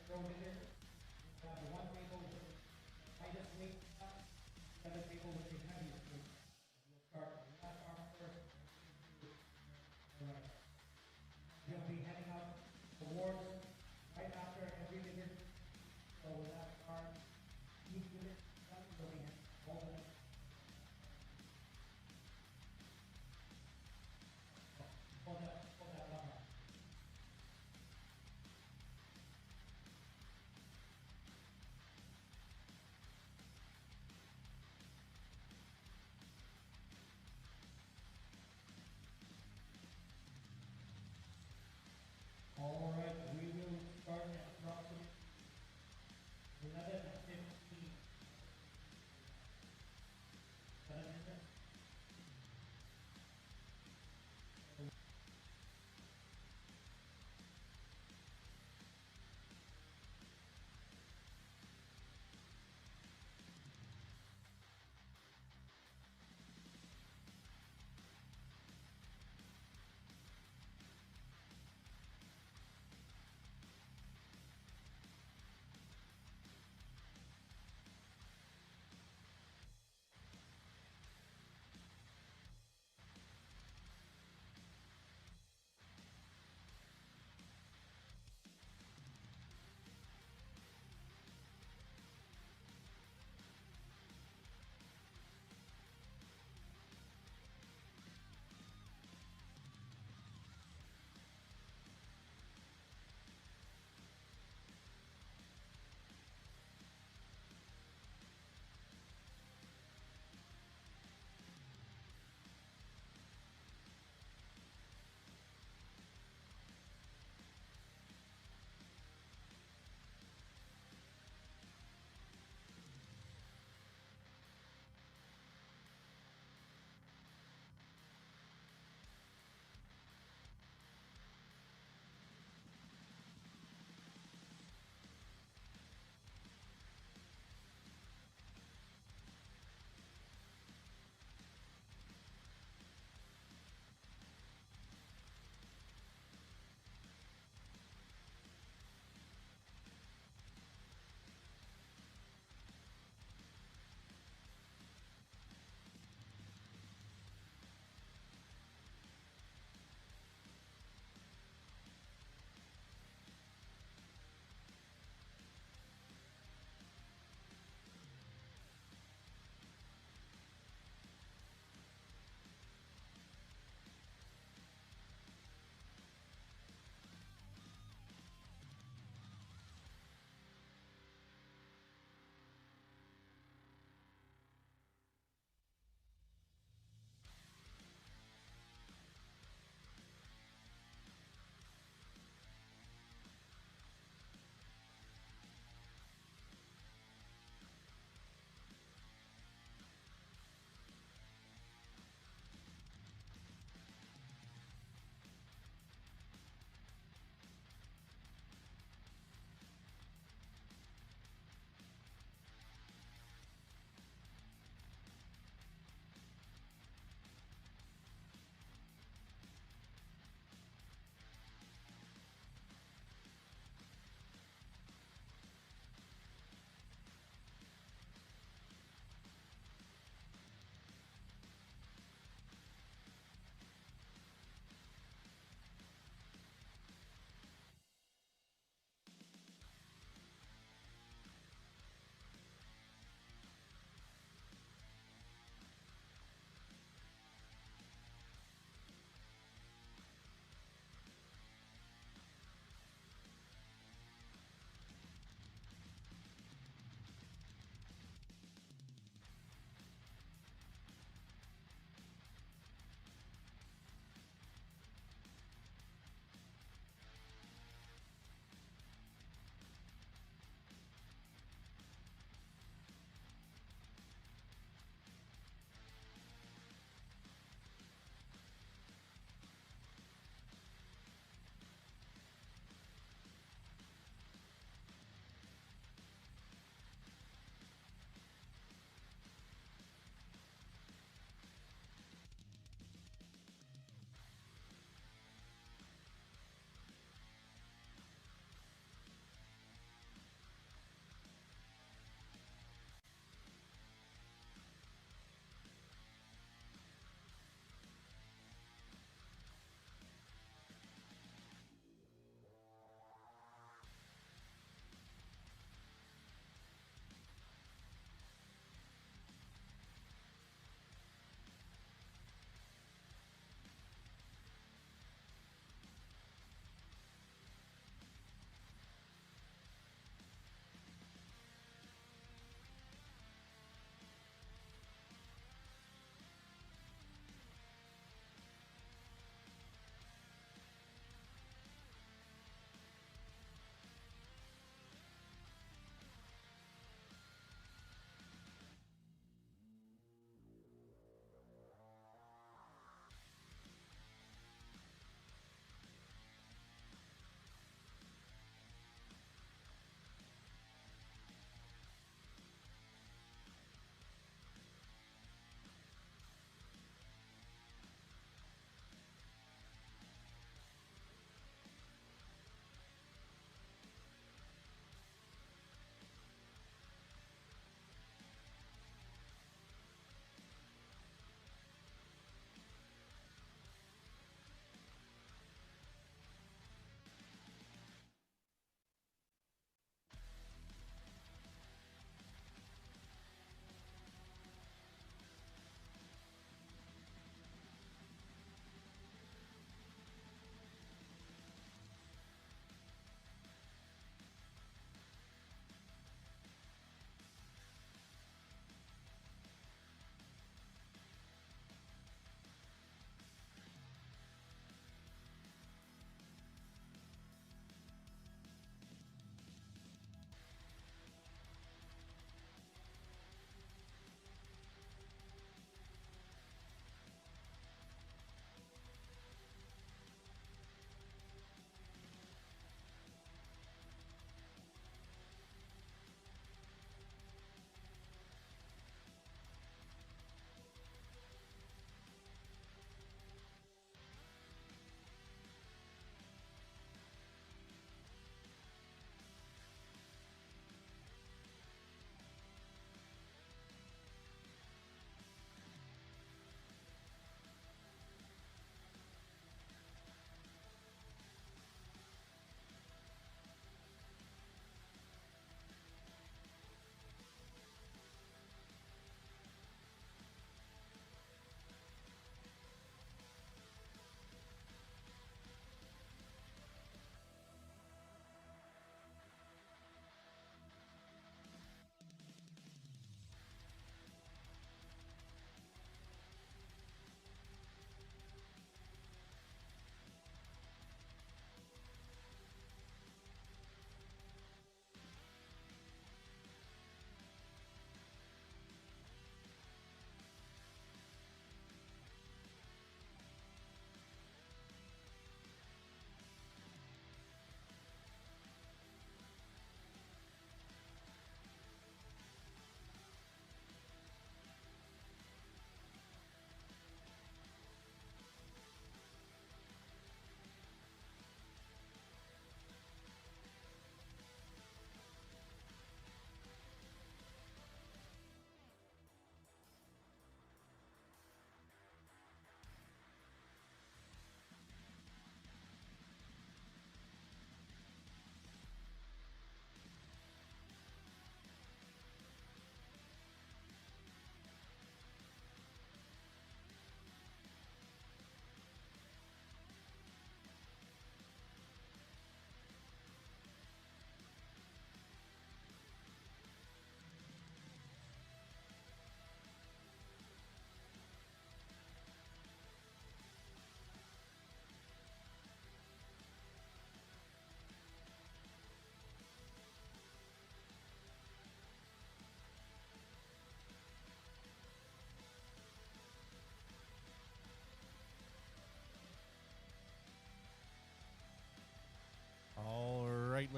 throw hitters. We have one table with the lightest weight stuff, the other table with the heaviest weight. We'll start with the left arm first, the right arm. We'll be heading out towards right after every hitter. So with that arm, each hitter, we'll be holding it. Hold that one arm. All right, we will start at approximately 11:15. 7 minutes.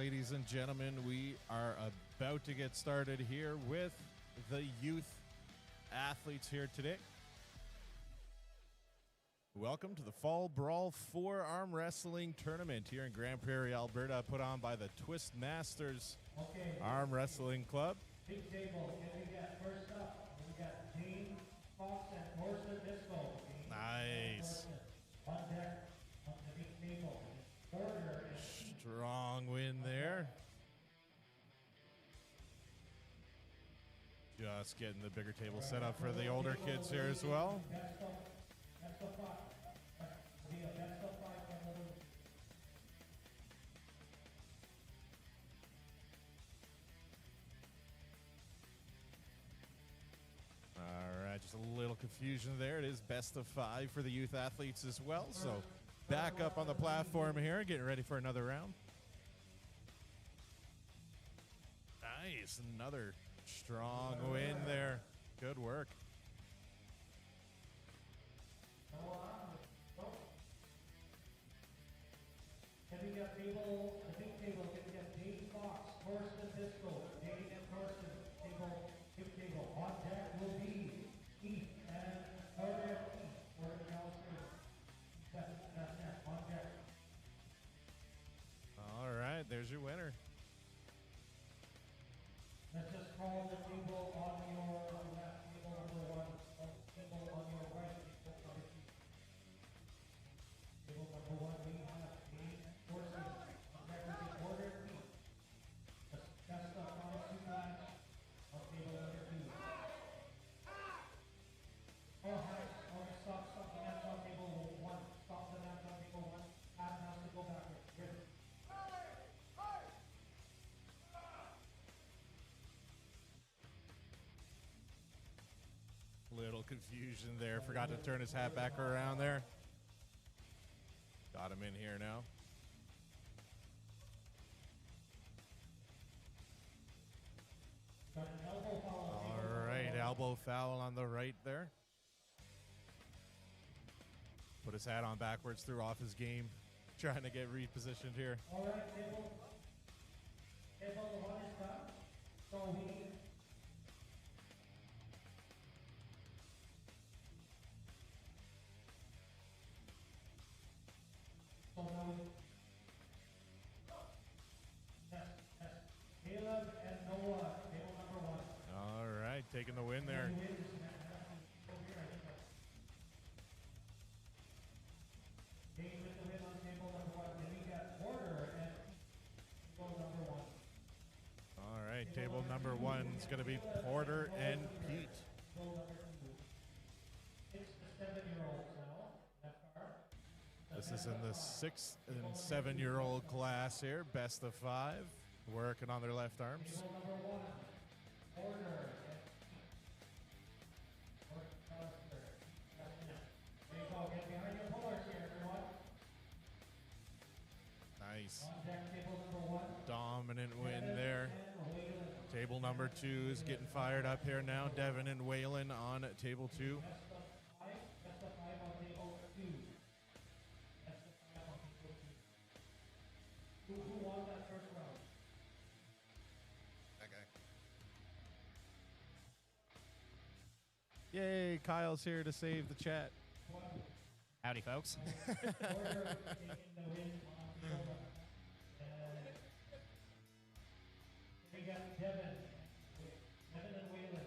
ladies and gentlemen. We are about to get started here with the youth athletes here today. Welcome to the Fall Brawl 4 Arm Wrestling Tournament here in Grande Prairie, Alberta, put on by the Twistmasters Arm Wrestling Club. Big table, and we got first up, we got Dane Fox and Morrison Disco. Nice. On deck on the big table. Order and Strong win there. Just getting the bigger table set up for the older kids here as well. that's the five. That's the five. All right, just a little confusion there. It is best of 5 for the youth athletes as well. So back up on the platform here, getting ready for another round. Nice, another strong win there. Good work. Then we got table, the big table, then we got Dane Fox, Morrison Disco, Dane and Morrison, table, big table. On deck will be Keith and Order and Keith, Order Calistry. That's that, on deck. All right, there's your winner. Let's just call the table on your left, table number 1, table on your right, table number 2. Table number 1, we have Dane and Morrison, on deck will be Order and Keith. That's the 5 match on table number 2. Oh, hi. Oh, stop the match on table 1. Stop the match on table 1. Adam has to go backwards. Here. Little confusion there. Forgot to turn his hat back around there. Got him in here now. Got an elbow foul on table All right, elbow foul on the right there. Put his hat on backwards, threw off his game. Trying to get repositioned here. All right, table 1 is done. So we so now we test. Caleb and Noah, table number 1. All right, taking the win there. Dane with the win on table number 1. Then we got Porter and table number 1. All right, table number 1 is going to be Porter and Pete. Table number 2. 6 to 7-year-olds now. That car. This is in the 6 and 7-year-old class here, best of 5, working on their left arms. Table number 1. Porter and Porter Callister. There you go. Get behind your pullers here, everyone. Nice. On deck, table number 1. Dominant win there. And Whalen. Table number 2 is getting fired up here now. Devin and Waylon on table 2. Best of 5. Best of 5 on table 2. Best of 5 on table 2. Who won that first round? That guy. Yay, Kyle's here to save the chat. Howdy, folks. Porter taking the win on table 1. We got Devin and Whalen.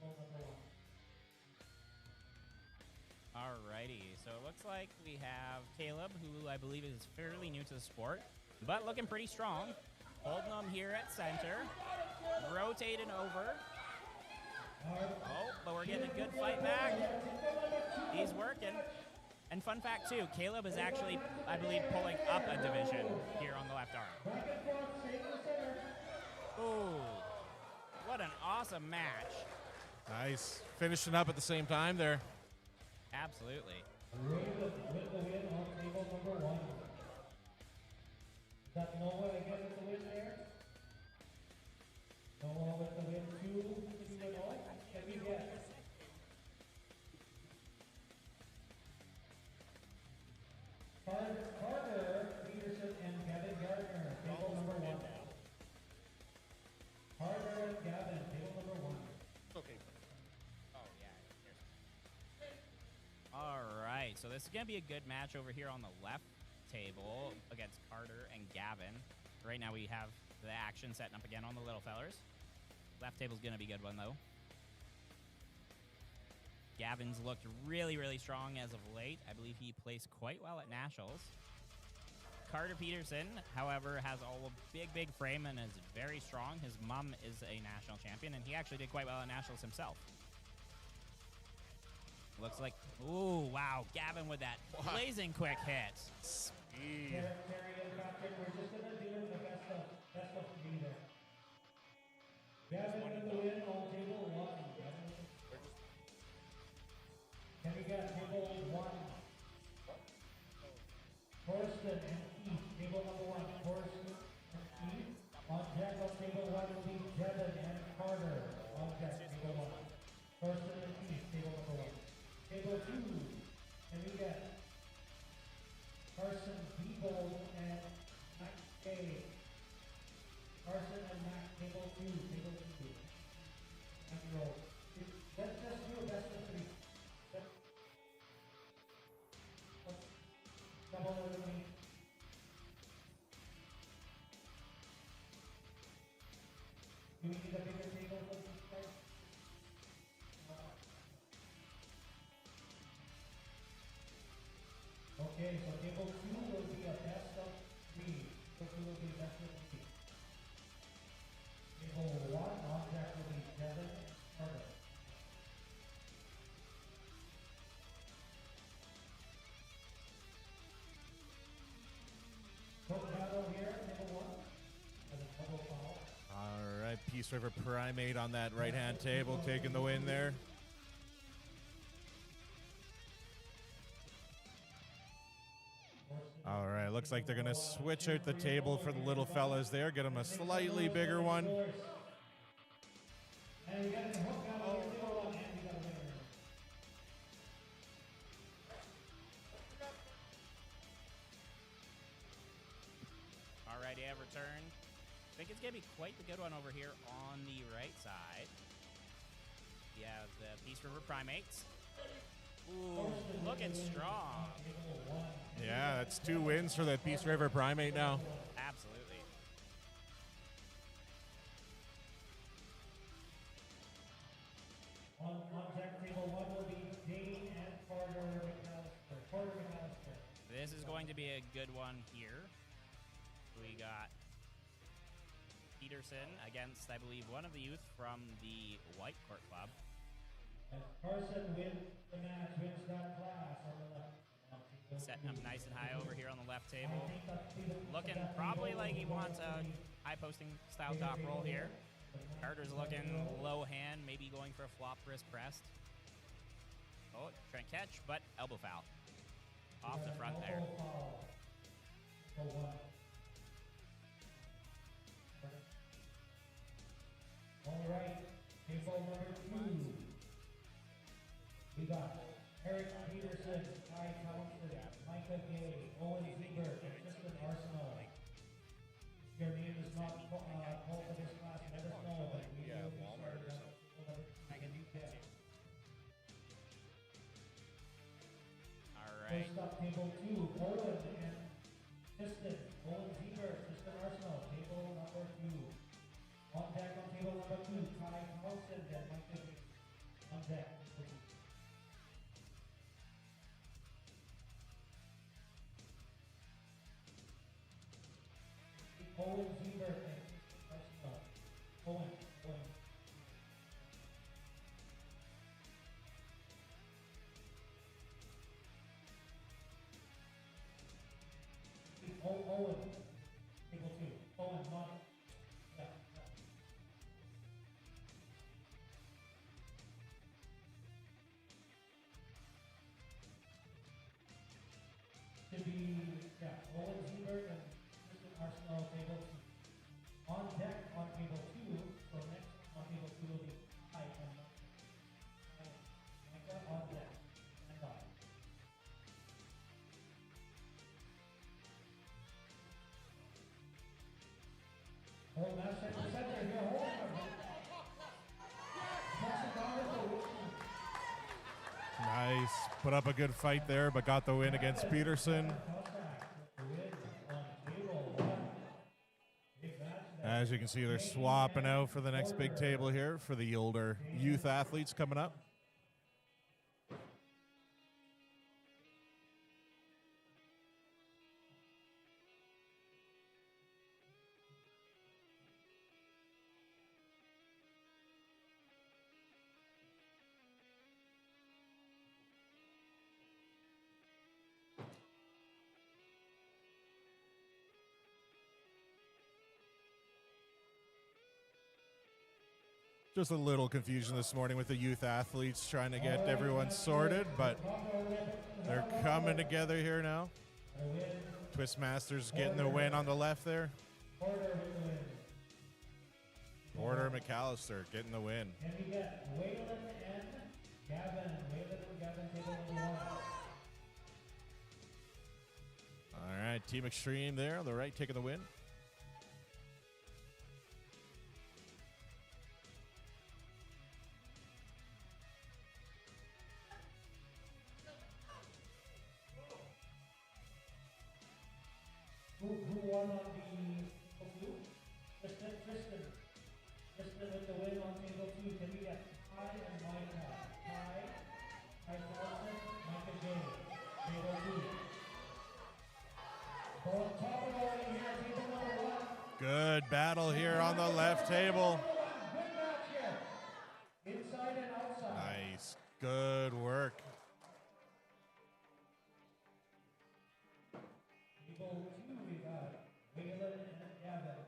Table number 1. Alrighty, so it looks like we have Caleb, who I believe is fairly new to the sport, but looking pretty strong. Holding him here at center. Rotating over. Oh, but we're getting a good fight back. He's working. And fun fact, too, Caleb is actually, I believe, pulling up a division here on the left arm. Ooh, what an awesome match. Nice. Finishing up at the same time there. Absolutely. Raven with the win on table number 1. Is that Noah again with the win there? Noah with the win 2-0. Can we get? Carter, Peterson, and Gavin Gardner. Table number 1. this is going to be a good match over here on the left table against Carter and Gavin. Right now we have the action setting up again on the little fellers. Left table's going to be a good one, though. Gavin's looked really, really strong as of late. I believe he placed quite well at Nationals. Carter Peterson, however, has a big frame and is very strong. His mom is a national champion, and he actually did quite well at Nationals himself. Looks like, ooh, wow, Gavin with that blazing quick hit. Speed. Terry and Patrick, we're just going to do the best of three there. Gavin in the win on table one. Can we get table one? Torsten and Keith, table number one. Torsten and Keith. On deck on table one will be Devin and Carter. On deck, table one. Torsten and Keith, table number one. Table two, can we get Carson Beebold and Mac K? Carson and Mac, table two. And roll. Let's just do a best of three. Double eliminate. Do we need a bigger table for this guys? Okay, so table two will be a best of three. Table two will be best of three. Table one, on deck will be Devin and Carter. Battle here, table one. As a double foul. All right, Peace River Primate on that right-hand table, taking the win there. All right, looks like they're going to switch out the table for the little fellas there, get them a slightly bigger one. And we got the hook out of here, table one, and we got a winner. Alrighty, I've returned. I think it's going to be quite the good one over here on the right side. We have the Peace River Primates. Ooh, looking strong. Yeah, that's 2 wins for the Peace River Primate now. Absolutely. On deck table one will be Dane and Carter McAllister. This is going to be a good one here. We got Peterson against, I believe, one of the youth from the White Court Club. As Carson wins the match, wins that class on the left. Setting up nice and high over here on the left table. Looking probably like he wants a high posting style top roll here. Carter's looking low hand, maybe going for a flop wrist pressed. Oh, trying to catch, but elbow foul. Off the front there. All right, table number two. We got Eric Peterson, Ty Townsend, Micah Gay, Owen Ziegler, and Tristan Arsenal. If your name is not called for this class, let us know, but we will be starting out. I can do that. All right. First up, table two, Owen and Tristan. Owen Ziegler, Tristan Arsenal, table number two. On deck on table number two, Ty Townsend and Micah Gay. On deck. Owen Ziegler and Arsenal. Owen. Owen. Table two. Owen, not. Yeah. To be, Owen Ziegler and Tristan Arsenal, table two. On deck on table two, so next on table two will be Ty and Micah on deck. And by. Hold that center here, hold on. Pass it down with the Nice Put up a good fight there, but got the win against Peterson. As you can see, they're swapping out for the next big table here for the older youth athletes coming up. Just a little confusion this morning with the youth athletes trying to get everyone sorted, but they're coming together here now. Twistmasters getting the win on the left there. Porter McAllister getting the win. And we get Waylon and Gavin. Waylon and Gavin taking the one. All right, Team Extreme there on the right taking the win. Who won on the table 2? Tristan. Tristan with the win on table 2. Can we get Ty and Micah? Ty Carlson, Micah James. Table 2. Both top of the line here, table number 1. Good battle here on the left table. Good match here. Inside and outside. Nice. Good work. Table 2, we got Waylon and Gavin.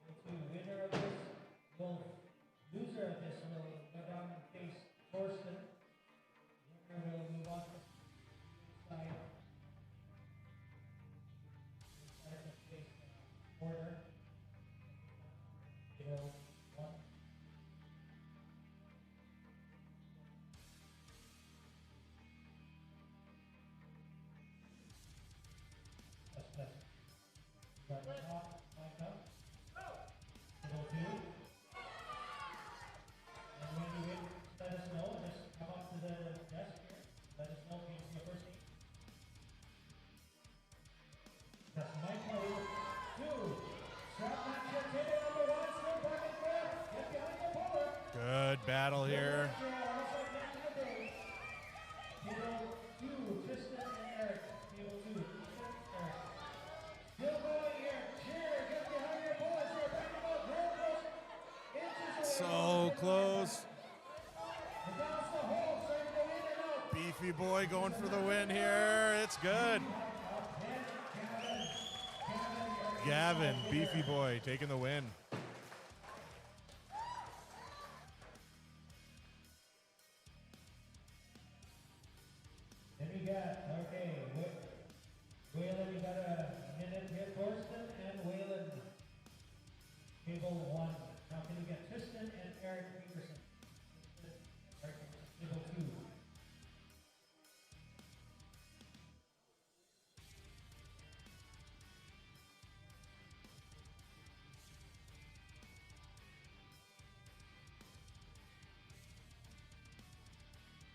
Table 2, winner of this loser of this will go down and face Torsten. Winner will move on to the side. Inside to face Porter. Table 1. That's got the top, Micah. Table 2. And when you win, let us know. Just come up to the desk here. Let us know if you see a first name. That's Micah with 2. Strap match here. Table number 1. Still back and forth. Get behind the puller. Good battle here. Table 2. Tristan and Eric. Table 2. Tristan and Eric. Still going here. Cheer. Get behind your boys here. Back them up. Real close. Inches away. So close. And that's the hole. Starting to go in and out. Beefy boy going for the win here. It's good. Gavin, Beefy boy, taking the win. Then we got, okay, Waylon, you got a minute here. Torsten and Waylon. Table 1. Now can you get Tristan and Eric Peterson? Eric Peterson, table 2.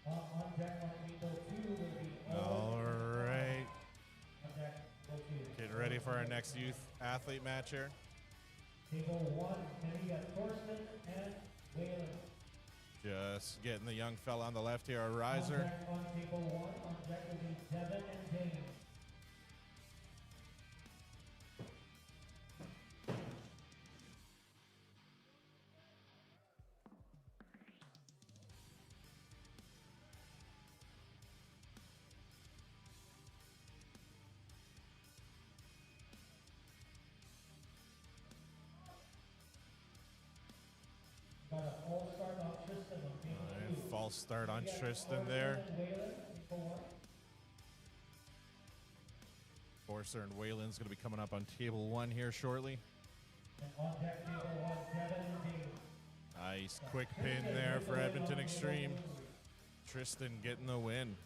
On deck on table 2 will be All right. on deck table 2. Getting ready for our next youth athlete match here. Table 1, then we got Torsten and Waylon. Just getting the young fella on the left here, a On riser. deck on table 1, on deck will be Devin and James. Got a false start on Tristan on table And 2. false start on We got Tristan Forster there. and Waylon, table 1. Forster and Waylon's going to be coming up on table 1 here shortly. And on deck table 1, Devin and James. Nice quick pin there for Edmonton Extreme. Tristan getting the win.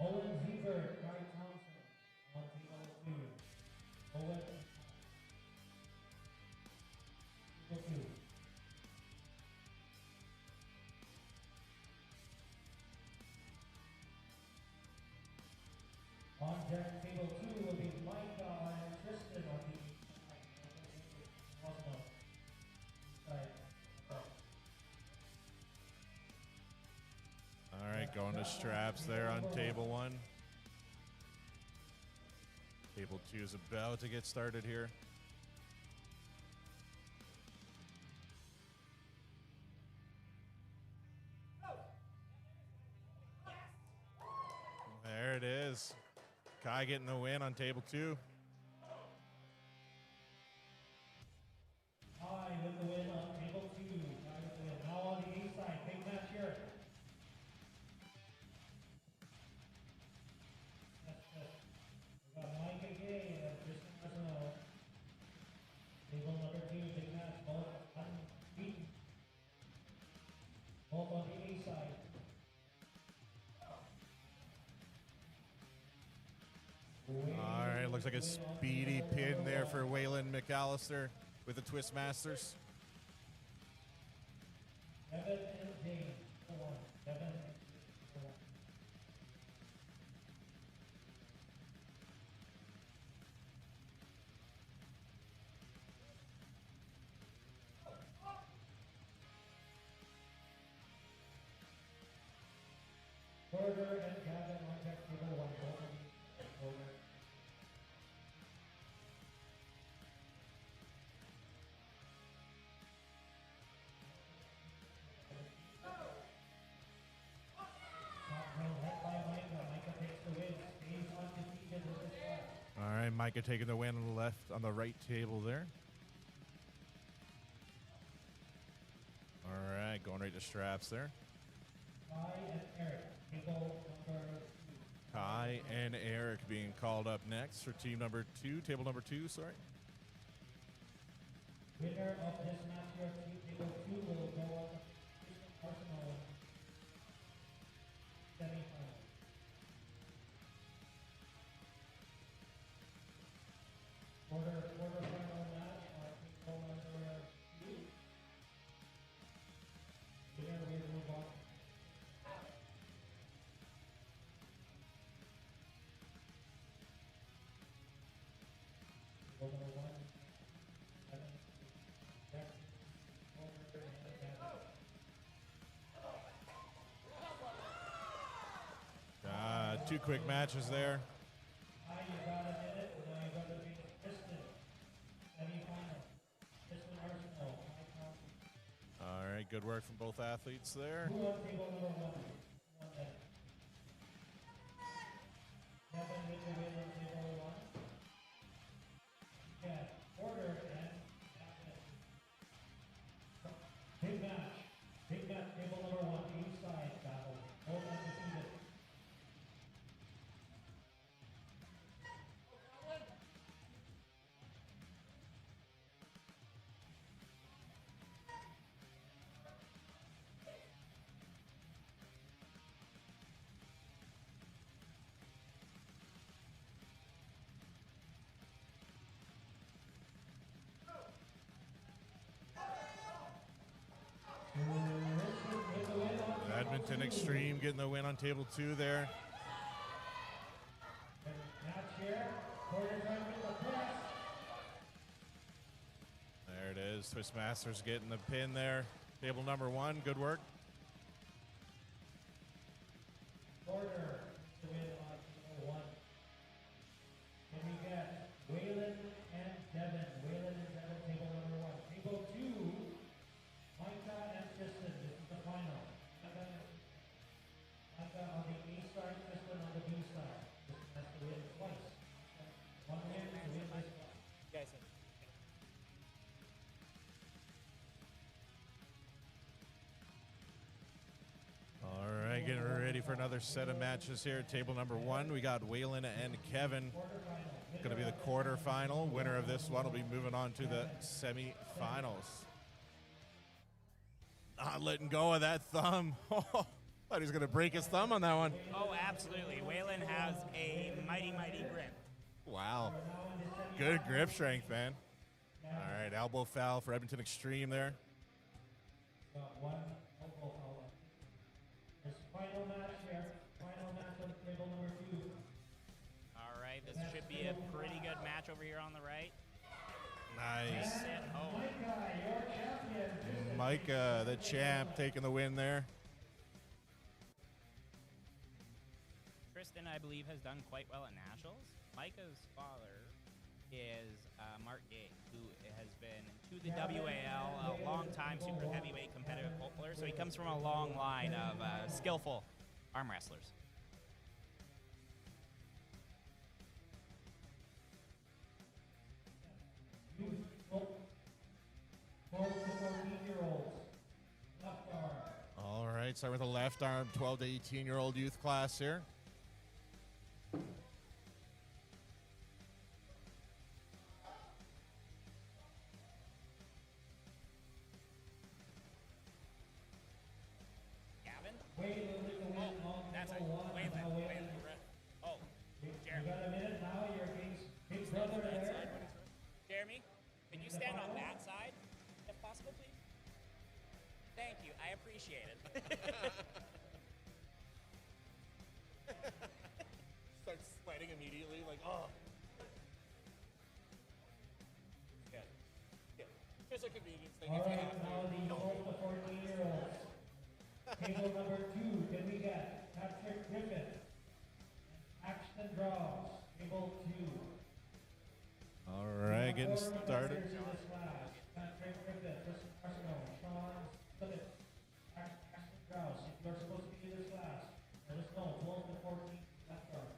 Owen Ziebert, Guy Thompson on table 2. Owen. Table 2. the straps there on table 1. Table 2 is about to get started here. There it is. Kai getting the win on table 2. Kai with the win on table 2. Kai with the win. Now on the A side, big match here. We got Mike again and Tristan Arsenault. Table number 2, big match, both unbeaten. Both on the A side. All right, looks like a speedy pin there for Waylon McAllister with the Twistmasters. Devin and James for 1. Devin and James for 1. Porter and Gavin on deck table 1. Both of you. Porter. All right, Micah taking the win on the left, on the right table there. All right, going right to straps there. Kai and Eric, table number 2. Kai and Eric being called up next for team number 2, table number 2, sorry. Winner of this match here, table 2 will go up to Arsenal semifinal. Quarterfinal match on table number 2. Winner will move on. Table number 1. Two quick matches there. Hi, you got a minute. Now you got to be Tristan. Semi-final. Tristan Arsenault. All right, good work from both athletes there. Who on table number 1? Kevin with the win on table 1. Yeah, Porter and Captain. Big match. Big match, table number 1, each side battle. Both undefeated. Edmonton Extreme getting the win on table 2 there. Match here. Porter trying to get the press. There it is. Twistmasters getting the pin there. Table number 1, good work. Porter to win on table 1. Then we get Waylon and Devin. Waylon and Devin, table number 1. Table 2, Micah and Tristan. This is the final. Micah on the A side, Tristan on the B side. Tristan has to win twice. One win to win this one. Guys, All right, getting ready for another set of matches here. Table number 1, we got Waylon and Kevin. Going to be the quarterfinal. Winner of this one will be moving on to the semifinals. Not letting go of that thumb. Thought he was going to break his thumb on that one. oh, absolutely. Waylon has a mighty, mighty grip. Wow. Good grip strength, man. All right, elbow foul for Edmonton Extreme there. Got one elbow foul. This final match here. Final match on table number 2. All right, this should be a pretty good match over here on the right. Nice. At home. Micah, your champion. Micah, the champ, taking the win there. Tristan, I believe, has done quite well at nationals. Micah's father is Mark Gay, who has been to the WAL, a long-time super heavyweight competitive bowler. So he comes from a long line of skillful arm wrestlers. All right, start with the left arm, 12 to 18-year-old youth class here. Gavin? Oh, That's a Waylon. Oh, Jeremy. You got a minute now, your big brother there. Jeremy, can you stand on that side, if possible, please? Thank you. I appreciate it. Starts sweating immediately, like, oh. Yeah. Just a convenience thing. All right, now the 12 to 14-year-olds. Table number 2, then we got Patrick Griffin, Axton Draws, table 2. All right, getting started. Patrick Griffin, Tristan Arsenault, Sean Phillips, Axton Draws. If you're supposed to be in this class, let us know. 12 to 14, left arm.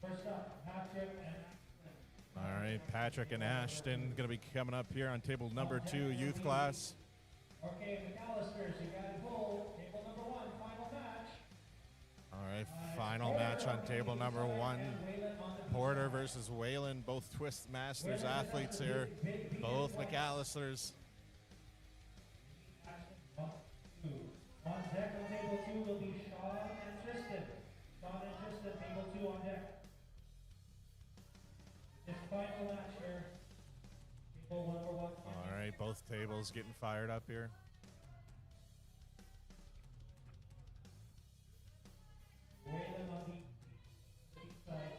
First up, Patrick and Axton. All right, Patrick and Ashton going to be coming up here on table number 2, youth class. Okay, McAllister's, you got it full. Table number 1, final match. All right, final match on table number 1. Porter versus Whalen, both Twistmasters athletes here, both McAllisters. On deck on table 2 will be Sean and Tristan. Sean and Tristan, table 2 on deck. This final match here. Table number 1. All right, both tables getting fired up here. Whalen on the east side.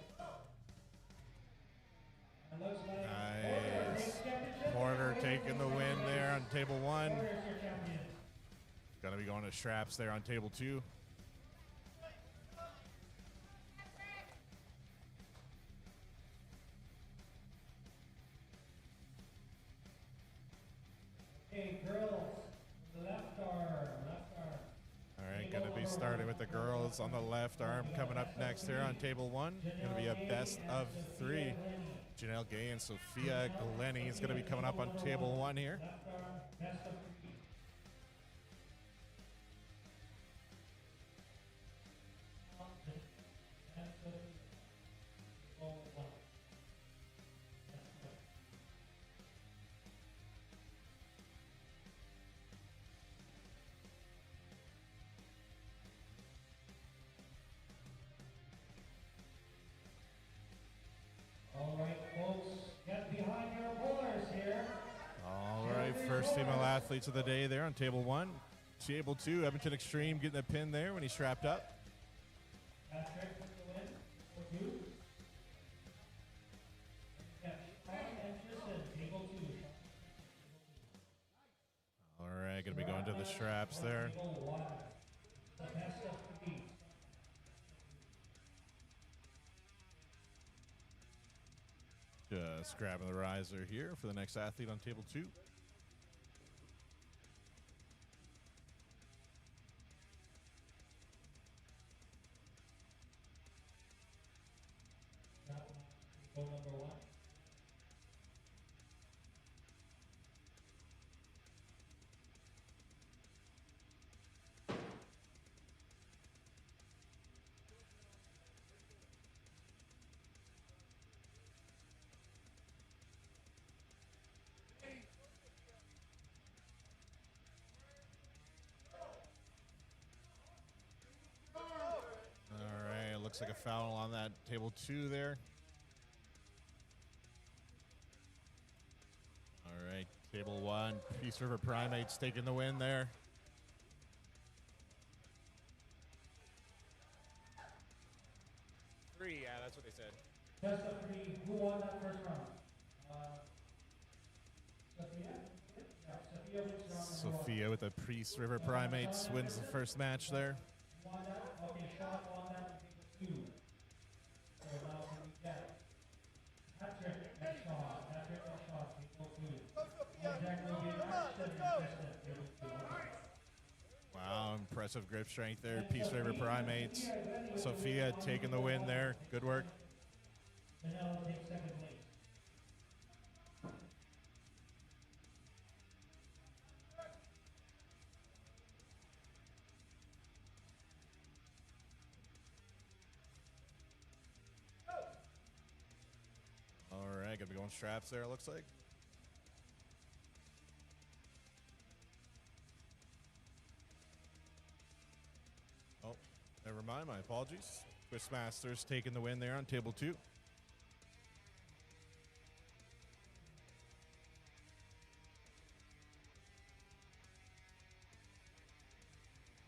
And looks like Nice. championship. Porter taking the win there on table 1. Porter's your champion. Gonna be going to straps there on table 2. Okay, girls, the left arm. All right, gonna be starting with the girls on the left arm. Coming up next here on table 1, gonna be a best of 3. Janelle Gay and Sophia Glennie is gonna be coming up on table 1 here. Left arm, best of 3. All right, folks, get behind your bowlers here. All right, first female athletes of the day there on table 1. Table 2, Edmonton Extreme getting a pin there when he's strapped up. Patrick with the win for 2. Got Sean and Tristan, table 2. All right, gonna be going to the straps there. Table 1, the best of 3. Just grabbing the riser here for the next athlete on table 2. Table number 1. All right, looks like a foul on that table 2 there. All right, table 1, Peace River Primates taking the win there. Three, yeah, that's what they said. Best of 3, who won that first round? Sophia? Yeah, Sophia wins round number 1. Sophia with the Peace River Primates wins the first match there. Won that? Okay, Sean won that in table 2. So now can we get Patrick and Sean? Patrick and Sean, table 2. Jack will be matched and Tristan, table 2. Wow, impressive grip strength there. Peace Favor Primates. Sophia taking the win there. Good work. Manel takes second place. All right, gonna be going straps there, it looks like. Oh, never mind, my apologies. Twistmasters taking the win there on table 2.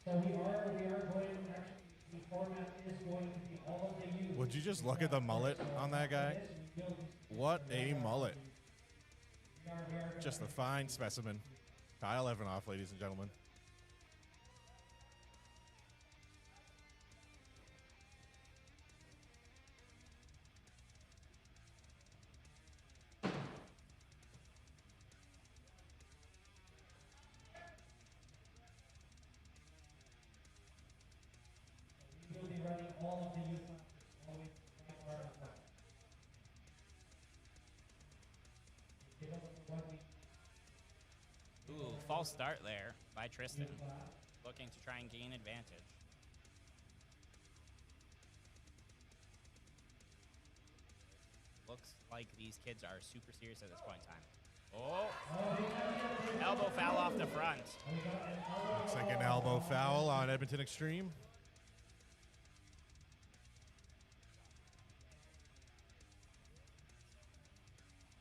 So we are going, actually, the format is going to be all of the youth. Would you just look at the mullet on that guy? What a mullet. Just a fine specimen. Kyle Evanoff, ladies and gentlemen. We will be running all of the youth masters always right far up front. Give us the 1 week Ooh, false start there by Tristan. Looking to try and gain advantage. Looks like these kids are super serious at this point in time. Oh, elbow foul off the front. Looks like an elbow foul on Edmonton Extreme.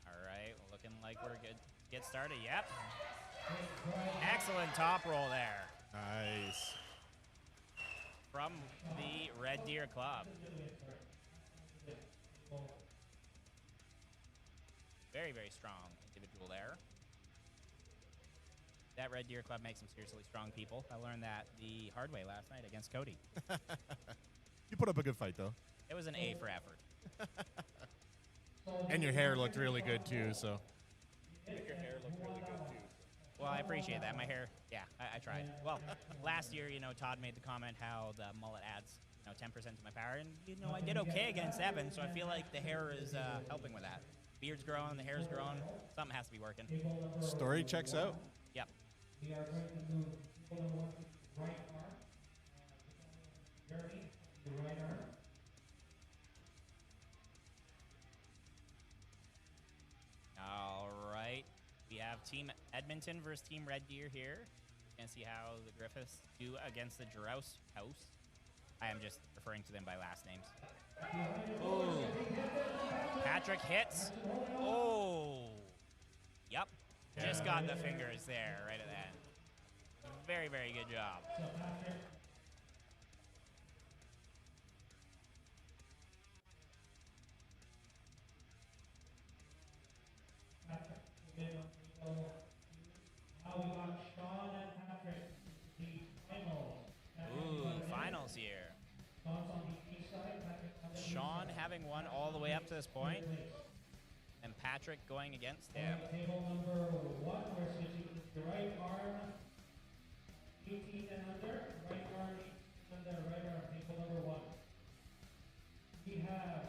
All right, looking like we're good to get started. Yep. Excellent top roll there Nice. from the Red Deer Club. Very, very strong individual there. That Red Deer Club makes some seriously strong people. I learned that the hard way last night against Cody. You put up a good fight, though. It was an A for effort. And your hair looked really good, too, so. Well, I appreciate that. My hair, yeah, I tried. Well, last year, you know, Todd made the comment how the mullet adds, you know, 10% to my power. And, you know, I did okay against Evan, so I feel like the hair is helping with that. Beard's growing, the hair's growing. Something has to be working. Story checks out. Yep. We are going to move people number 1 to the right arm. Jeremy, the right arm. All right. We have Team Edmonton versus Team Red Deer here. Gonna see how the Griffiths do against the Girouse House. I am just referring to them by last names. Ooh. Patrick hits. Oh. Yep. Just got the fingers there right at the end. Very, very good job. Now we got Sean and Patrick, the finals. Ooh, finals here. Sean's on the A side, Patrick on the B Sean side. having won all the way up to this point, and Patrick going against him. Table number 1, we're switching to the right arm, 18 and under, right arm, 18 and under, right arm, table number 1. We have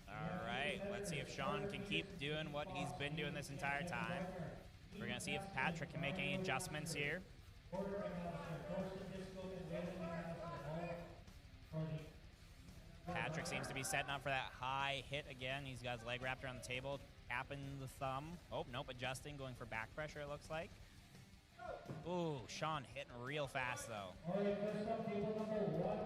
All right, let's see if Sean can keep doing what he's been doing this entire time. We're going to see if Patrick can make any adjustments here. Porter McAllister, Thorsten Disco, and Wayland McAllister, all for the Patrick seems to be setting up for that high hit again. He's got his leg wrapped around the table, tapping the thumb. Oh, nope, adjusting, going for back pressure, it looks like. Ooh, Sean hitting real fast, though. All right, first up, table number 1,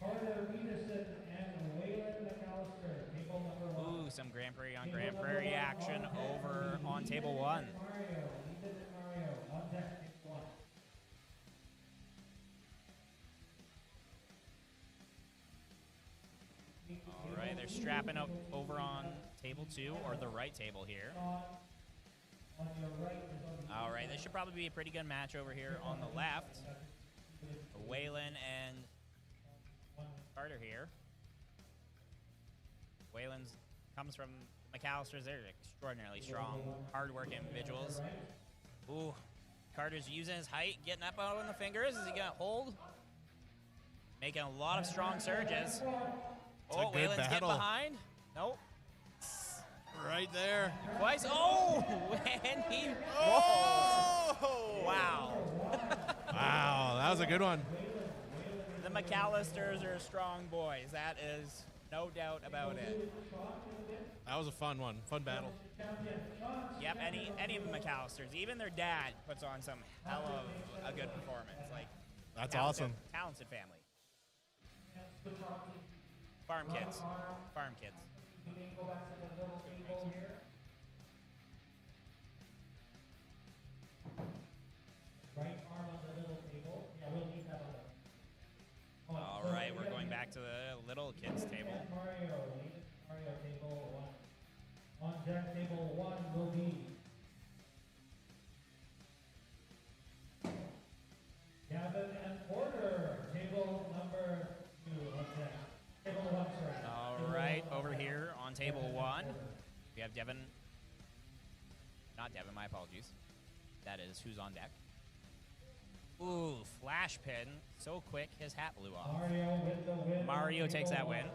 Carter Peterson and Wayland McAllister, table number 1. Ooh, some Grande Prairie on Grande Prairie action over on table 1. Mario, Ethan and Mario, on deck, pick 1. All right, they're strapping up over on table 2, or the right table here. On your right is on the All right, this should probably be a pretty good match over here on the left. Waylon and Carter here. Wayland's comes from McAllister's. They're extraordinarily strong, hard-working individuals. Ooh, Carter's using his height, getting up out on the fingers. Is he going to hold? Making a lot of strong surges. Oh, Wayland's getting behind. Nope. Right there. Twice. Oh, and he rolls. Wow. Wow, that was a good one. The McAllisters are strong boys. That is no doubt about it. That was a fun one. Fun battle. Yep, any of the McAllisters, even their dad puts on some hell of a good performance. Like, that's talented, awesome. Talented family. Farm kids. Farm kids. All right, we're going back to the little kids table. Mario table 1. On deck table 1 will be Gavin and Porter. Table number 2 on deck. Table 1, sorry. All right, over here on table 1, we have Devin. Not Devin, my apologies. That is who's on deck. Ooh, flash pin. So quick, his hat blew off. Mario with the win. Mario takes that win.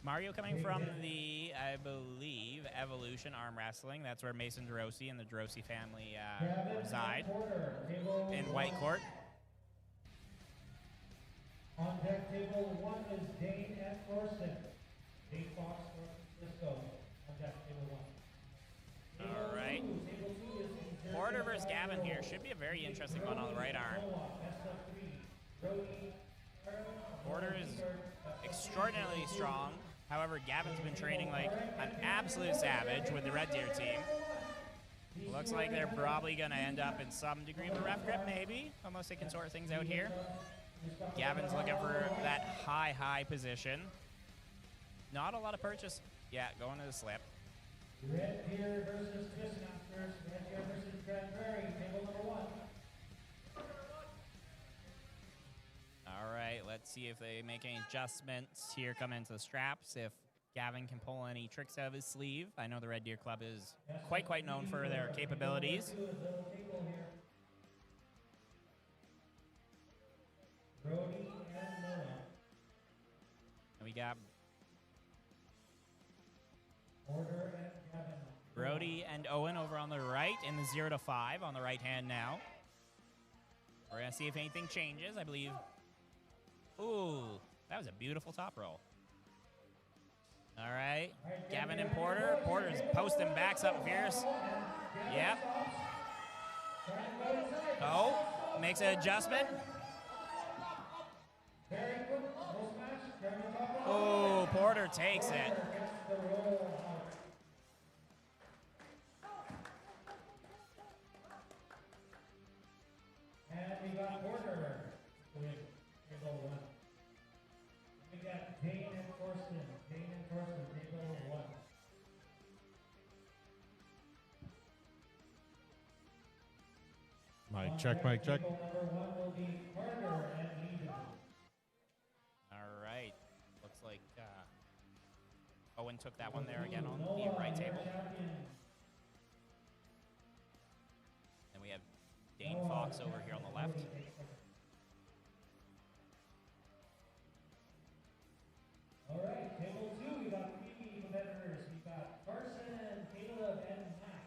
Mario coming from the, I believe, Evolution Arm Wrestling. That's where Mason DeRossi and the DeRossi family reside in White Court. On deck table 1 is Dane and Thorson. Dane Fox, Thorson Cisco. On deck table 1. All right. Table 2 is Porter versus Gavin here. Should be a very interesting one on the right arm. Porter is extraordinarily strong. However, Gavin's been training like an absolute savage with the Red Deer team. Looks like they're probably going to end up in some degree of a ref grip, maybe, unless they can sort things out here. Gavin's looking for that high position. Not a lot of purchase. Yeah, going to the slip. Red Deer versus Twistmasters. Red Deer versus Grande Prairie. Table number 1. All right, let's see if they make any adjustments here coming into the straps. If Gavin can pull any tricks out of his sleeve. I know the Red Deer Club is quite known for their capabilities. Brody and Noah. And we got Porter and Gavin. Brody and Owen over on the right in the 0 to 5 on the right hand now. We're going to see if anything changes, I believe. Ooh, that was a beautiful top roll. All right, Gavin and Porter. Porter's posting backs up fierce. Yep. Oh, makes an adjustment. Oh, Porter takes it. And we got Porter with table 1. We got Dane and Thorsten. Dane and Thorsten, table 1. Mic check, mic check. Table number 1 will be Carter and Eden. All right. Looks like Owen took that one there again on the right table. And we have Dane Fox over here on the left. All right, table 2, we got 3 competitors. We got Carson, Caleb, and Mac.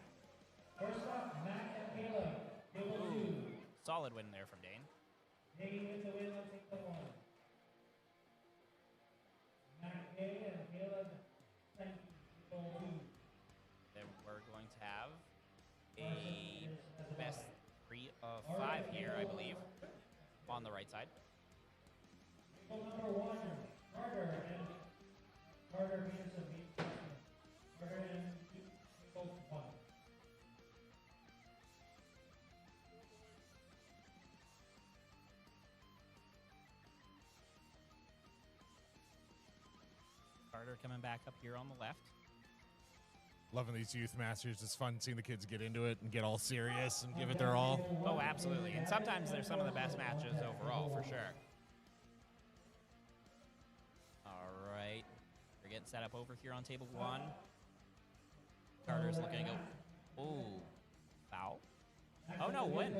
First up, Mac and Caleb. Table 2. Solid win there from Dane. Dane with the win on table 1. Mac A and Caleb, thank you. Table 2. Then we're going to have a best 3 of 5 here, I believe, on the right side. Table number 1, Carter and Carter Peterson beat Carson. Carter and table 1. Carter coming back up here on the left. Loving these youth masters. It's fun seeing the kids get into it and get all serious and give it their all. Oh, absolutely. And sometimes they're some of the best matches overall, for sure. get set up over here on table 1. Carter's looking to go. Oh, foul. Oh, no, win.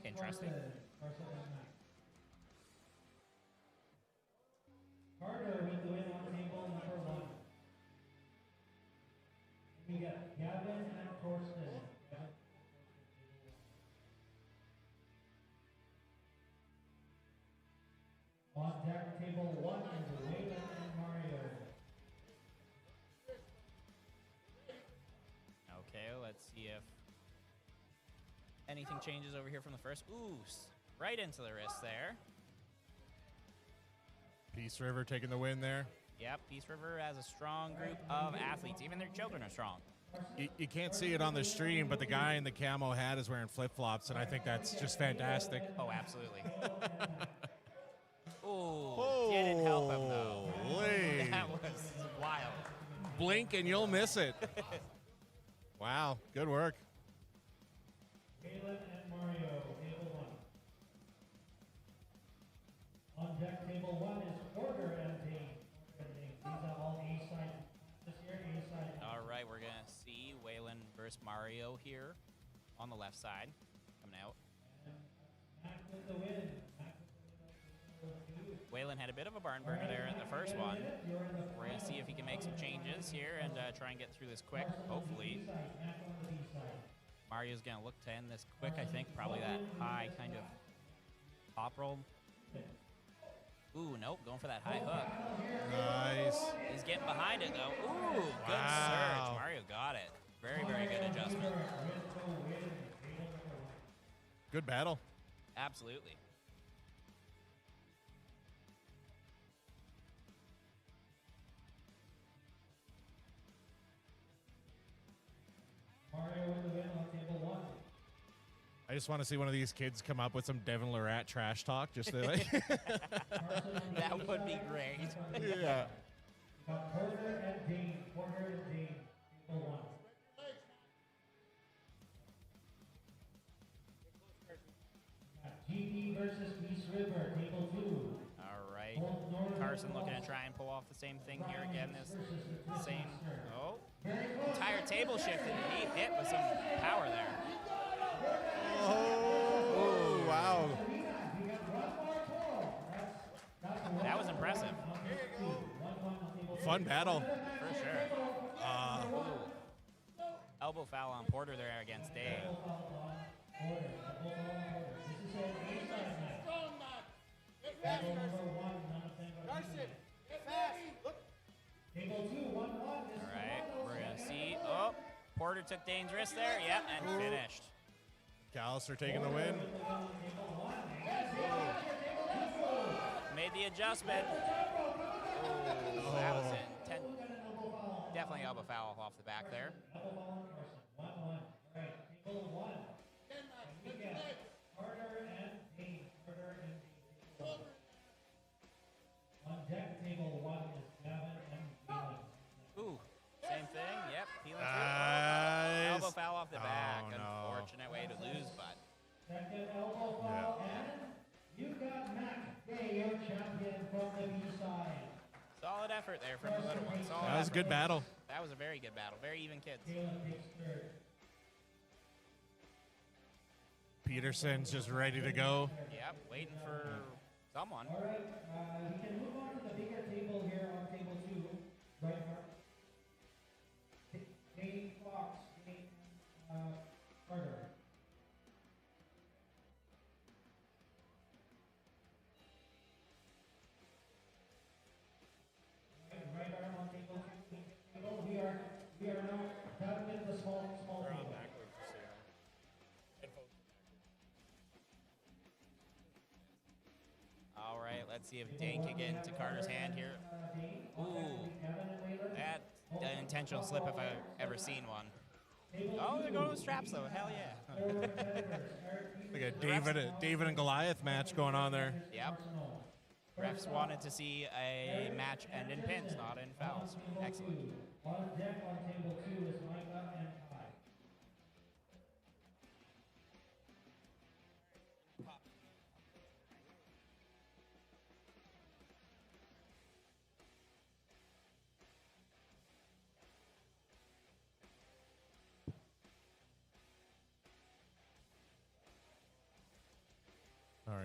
Interesting. Carter with the win on table number 1. We got Gavin and Torsten. On deck table 1 is Waylon and Mario. Okay, let's see if anything changes over here from the first. Ooh, right into the wrist there. Peace River taking the win there. Yep, Peace River has a strong group of athletes. Even their children are strong. You can't see it on the stream, but the guy in the camo hat is wearing flip-flops, and I think that's just fantastic. Oh, absolutely. Ooh, didn't help him, though. Holy. That was wild. Blink and you'll miss it. Wow, good work. Waylon and Mario, table 1. On deck table 1 is Porter and Dane. These are all A-side. This year, A-side. All right, we're going to see Waylon versus Mario here on the left side coming out. Mac with the win. Waylon had a bit of a barn burner there in the first one. We're going to see if he can make some changes here and try and get through this quick, hopefully. Mario's going to look to end this quick, I think. Probably that high kind of pop roll. Ooh, nope, going for that high hook. Nice. He's getting behind it, though. Ooh, good surge. Mario got it. Very, very good adjustment. Good battle. Absolutely. Mario with the win on table 1. I just want to see one of these kids come up with some Devin Lorette trash talk. Just to, like That would be great. Yeah. Got Porter and Dane. Porter and Dane, table 1. Got GP versus Peace River, table 2. All right. Carson looking to try and pull off the same thing here again. This same. Oh, entire table shifted. He hit with some power there. Oh, wow. That was impressive. Fun battle. For sure. Elbow foul on Porter there against Dave. All right, we're going to see. Oh, Porter took Dane's wrist there. Yep, and finished. Callister taking the win. Made the adjustment. Oh, that was intense. Definitely elbow foul off the back there. On deck table 1 is Gavin and Dylan. Ooh, same thing. Yep, peeling Nice. through. Elbow foul off the back. Oh, no. Unfortunate way to lose, but Second elbow foul, and you got Mac Day, your champion from the B-side. solid effort there from the little one. Solid That was a effort. good battle. That was a very good battle. Very even kids. Dylan takes third. Peterson's just ready to go. Yep, waiting for someone. All right, we can move on to the bigger table here on table 2. Right, Mark? Dane Fox, Dane Carter. Right arm on table 2. We are now done with the small table. All right, let's see if Dane can get into Carter's hand here. Ooh, that's an intentional slip if I've ever seen one. Oh, they're going with straps though. Hell yeah. Like a David and Goliath match going on there. Yep. Refs wanted to see a match end in pins, not in fouls. Excellent. On deck on table 2 is Micah and Kai.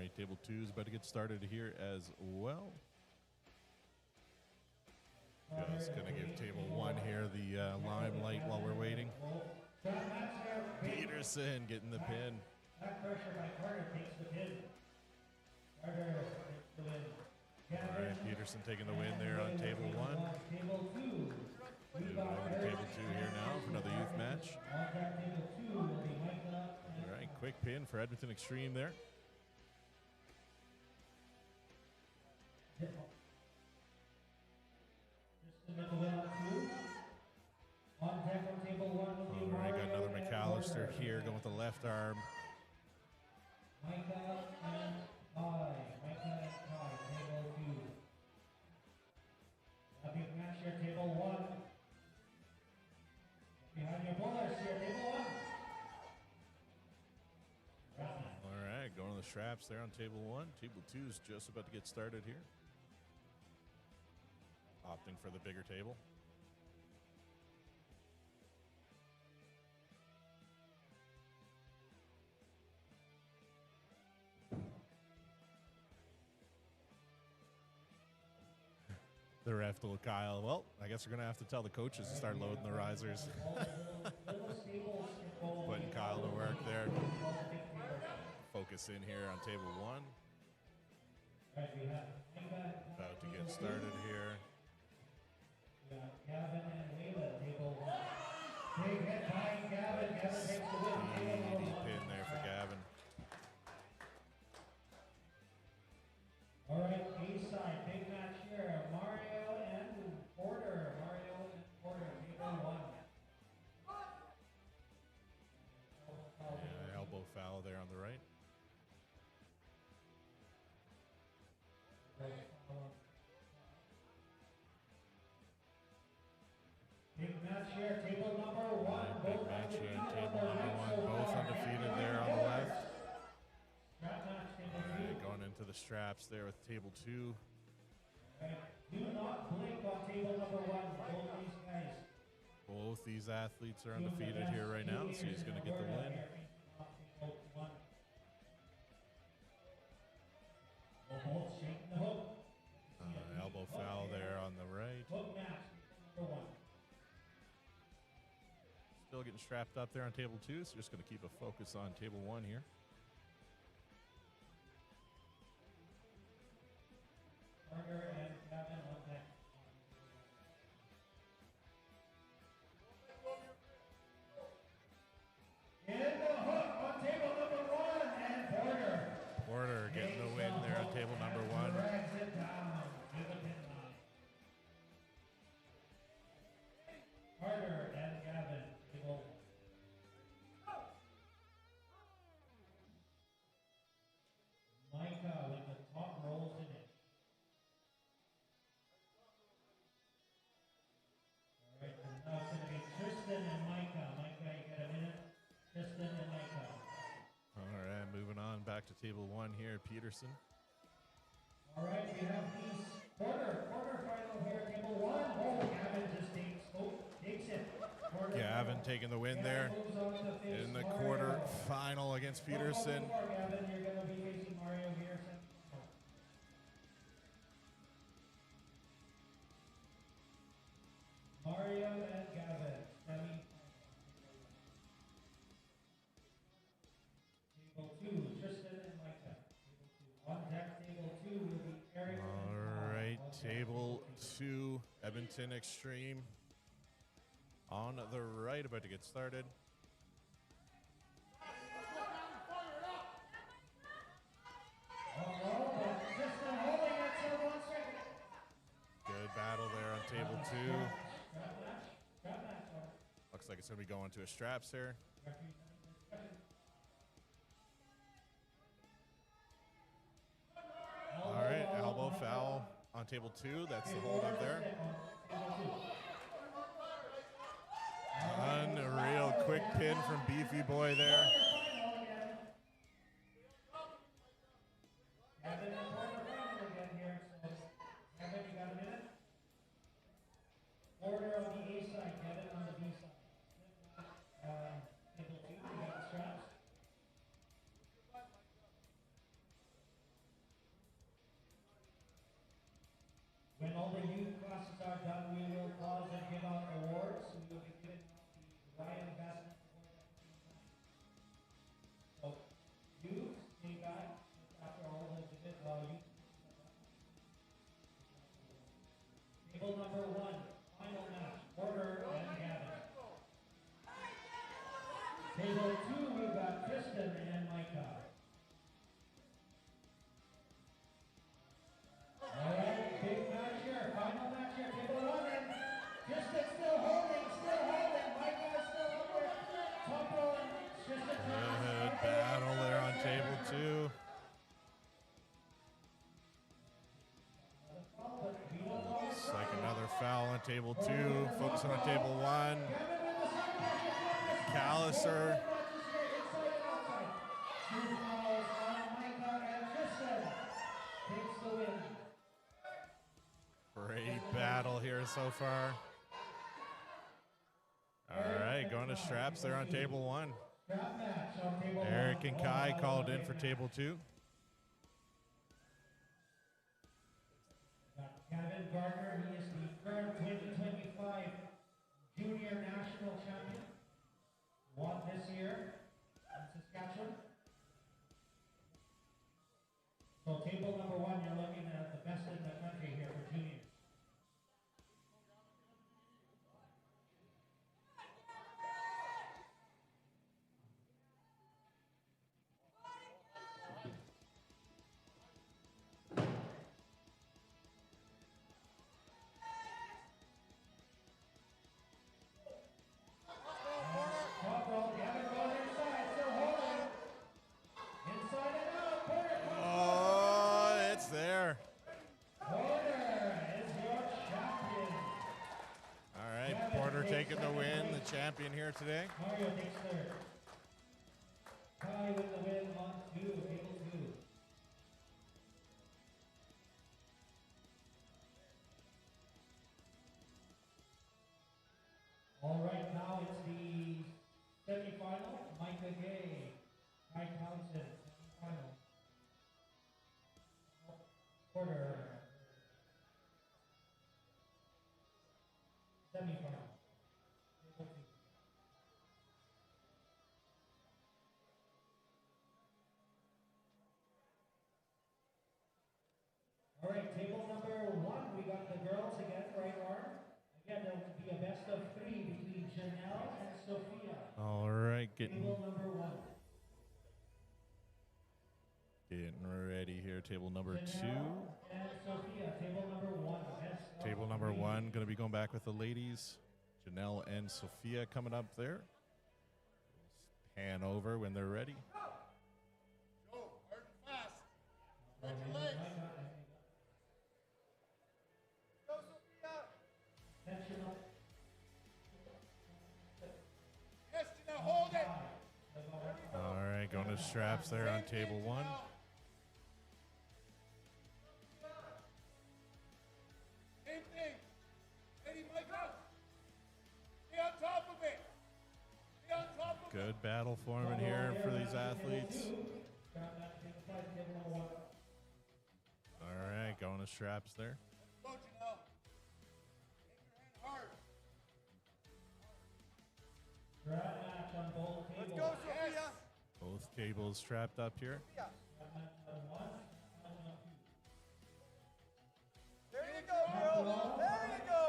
right, table 2 is about to get started here as well. Just going to give table 1 here the limelight while we're waiting. Peterson getting the pin. Back pressure by Carter takes the pin. Carter takes the win. All right, Peterson taking the win there on table 1. Table 2. Moving over to table 2 here now for another youth match. On track table 2 will be Micah. All right, quick pin for Edmonton Extreme there. On deck on table 1 will be All right, got another McAllister here going with the left arm. Micah and Kai. Micah and Kai, table 2. Happy match here, table 1. Behind your bowlers here, table 1. All right, going to the straps there on table 1. Table 2 is just about to get started here. Opting for the bigger table. The ref told Kyle, well, I guess we're going to have to tell the coaches to start loading the risers. Putting Kyle to work there. Focus in here on table 1. About to get started here. Gavin and Layla, table 1. Big hit by Gavin. Gavin takes the win. Speedy pin there for Gavin. All right, A-side, big match here. Mario and Porter. Mario and Porter, table 1. Yeah, elbow foul there on the right. Big match here, table number 1. Big match here on table number 1. Both undefeated there on the left. Strap match, table 2. Right, going into the straps there with table 2. Do not blink on table number 1. Both these guys. Both these athletes are undefeated here right now, so he's going to get the win. Both shaking the hook. Elbow foul there on the right. Hook match, number 1. Still getting strapped up there on table 2, so just going to keep a focus on table 1 here. Carter and Gavin on deck. In the hook on table number 1 and Porter. Porter getting the win there on table number 1. Drags it down to the pin line. Carter and Gavin, table 1. Micah with the top roll finish. All right, so now it's going to be Tristan and Micah. Micah, you get a minute. Tristan and Micah. All right, moving on back to table 1 here, Peterson. All right, we have these quarter-final here, table 1. Oh, Gavin just takes it. Gavin taking the win there in the quarter final against Peterson. Gavin, you're going to be facing Mario here. Mario and Gavin, semi. Table 2, Tristan and Micah. Table 2. On deck, table 2 will be Eric. All right, table 2, Edmonton Extreme. On the right, about to get started. Good battle there on table 2. Looks like it's going to be going to a straps here. All right, elbow foul on table 2. That's the hold up there. Unreal quick pin from Beefy Boy there. Order on the A side, Kevin on the B side. Table 2, we got the straps. Table 2, we've got Tristan and Micah. All right, big match here, final match here, table 1, and Tristan still holding, Micah is still up there, top row, and Tristan. Good battle there on table 2. Looks like another foul on table 2. Focusing on table 1. McAllister. Great battle here so far. All right, going to straps there on table 1. Eric and Kai called in for table 2. Kevin Gardner, he is the current 2025 Junior National Champion. Won this year in Saskatchewan. So table number 1, you're looking at the best in the country here for juniors. Taking the win, the champion here today. Mario takes third. Kai with the win on 2, table 2. All right, now it's the semifinal. Micah Gay, Kai Townsend, semifinal. Quarter. Semifinal. All right, table number 1, we got the girls again, right arm. Again, there will be a best of 3 between Janelle and Sophia. All right, Table number 1. Getting ready here. Table number 2. And Sophia, table number 1. Table number 1, going to be going back with the ladies. Janelle and Sophia coming up there. Pan over when they're ready. Go, hard and fast. Spread your legs. Go, Sophia. Yes, Janelle, hold it. All right, going to straps there on table 1. Same thing. Ready, Micah? Stay on top of it. Stay on top of it. Good battle forming here for these athletes. All right, going to straps there. Go, Janelle. Take your hand hard. Match on both tables. Let's go, Sophia. Both tables strapped up here. There you go, girl. There you go.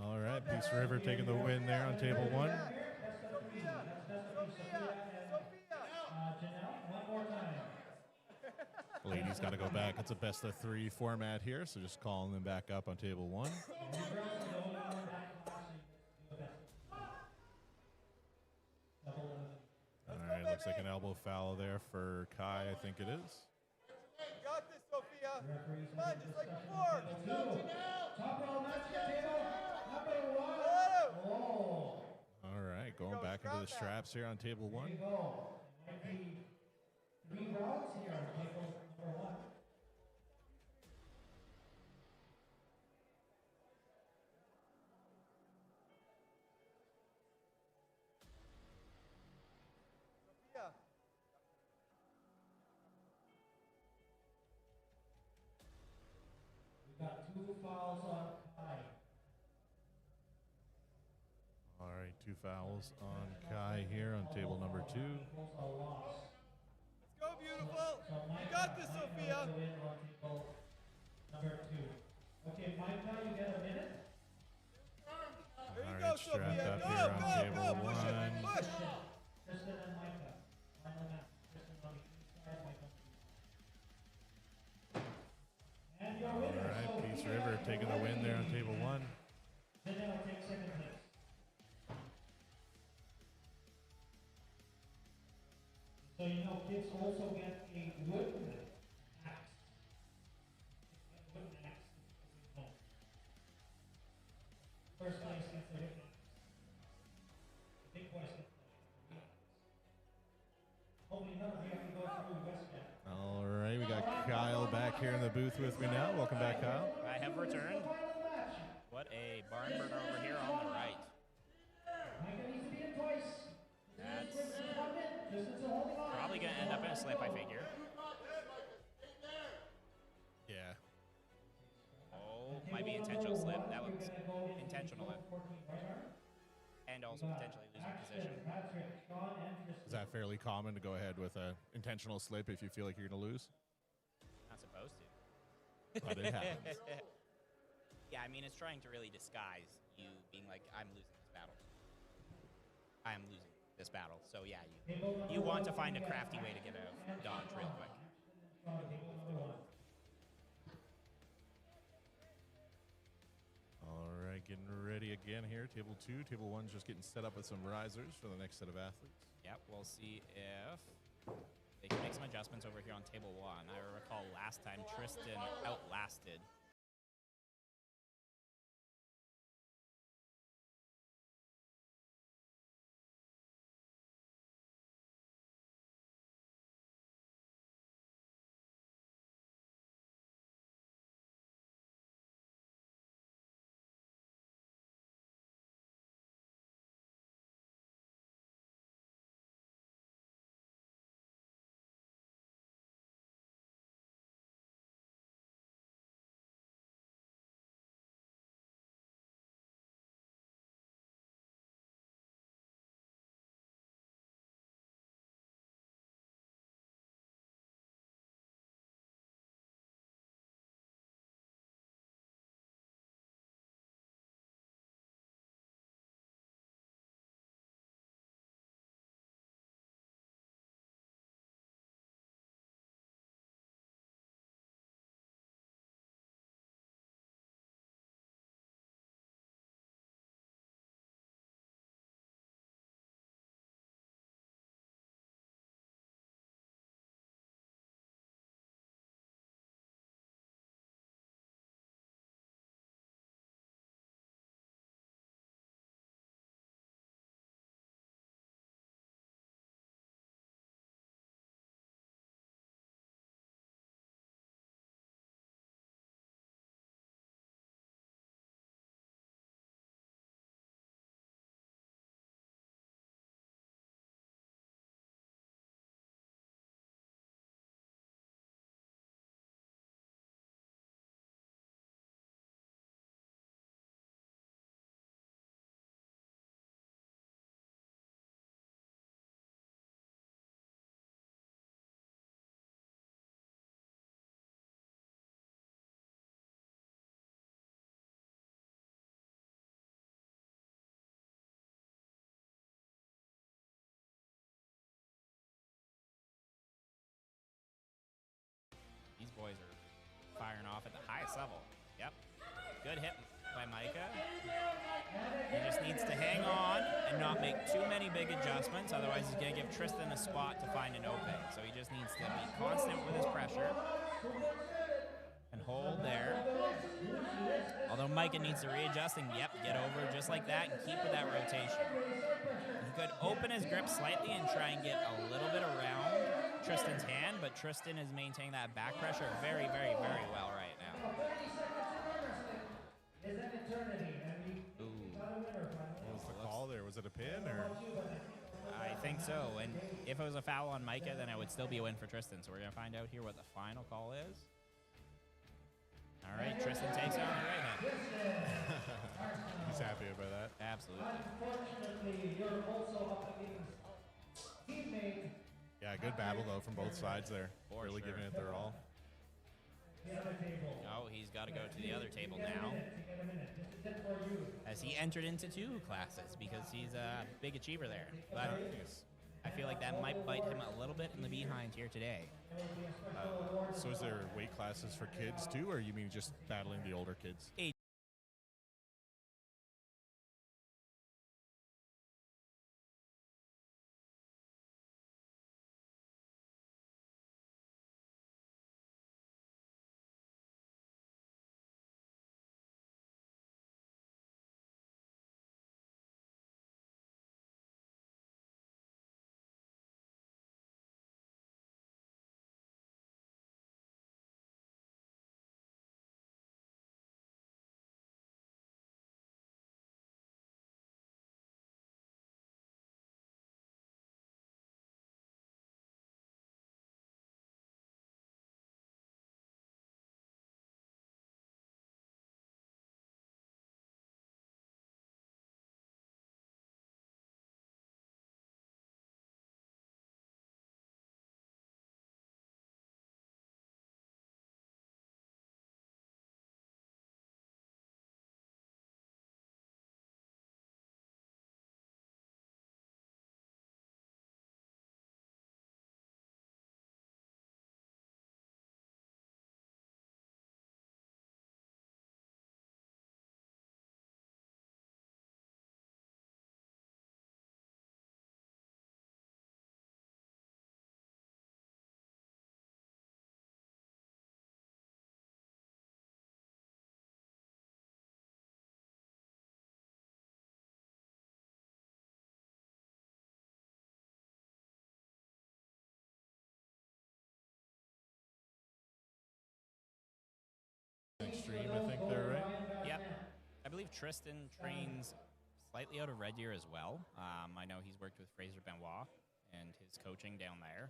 All right, Peace River taking the win there on table 1. Sophia. Janelle, one more time. Ladies got to go back. It's a best of 3 format here, so just calling them back up on table 1. All right, looks like an elbow foul there for Kai, I think it is. You got this, Sophia. Come on, just like before. Let's go, Janelle. Top row match table number 1. Oh. All right, going back into the straps here on table 1. There you go. Might be 3 rounds here on table number 1. Sophia. We got 2 fouls on Kai. All right, 2 fouls on Kai here on table number 2. Let's go, beautiful. You got this, Sophia. Sophia. The win on table number 2. Okay, Mike, now you get a minute. There you All go, right, strapped Sophia. up Go, here on go, table go. Push it. 1. Push. Tristan and Micah on the map. Tristan on the inside, Micah on the east. And your All winner. right, Sophia Peace River taking the win there on table 1. Janelle takes second place. So you know, kids also get a wooden axe. A wooden axe is home. First place gets a wooden axe. The big boys get the wooden axe. Hopefully none of you have to go through Westgate. All right, we got Kyle back here in the booth with me now. Welcome back, Kyle. I have returned. What a barn burner over here on the right. Micah needs to be in twice. That's Tristan's holding on. probably going to end up in a slip, I figure. Yeah. Oh, might be intentional slip. That looks intentional. And also potentially losing position. Is that fairly common to go ahead with a intentional slip if you feel like you're going to lose? Not supposed to. But it happens. Yeah, I mean, it's trying to really disguise you being like, I'm losing this battle. I am losing this battle. So yeah, you want to find a crafty way to get a dodge real quick. All right, getting ready again here. Table 2. Table 1's just getting set up with some risers for the next set of athletes. Yep, we'll see if they can make some adjustments over here on table 1. I recall last time Tristan outlasted. These boys are firing off at the highest level. Yep. Good hit by Micah. He just needs to hang on and not make too many big adjustments. Otherwise, he's going to give Tristan a spot to find an opening. So he just needs to be constant with his pressure and hold there. Although Micah needs to readjust and, yep, get over just like that and keep with that rotation. He could open his grip slightly and try and get a little bit around Tristan's hand, but Tristan is maintaining that back pressure very, very, very well right now. Ooh. What was the call there? Was it a pin or? I think so. And if it was a foul on Micah, then it would still be a win for Tristan. So we're going to find out here what the final call is. All right, Tristan takes it on the right hand. He's happy about that. Absolutely. Unfortunately, you're also up against teammate. Yeah, good battle though from both sides there. For Really sure. giving it their all. Oh, he's got to go to the other table now. As he entered into 2 classes because he's a big achiever there. But I feel like that might bite him a little bit in the behind here today. So is there weight classes for kids too, or you mean just battling the older kids? Extreme, I think they're right. Yep. I believe Tristan trains slightly out of Red Deer as well. I know he's worked with Fraser Benoit and his coaching down there.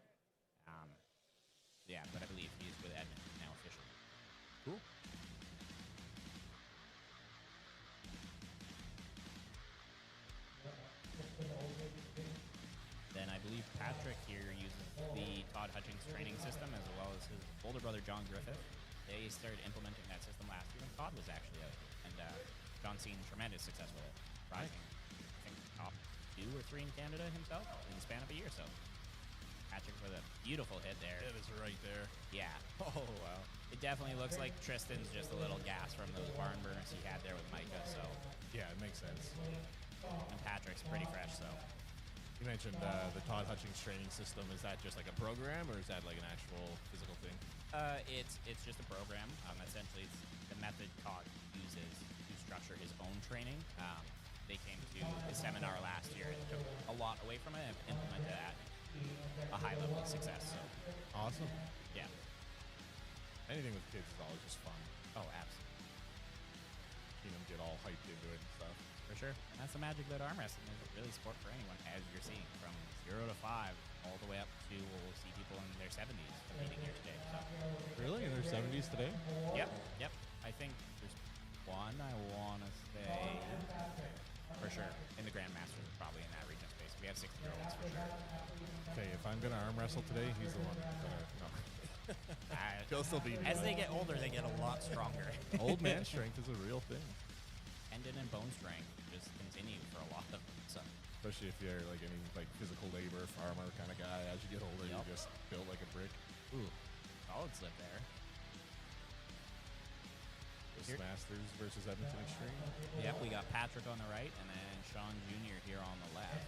Yeah, but I believe he's with Edmonton now officially. Cool. Then I believe Patrick here uses the Todd Hutchings training system as well as his older brother John Griffith. They started implementing that system last year when Todd was actually out. And John's seen tremendous success with it. Rising, I think, top 2 or 3 in Canada himself in the span of a year. So Patrick with a beautiful hit there. It is right there. Yeah. Oh, wow. It definitely looks like Tristan's just a little gas from those barn burners he had there with Micah. So Yeah, it makes sense. and Patrick's pretty fresh. So You mentioned the Todd Hutchings training system. Is that just like a program, or is that like an actual physical thing? it's just a program. Essentially, it's the method Todd uses to structure his own training. They came to the seminar last year and took a lot away from it and implemented it at a high level of success. So Awesome. yeah. Anything with kids is always just fun. Oh, absolutely. Seeing them get all hyped into it and stuff. For sure. And that's the magic about arm wrestling. It's really sport for anyone, as you're seeing, from 0 to 5 all the way up to, we'll see people in their 70s competing here today. So. Really? In their 70s today? Yep. I think there's one I want to say, for sure, in the Grandmasters, probably in that region space. We have 60-year-olds for sure. Okay, if I'm going to arm wrestle today, he's the one. No. He'll still be. As they get older, they get a lot stronger. Old man strength is a real thing. Tendon and bone strength just continue for a lot of them. So. Especially if you're like any like physical labor, farmer kind of guy. As you get older, Yep. you're just built like a brick. Ooh, solid slip there. Twistmasters versus Edmonton Extreme. Yep, we got Patrick on the right and then Sean Jr. here on the left.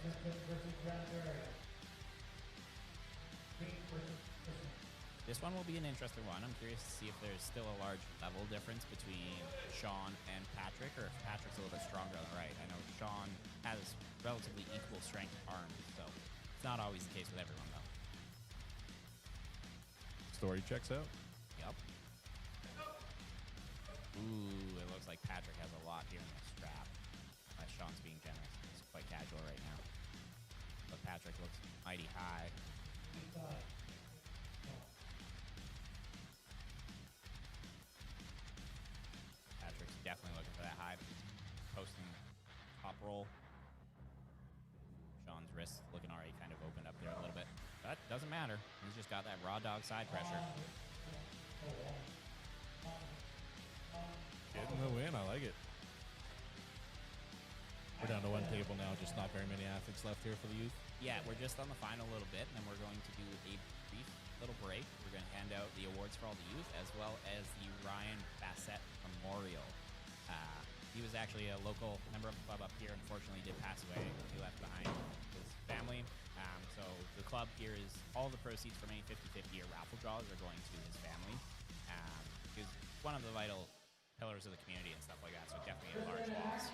This one will be an interesting one. I'm curious to see if there's still a large level difference between Sean and Patrick, or if Patrick's a little bit stronger on the right. I know Sean has relatively equal strength arms, so it's not always the case with everyone, though. Story checks out. Yep. Ooh, it looks like Patrick has a lot here in the strap. Sean's being generous. He's quite casual right now. But Patrick looks mighty high. Patrick's definitely looking for that high. Posting top roll. Sean's wrist looking already kind of opened up there a little bit. But doesn't matter. He's just got that raw dog side pressure. Getting the win. I like it. We're down to one table now. Just not very many athletes left here for the youth. Yeah, we're just on the final little bit, and then we're going to do a brief little break. We're going to hand out the awards for all the youth, as well as the Ryan Bassett Memorial. He was actually a local member of the club up here. Unfortunately, he did pass away. He left behind his family. So the club here is all the proceeds from any 50-50 or raffle draws are going to his family. He was one of the vital pillars of the community and stuff like that, so definitely a large loss.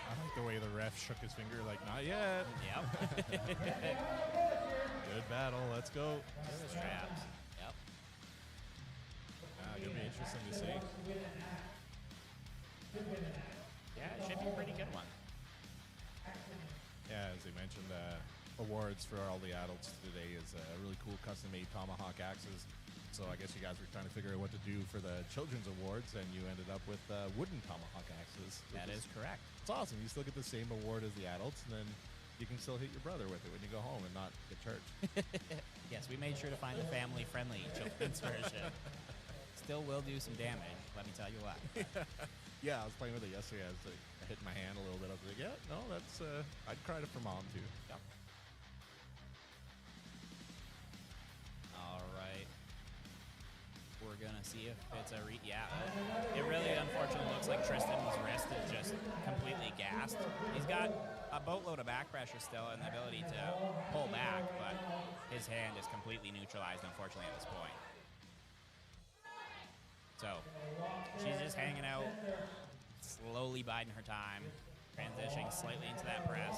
I like the way the ref shook his finger like, not yet. Yep. Good battle. Let's go. Straps. Yep. Gonna be interesting to see. Yeah, it should be a pretty good one. Yeah, as they mentioned, awards for all the adults today is really cool custom-made tomahawk axes. So I guess you guys were trying to figure out what to do for the children's awards, and you ended up with wooden tomahawk axes. That is correct. It's awesome. You still get the same award as the adults, and then you can still hit your brother with it when you go home and not get charged. Yes, we made sure to find the family-friendly children's version. Still will do some damage, let me tell you what. Yeah, I was playing with it yesterday. I was like, I hit my hand a little bit. I was like, yeah, no, that's, I'd cry it for mom too. Yep. All right. We're gonna see if it's a yeah. It really unfortunately looks like Tristan's wrist is just completely gassed. He's got a boatload of back pressure still and the ability to pull back, but his hand is completely neutralized, unfortunately, at this point. So she's just hanging out, slowly biding her time, transitioning slightly into that press,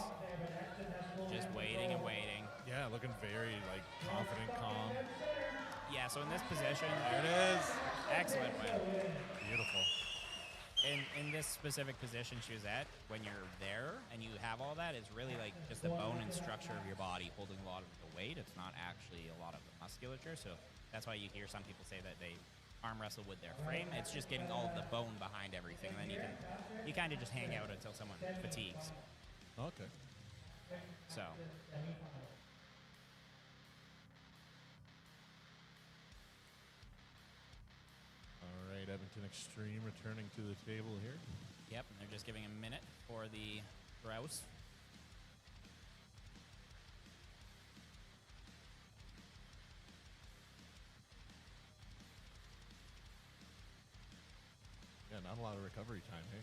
just waiting and waiting. Yeah, looking very like confident, calm. Yeah, so in this position, There it is. excellent win. Beautiful. In this specific position she was at, when you're there and you have all that, it's really like just the bone and structure of your body holding a lot of the weight. It's not actually a lot of the musculature, so that's why you hear some people say that they arm wrestle with their frame. It's just getting all of the bone behind everything, and then you kind of just hang out until someone fatigues. Okay. So All right, Edmonton Extreme returning to the table here. yep, and they're just giving a minute for the grouse. Yeah, not a lot of recovery time, hey?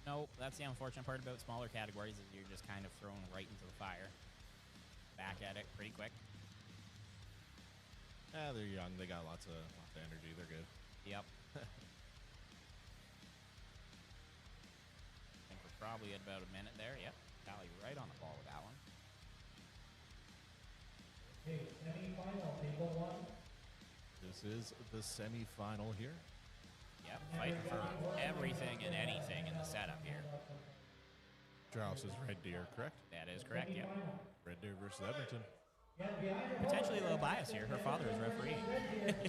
Nope, that's the unfortunate part about smaller categories is you're just kind of thrown right into the fire. Back at it pretty quick. Yeah, they're young. They got lots of energy. They're good. Yep. I think we're probably at about a minute there. Yep. Tally right on the ball with that one. Okay, semi-final, table one. This is the semi-final here. Yep. Fighting for everything and anything in the setup here. Drouse is Red Deer, correct? That is correct. Yep. Red Deer versus Edmonton. Potentially a little bias here. Her father is refereeing.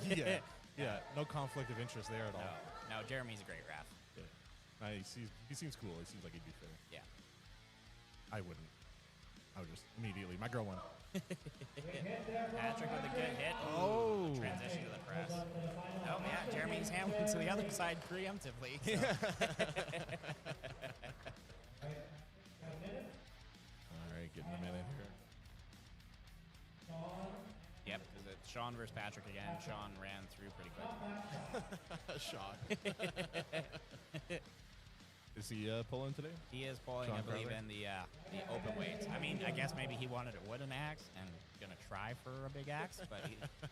Yeah, yeah. No conflict of interest there at all. No, Jeremy's a great ref. Yeah. He seems cool. He seems like he'd be fair. Yeah. I wouldn't. I would just immediately. My girl won. Patrick with a good hit. Oh. Transition to the press. Oh, yeah. Jeremy's hand went to the other side preemptively. So. All right, getting a minute here. Yep, because it's Sean versus Patrick again. Sean ran through pretty quick. Shot. Is he pulling today? He is pulling, Sean I believe, Crowther? in the open weights. I mean, I guess maybe he wanted a wooden axe and gonna try for a big axe, but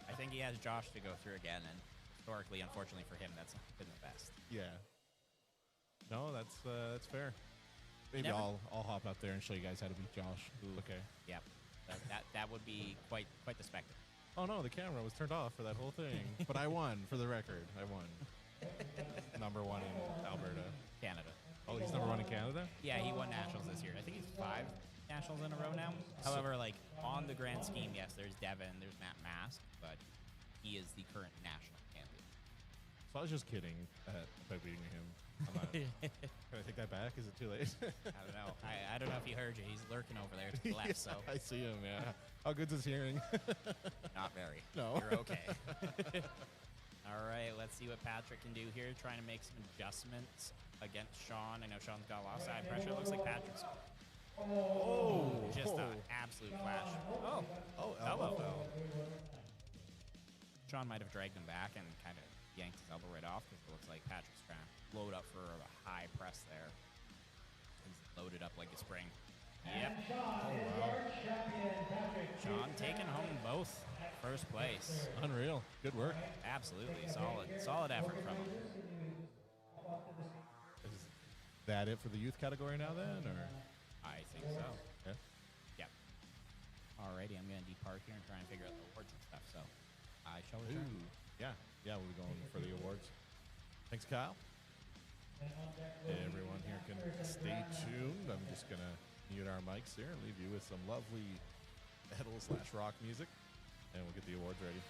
I think he has Josh to go through again. And historically, unfortunately for him, that's not been the best. Yeah. No, that's fair. Maybe Never- I'll hop up there and show you guys how to beat Josh. Okay. Yep, that would be quite the spectacle. Oh no, the camera was turned off for that whole thing. But I won, for the record. I won. Number one in Alberta. Canada. Oh, he's number one in Canada? Yeah, he won nationals this year. I think he's 5 nationals in a row now. However, like on the grand scheme, yes, there's Devin, there's Matt Mask, but he is the current national champion. So I was just kidding about beating him. Can I take that back? Is it too late? I don't know. I don't know if he heard you. He's lurking over there to the left, so I see him, yeah. How good's his hearing? not very. No. You're okay. All right, let's see what Patrick can do here, trying to make some adjustments against Sean. I know Sean's got a lot of side pressure. It looks like Patrick's just an absolute flash. Elbow. Sean might have dragged him back and kind of yanked his elbow right off because it looks like Patrick's trying to load up for a high press there. He's loaded up like a spring. Yep. Sean taking home both. First place. Unreal. Good work. Absolutely. Solid effort from him. Is that it for the youth category now then, or? I think so. Yeah. Yep. Alrighty, I'm going to depart here and try and figure out the awards and stuff, so I shall return. Yeah. Yeah, we'll be going for the awards. Thanks, Kyle. Everyone here can stay tuned. I'm just going to mute our mics here and leave you with some lovely metal/rock music, and we'll get the awards ready.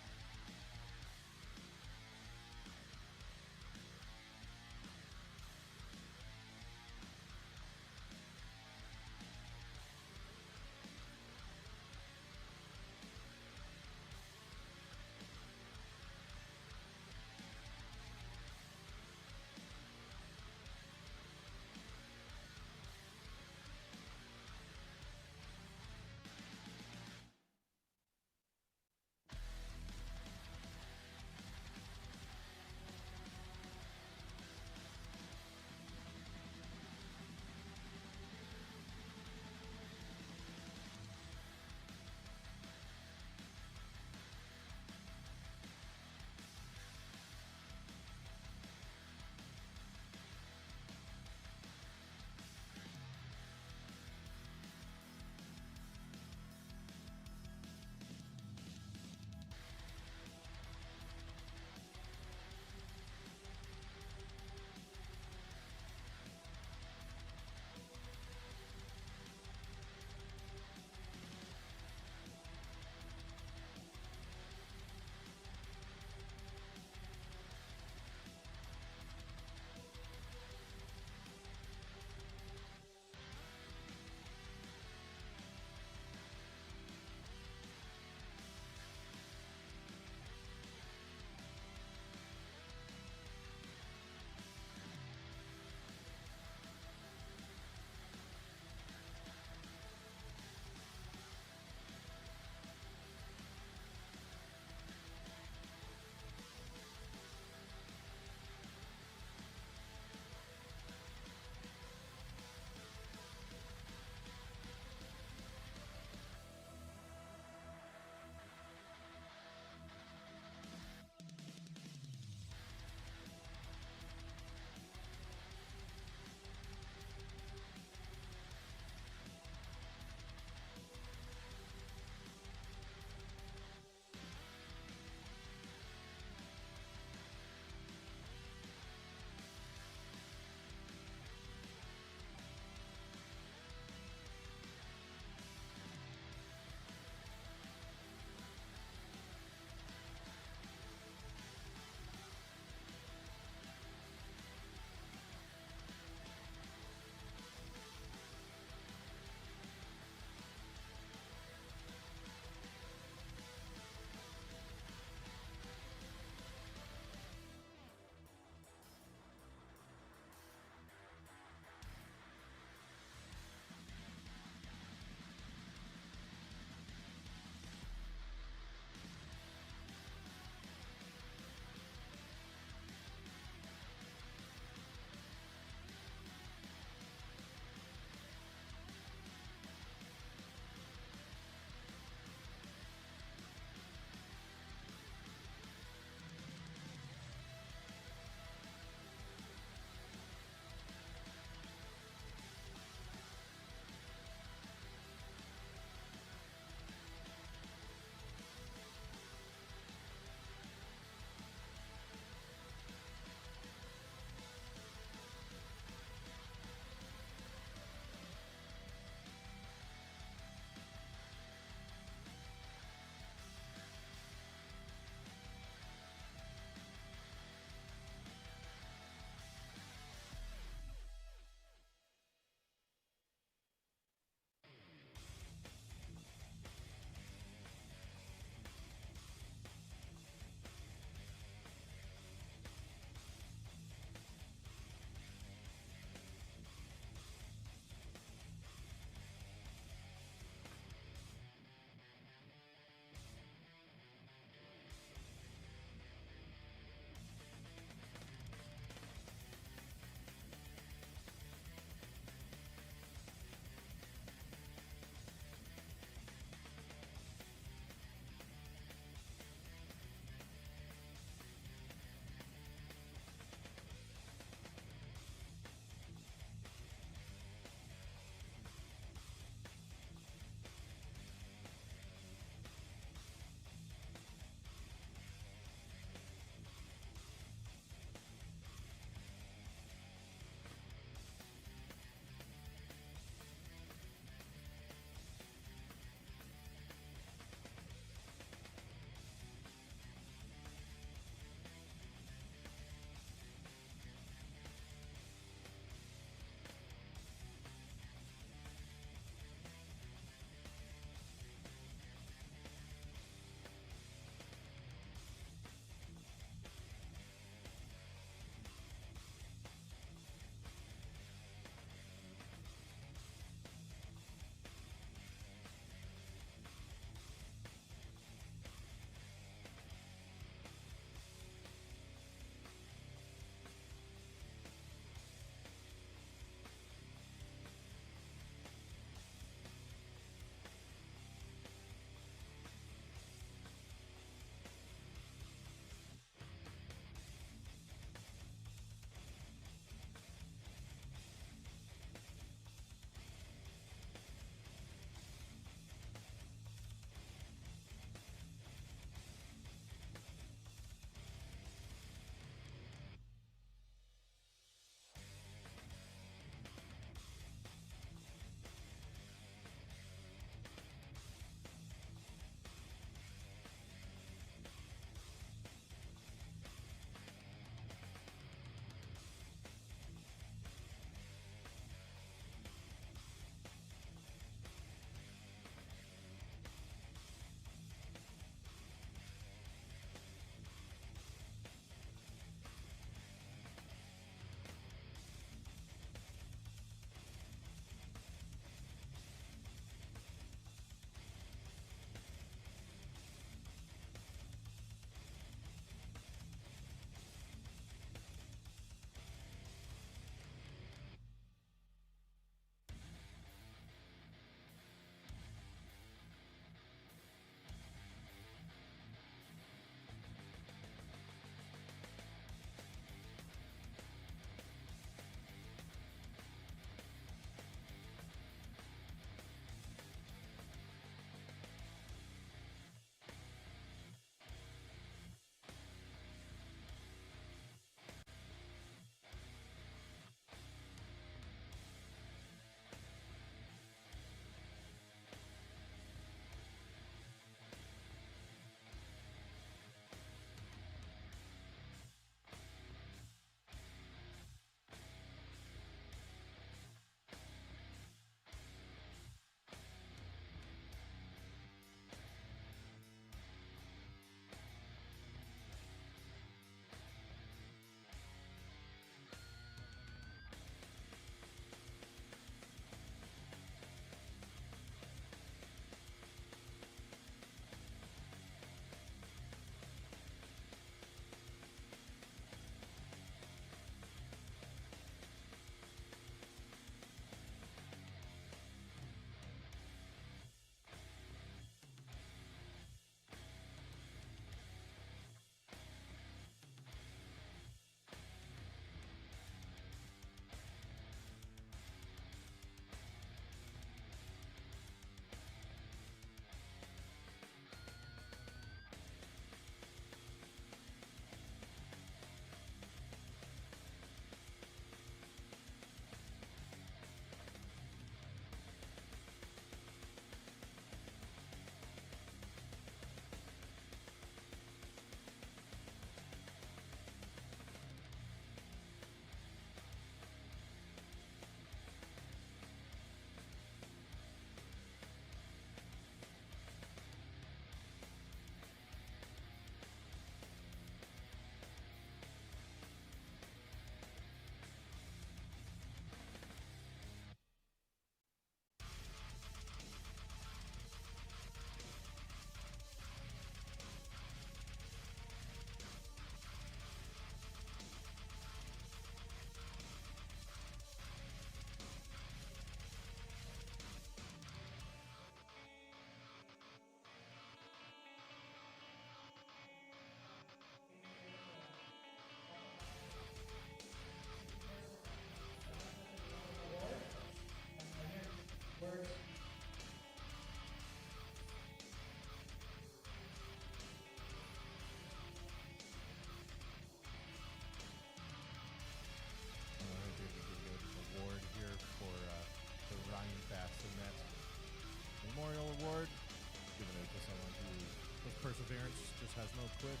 just has no quit.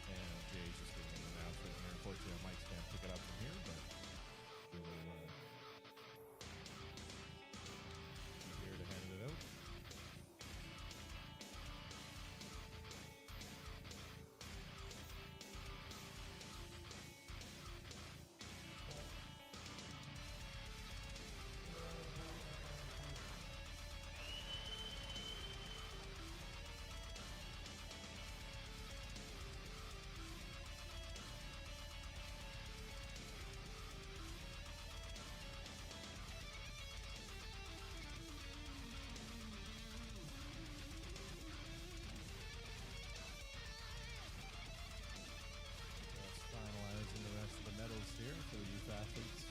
And Jay's just giving an announcement here. Unfortunately, our mics can't pick it up from here, but we will be here to hand it out. Finalizing the rest of the medals here for the youth athletes.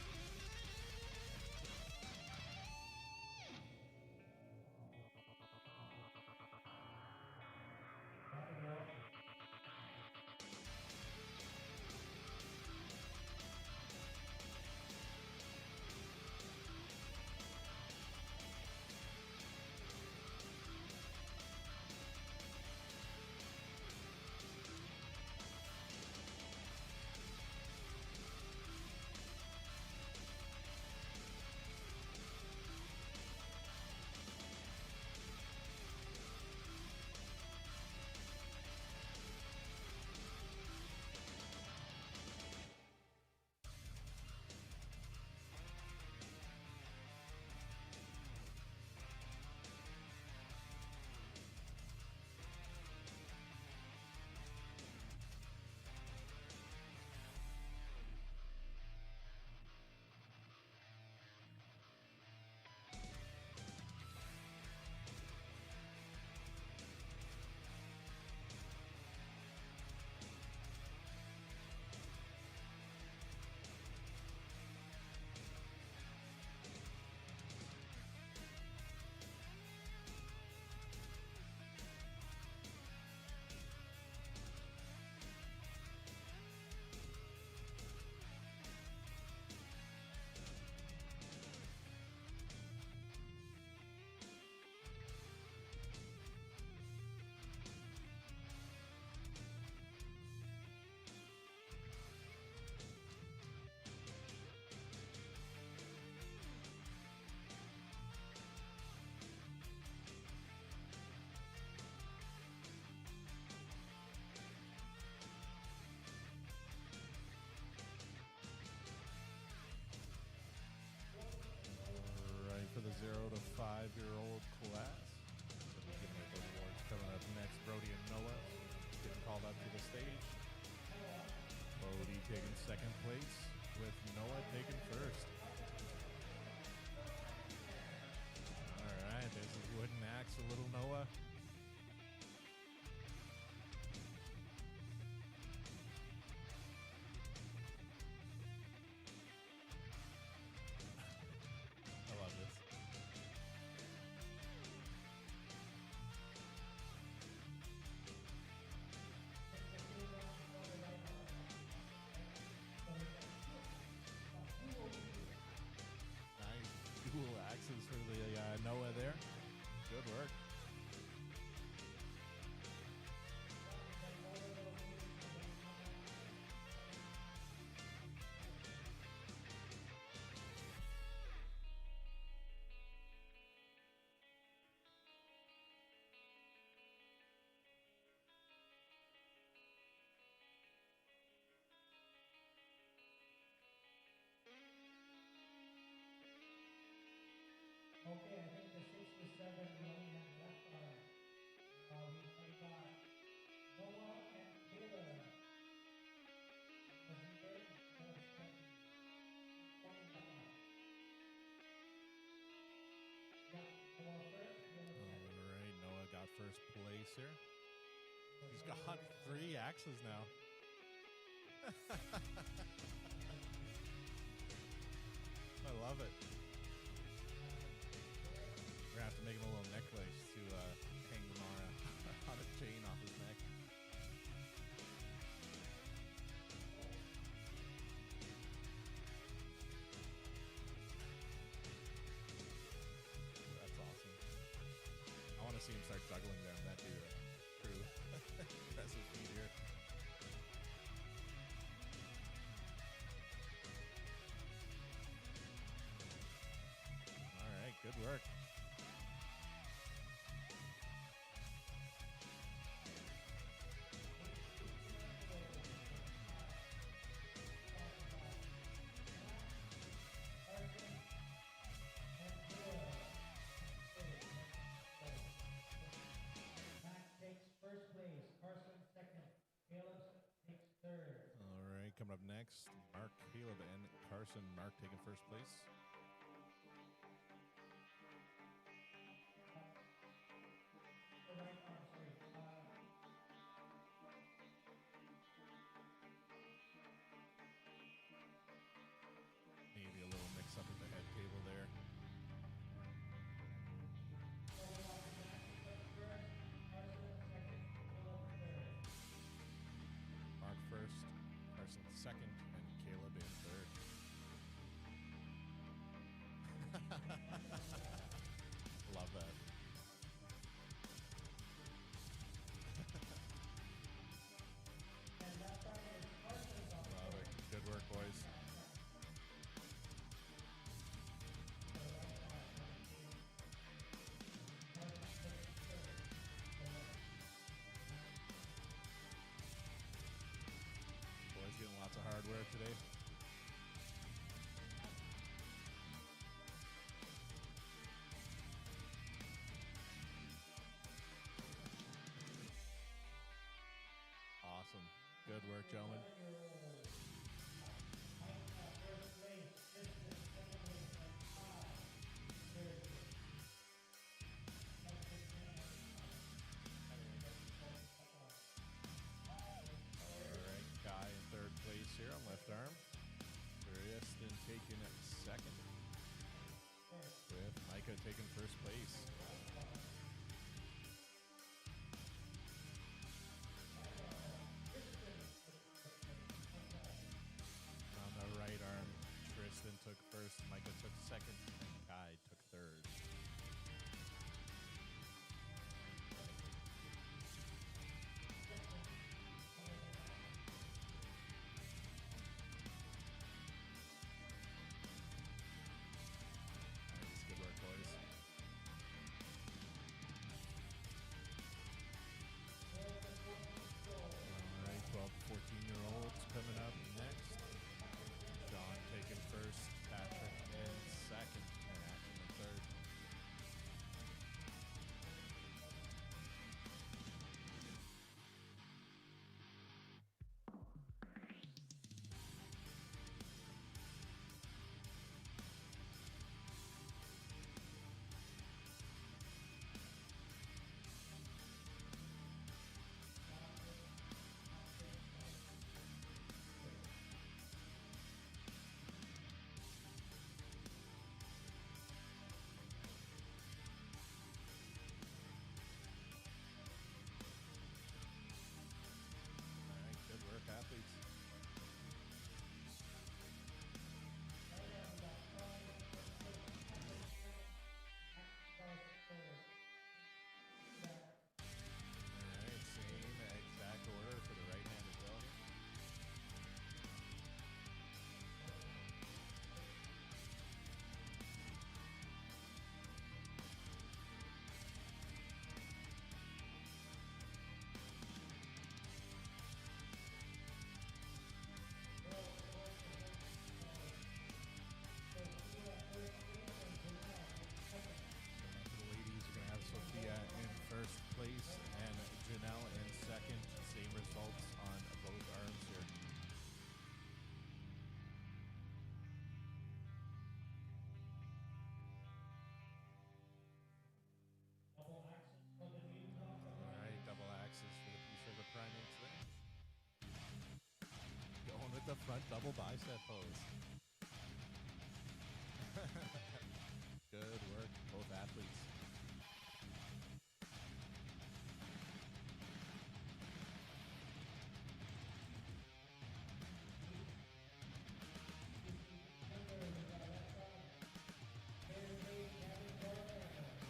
For the 0 to 5-year-old class. We'll be giving those awards coming up next. Brody and Noah getting called up to the stage. Brody taking second place with Noah taking first. Alright, there's his wooden axe, a little Noah. I love this. Nice dual axes for the Noah there. Good work. Okay, I think the 67 we only have left on. We got Noah and Taylor. Was he there? No, it's Kenny. One behind. Yeah, Noah first, Taylor second. Alright, Noah got first place here. He's got 3 axes now. I love it. We're gonna have to make him a little necklace to hang them on a chain off his neck. That's awesome. I want to see him start juggling them. That'd be true. Impressive. coming up next. Mark, Caleb, and Carson. Mark taking first place. Maybe a little mix up at the head table there. Mark first, Carson second, and Caleb in third. Love that. Love it. Good work, boys. Boys getting lots of hardware today. Awesome. Good work, gentlemen. Alright, Kai in third place here on left arm. Tristan taking second. With Micah taking first place. On the right arm, Tristan took first, Micah took second, and Kai took third. Nice, good work, boys. Alright, 12 to 14-year-olds coming up next. Sean taking first, Patrick in second, and Ashton in third. Alright, good work, athletes. Alright, same exact order for the right hand as well. So now for the ladies, you're going to have Sophia in first place and Janelle in second. Same results on both arms here. Alright, double axes for the piece of the primates there. Going with the front double bicep pose. Good work, both athletes.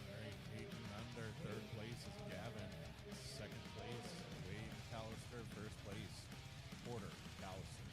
Alright, Peyton under third place is Gavin. Second place, Wade McAllister. First place, Porter McAllister.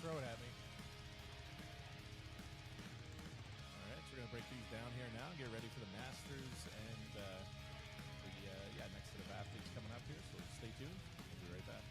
throw it at me. All right, so we're gonna break these down here now. Get ready for the Masters and the next set of athletes coming up here. So stay tuned. We'll be right back.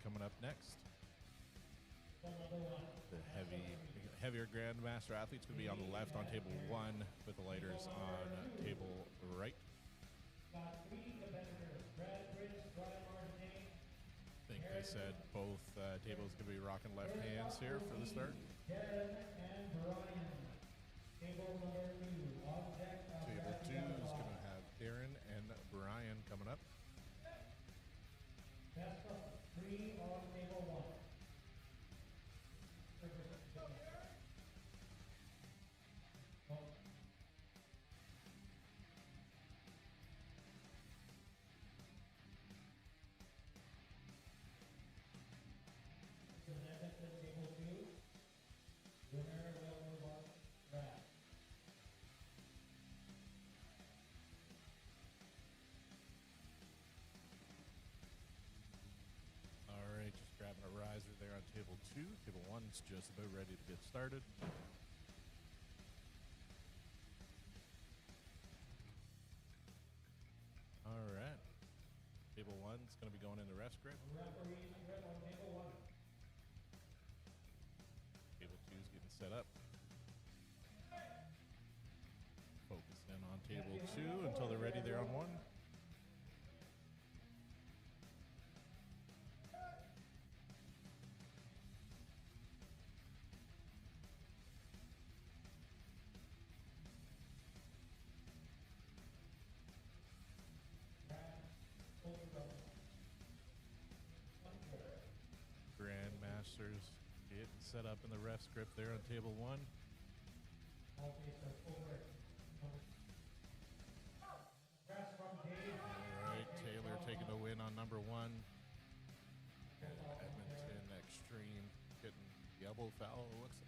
coming up next. The heavier Grandmaster athletes going to be on the left on table 1 with the lighters on table right. I think they said both tables going to be rocking left hands here for the start. Table 2 is going to have Darren and Brian coming up. Best of 3 on table 1. Grabbing a riser there on table 2. Table 1's just about ready to get started. All right. Table 1's going to be going in the ref script. Table 2's getting set up. Focus in on table 2 until they're ready there on 1. Grandmasters getting set up in the ref script there on table 1. All right, Taylor taking the win on number 1. Edmonton Extreme getting the elbow foul, it looks like.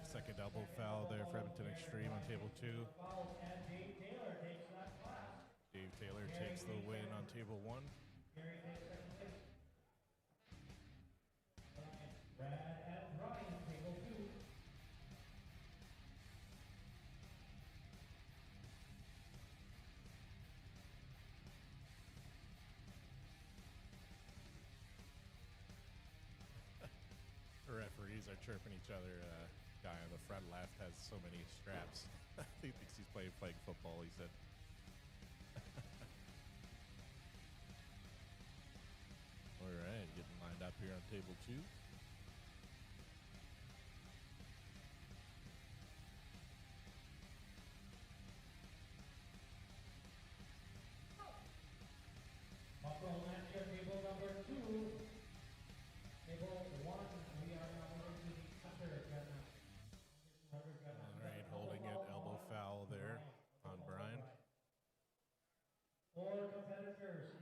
Second elbow foul there for Edmonton Extreme on table 2. Dave Taylor takes the win on table 1. The referees are chirping each other. Guy on the front left has so many straps. He thinks he's playing flag football, he said. All right, getting lined up here on table 2. Table number 2. Table 1, we are now moving to the upper Grandmaster. All right, holding it, elbow foul there on Brian. 4 competitors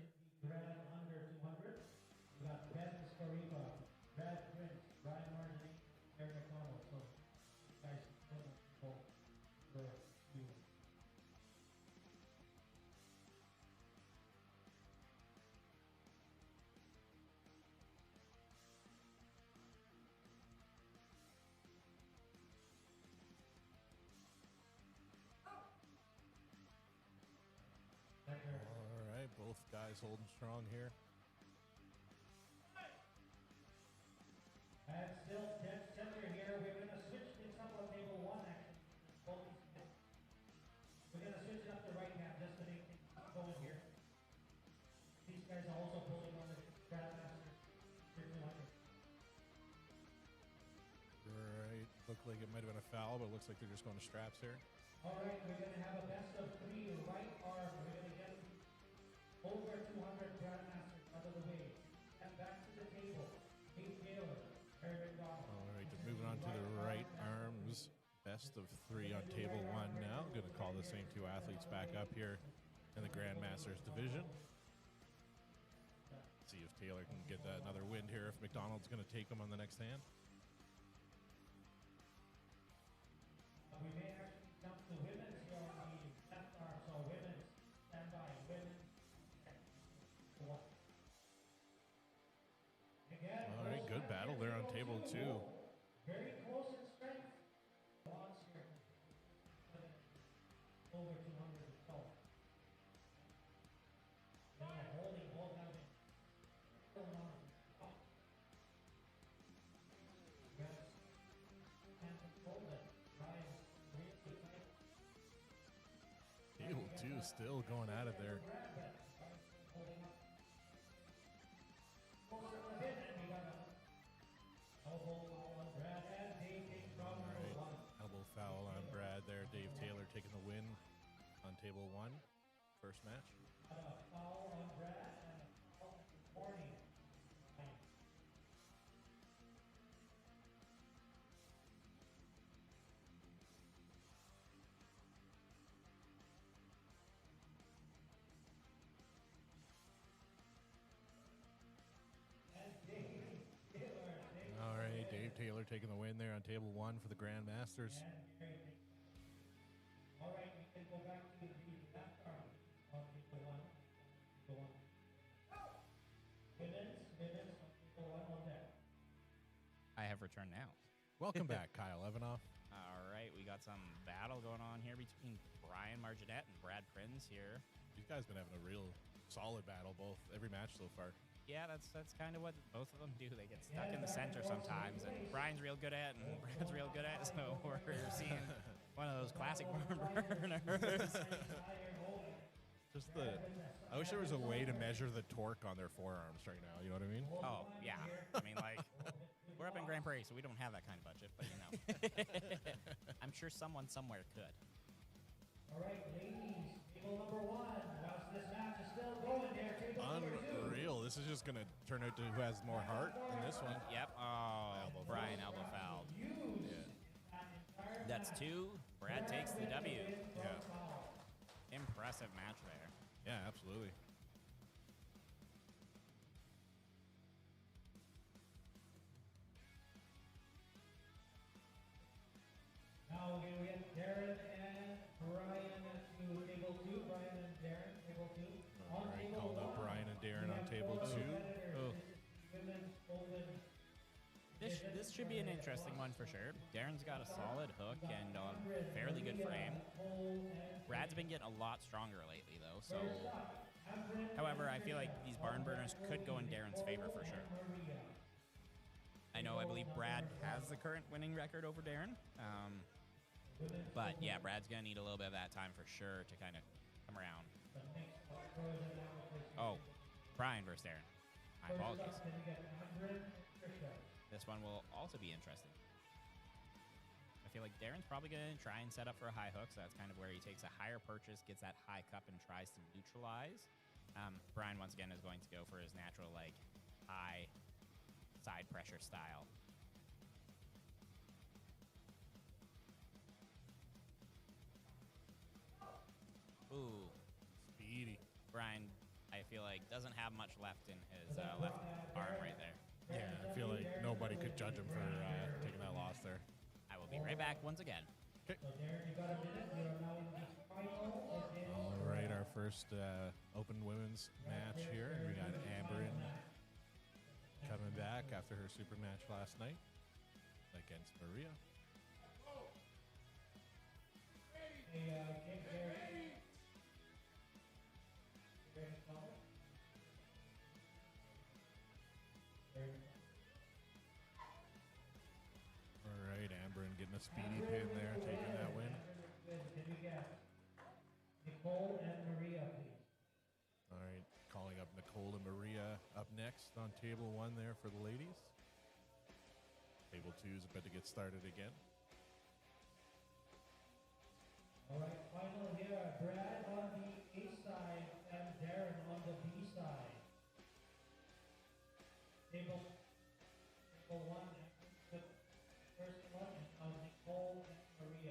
in the Grand under 200. We got Ben Scariba, Brad Prince, Brian Martin, Eric McConnell. So, guys, for you. All right, both guys holding strong here. And still dead center here. We're going to switch things up on table 1, actually. We're going to switch it up to right hand just to make things going here. These guys are also pulling on the Grandmaster. Right, looked like it might have been a foul, but it looks like they're just going to straps here. All right, we're going to have a best of 3 right arm. We're going to get over 200 Grandmasters out of the way. And back to the table. Dave Taylor, Eric McDonald. All right, just moving on to the right arms. Best of 3 on table 1 now. Going to call the same 2 athletes back up here in the Grandmasters division. See if Taylor can get that another win here, if McDonald's going to take him on the next hand. We may actually jump to women's here on the left arm, so women's, stand by, women's. Again, All right, good battle there on table 2. very close in strength. Lots here. Over 200 as well. Now holding both of them. Still on. Yes. And control it. Ryan, really tight. Table 2 still going at it there. Holding up. Closer to hit, and we got a elbow on Brad, and Dave takes from number one. Elbow foul on Brad there. Dave Taylor taking the win on table 1. First match. Got a foul on Brad, and a foul on Warning. All right, Dave Taylor taking the win there on table 1 for the Grandmasters. All right, we can go back to the left arm on people one. Go on. Women's on people one on that. I have returned now. Welcome back, Kyle Evanoff. All right, we got some battle going on here between Brian Marginette and Brad Prinz here. These guys been having a real solid battle every match so far. Yeah, that's kind of what both of them do. They get stuck in the center sometimes, and Brian's real good at it, and Brad's real good at it, so we're seeing one of those classic barn burners. Just I wish there was a way to measure the torque on their forearms right now, you know what I mean? Oh, yeah. I mean, like, we're up in Grande Prairie, so we don't have that kind of budget, but, you know. I'm sure someone somewhere could. All right, ladies, table number one. Whilst this match is still going there, table number two. Unreal. This is just going to turn out to who has more heart in this one. Yep. Oh, Brian elbow fouled. That's 2. Brad takes the W. Yeah. Impressive match there. Yeah, absolutely. Now we have Darren and Brian to table 2. Brian and Darren, table 2. All right, called up Brian and Darren on table 2. Oh. This should be an interesting one for sure. Darren's got a solid hook and a fairly good frame. Brad's been getting a lot stronger lately, though. So, however, I feel like these barn burners could go in Darren's favor for sure. I believe Brad has the current winning record over Darren. But yeah, Brad's gonna need a little bit of that time for sure to kind of come around. Oh, Brian versus Darren. My apologies. This one will also be interesting. I feel like Darren's probably going to try and set up for a high hook, so that's kind of where he takes a higher purchase, gets that high cup, and tries to neutralize. Brian, once again, is going to go for his natural, like, high side pressure style. Ooh. Speedy. Brian, I feel like, doesn't have much left in his left arm right there. Yeah, I feel like nobody could judge him for taking that loss there. I will be right back once again. Okay. All right, our first open women's match here. We got Amberin coming back after her super match last night against Maria. All right, Amberin getting a speedy pin there, taking that win. Nicole and Maria, please. All right, calling up Nicole and Maria up next on table 1 there for the ladies. Table 2 is about to get started again. All right, final here. Brad on the A side and Darren on the B side. Table 1, the first one, and now Nicole and Maria.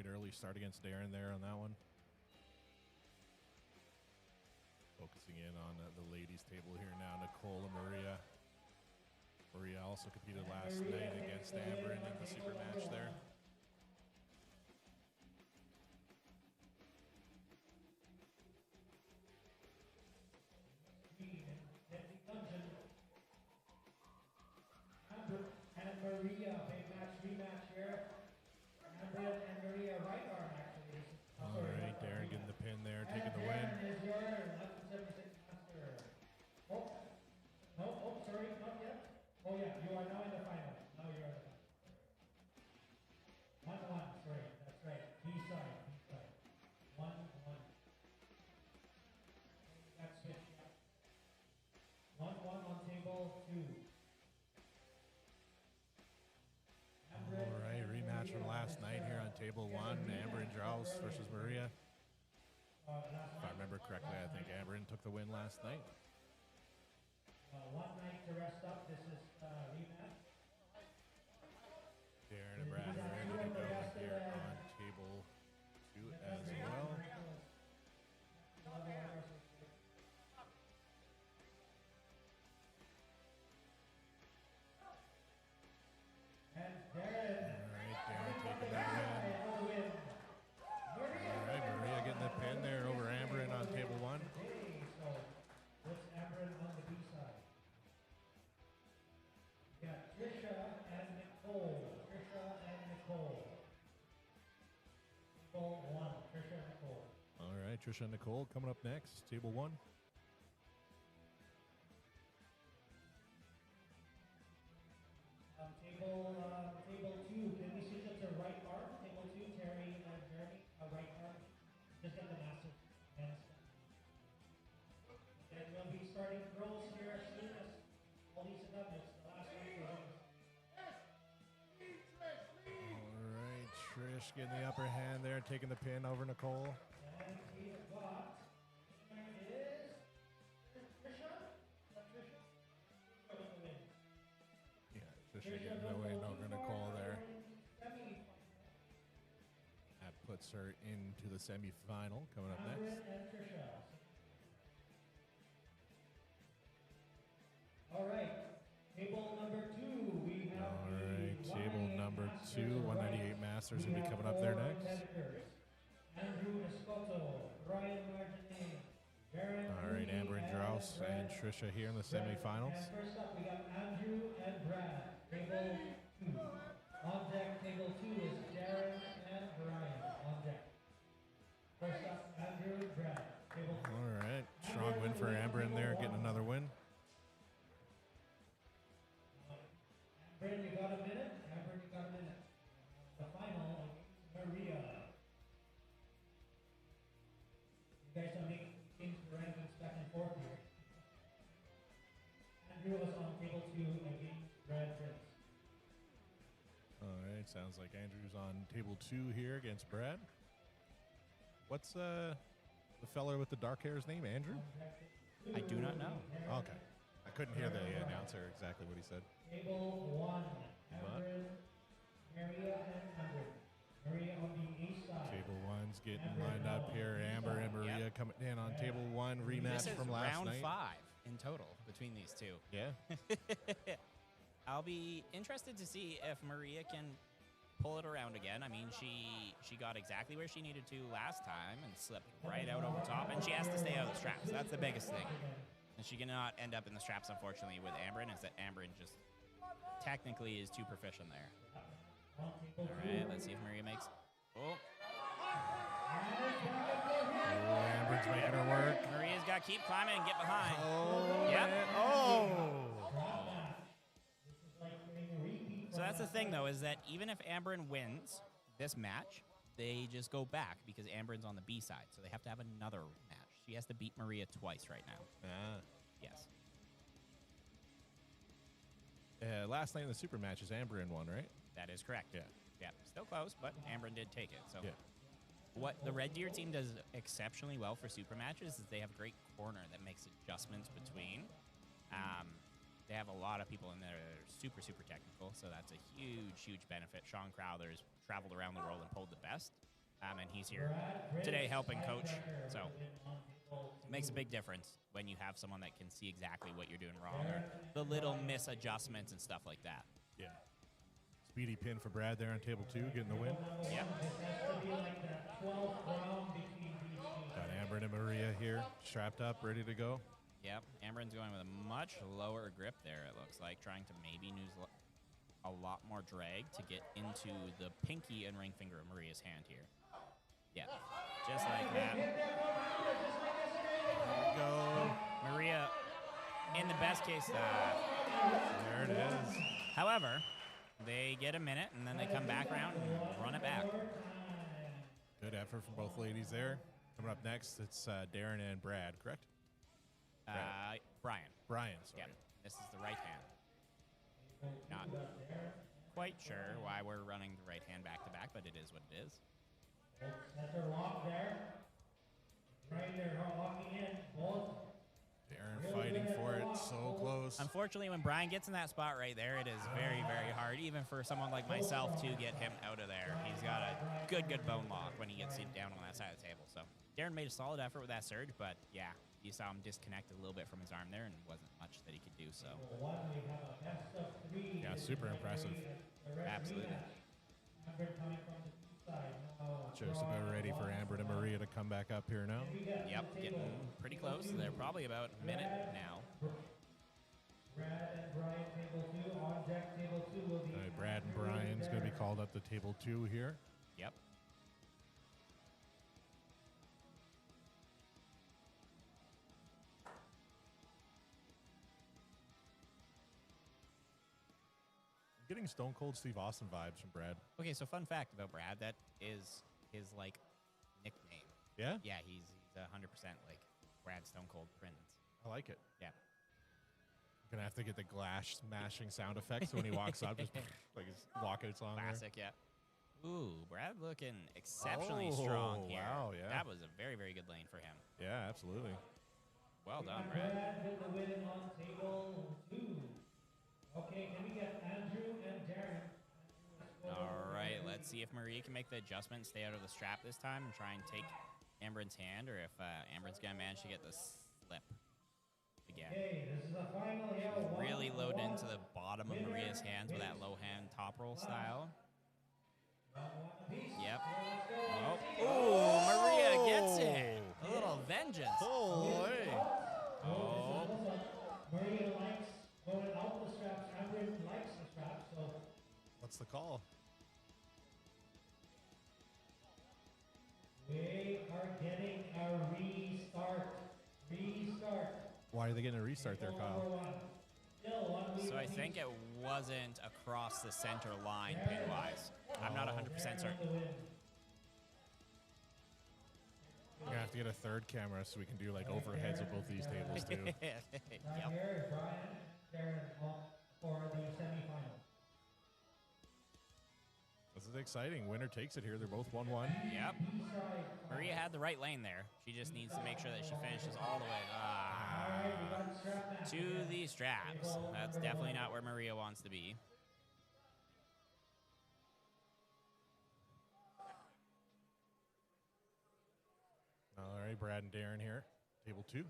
right early start against Darren there on that one. Focusing in on the ladies' table here now, Nicole and Maria. Maria also competed last night against Amber in the super match there. And Maria, big match, rematch here. Amber and Maria, right arm actually. All right, Darren getting the pin there, taking the win. Darren is your 1176 master. Oh, no, oh, sorry, not yet. Oh yeah, you are now in the final. Now you are in the final. 1-1, sorry, that's right. B-side, B-side. 1-1. That's switched up. 1-1 on table 2. All right, rematch from last night here on table 1. Amber and Draus versus Maria. If I remember correctly, I think Amber took the win last night. 1 night to rest up. This is rematch. Darren and Brad are ready to go here on table 2 as well. And Darren. All right, Darren taking that win. All right, Maria getting the pin there over Amber on table 1. So what's Amber on the B side? We got Trisha and Nicole. Trisha and Nicole. Table 1. Trisha and Nicole. All right, Trisha and Nicole coming up next, table 1. Table 2, can we switch it to right arm? Table 2, Terry and Jeremy, right arm. Just get the massive hands. And we'll be starting girls here soon as all these are done. It's the last one for women. All right, Trish getting the upper hand there, taking the pin over Nicole. And we've got, is Trisha? Is that Trisha? Who's going to win? Yeah, Trisha getting the win over Nicole there. That puts her into the semifinal coming up next. All right, table number 2. We have All right, table number 2, 198 Masters going to be coming up there next. Andrew Escoto, Brian Martinez, Darren. All right, Amber and Draus and Trisha here in the semifinals. And first up, we got Andrew and Brad. Table 2. On deck, table 2 is Darren and Brian. On deck. First up, Andrew and Brad. Table 2. All right, strong win for Amber in there, getting another win. Amber, you got a minute? Amber, you got a minute. The final, Maria. You guys are making things rankings back and forth here. Andrew was on table 2 against Brad Prince. All right, sounds like Andrew's on table 2 here against Brad. What's the fella with the dark hair's name? Andrew? I do not know. Okay. I couldn't hear the announcer exactly what he said. Table 1, Amber, Maria and Andrew. Maria on the east side. Table 1's getting lined up here. Amber and Maria coming in on table 1, rematch This is from last round night. 5 in total between these two. Yeah. I'll be interested to see if Maria can pull it around again. I mean, she got exactly where she needed to last time and slipped right out over top, and she has to stay out of the straps. That's the biggest thing. And she cannot end up in the straps, unfortunately, with Amberin, is that Amberin just technically is too proficient there. All right, let's see if Maria makes... Oh. Amberin's making her work. Maria's got to keep climbing and get behind. Oh. Yep. Oh. So that's the thing, though, is that even if Amberin wins this match, they just go back because Amberin's on the B side, so they have to have another match. She has to beat Maria twice right now. Ah. Yes. Last night in the super matches, Amberin won, right? That is correct. Yeah. Yeah. Still close, but Amberin did take it. So Yeah. what the Red Deer team does exceptionally well for super matches is they have a great corner that makes adjustments between. They they have a lot of people in there that are super, super technical, so that's a huge, huge benefit. Sean Crowther's traveled around the world and pulled the best, and he's here today helping coach, so it makes a big difference when you have someone that can see exactly what you're doing wrong or the little misadjustments and stuff like that. Yeah. Speedy pin for Brad there on table 2, getting the win. Yep. Got Amber and Maria here, strapped up, ready to go. Yep, Amber's going with a much lower grip there, it looks like, trying to maybe use a lot more drag to get into the pinky and ring finger of Maria's hand here. Yeah, just like that. There we go. Maria, in the best case, There it is. however, they get a minute, and then they come back around and run it back. Good effort from both ladies there. Coming up next, it's Darren and Brad, correct? Brian. Brian, sorry. Yep, this is the right hand. Not quite sure why we're running the right hand back-to-back, but it is what it is. Center lock there. Right there, locking in. Both. Darren fighting for it, so close. Unfortunately, when Brian gets in that spot right there, it is very, very hard, even for someone like myself, to get him out of there. He's got a good bone lock when he gets down on that side of the table. So Darren made a solid effort with that surge, but yeah, you saw him disconnect a little bit from his arm there, and wasn't much that he could do. So Yeah, super impressive. absolutely. Just about ready for Amber and Maria to come back up here now. Yep, getting pretty close. They're probably about a minute now. All right, Brad and Brian's going to be called up to table 2 here. Yep. I'm getting Stone Cold Steve Austin vibes from Brad. Okay, so fun fact about Brad, that is his, like, nickname. Yeah? Yeah, he's 100% like Brad Stone Cold Prince. I like it. Yeah. Gonna have to get the glass smashing sound effects when he walks up, just like his walkout song. Classic, yeah. Ooh, Brad looking exceptionally strong here. Wow, yeah. That was a very, very good lane for him. Yeah, absolutely. Well done, Brad. With the win on table 2. Okay, can we get Andrew and Darren? All right, let's see if Maria can make the adjustment, stay out of the strap this time, and try and take Amber's hand, or if Amber's going to manage to get the slip again. Okay, this is the final here. Really load into the bottom of Maria's hands with that low hand top roll style. Yep. Oh, ooh, Maria gets it. A little vengeance. Holy! Oh. Maria likes going out the straps. Amber likes the straps, so What's the call? we are getting a restart. Why are they getting a restart there, Kyle? So I think it wasn't across the center line pin-wise. I'm not 100% certain. We're gonna have to get a third camera so we can do like overheads of both these tables too. Yep. Here, Brian, Darren for the semifinal. This is exciting. Winner takes it here. They're both 1-1. Yep. Maria had the right lane there. She just needs to make sure that she finishes all the way to the straps. That's definitely not where Maria wants to be. All right, Brad and Darren here. Table 2.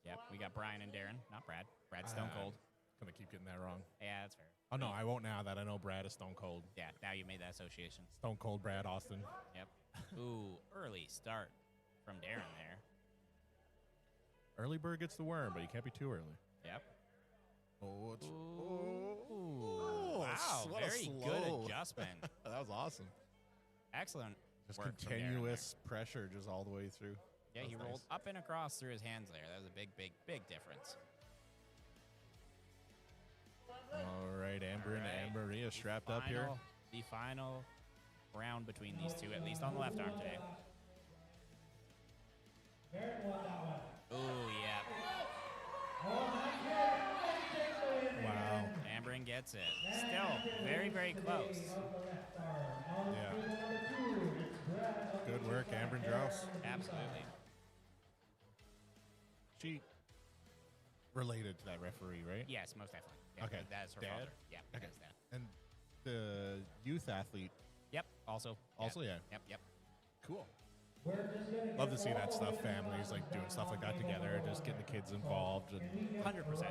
Yep, we got Brian and Darren. Not Brad. Brad Stone Cold. Gonna keep getting that wrong. Yeah, that's fair. Oh no, I won't now that I know Brad is Stone Cold. Yeah, now you made that association. Stone Cold Brad Austin. Yep. Ooh, early start from Darren there. Early bird gets the worm, but you can't be too early. Yep. Oh, it's Ooh. Wow, what a very slow. good adjustment. That was awesome. Excellent Just work from Darren there. continuous pressure just all the way through. Yeah, That he was rolled nice. up and across through his hands there. That was a big, big, big difference. All right, Amber and All right. Maria strapped up here. The final round between these two, at least on the left arm today. Ooh, yeah. Wow. Amberin gets it. Still very, very close. Yeah. Good work, Amber and Drouse. Absolutely. She related to that referee, right? Yes, most definitely. Yeah, Okay. That is her Dad? father. Yeah. Okay. That is dad. And the youth athlete, Yep. Also. also, yeah. Yep. Cool. We're just gonna Love to see that stuff. Families like doing stuff like that together, just getting the kids involved, and 100%.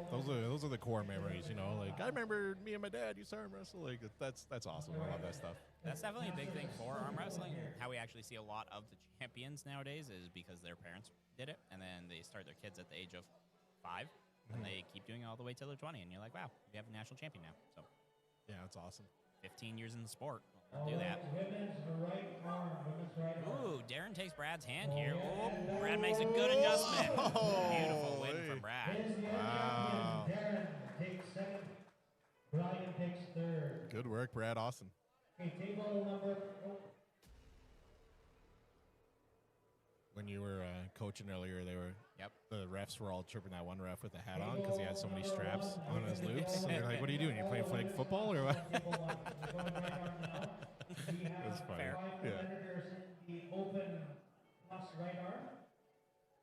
those are the core memories. You know, like I remember me and my dad used to arm wrestle. Like that's awesome. I love that stuff. That's definitely a big thing for arm wrestling. How we actually see a lot of the champions nowadays is because their parents did it, and then they start their kids at the age of 5, and they keep doing it all the way till they're 20, and you're like, wow, we have a national champion now. So Yeah, that's awesome. 15 years in the sport. We'll do that. women's right arm, women's right arm. Ooh, Darren takes Brad's hand here. Oh, Brad makes a good adjustment. Beautiful win hey. from Brad. Is the Wow. champion. Darren takes second. Brian takes third. Good work, Brad. Awesome. Okay, table number. When you were coaching earlier, Yep. the refs were all chirping that one ref with the hat on because he had so many straps on his loops. And they're like, "What are you doing? You're playing flag football or what?" That's funny. Fair. Yeah. Competitors in the open plus right arm.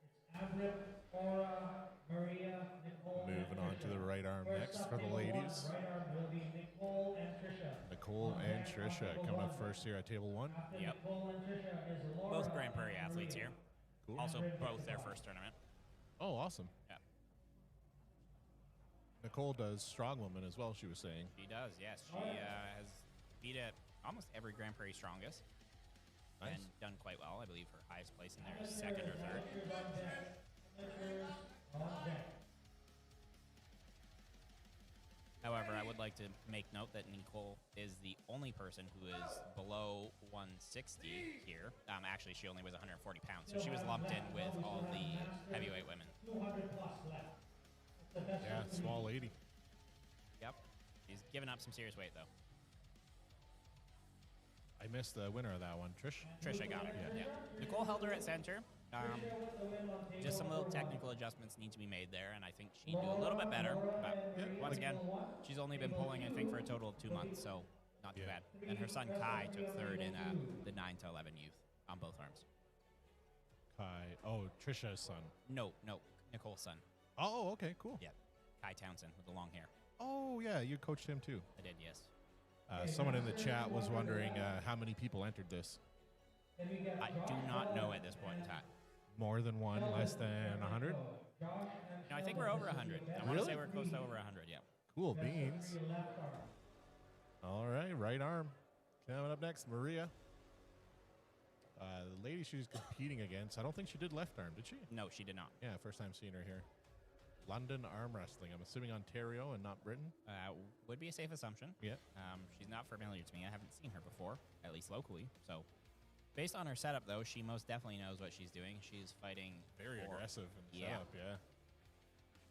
It's Abrit, Aura, Maria, Nicole. and Moving on to the Trisha. right arm First next up, for the table one, ladies. Right arm will be Nicole and Trisha. Nicole and Trisha coming up first here at table 1. After Yep. Nicole and Trisha is Laura. Both Grande Prairie athletes here. Cool. Also, both their first tournament. Oh, awesome. Yeah. Nicole does strongwoman as well, she was saying. She does, yes. She has beat at almost every Grande Prairie strongest Nice. and done quite well. I believe her highest place in there is second or third. However, I would like to make note that Nicole is the only person who is below 160 here. Actually, she only was 140 pounds, so she was lumped in with all the heavyweight women. 200 plus left. That's the best Yeah, one for small you. lady. Yep. She's given up some serious weight, though. I missed the winner of that one, Trish. Trisha got her. Yeah. Nicole held her at center. Just some little technical adjustments need to be made there, and I think she'd do a little bit better. But once again, she's only been pulling, I think, for a total of 2 months, so not too Yeah. bad. And her son Kai took third in the 9 to 11 youth on both arms. Kai. Oh, Trisha's son. No, Nicole's son. Oh, okay, cool. Yeah, Kai Townsend with the long hair. Oh, yeah, you coached him too. I did, yes. Someone in the chat was wondering how many people entered this. I do not know at this point in time. More than one, less than 100? No, I think we're over 100. I want to Really? say we're close to over 100, yeah. Cool beans. All right, right arm. Coming up next, Maria. The lady she's competing against, I don't think she did left arm, did she? No, she did not. Yeah, first time seeing her here. London arm wrestling. I'm assuming Ontario and not Britain. Would be a safe assumption. Yeah. She's not familiar to me. I haven't seen her before, at least locally. So, based on her setup, though, she most definitely knows what she's doing. She's fighting Very for- aggressive in the Yeah. setup, yeah.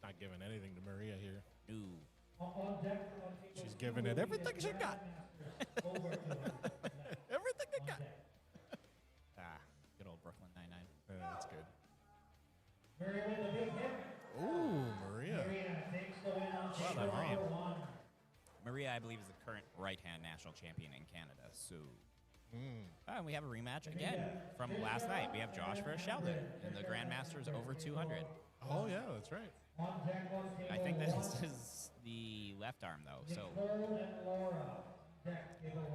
Not giving anything to Maria here. No. She's giving it everything she got. Everything they got. Good old Brooklyn Nine-Nine. Yeah, that's good. Ooh, Maria. Well done, Maria. Maria, I believe, is the current right-hand national champion in Canada. So, and we have a rematch again from last night. We have Josh versus Sheldon in the Grandmasters over 200. Oh, yeah, that's right. I think this is the left arm, though. So,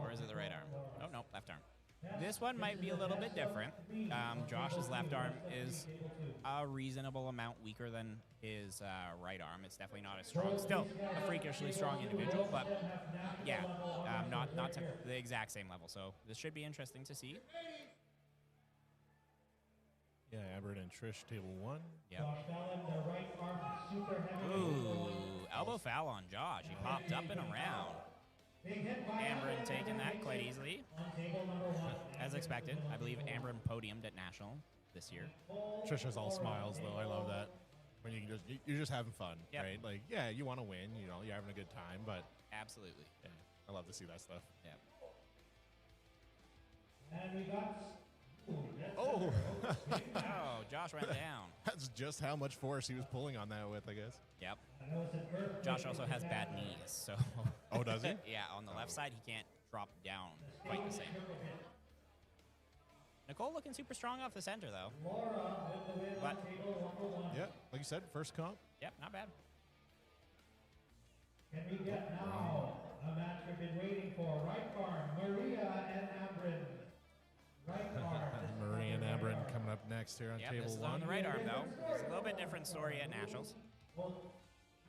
or is it the right arm? Oh, no, left arm. This one might be a little bit different. Josh's left arm is a reasonable amount weaker than his right arm. It's definitely not as strong. Still a freakishly strong individual, but yeah, not to the exact same level. So this should be interesting to see. Yeah, Albert and Trish, table 1. Yep. Ooh, elbow foul on Josh. He popped up and around. Ambrin taking that quite easily, as expected. I believe Ambrin podiumed at National this year. Trisha's all smiles, though. I love that. When you're just having fun, Yep. right? Like, yeah, you want to win. You know, you're having a good time, but Absolutely. yeah, I love to see that stuff. Yeah. And we got. Oh, Oh, Josh went down. that's just how much force he was pulling on that with, I guess. Yep. Josh also has bad knees, so. Oh, does he? Yeah, on the left side, he can't drop down quite the same. Nicole looking super strong off the center, though. Laura with the win But- on table number 1. Yeah, like you said, first comp. Yep, not bad. Can we get now a match we've been waiting for? Right farm, Maria and Abrin. Right farm. Marie and Abrin coming up next here on Yep, table this is 1. on the right arm, though. It's a little bit different story at Nationals. Both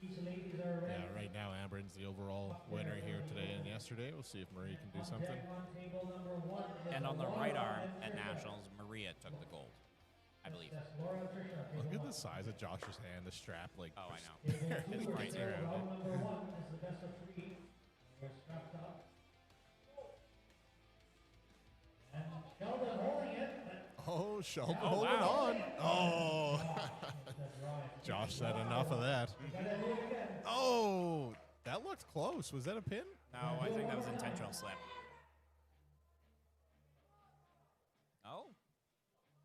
these ladies are ready. Yeah, right now Abrin's the overall winner here today and yesterday. We'll see if Marie can do something. Deck on table number 1 is And on the Laura right arm and at Trisha. Nationals, Maria took the gold, I believe. That's Laura and Trisha. Look at the size of Josh's hand, the strap, like, Oh, I know. Table It's 2 right is there. round number 1 is the best of 3. We're strapped up. And Sheldon holding it. oh, Sheldon Oh, holding wow. on. Oh, That's right. Josh said enough of that. Gotta do it again. Oh, that looked close. Was that a pin? No, I think that was intentional slip. Oh.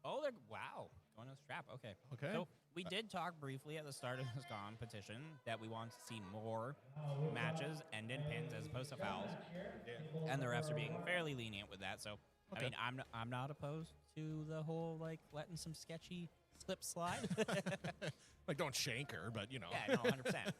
Oh, they're, wow. Going to the strap. Okay. Okay. So we did talk briefly at the start of this competition that we want to see more matches end in pins as opposed to fouls. And the refs are being fairly lenient with that. So, I Okay. mean, I'm not opposed to the whole, like, letting some sketchy slip slide. Like, don't shank her, but, you know. Yeah, no, 100%.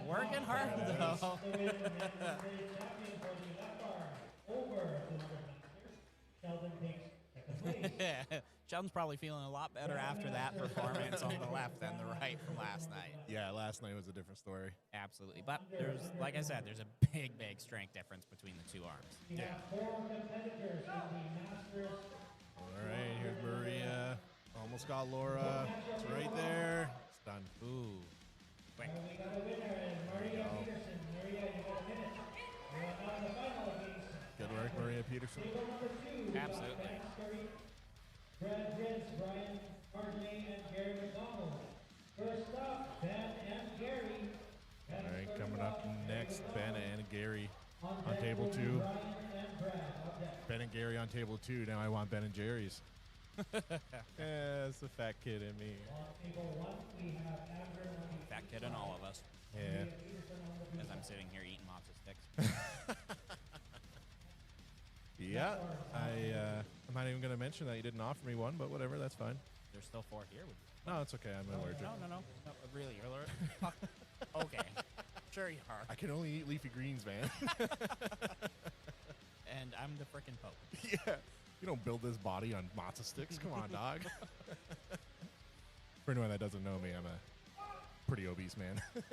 Working hard, though. Sheldon takes second place. Sheldon's probably feeling a lot better after that performance on the left than the right from last night. Yeah, last night was a different story. Absolutely. But there's, like I said, there's a big, big strength difference between the two arms. We have 4 competitors in the Masters. All right, here's Maria. Almost got Laura. It's right there. It's done. Ooh. Quick. We got a winner in Maria go. Peterson. Maria, you got a minute. You are now in the final of these. Good work, Maria Peterson. Table number 2. Absolutely. Brad Prince, Brian Cardinay, and Gary McDonald. First up, Ben and Gary. All right, coming up next, Ben and Gary on deck table will be 2. Brian and Brad up deck. Ben and Gary on table 2. Now I want Ben and Jerry's. Yeah, it's the fat kid in me. On table 1, we have Amber on the That kid and all of us, Yeah. Peterson on the as I'm sitting here eating matzo sticks. Yeah, I'm not even going to mention that you didn't offer me one, but whatever, that's fine. There's still 4 here. Would you? No, it's okay. I'm allergic. No, really, you're allergic? Okay. Sure you are. I can only eat leafy greens, man. And I'm the frickin' Pope. Yeah. You don't build this body on matzo sticks. Come on, dog. For anyone that doesn't know me, I'm a pretty obese man. You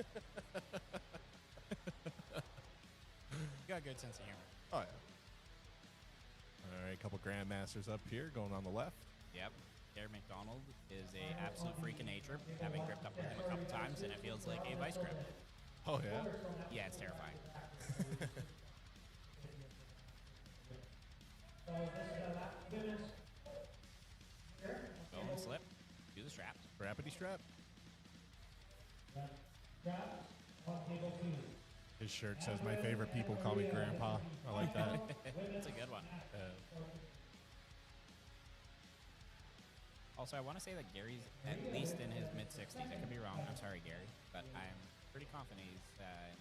got a good sense of humor. Oh, yeah. All right, a couple Grandmasters up here going on the left. Yep. Gary McDonald is a absolute freak of nature, having gripped up with him a couple times, and it feels like a vice grip. Oh, yeah? Yeah, it's terrifying. Go and slip. Do the strap. Rappity strap. His shirt says, "My favorite people call me Grandpa." I like that. That's a good one. Also, I want to say that Gary's at least in his mid-60s. I could be wrong. I'm sorry, Gary. But I'm pretty confident he's in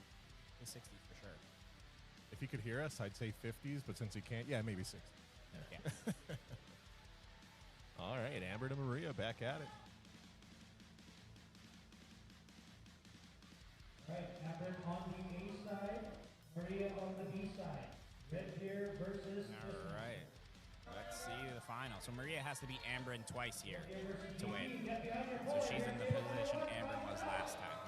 his 60s for sure. If he could hear us, I'd say 50s, but since he can't, yeah, maybe 60. Okay. All right, Amber to Maria back at it. Right, Amber on the A side, Maria on the B side. Red here versus. All right. Let's see the final. So Maria has to beat Amber twice here to win. So she's in the position Amber was last time.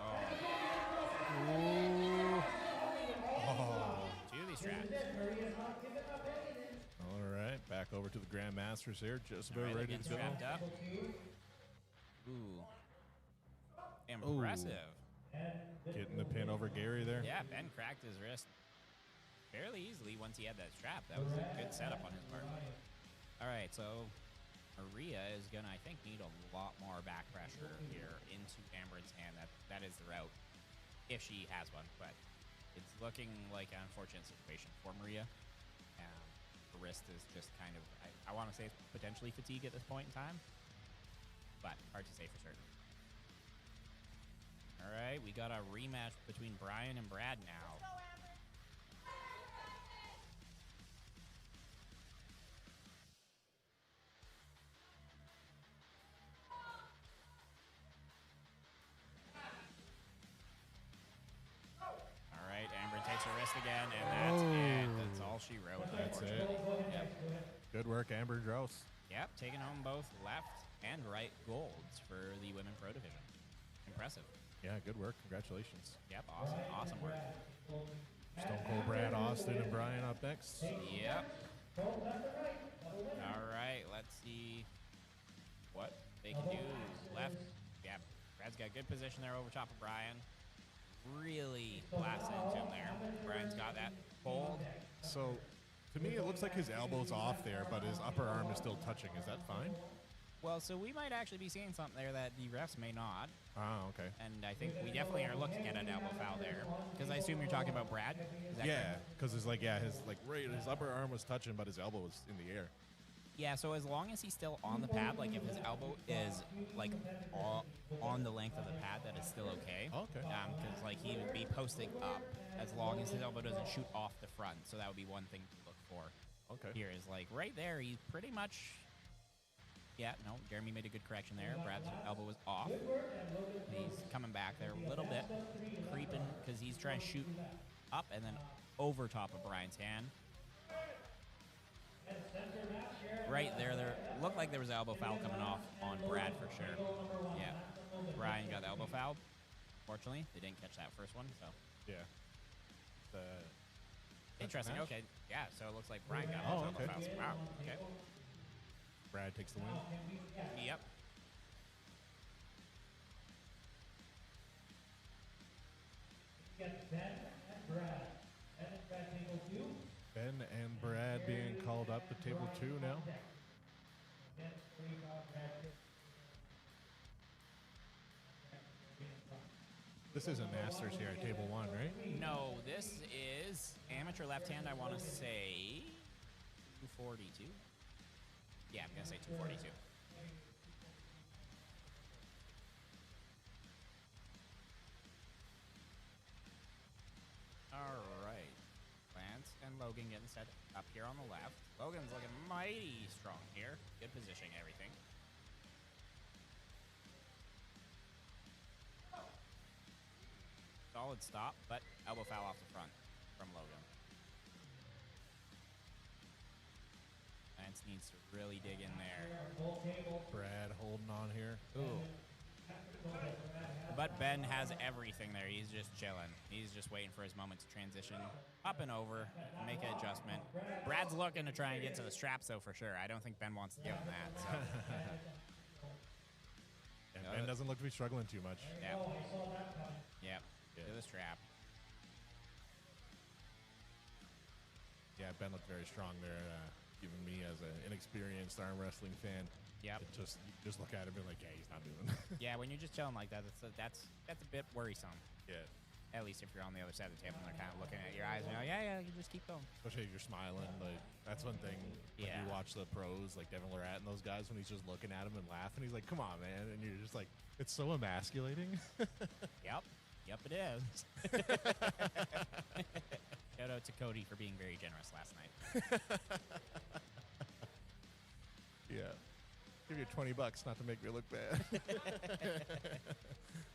Oh. Two of these straps. All right, back over to the Grandmasters here. Just about All right, ready getting to go. strapped up. Ooh. Impressive. Getting the pin over Gary there. Yeah, Ben cracked his wrist fairly easily once he had that strap. That was a good setup on his part. All right, so Maria is going to, I think, need a lot more back pressure here into Amber's hand. That is the route, if she has one. But it's looking like an unfortunate situation for Maria. The wrist is just kind of, I want to say it's potentially fatigue at this point in time, but hard to say for certain. All right, we got a rematch between Brian and Brad now. All right, Amber takes her wrist again, and that's it. That's all she wrote. That's it. Yep. Good work, Amber Drouse. Yep, taking home both left and right golds for the Women Pro Division. Impressive. Yeah, good work. Congratulations. Yep, awesome, awesome work. Stone Cold Brad, Austin, and Brian up next. Yep. All right, let's see what they can do. Left. Yep, Brad's got good position there over top of Brian. Really blasted into him there. Brian's got that hold. So, to me, it looks like his elbow's off there, but his upper arm is still touching. Is that fine? Well, so we might actually be seeing something there that the refs may not. Oh, okay. And I think we definitely are looking at an elbow foul there. Because I assume you're talking about Brad? Is that Yeah, correct? because it's like, yeah, his upper arm was touching, but his elbow was in the air. Yeah, so as long as he's still on the pad, like if his elbow is like on the length of the pad, that is still okay. Okay. Because like he would be posting up as long as his elbow doesn't shoot off the front. So that would be one thing to look for. Okay. Here is like right there. He's pretty much. Yeah, no, Jeremy made a good correction there. Brad's elbow was off. He's coming back there a little bit, creeping because he's trying to shoot up and then over top of Brian's hand. Right there looked like there was an elbow foul coming off on Brad for sure. Yeah, Brian got the elbow foul. Fortunately, they didn't catch that first one, so. Yeah. Interesting, match? okay. Yeah, so it looks like Brian got Oh, both elbow okay. fouls. Wow, okay. Brad takes the win. Yep. Ben and Brad being called up to table 2 now. This isn't Masters here at table 1, right? No, this is amateur left hand, I want to say 242. Yeah, I'm going to say 242. All right. Lance and Logan getting set up here on the left. Logan's looking mighty strong here. Good positioning, everything. Solid stop, but elbow foul off the front from Logan. Lance needs to really dig in there. Brad holding on here. Ooh. But Ben has everything there. He's just chilling. He's just waiting for his moment to transition up and over, make an adjustment. Brad's looking to try and get to the straps, though, for sure. I don't think Ben wants to give him that. So. And Ben doesn't look to be struggling too much. Yep. Yep. To the strap. Yeah, Ben looked very strong there, even me as an inexperienced arm wrestling fan. Yep. You just look at him and be like, yeah, he's not moving. Yeah, when you're just chilling like that, that's a bit worrisome. Yeah. At least if you're on the other side of the table and they're kind of looking at your eyes and you're like, yeah, you just keep going. Especially if you're smiling. Like, that's one thing when Yeah. you watch the pros, like Devin Lorette and those guys, when he's just looking at him and laughing, he's like, come on, man. And you're just like, it's so emasculating. Yep. Yep, it is. Shout out to Cody for being very generous last night. Yeah. Give you $20 not to make me look bad.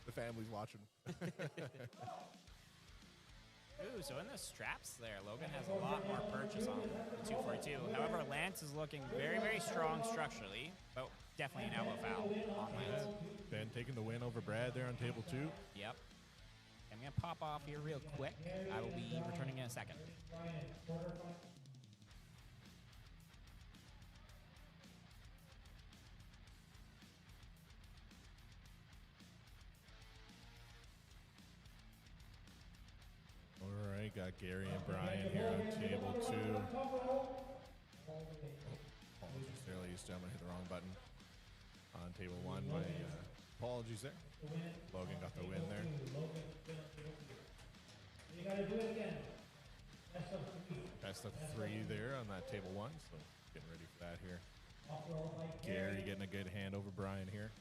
The family's watching. Ooh, so in the straps there, Logan has a lot more purchase on the 242. However, Lance is looking very, very strong structurally, but definitely an elbow foul on Lance. Ben taking the win over Brad there on table 2. Yep. I'm going to pop off here real quick. I will be returning in a second. All right, got Gary and Brian here on table 2. Apologies there, ladies and gentlemen. I hit the wrong button. On table 1, my apologies there. Logan got the win there. You gotta do it again. Best of 3 there on that table 1, so getting ready for that here. Gary getting a good hand over Brian here.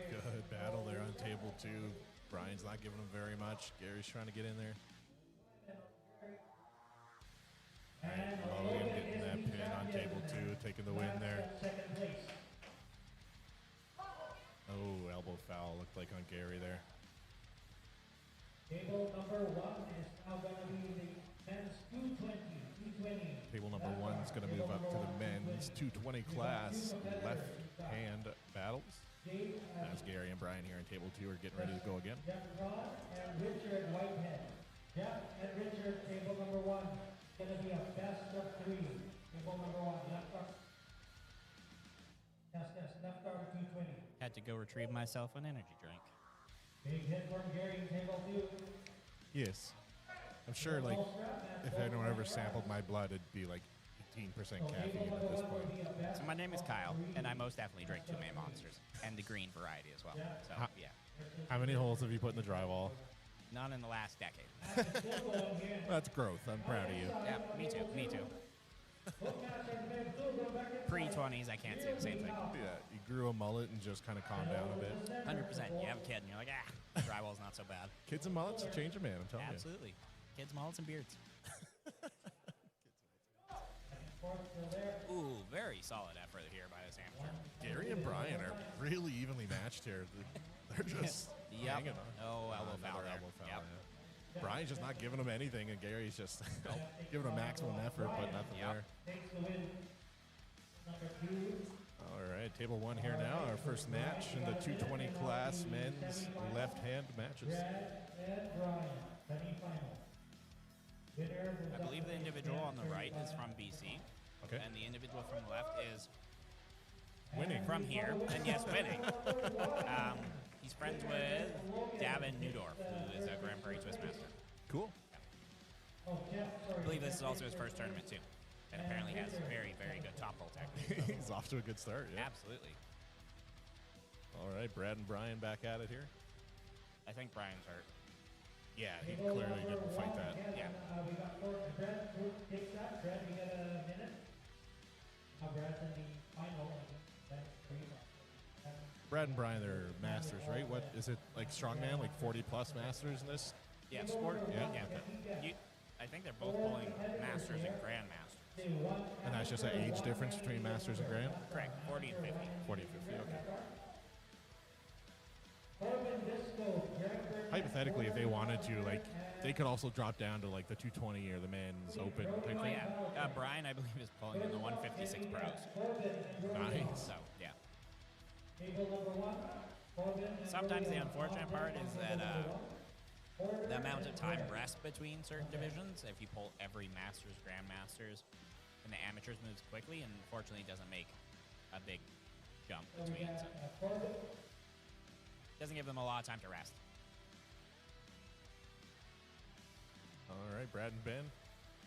Good battle there on table 2. Brian's not giving him very much. Gary's trying to get in there. All right, Logan getting that pin on table 2, taking the win there. Oh, elbow foul looked like on Gary there. Table number 1 is now going to be the men's 220. Table number 1 is going to move up to the men's 220 class left hand battles. As Gary and Brian here on table 2 are getting ready to go again. Jeff Ron and Richard Whitehead. Jeff and Richard, table number 1. Going to be a best of 3. Table number 1, left arm. Yes, left arm 220. Had to go retrieve myself an energy drink. Big hit from Gary, table 2. Yes. I'm sure, like, if anyone ever sampled my blood, it'd be like 18% caffeine at this point. So my name is Kyle, and I most definitely drink 2 May Monsters, and the green variety as well. So, yeah. How many holes have you put in the drywall? None in the last decade. That's growth. I'm proud of you. Yeah, me too. Pre-20s, I can't say the same thing. Yeah, you grew a mullet and just kind of calmed down a bit. 100%. You have a kid, and you're like, drywall's not so bad. Kids and mullets will change a man, I'm telling Absolutely. Kids, mullets, and beards. Ooh, very solid effort here by this amateur. you. Gary and Brian are really evenly matched here. They're just hanging on. Oh, elbow foul Another there. elbow foul, Yep. yeah. Brian's just not giving him anything, and Gary's just giving him maximum effort, but nothing there. All right, table 1 here now. Our first match in the 220 class men's left-hand matches. I believe the individual on the right is from BC. Okay. And the individual from the left is Winning. from here. And yes, winning. He's friends with Davin Newdorf, who is a Grande Prairie Twistmaster. Cool. I believe this is also his first tournament, too. And apparently has very, very good top roll technique. He's off to a good start, yeah. Absolutely. All right, Brad and Brian back at it here. I think Brian's hurt. Yeah, he clearly didn't fight that. Yeah. We got Brad, take that. Brad, you got a minute? Brad's in the final. Brad and Brian, they're masters, right? What is it, like strongman, like 40-plus masters in this? Yeah, sport. Yeah. I think they're both pulling masters and grandmasters. And that's just an age difference between masters and grand? Correct, 40 and 50. 40 and 50, okay. Corbin Disco, hypothetically, if they wanted to, like, they could also drop down to like the 220 or the men's open type Oh thing. yeah, Brian, I believe, is pulling in the 156 pros. Nice. So yeah. Sometimes the unfortunate part is that the amount of time rest between certain divisions. If you pull every Masters, Grandmasters, and the Amateurs moves quickly, and unfortunately it doesn't make a big jump between. So doesn't give them a lot of time to rest. All right, Brad and Ben,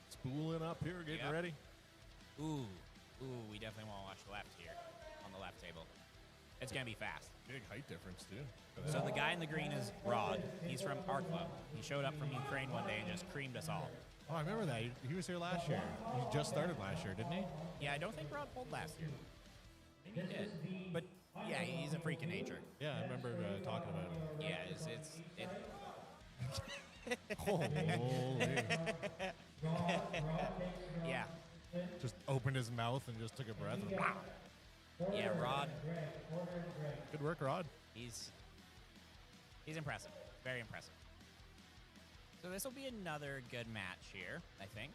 spooling up here, getting Yep. ready. Ooh, we definitely want to watch the left here on the left table. It's gonna be fast. Big height difference too. So the guy in the green is Rod. He's from our club. He showed up from Ukraine one day and just creamed us all. Oh, I remember that. He was here last year. He just started last year, didn't he? Yeah, I don't think Rod pulled last year. Maybe he did. But yeah, he's a freak of nature. Yeah, I remember talking about him. Yeah, Holy. yeah, Just opened his mouth and just took a breath. And, wow. yeah. Rod, Good work, Rod. he's impressive. Very impressive. So this will be another good match here, I think.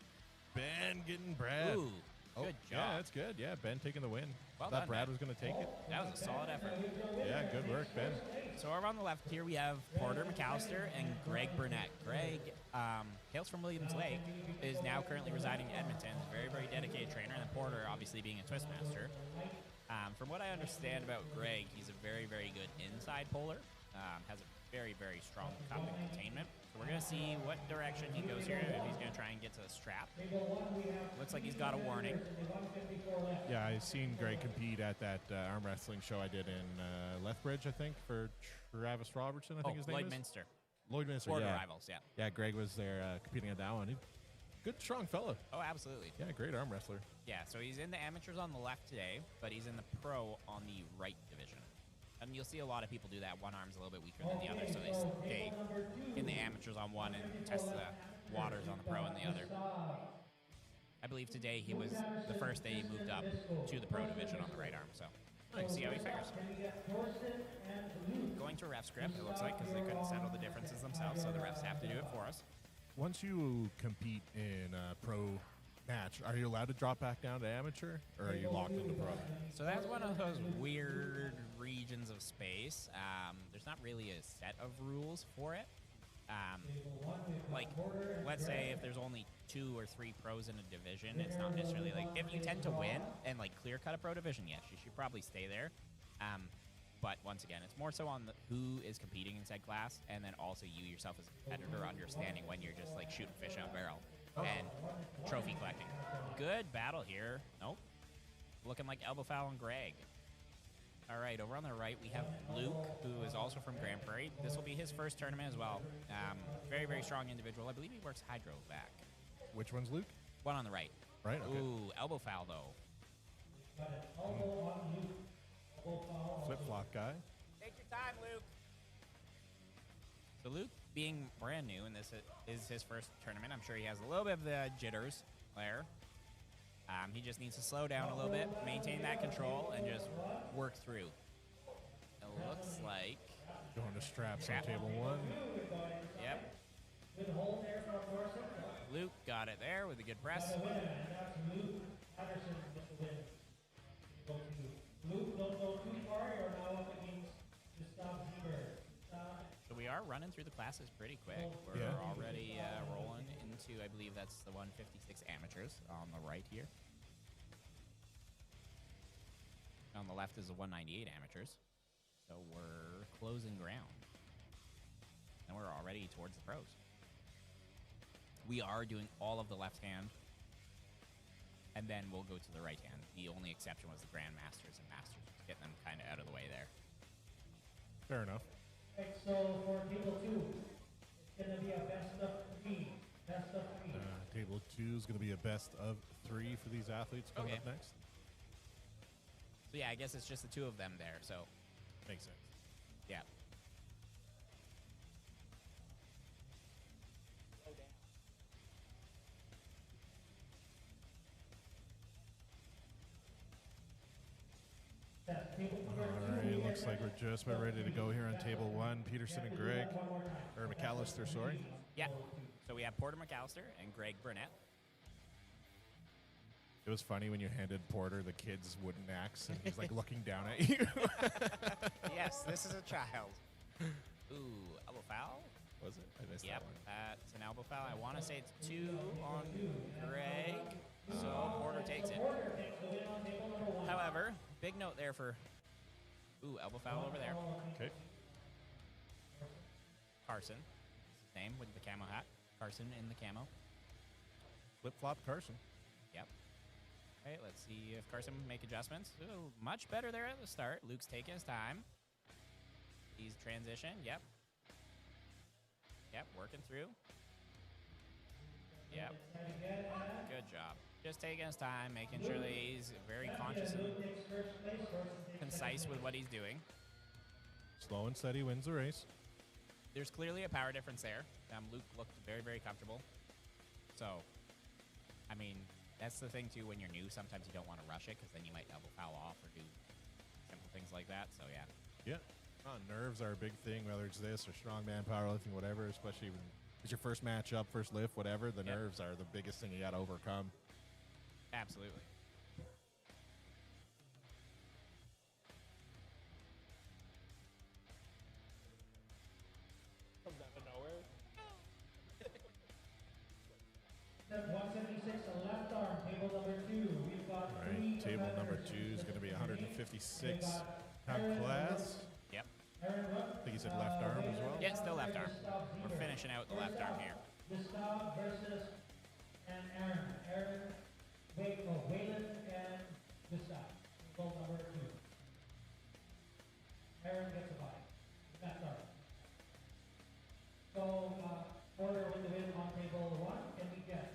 Ben getting Brad. Ooh, good Yeah, job. that's good. Yeah, Ben taking the win. Well Thought done, Brad Ben. was going to take it. That was a solid effort. Yeah, good work, Ben. So over on the left here, we have Porter McAllister and Greg Burnett. Greg hails from Williams Lake, is now currently residing in Edmonton. Very, very dedicated trainer, and Porter obviously being a Twistmaster. From what I understand about Greg, he's a very, very good inside puller. Has a very, very strong cup and containment. So we're going to see what direction he goes here, if he's going to try and get to the strap. Looks like he's got a warning. Yeah, I seen Greg compete at that arm wrestling show I did in Lethbridge, I think, for Travis Robertson, I think his name Lloyd is. Minster. Lloyd Minster, Border yeah. Rivals, yeah. Yeah, Greg was there competing at that one. Good, strong fella. Oh, absolutely. Yeah, great arm wrestler. Yeah, so he's in the amateurs on the left today, but he's in the pro on the right division. And you'll see a lot of people do that. One arm's a little bit weaker than the other, so they stay in the amateurs on one and test the waters on the pro on the other. I believe today he was the first day he moved up to the pro division on the right arm, so we'll see how he fares. Going to a ref script, it looks like, because they couldn't settle the differences themselves, so the refs have to do it for us. Once you compete in a pro match, are you allowed to drop back down to amateur, or are you locked into pro? So that's one of those weird regions of space. There's not really a set of rules for it. Like, let's say if there's only 2 or 3 pros in a division, it's not necessarily like, if you tend to win and like clear cut a pro division, yes, you should probably stay there. But once again, it's more so on who is competing in said class, and then also you yourself as a competitor understanding when you're just like shooting fish out of barrel and trophy collecting. Good battle here. Nope. Looking like elbow foul on Greg. All right, over on the right, we have Luke, who is also from Grande Prairie. This will be his first tournament as well. Very, very strong individual. I believe he works hydro back. Which one's Luke? One on the right. Right, okay. Ooh, elbow foul, though. Flip-flop guy. Take your time, Luke. So Luke, being brand new, and this is his first tournament, I'm sure he has a little bit of the jitters there. He just needs to slow down a little bit, maintain that control, and just work through. It looks like... Going to straps Strap. on table 1. Yep. Luke got it there with a good press. So we are running through the classes pretty quick. We're already rolling into, I believe that's the 156 amateurs on the right here. On the left is the 198 amateurs. So we're closing ground. And we're already towards the pros. We are doing all of the left hand. And then we'll go to the right hand. The only exception was the Grandmasters and Masters. Getting them kind of out of the way there. Fair enough. Okay, so for table 2, it's going to be a best of 3. Best of 3. Table 2 is going to be a best of 3 for these athletes coming Okay. up next. So yeah, I guess it's just the 2 of them there. So Makes sense. yeah. All right, Looks like we're just about ready to go here on table 1. Peterson and Greg, or McAllister, sorry. Yeah. So we have Porter McAllister and Greg Burnett. It was funny when you handed Porter the kid's wooden axe, and he's like looking down at you. Yes, this is a child. Ooh, elbow foul? Was it? I missed Yep, that one. that's an elbow foul. I want to say it's 2 on Greg, so Porter takes it. However, big note there for, ooh, elbow foul over there. Okay. Carson, is his name, with the camo hat. Carson in the camo. Flip-flop Carson. Yep. Okay, let's see if Carson can make adjustments. Ooh, much better there at the start. Luke's taking his time. He's transition. Yep. Yep, working through. Yep. Good job. Just taking his time, making sure that he's very conscious and concise with what he's doing. Slow and steady wins the race. There's clearly a power difference there. Luke looked very, very comfortable. So, I mean, that's the thing, too, when you're new. Sometimes you don't want to rush it because then you might elbow foul off or do simple things like that. So, yeah. Yeah. Nerves are a big thing, whether it's this or strongman, powerlifting, whatever, especially when it's your first matchup, first lift, whatever. The nerves are the biggest thing you got to overcome. Absolutely. Comes out of nowhere. Step 176, the left arm, table number 2. We've got All right, table number 2 is going to be 156 pound class. Yep. I think he said left arm as well. Yeah, still left arm. We're finishing out the left arm here. Gustav versus and Aaron. Waylon and Gustav. Table number 2. Aaron gets a bye. Left arm. So, Porter with the win on table 1. Can we get?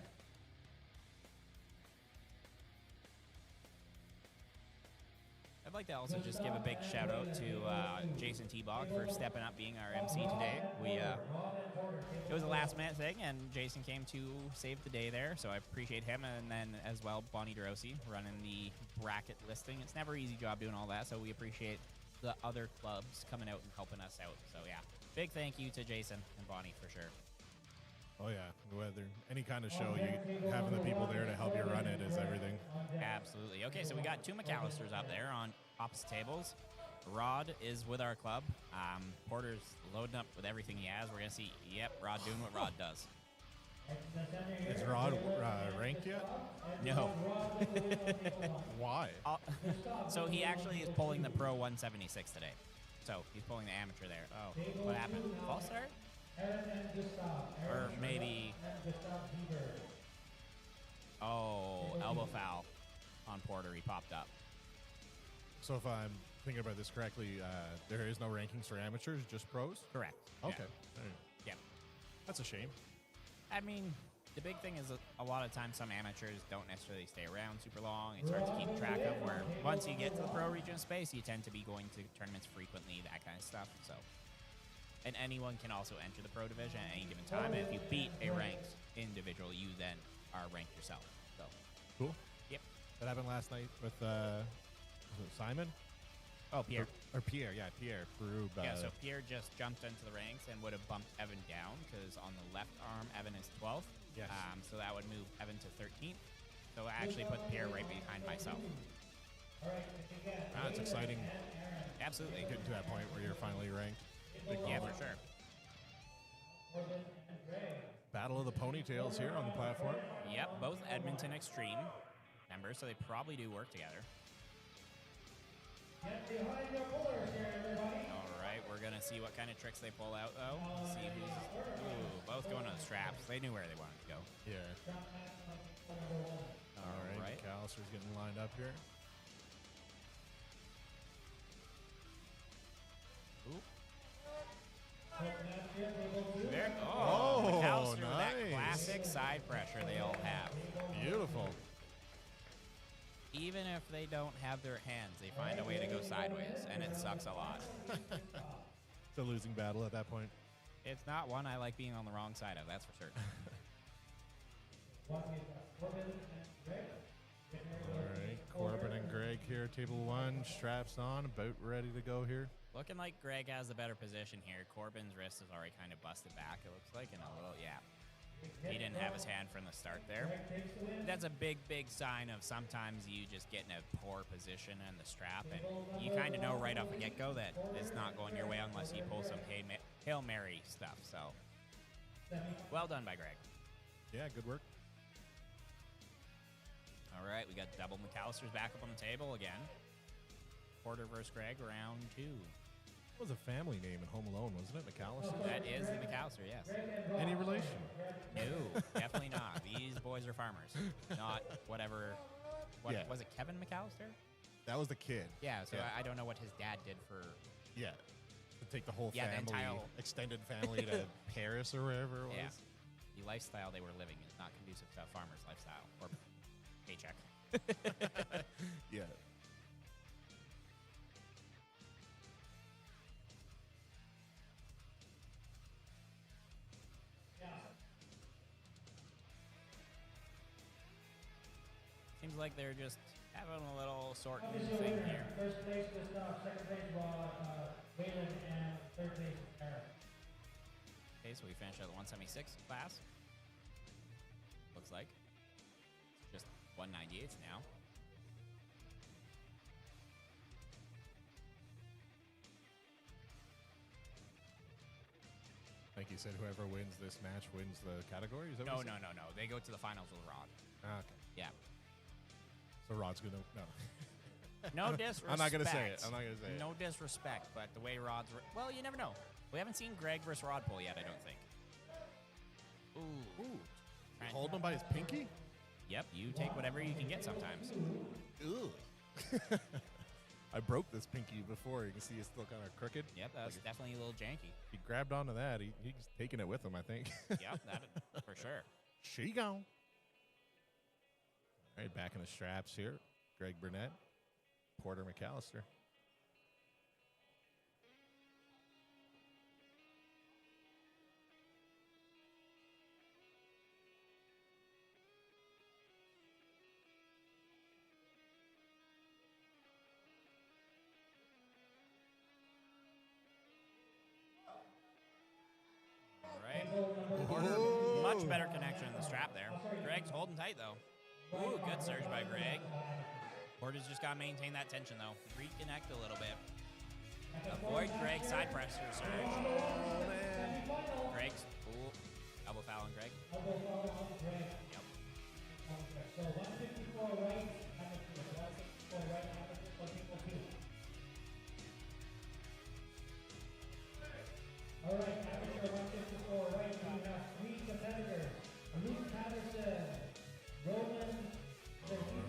I'd like to also just give a big shout out to Jason T-Bog for stepping up being our MC today. It was a last minute thing, and Jason came to save the day there, so I appreciate him. And then as well, Bonnie DeRossi running the bracket listing. It's never an easy job doing all that, so we appreciate the other clubs coming out and helping us out. So yeah, big thank you to Jason and Bonnie for sure. Oh, yeah. Whether any kind of show, having the people there to help you run it is everything. Absolutely. Okay, so we got 2 McAllisters up there on opposite tables. Rod is with our club. Porter's loading up with everything he has. We're going to see, yep, Rod doing what Rod does. Is Rod ranked yet? No. Why? So he actually is pulling the Pro 176 today. So he's pulling the amateur there. Oh, what happened? False start? Or maybe... Oh, elbow foul on Porter. He popped up. So if I'm thinking about this correctly, there is no rankings for amateurs, just pros? Correct. Okay. Yeah. All right. Yeah. That's a shame. I mean, the big thing is a lot of times some amateurs don't necessarily stay around super long. It's hard to keep track of, where once you get to the pro region space, you tend to be going to tournaments frequently, that kind of stuff. So, and anyone can also enter the pro division at any given time. And if you beat a ranked individual, you then are ranked yourself. So, Cool. yep. That happened last night with was it Simon? Oh, Pierre. Or Pierre, yeah, Pierre. Perub, Yeah, so Pierre just jumped into the ranks and would have bumped Evan down because on the left arm, Evan is 12th. Yes. So that would move Evan to 13th. So I actually put Pierre right behind myself. It's exciting Absolutely. getting to that point where you're finally ranked. Big Yeah, moment. for sure. Battle of the ponytails here on the platform. Yep, both Edmonton Extreme members, so they probably do work together. All right, we're going to see what kind of tricks they pull out, though. Let's see who's... Ooh, both going on the straps. They knew where they wanted to go. Yeah. All right. McAllister's getting lined up here. Ooh. There, McAllister with that nice. classic side pressure they all have. Beautiful. Even if they don't have their hands, they find a way to go sideways, and it sucks a lot. It's a losing battle at that point. It's not one I like being on the wrong side of, that's for sure. All right, Corbin and Greg here, table 1, straps on, about ready to go here. Looking like Greg has the better position here. Corbin's wrist is already kind of busted back, it looks like, and a little, yeah. He didn't have his hand from the start there. That's a big, big sign of sometimes you just get in a poor position in the strap, and you kind of know right off the get-go that it's not going your way unless you pull some Hail Mary stuff. So, well done by Greg. Yeah, good work. All right, we got double McAllister's back up on the table again. Porter versus Greg, round 2. It was a family name in Home Alone, wasn't it? McAllister? That is the McAllister, yes. Any relation? No, definitely not. These boys are farmers, not whatever. What, Yeah. Was it Kevin McAllister? That was the kid. Yeah, so Yeah. I don't know what his dad did for. Yeah. To take the whole Yeah, the family, entire- extended family to Paris or wherever it was. Yeah, the lifestyle they were living is not conducive to a farmer's lifestyle or paycheck. Yeah. Seems like they're just having a little sorting thing here. First place Gustav, second place Waylon, and third place Eric. Okay, so we finished at the 176 class. Looks like. It's just 198s now. Like you said, whoever wins this match wins the category? Is that No, what you no, no, no. They go to the finals with Rod. said? Ah, okay. Yeah. So Rod's going to... No. No disrespect. I'm not going to say it. I'm not going to say it. No disrespect, but the way Rod's... Well, you never know. We haven't seen Greg versus Rod pull yet, I don't think. Ooh. Ooh. Trying- Hold him by his pinky? Yep, you take whatever you can get sometimes. Ew. I broke this pinky before. You can see it's still kind of crooked. Yep, that was definitely a little janky. He grabbed onto that. He's taking it with him, I think. Yep, that for sure. She gone. All right, back in the straps here. Greg Burnett, Porter McAllister. All right. Porter, much better connection in the strap there. Greg's holding tight, though. Ooh, good surge by Greg. Porter's just got to maintain that tension, though. Reconnect a little bit. Avoid Greg's side pressure surge. Greg's, ooh, elbow foul on Greg. Yep. So 154 right, 154 right, 152. All right, amateur 154 right, we have 3 competitors. Luke Patterson, Roman,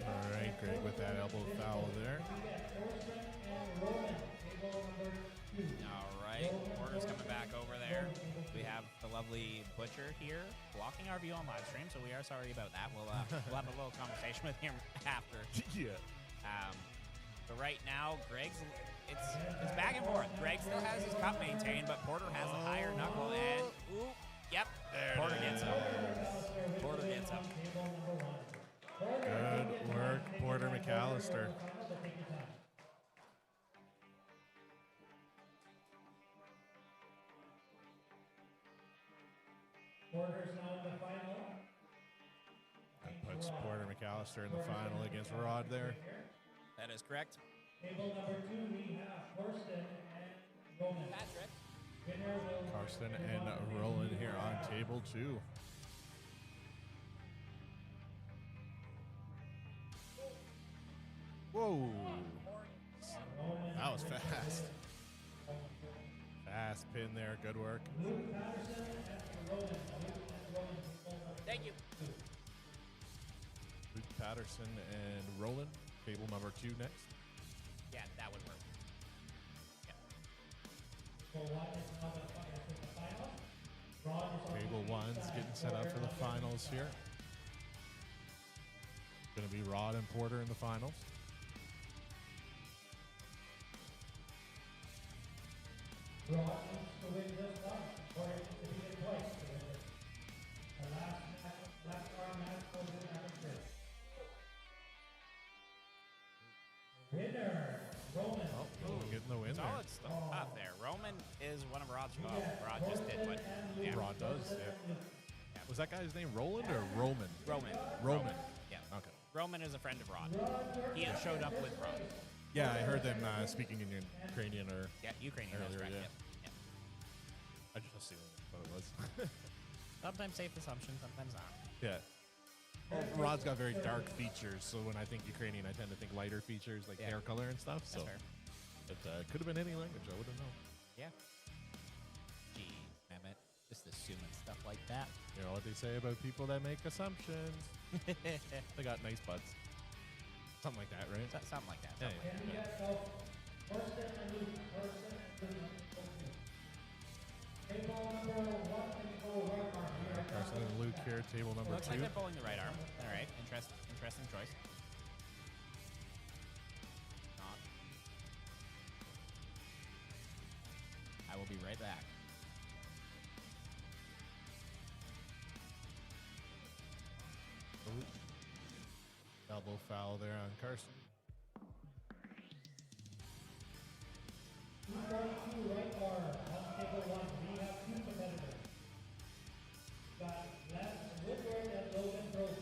All right, Greg with that elbow foul there. we got Thorsten and Roman, table number 2. All right, Porter's coming back over there. We have the lovely Butcher here blocking our view on live stream, so we are sorry about that. We'll have a little conversation with him after. Yeah. But right now, Greg's it's back and forth. Greg still has his cup maintained, but Porter has a higher knuckle, and ooh, yep, Porter gets up. Porter gets up. Good work, Porter McAllister. Porter's now in the final. That puts Porter McAllister in the final against Rod there. That is correct. Table number 2, we have Thorsten and Roman. Patrick. Winner will Karsten and Roland here on table 2. Whoa. That was fast. Fast pin there. Good work. Thank you. Luke Patterson and Roland. Table number 2 next. Yeah, that would work. Table 1's getting set up for the finals here. Going to be Rod and Porter in the finals. Rod needs to win this one. Porter needs to beat it twice to win it. The last round match was in amateur. stuff there. Roman is one of Rod's. Oh, Rod just did, but yeah. Rod does, yeah. Was that guy's name Roland or Roman? Roman. Yeah. Okay. Roman is a friend of Rod. He has showed up with Rod. Yeah, I heard them speaking in Ukrainian or Yeah, Ukrainian. That's earlier, right. yeah. Yeah. I just assumed what it was. Sometimes safe assumption, sometimes not. Yeah. Well, Rod's got very dark features, so when I think Ukrainian, I tend to think lighter features like hair color and stuff. That's So fair. it could have been any language. I wouldn't know. Yeah. Gee, Mehmet, just assuming stuff like that. You know what they say about people that make assumptions? They got nice butts. Something like that, right? Something like that. Yeah, Something yeah. like that. Carson and Luke here, table number Looks 2. like they're pulling the right arm. All right, interesting choice. Not. I will be right back. Elbow foul there on Carson. Right arm on table 1. We have 2 competitors. Got Lance Woodward and Logan Brooks.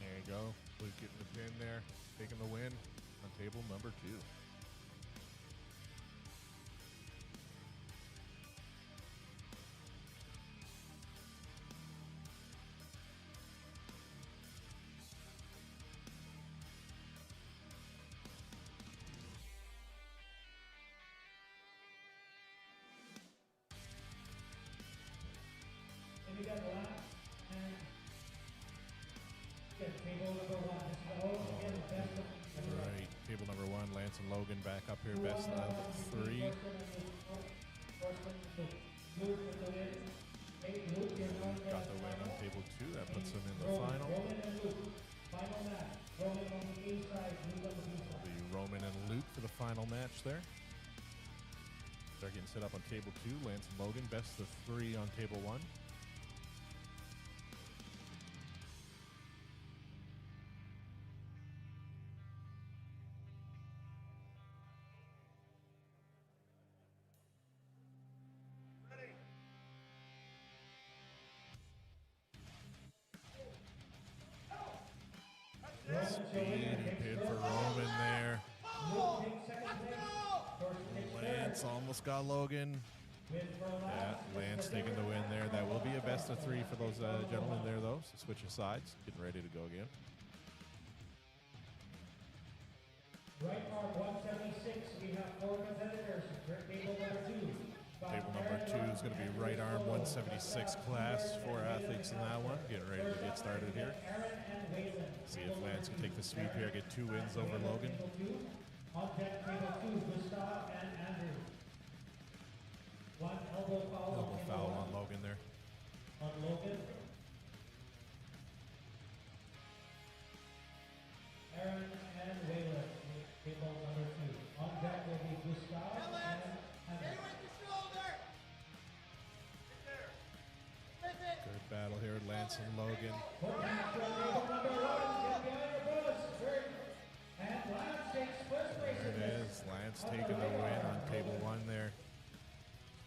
There you go. Luke getting the pin there, taking the win on table number 2. And we got Lance and table number 1. This is all again best of Right, table number 1, Lance and Logan back up here, best of 3. Got the win on table 2, that puts them in the final. It'll be Roman and Luke for the final match there. They're getting set up on table 2, Lance and Logan, best of 3 on table 1. Speedy pin for Roman there. Lance almost got Logan. Yeah, Lance taking the win there. That will be a best of 3 for those gentlemen there, though. So switching sides, getting ready to go again. Right arm 176. We have 4 competitors. Table number 2. Table number 2 is going to be right arm 176 class. 4 athletes in that one. Getting ready to get started here. See if Lance can take the sweep here, get 2 wins over Logan. On deck, table 2, Gustav and Andrew. 1 elbow foul. Elbow foul on Logan there. On Logan. Aaron and Waylon. Table number 2. On deck will be Gustav and Andrew. Good battle here, Lance and Logan. There it is. Lance taking the win on table 1 there.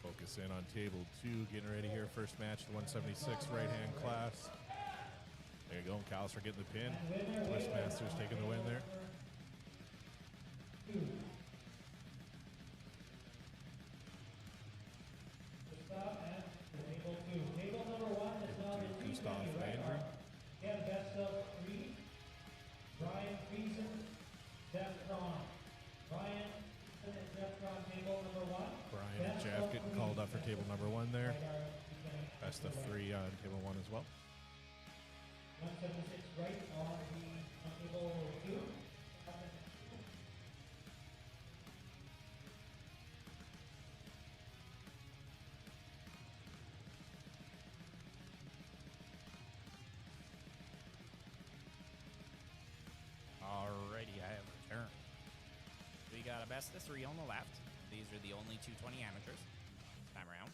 Focus in on table 2. Getting ready here. First match, the 176 right-hand class. There you go. Callister getting the pin. Twistmasters taking the win there. Table number 1 is now the Gustav and Andrew. Again, best of 3. Brian Friesen, Defron. Brian and Defron, table number 1. Brian and Jeff getting called up for table number 1 there. Best of 3 on table 1 as well. 176 right on table 2. Alrighty, I have returned. We got a best of 3 on the left. These are the only 220 amateurs this time around.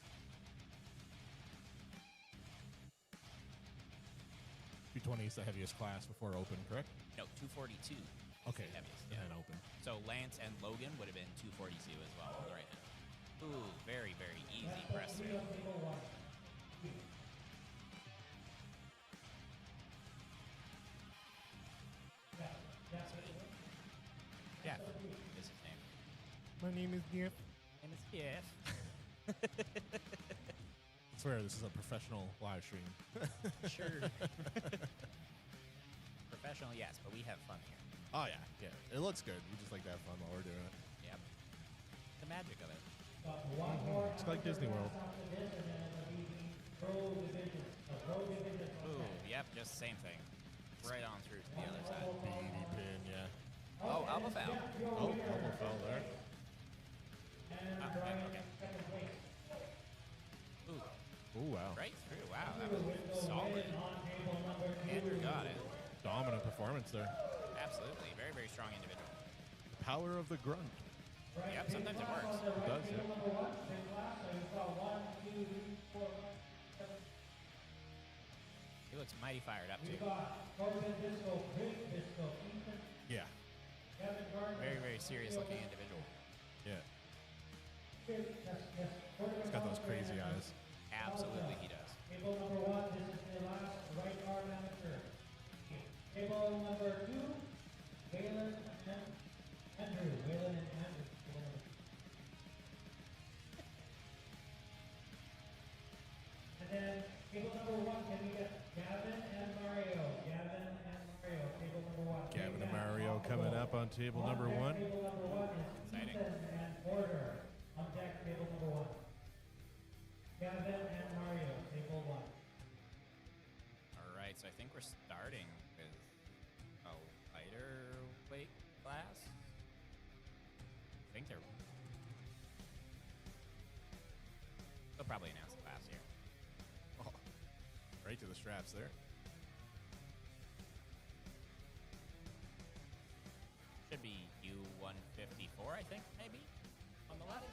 220 is the heaviest class before open, correct? No, 242. Okay, Heaviest, and then open. So Lance and Logan would have been 242 as well on the right hand. Ooh, very, very easy press through. Yeah, is his name. My name is Jeff. Name is Jeff. I swear this is a professional live stream. Sure. Professional, yes, but we have fun here. Oh yeah, yeah. It looks good. We just like to have fun while we're doing it. Yep. The magic of it. It's like Disney World. Ooh, yep, just same thing. Right on through to the other side. BD pin, yeah. Oh, elbow foul. Oh, almost fell there. Okay. Ooh, Oh wow. right through. Wow, that was solid. Andrew got it. Dominant performance there. Absolutely. Very, very strong individual. The power of the grunt. Yep, sometimes it works. It does, yeah. He looks mighty fired up, too. Yeah. Very, very serious looking individual. Yeah. He's got those crazy eyes. Absolutely, he does. Table number 1, this is the last right arm amateur. Table number 2, Waylon and Andrew. Waylon and Andrew. And then table number 1, can we get Gavin and Mario? Gavin and Mario, table number 1. Gavin and Mario coming up on table number 1. Table number 1 is Exciting. Ethan and Porter. On deck, table number 1. Gavin and Mario, table 1. All right, so I think we're starting with a lighter weight class. I think they'll probably announce the class here. Oh, right to the straps there. Should be U154, I think, maybe, on the left.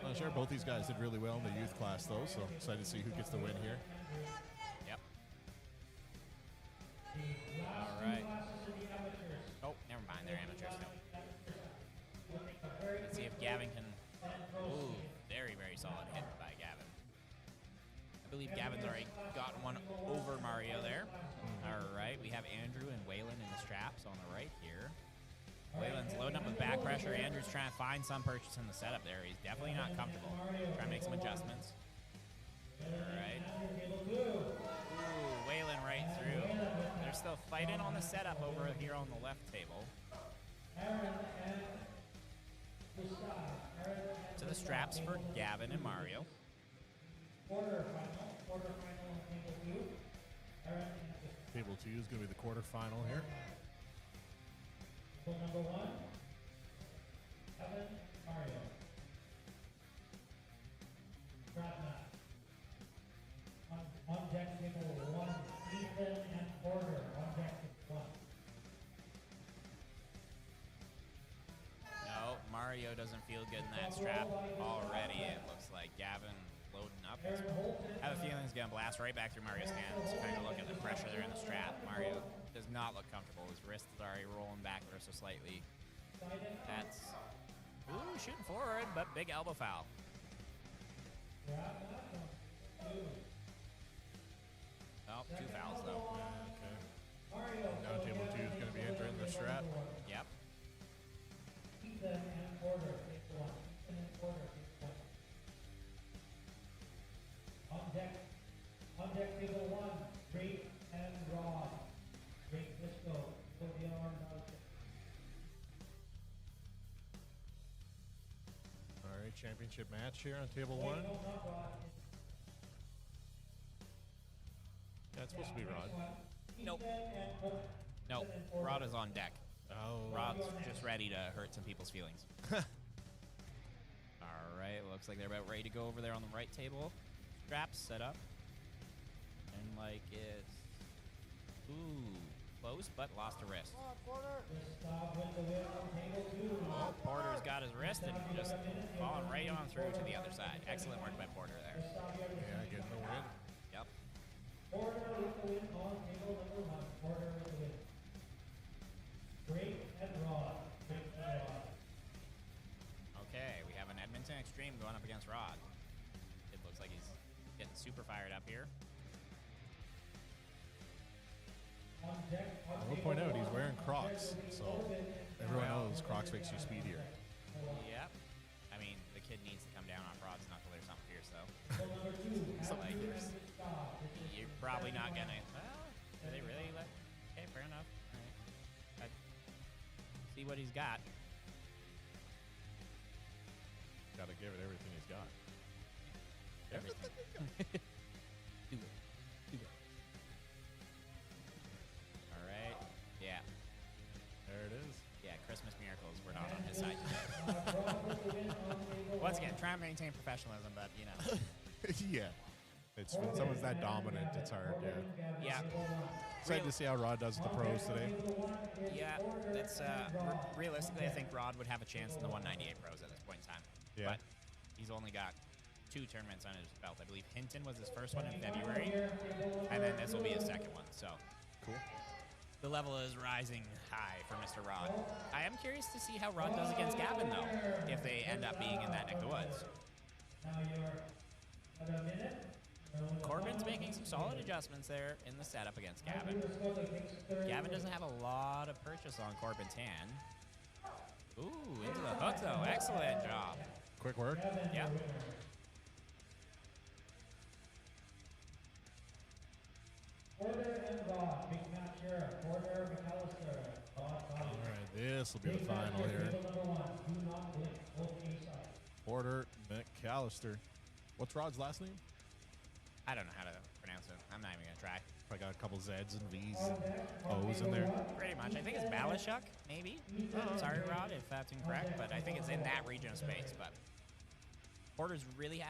I'm sure both these guys did really well in the youth class, though, so excited to see who gets the win here. Yep. All right. Oh, never mind. They're amateurs still. Let's see if Gavin can... Ooh, very, very solid hit by Gavin. I believe Gavin's already gotten one over Mario there. All right, we have Andrew and Waylon in the straps on the right here. Waylon's loading up with back pressure. Andrew's trying to find some purchase in the setup there. He's definitely not comfortable. Trying to make some adjustments. All right. Ooh, Waylon right through. They're still fighting on the setup over here on the left table. To the straps for Gavin and Mario. Table 2 is going to be the quarterfinal here. Number 1, Gavin, Mario. On deck table 1, Ethan and Porter. On deck table 1. No, Mario doesn't feel good in that strap already. It looks like Gavin loading up. I have a feeling he's going to blast right back through Mario's hands. Kind of look at the pressure there in the strap. Mario does not look comfortable. His wrist is already rolling back there so slightly. That's... Ooh, shooting forward, but big elbow foul. Oh, 2 fouls, though. Okay. Now table 2 is going to be entering the strap. Yep. Ethan and Porter, table 1. Ethan and Porter, table 1. On deck table 1, Drake and Rod. Drake Disco, go the arm. All right, championship match here on table 1. Yeah, it's supposed to be Rod. Nope. Nope. Rod is on deck. Oh. Rod's just ready to hurt some people's feelings. All right, looks like they're about ready to go over there on the right table. Straps set up. And like it's... Ooh, close, but lost a wrist. Oh, Porter's got his wrist and just falling right on through to the other side. Excellent work by Porter there. Yeah, getting the win. Yep. the win on table number 1. Porter with the win. Break and Rod. Break and Rod. Okay, we have an Edmonton Extreme going up against Rod. It looks like he's getting super fired up here. On deck, on I will table point out he's one, wearing on Crocs, deck will be so Corbin and everyone Well, knows Crocs makes you speedier. Yep. I mean, the kid needs to come down on Rod's knuckle or something fierce, though. Table number 2. So, like, Andrew and Scott. This is You're probably not gonna. Well, do they really let? Okay, fair enough. All right. See what he's got. Got to give it everything he's got. Everything. Do it. Do it. All right. Yeah. There it is. Yeah. Christmas miracles were not on his side today. Once again, try and maintain professionalism, but you know. Yeah. It's when someone's that dominant, it's hard. Yeah. Yeah. Excited to see how Rod does with the pros today. Yeah. That's realistically, I think Rod would have a chance in the 198 pros at this point in time. Yeah. But he's only got 2 tournaments on his belt. I believe Hinton was his first one in February, and then this will be his second one. So Cool. the level is rising high for Mr. Rod. I am curious to see how Rod does against Gavin, though, if they end up being in that neck of the woods. Now you're at a minute. Corbin's making some solid adjustments there in the setup against Gavin. Gavin doesn't have a lot of purchase on Corbin's hand. Ooh, into the hook, though. Excellent job. Quick work. Yeah. Porter and Rod, big match here. Porter, McAllister, Rod, All right, this will be the final here. Table number 1. Do not blink. Both game sides. Porter McAllister. What's Rod's last name? I don't know how to pronounce it. I'm not even going to try. Probably got a couple Z's and V's and O's in there. Pretty much. I think it's Balashuk, maybe. Sorry, Rod, if that's incorrect, but I think it's in that region of space. But Porter's really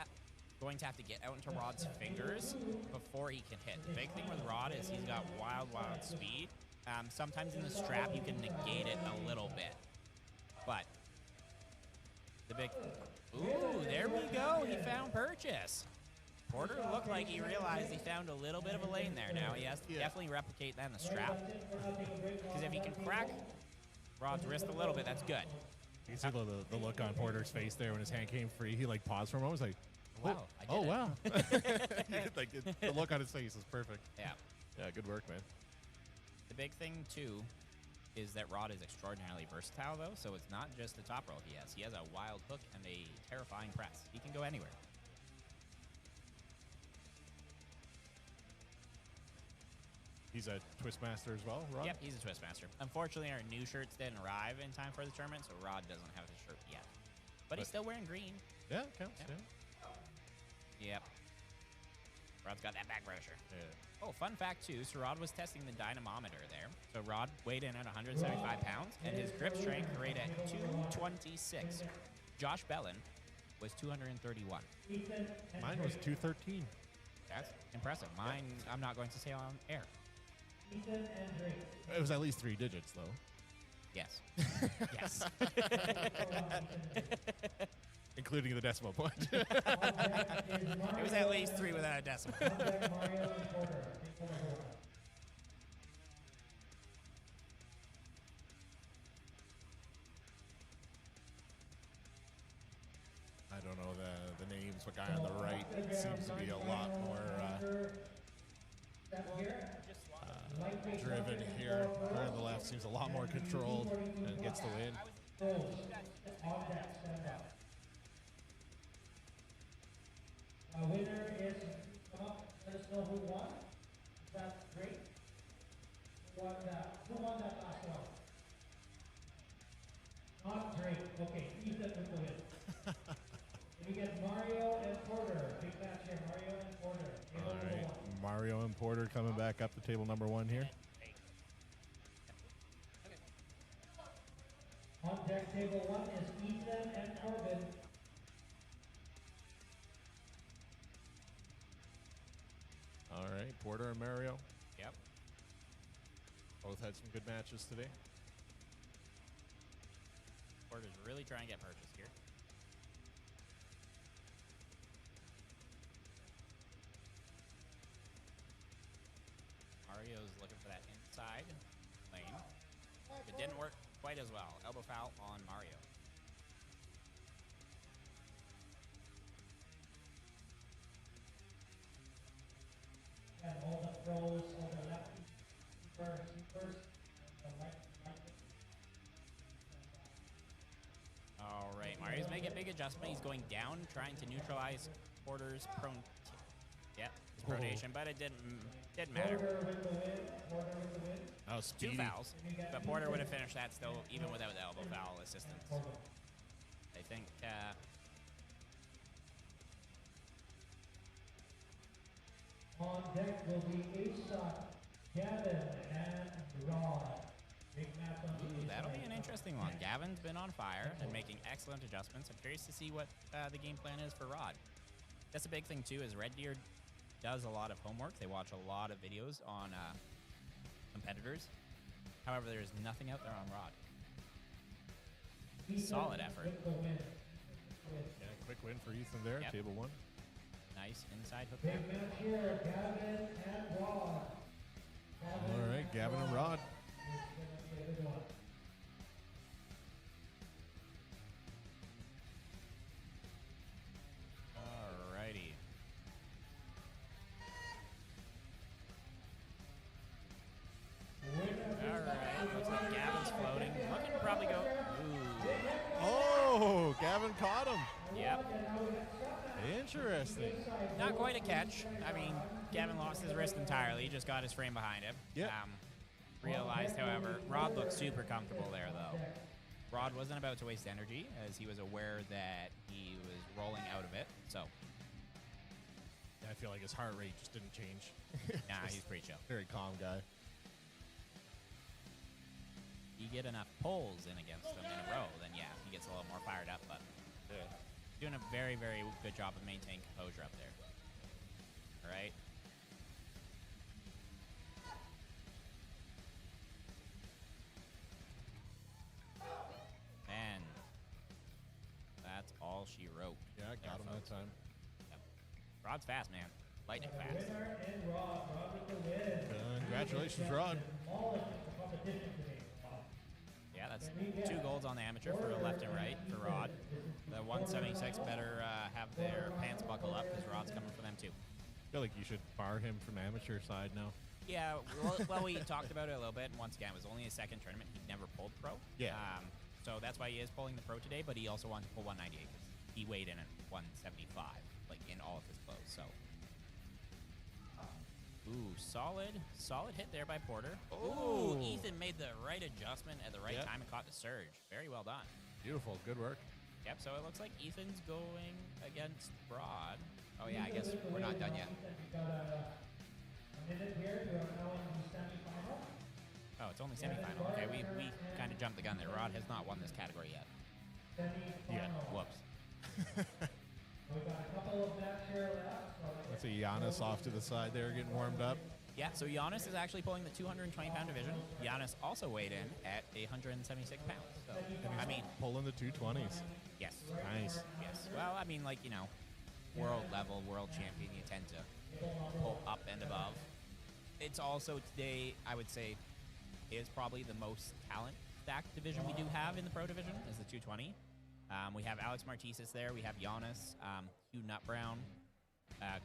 going to have to get out into Rod's fingers before he can hit. The big thing with Rod is he's got wild, wild speed. Sometimes in the strap you can negate it a little bit. But the big... Ooh, there we go. He found purchase. Porter looked like he realized he found a little bit of a lane there. Now he has to definitely replicate that in the strap. Because if he can crack Rod's wrist a little bit, that's good. You can see the look on Porter's face there when his hand came free. He like paused for a moment. He was like, Wow, I did oh it. wow. The look on his face is perfect. Yeah. Yeah, good work, man. The big thing, too, is that Rod is extraordinarily versatile, though, so it's not just the top roll he has. He has a wild hook and a terrifying press. He can go anywhere. He's a Twistmaster as well, Rod? Yep, he's a Twistmaster. Unfortunately, our new shirts didn't arrive in time for the tournament, so Rod doesn't have his shirt yet. But he's still wearing green. Yeah, it counts. Yep. Yeah. Yep. Rod's got that back pressure. Yeah. Oh, fun fact, too. So Rod was testing the dynamometer there. So Rod weighed in at 175 pounds, and his grip strength rate at 226. Josh Bellin was 231. Mine was 213. That's impressive. Mine, I'm not going to say on air. It was at least 3 digits, though. Yes. Yes. Including the decimal point. It was at least 3 without a decimal. I don't know the names, but guy on the right seems to be a lot more driven here. Guy on the left seems a lot more controlled and gets the win. Winner is, come up, let us know who won. Is that great? Who won that last one? Not Drake. Okay, Ethan with the win. We get Mario and Porter. Big match here, Mario and Porter. Table All number right, 1. Mario and Porter coming back up to table number 1 here. On deck table 1 is Ethan and Corbin. All right, Porter and Mario. Yep. Both had some good matches today. Porter's really trying to get purchase here. side lane. It didn't work quite as well. Elbow foul on Mario. And all the throws, all the lefty, keepers, the right. All right, Mario's making a big adjustment. He's going down, trying to neutralize Porter's prone. His pronation, but it didn't matter. Porter with the win. Porter with the win. Oh, speedy. 2 fouls, but Porter would have finished that still, even without the elbow foul assistance. I think. On deck will be Ace-Shot, Gavin, and Rod. Big match on the That'll be side. an interesting one. Gavin's been on fire and making excellent adjustments. I'm curious to see what the game plan is for Rod. That's a big thing too. Is Red Deer does a lot of homework. They watch a lot of videos on competitors. However, there's nothing out there on Rod. Solid effort. With the win. Yeah, quick win for Ethan there. Yep. Table 1. Nice inside hook Big there. match here, Gavin and Rod. All right, Gavin and Rod. It's gonna be a good one. Alrighty. Alright, looks like Gavin's floating. Looking to probably go. Ooh. Oh, Gavin caught him. Yep. Interesting. Not quite a catch. I mean, Gavin lost his wrist entirely, just got his frame behind him. Yep. Realized, however, Rod looked super comfortable there, though. Rod wasn't about to waste energy, as he was aware that he was rolling out of it. So, I feel like his heart rate just didn't change. nah, he's pretty chill. Very calm guy. You get enough pulls in against him in a row, then yeah, he gets a little more fired up. But doing a very, very good job of maintaining composure up there. All right. Man, that's all she wrote. Yeah, I got him that time. Yep. Rod's fast, man. Lightning fast. Winner and Rod. Rod with the win. Congratulations, Rod. Demolished the competition today. Yeah, that's 2 golds on the amateur for left and right for Rod. The 176 better have their pants buckle up because Rod's coming for them too. I feel like you should bar him from amateur side now. Yeah, well, we talked about it a little bit. And once again, it was only his second tournament. He never pulled pro. Yeah. So that's why he is pulling the pro today, but he also wanted to pull 198 because he weighed in at 175, like in all of his clothes. So, ooh, solid hit there by Porter. Ooh, Ethan made the right adjustment at the right Yep. time and caught the surge. Very well done. Beautiful. Good work. Yep, so it looks like Ethan's going against Rod. Oh, yeah, I guess we're not done yet. We've got a minute here. We are now in the semifinal. Oh, it's only semifinal. Okay, we kind of jumped the gun there. Rod has not won this category yet. Semifinal. Whoops. We've got a couple of bets here left. So Let's see Giannis off to the side there getting warmed up. Yeah, so Giannis is actually pulling the 220-pound division. Giannis also weighed in at 176 pounds. So, I mean, Pulling the 220s. yes. Nice. Yes. Well, I mean, like, you know, world level, world champion, you tend to pull up and above. It's also today, I would say, is probably the most talent stacked division we do have in the pro division is the 220. We have Alex Martisis there. We have Giannis, Hugh Nutbrown.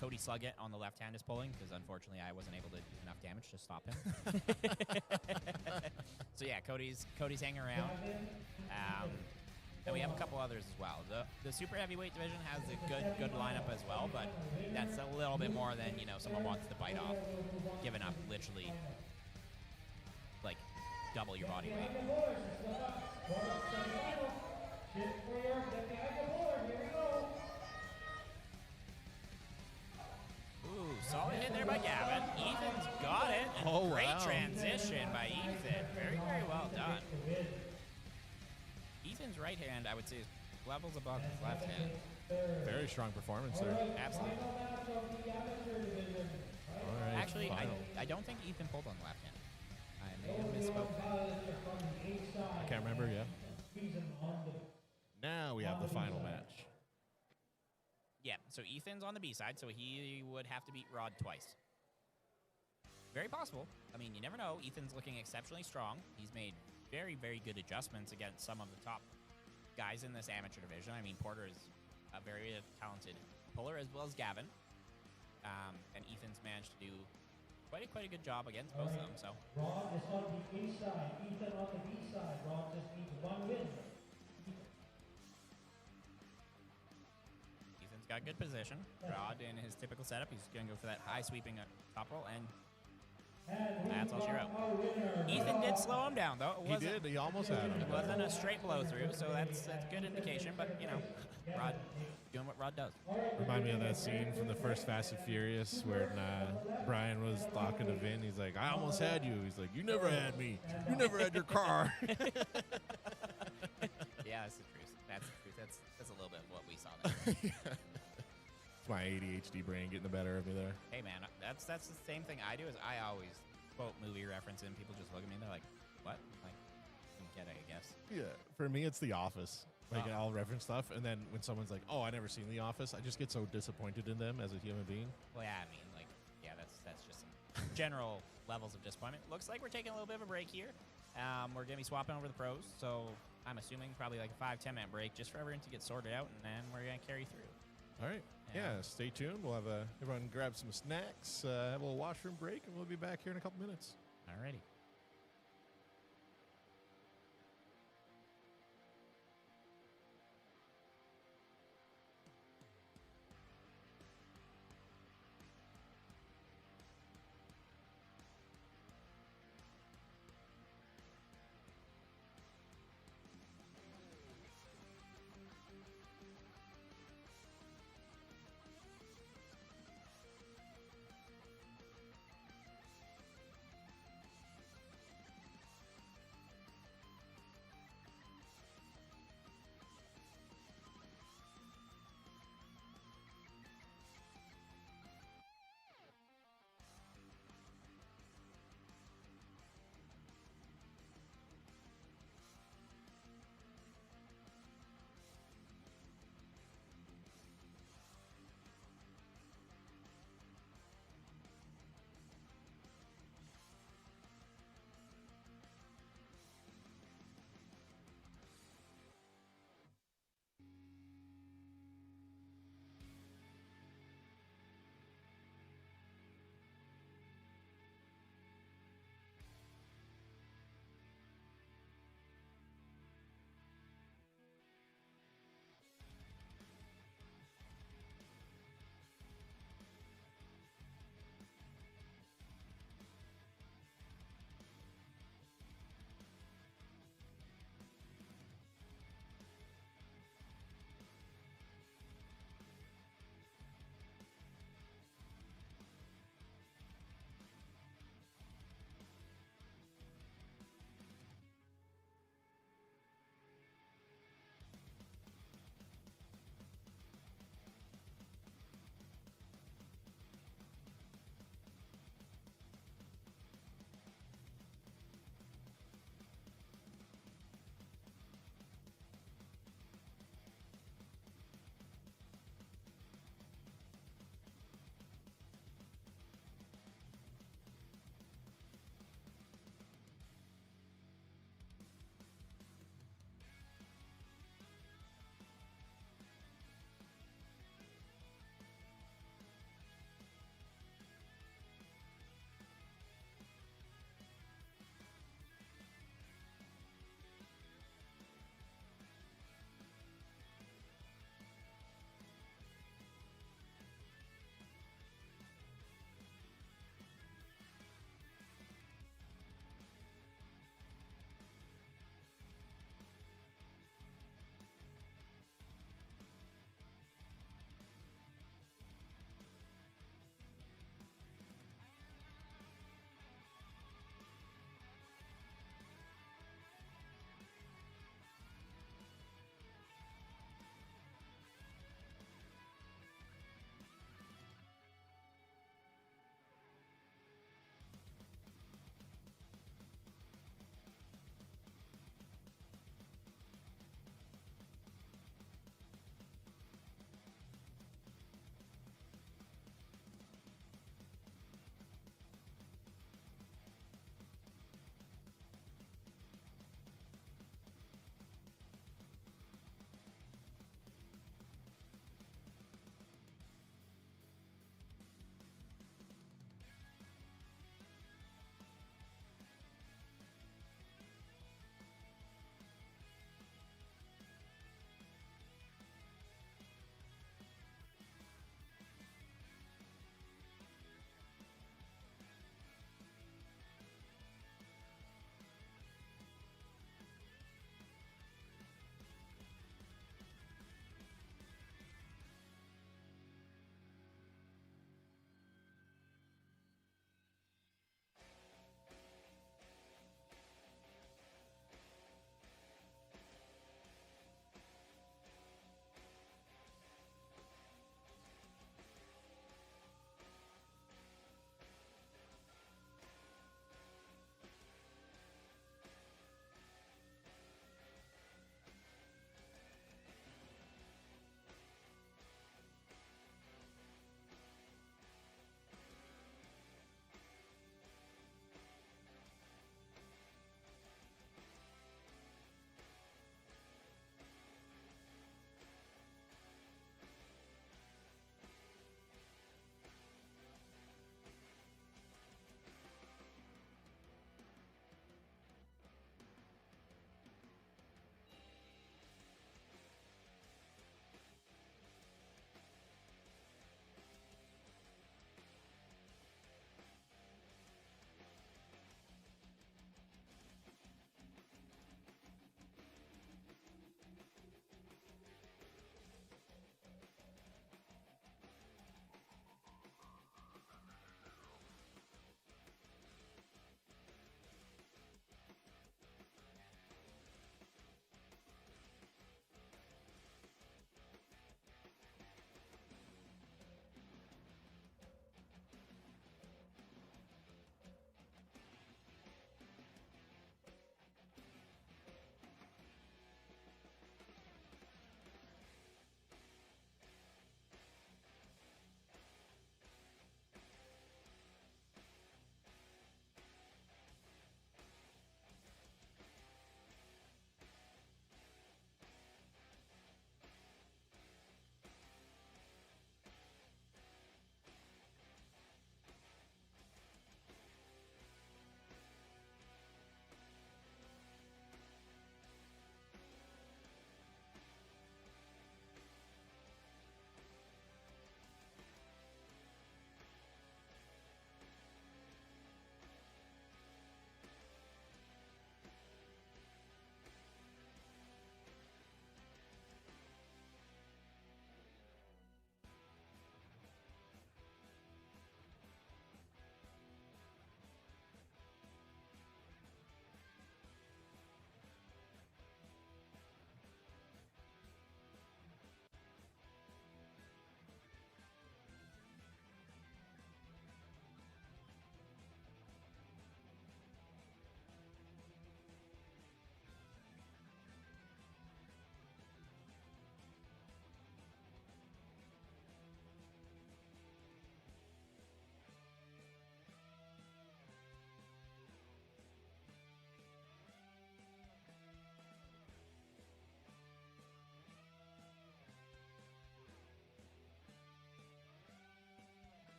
Cody Sluggett on the left hand is pulling because unfortunately I wasn't able to do enough damage to stop him. So yeah, Cody's hanging around. And we have a couple others as well. The super heavyweight division has a good lineup as well, but that's a little bit more than, you know, someone wants to bite off, giving up literally like double your body weight. Ooh, solid hit there by Gavin. Ethan's got it. And Oh, great wow. transition by Ethan. Very, very well done. Ethan's right hand, I would say, is levels above his left hand. Very strong performance there. Absolutely. All right. Actually, final. I don't think Ethan pulled on the left hand. I may have misspoke. I can't remember yet. Now we have the final match. Yeah, so Ethan's on the B side, so he would have to beat Rod twice. very possible. I mean, you never know. Ethan's looking exceptionally strong. He's made very, very good adjustments against some of the top guys in this amateur division. I mean, Porter is a very talented puller as well as Gavin. And Ethan's managed to do quite a good job against both of them. So Ron is on the A side, Ethan on the B side. Ron just needs one win. Ethan's got good position. Rod in his typical setup. He's going to go for that high sweeping top roll, and that's all she wrote. Ethan did slow him down, though. He did. He almost had him. It wasn't a straight blow through, so that's good indication. But, you know, Rod doing what Rod does. Remind me of that scene from the first Fast and Furious where Brian was talking to Vin. He's like, I almost had you. He's like, you never had me. You never had your car. Yeah, that's the truth. That's the truth. That's a little bit of what we saw there. It's my ADHD brain getting the better of me there. Hey, man, that's the same thing I do. Is I always quote movie reference and people just look at me and they're like, what? Like, didn't get it, I guess. Yeah, for me, it's The Office. Like, Oh. I'll reference stuff, and then when someone's like, oh, I never seen The Office, I just get so disappointed in them as a human being. Well, yeah, I mean, like, yeah, that's just some general levels of disappointment. Looks like we're taking a little bit of a break here. We're going to be swapping over the pros, so I'm assuming probably like a 5-10 minute break just for everyone to get sorted out, and then we're going to carry through. All right. Yeah, stay tuned. We'll have everyone grab some snacks, have a little washroom break, and we'll be back here in a couple minutes. Alrighty.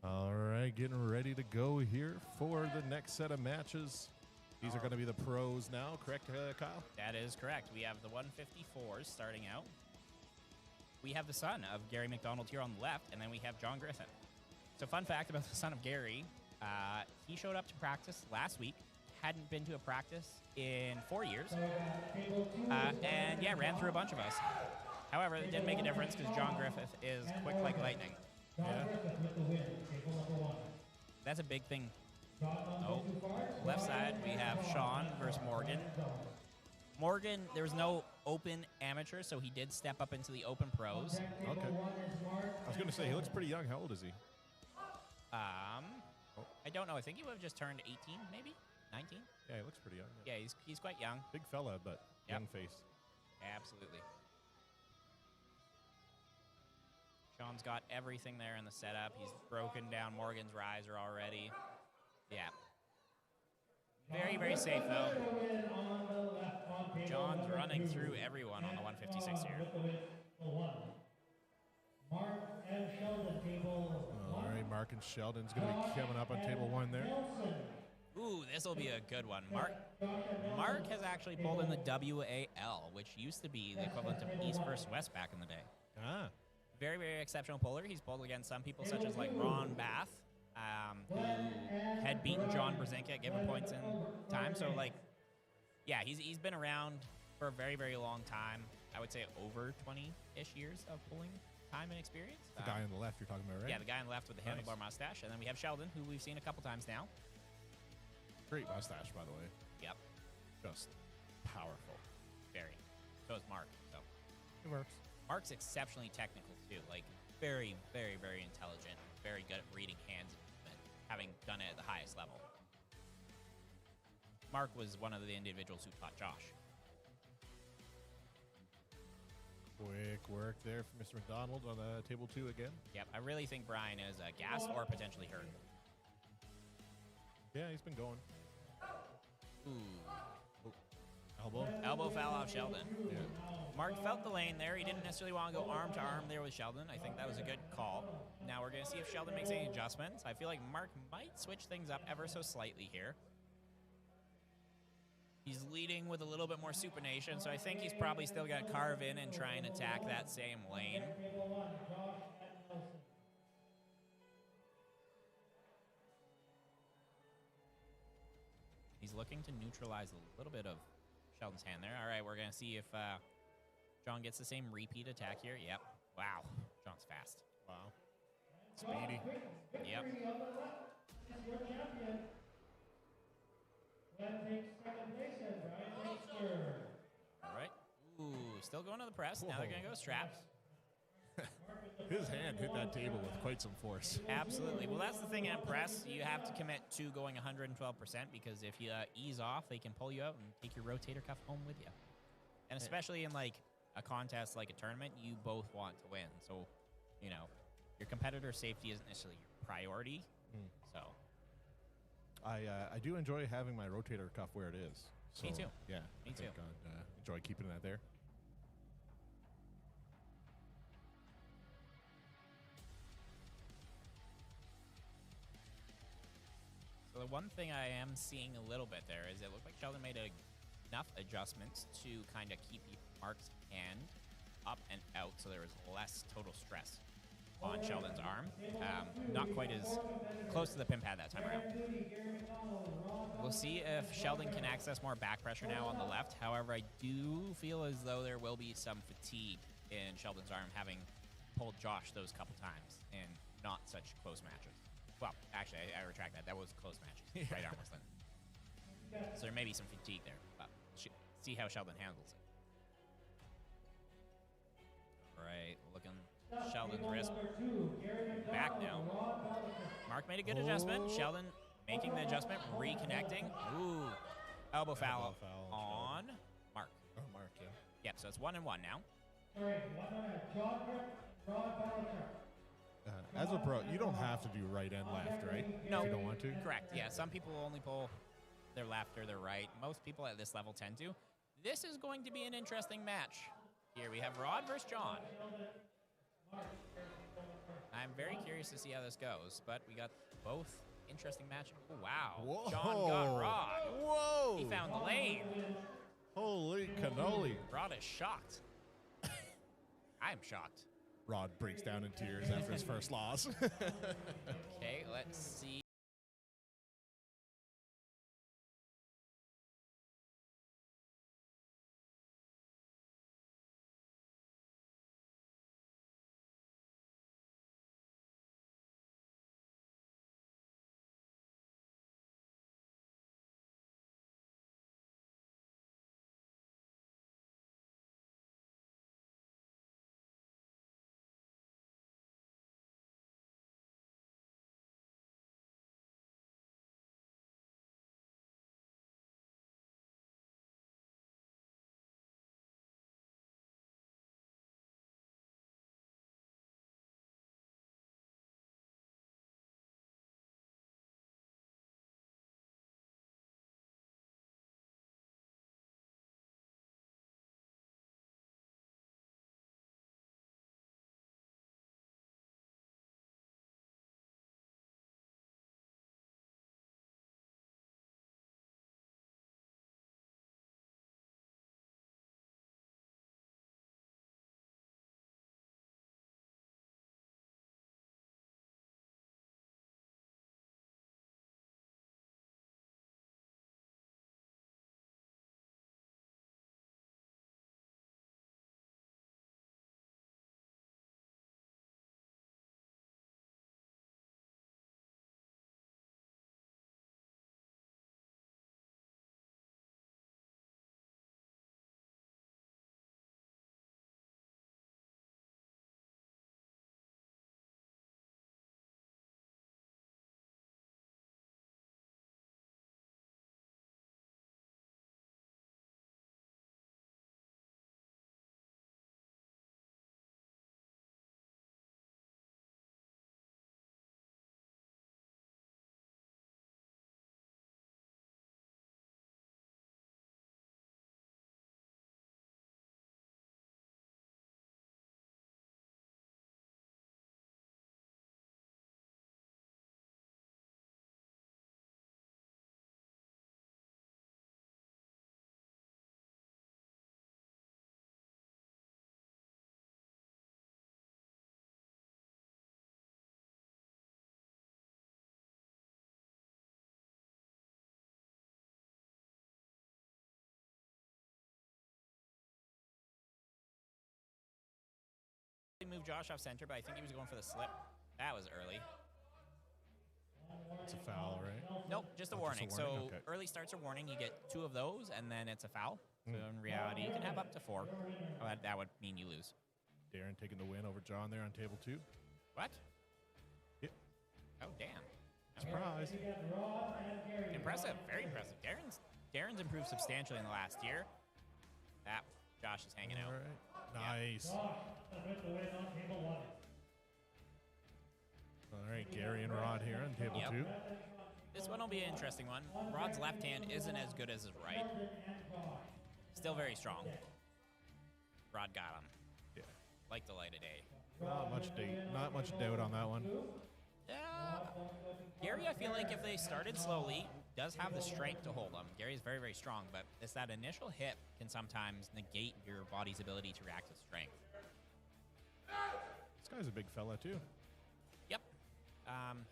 All right, getting ready to go here for the next set of matches. These are going to be the pros now, correct, Kyle? That is correct. We have the 154s starting out. We have the son of Gary McDonald here on the left, and then we have John Griffin. So fun fact about the son of Gary, he showed up to practice last week, hadn't been to a practice in 4 years, and yeah, ran through a bunch of us. However, it didn't make a difference because John Griffith is quick like lightning. Yeah. That's a big thing. Oh, left side, we have Sean versus Morgan. Morgan, there was no open amateur, so he did step up into the open pros. Okay. I was going to say, he looks pretty young. How old is he? I don't know. I think he would have just turned 18, maybe 19. Yeah, he looks pretty young. Yeah, he's quite young. Big fella, but young face. Absolutely. Sean's got everything there in the setup. He's broken down Morgan's riser already. Yeah. Very, very safe, though. John's running through everyone on the 156 here. All right, Mark and Sheldon's going to be coming up on table 1 there. Ooh, this will be a good one. Mark has actually pulled in the WAL, which used to be the equivalent of East versus West back in the day. Ah. Very, very exceptional puller. He's pulled against some people such as like Ron Bath, who had beaten John Brzezinski at given points in time. So like, yeah, he's been around for a very, very long time. I would say over 20-ish years of pulling time and experience. The guy on the left you're talking about, right? Yeah, the guy on the left with the handlebar mustache. And then we have Sheldon, who we've seen a couple times now. Great mustache, by the way. Yep. Just powerful. Very. So is Mark. So it works. Mark's exceptionally technical, too. Like, very, very, very intelligent. Very good at reading hands and movement, having done it at the highest level. Mark was one of the individuals who taught Josh. Quick work there for Mr. McDonald on table 2 again. Yep, I really think Brian is gassed or potentially hurt. Yeah, he's been going. Ooh. Elbow? Elbow foul off Sheldon. Yeah. Mark felt the lane there. He didn't necessarily want to go arm to arm there with Sheldon. I think that was a good call. Now we're going to see if Sheldon makes any adjustments. I feel like Mark might switch things up ever so slightly here. He's leading with a little bit more supination, so I think he's probably still going to carve in and try and attack that same lane. He's looking to neutralize a little bit of Sheldon's hand there. All right, we're going to see if John gets the same repeat attack here. Yep. Wow. John's fast. Wow. Speedy. Yep. All right. Ooh, still going to the press. Now they're going to go straps. His hand hit that table with quite some force. Absolutely. Well, that's the thing at press. You have to commit to going 112% because if you ease off, they can pull you out and take your rotator cuff home with you. And especially in like a contest like a tournament, you both want to win. So, you know, your competitor safety isn't necessarily your priority. So I do enjoy having my rotator cuff where it is. So, me too. Yeah. Me too. Enjoy keeping that there. So the one thing I am seeing a little bit there is it looked like Sheldon made enough adjustments to kind of keep Mark's hand up and out, so there was less total stress on Sheldon's arm. Not quite as close to the pin pad that time around. We'll see if Sheldon can access more back pressure now on the left. However, I do feel as though there will be some fatigue in Sheldon's arm, having pulled Josh those couple times in not such close matches. Well, actually, I retract that. That was close matches. Right arm was then. So there may be some fatigue there, but see how Sheldon handles it. All right, looking Sheldon's wrist back now. Mark made a good adjustment. Sheldon making the adjustment, reconnecting. Ooh, elbow foul on Mark. Oh, Mark, yeah. Yep, so it's 1-1 now. As a pro, you don't have to do right and left, right? No. If you don't want to? Correct, yeah. Some people only pull their left or their right. Most people at this level tend to. This is going to be an interesting match. Here we have Rod versus John. I'm very curious to see how this goes, but we got both interesting matches. Oh, wow. Whoa. John got Rod. Whoa. He found the lane. Holy cannoli. Rod is shocked. I'm shocked. Rod breaks down in tears after his first loss. Okay, let's see. Move Josh off center, but I think he was going for the slip. That was early. It's a foul, right? Nope, just a Oh, warning. just a warning? So Okay. early starts are warning. You get 2 of those, and then it's a foul. So in reality, you can have up to 4. That would mean you lose. Darren taking the win over John there on table 2. What? Yep. Oh, damn. Surprise. Impressive. Very impressive. Darren's improved substantially in the last year. That Josh is hanging out. All right. Nice. All right, Gary and Rod here on table 2. This one will be an interesting one. Rod's left hand isn't as good as his right. Still very strong. Rod got him. Yeah. Like the light of day. Not much doubt on that one. Gary, I feel like if they started slowly, does have the strength to hold him. Gary's very, very strong, but it's that initial hit can sometimes negate your body's ability to react with strength. This guy's a big fella too. Yep.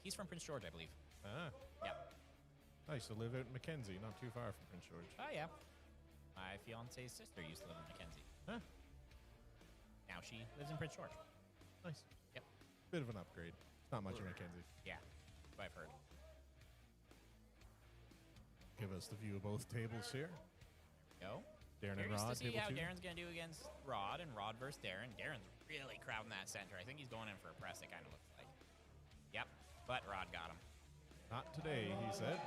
He's from Prince George, I believe. Ah. Yep. I used to live out in Mackenzie, not too far from Prince George. Oh, yeah. My fiance's sister used to live in Mackenzie. Huh. Now she lives in Prince George. Nice. Yep. Bit of an upgrade. It's not much in Mackenzie. Yeah. That's what I've heard. Give us the view of both tables here. Go. Darren and Curious Rod, to see table how 2. Darren's going to do against Rod, and Rod versus Darren. Darren's really crowding that center. I think he's going in for a press, it kind of looks like. Yep, but Rod got him. Not today, he said.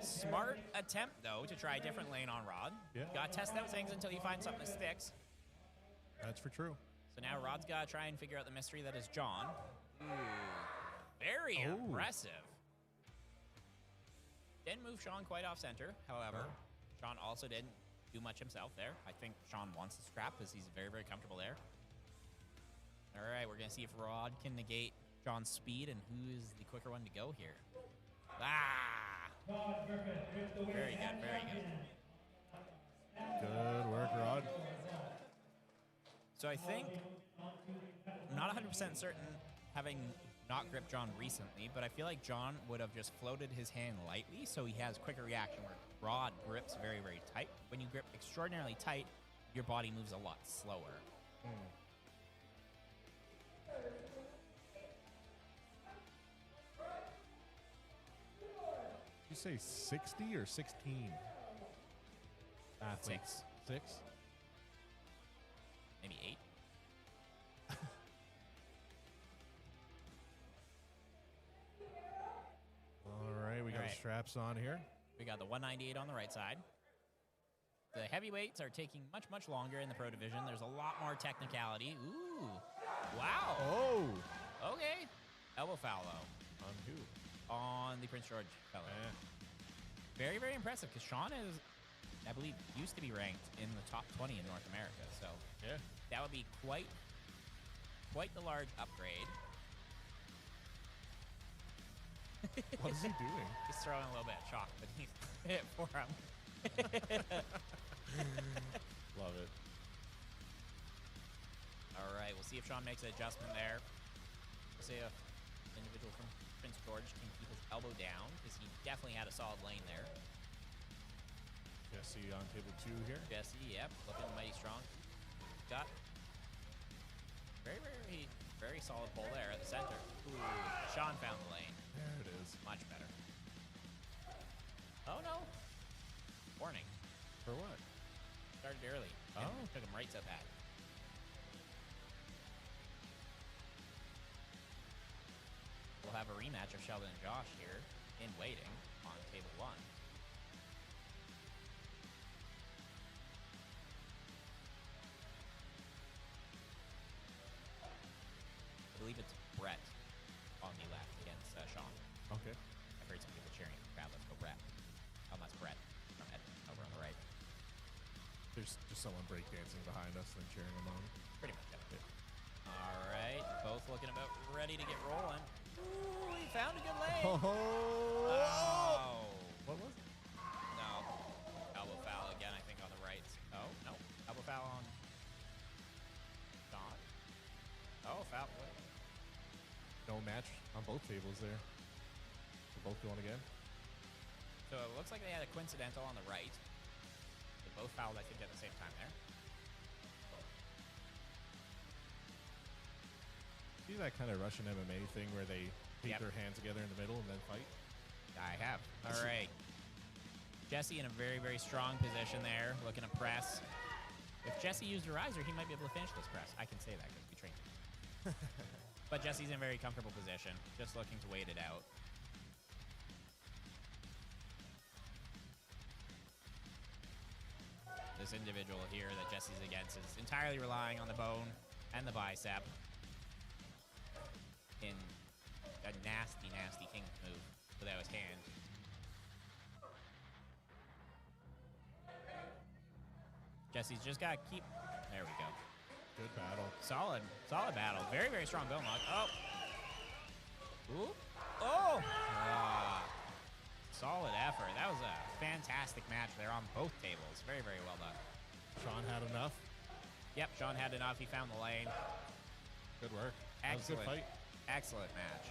Smart attempt, though, to try a different lane on Rod. Yeah. Got to test out things until you find something that sticks. That's for true. So now Rod's got to try and figure out the mystery that is John. Ooh, very impressive. Didn't move Sean quite off center, however. Sean also didn't do much himself there. I think Sean wants the scrap because he's very, very comfortable there. All right, we're going to see if Rod can negate John's speed and who is the quicker one to go here. Ah! Very good, very good. Good work, Rod. So I think, I'm not 100% certain, having not gripped John recently, but I feel like John would have just floated his hand lightly, so he has quicker reaction where Rod grips very, very tight. When you grip extraordinarily tight, your body moves a lot slower. Did you say 60 or 16? Athletes. 6? Maybe 8. All right, we got the straps on here. We got the 198 on the right side. The heavyweights are taking much, much longer in the pro division. There's a lot more technicality. Ooh. Wow. Oh. Okay. Elbow foul, though. On who? On the Prince George fellow. Very, very impressive, because Sean is, I believe, used to be ranked in the top 20 in North America. So Yeah. that would be quite the large upgrade. What is he doing? He's throwing a little bit of chalk beneath it for him. Love it. All right, we'll see if Sean makes an adjustment there. We'll see if the individual from Prince George can keep his elbow down, because he definitely had a solid lane there. Jesse on table 2 here. Jesse, yep, looking mighty strong. Got very, very, very solid pull there at the center. Ooh, Sean found the lane. There it is. Much better. Oh, no. Warning. For what? Started early. Oh. Took him right to the pad. We'll have a rematch of Sheldon and Josh here in waiting on table 1. I believe it's Brett on the left against Sean. Okay. I've heard some people cheering in the crowd. Let's go, Brett. Oh, that's Brett from Edmonton over on the right. There's just someone breakdancing behind us and cheering him on. Pretty much, yeah. All right. Both looking about ready to get rolling. Ooh, he found a good lane. Oh. What was it? No. Elbow foul again, I think, on the right. Oh, no. Elbow foul on Don. Oh, foul. What? No match on both tables there. They're both going again. So it looks like they had a coincidental on the right. They both fouled, I think, at the same time there. See that kind of Russian MMA thing where they beat Yep. their hands together in the middle and then fight? I have. All right. Jesse in a very, very strong position there, looking to press. If Jesse used a riser, he might be able to finish this press. I can say that because we trained him. But Jesse's in a very comfortable position, just looking to wait it out. This individual here that Jesse's against is entirely relying on the bone and the bicep in a nasty, nasty king move without his hand. Jesse's just got to keep... There we go. Good battle. Solid battle. Very, very strong bone lock. Oh. Ooh. Oh. Solid effort. That was a fantastic match there on both tables. Very, very well done. Sean had enough. Yep, Sean had enough. He found the lane. Good work. That was a good Excellent. fight. Excellent match.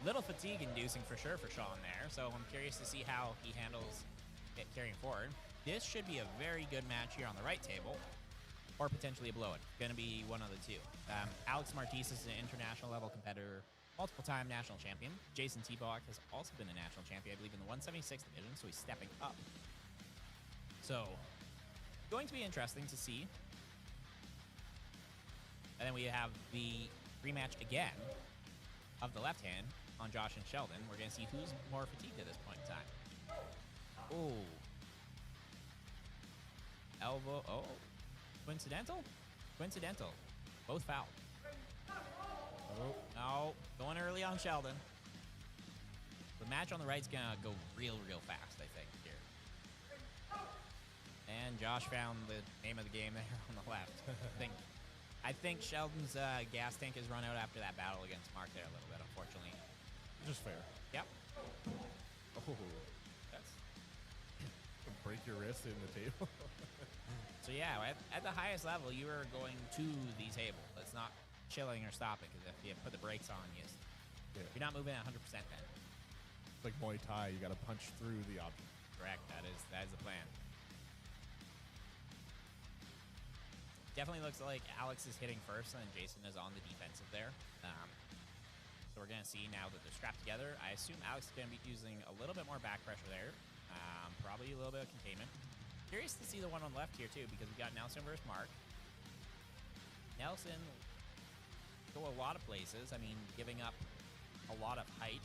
Little fatigue-inducing for sure for Sean there, so I'm curious to see how he handles it carrying forward. This should be a very good match here on the right table, or potentially a blowout. Going to be one of the two. Alex Martis is an international level competitor, multiple-time national champion. Jason Tebock has also been a national champion, I believe, in the 176 division, so he's stepping up. So, going to be interesting to see. And then we have the rematch again of the left hand on Josh and Sheldon. We're going to see who's more fatigued at this point in time. Ooh. Elbow. Oh. Coincidental? Coincidental. Both fouled. Oh. No. Going early on Sheldon. The match on the right's going to go real, real fast, I think, here. And Josh found the name of the game there on the left. I think I think Sheldon's gas tank has run out after that battle against Mark there a little bit, unfortunately. Just fair. Yep. Oh, That's break your wrist in the table. So yeah, at the highest level, you are going to the table. It's not chilling or stopping, because if you put the brakes on, you're not moving at 100% then. It's like Muay Thai. You got to punch through the object. Correct. That is the plan. Definitely looks like Alex is hitting first, and then Jason is on the defensive there. So we're going to see now that they're strapped together. I assume Alex is going to be using a little bit more back pressure there. Probably a little bit of containment. Curious to see the one on the left here, too, because we got Nelson versus Mark. Nelson go a lot of places. I mean, giving up a lot of height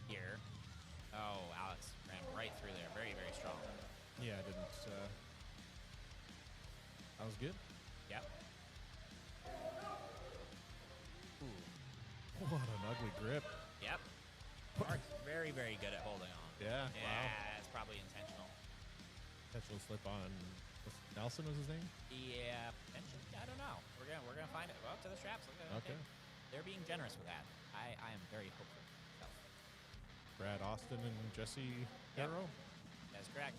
here. Oh, Alex ran right through there. Very, very strong. Yeah, I didn't. That was good. Yep. Ooh. What an ugly grip. Yep. Mark's very, very good at holding on. Yeah. Yeah, Wow. that's probably intentional. Intentional slip on. Nelson was his name. Yeah, potentially. I don't know. We're gonna find it. Well, up to the straps. Okay. They're being generous with that. I am very hopeful. Brad Austin and Jesse Yep. Harrow. That's correct.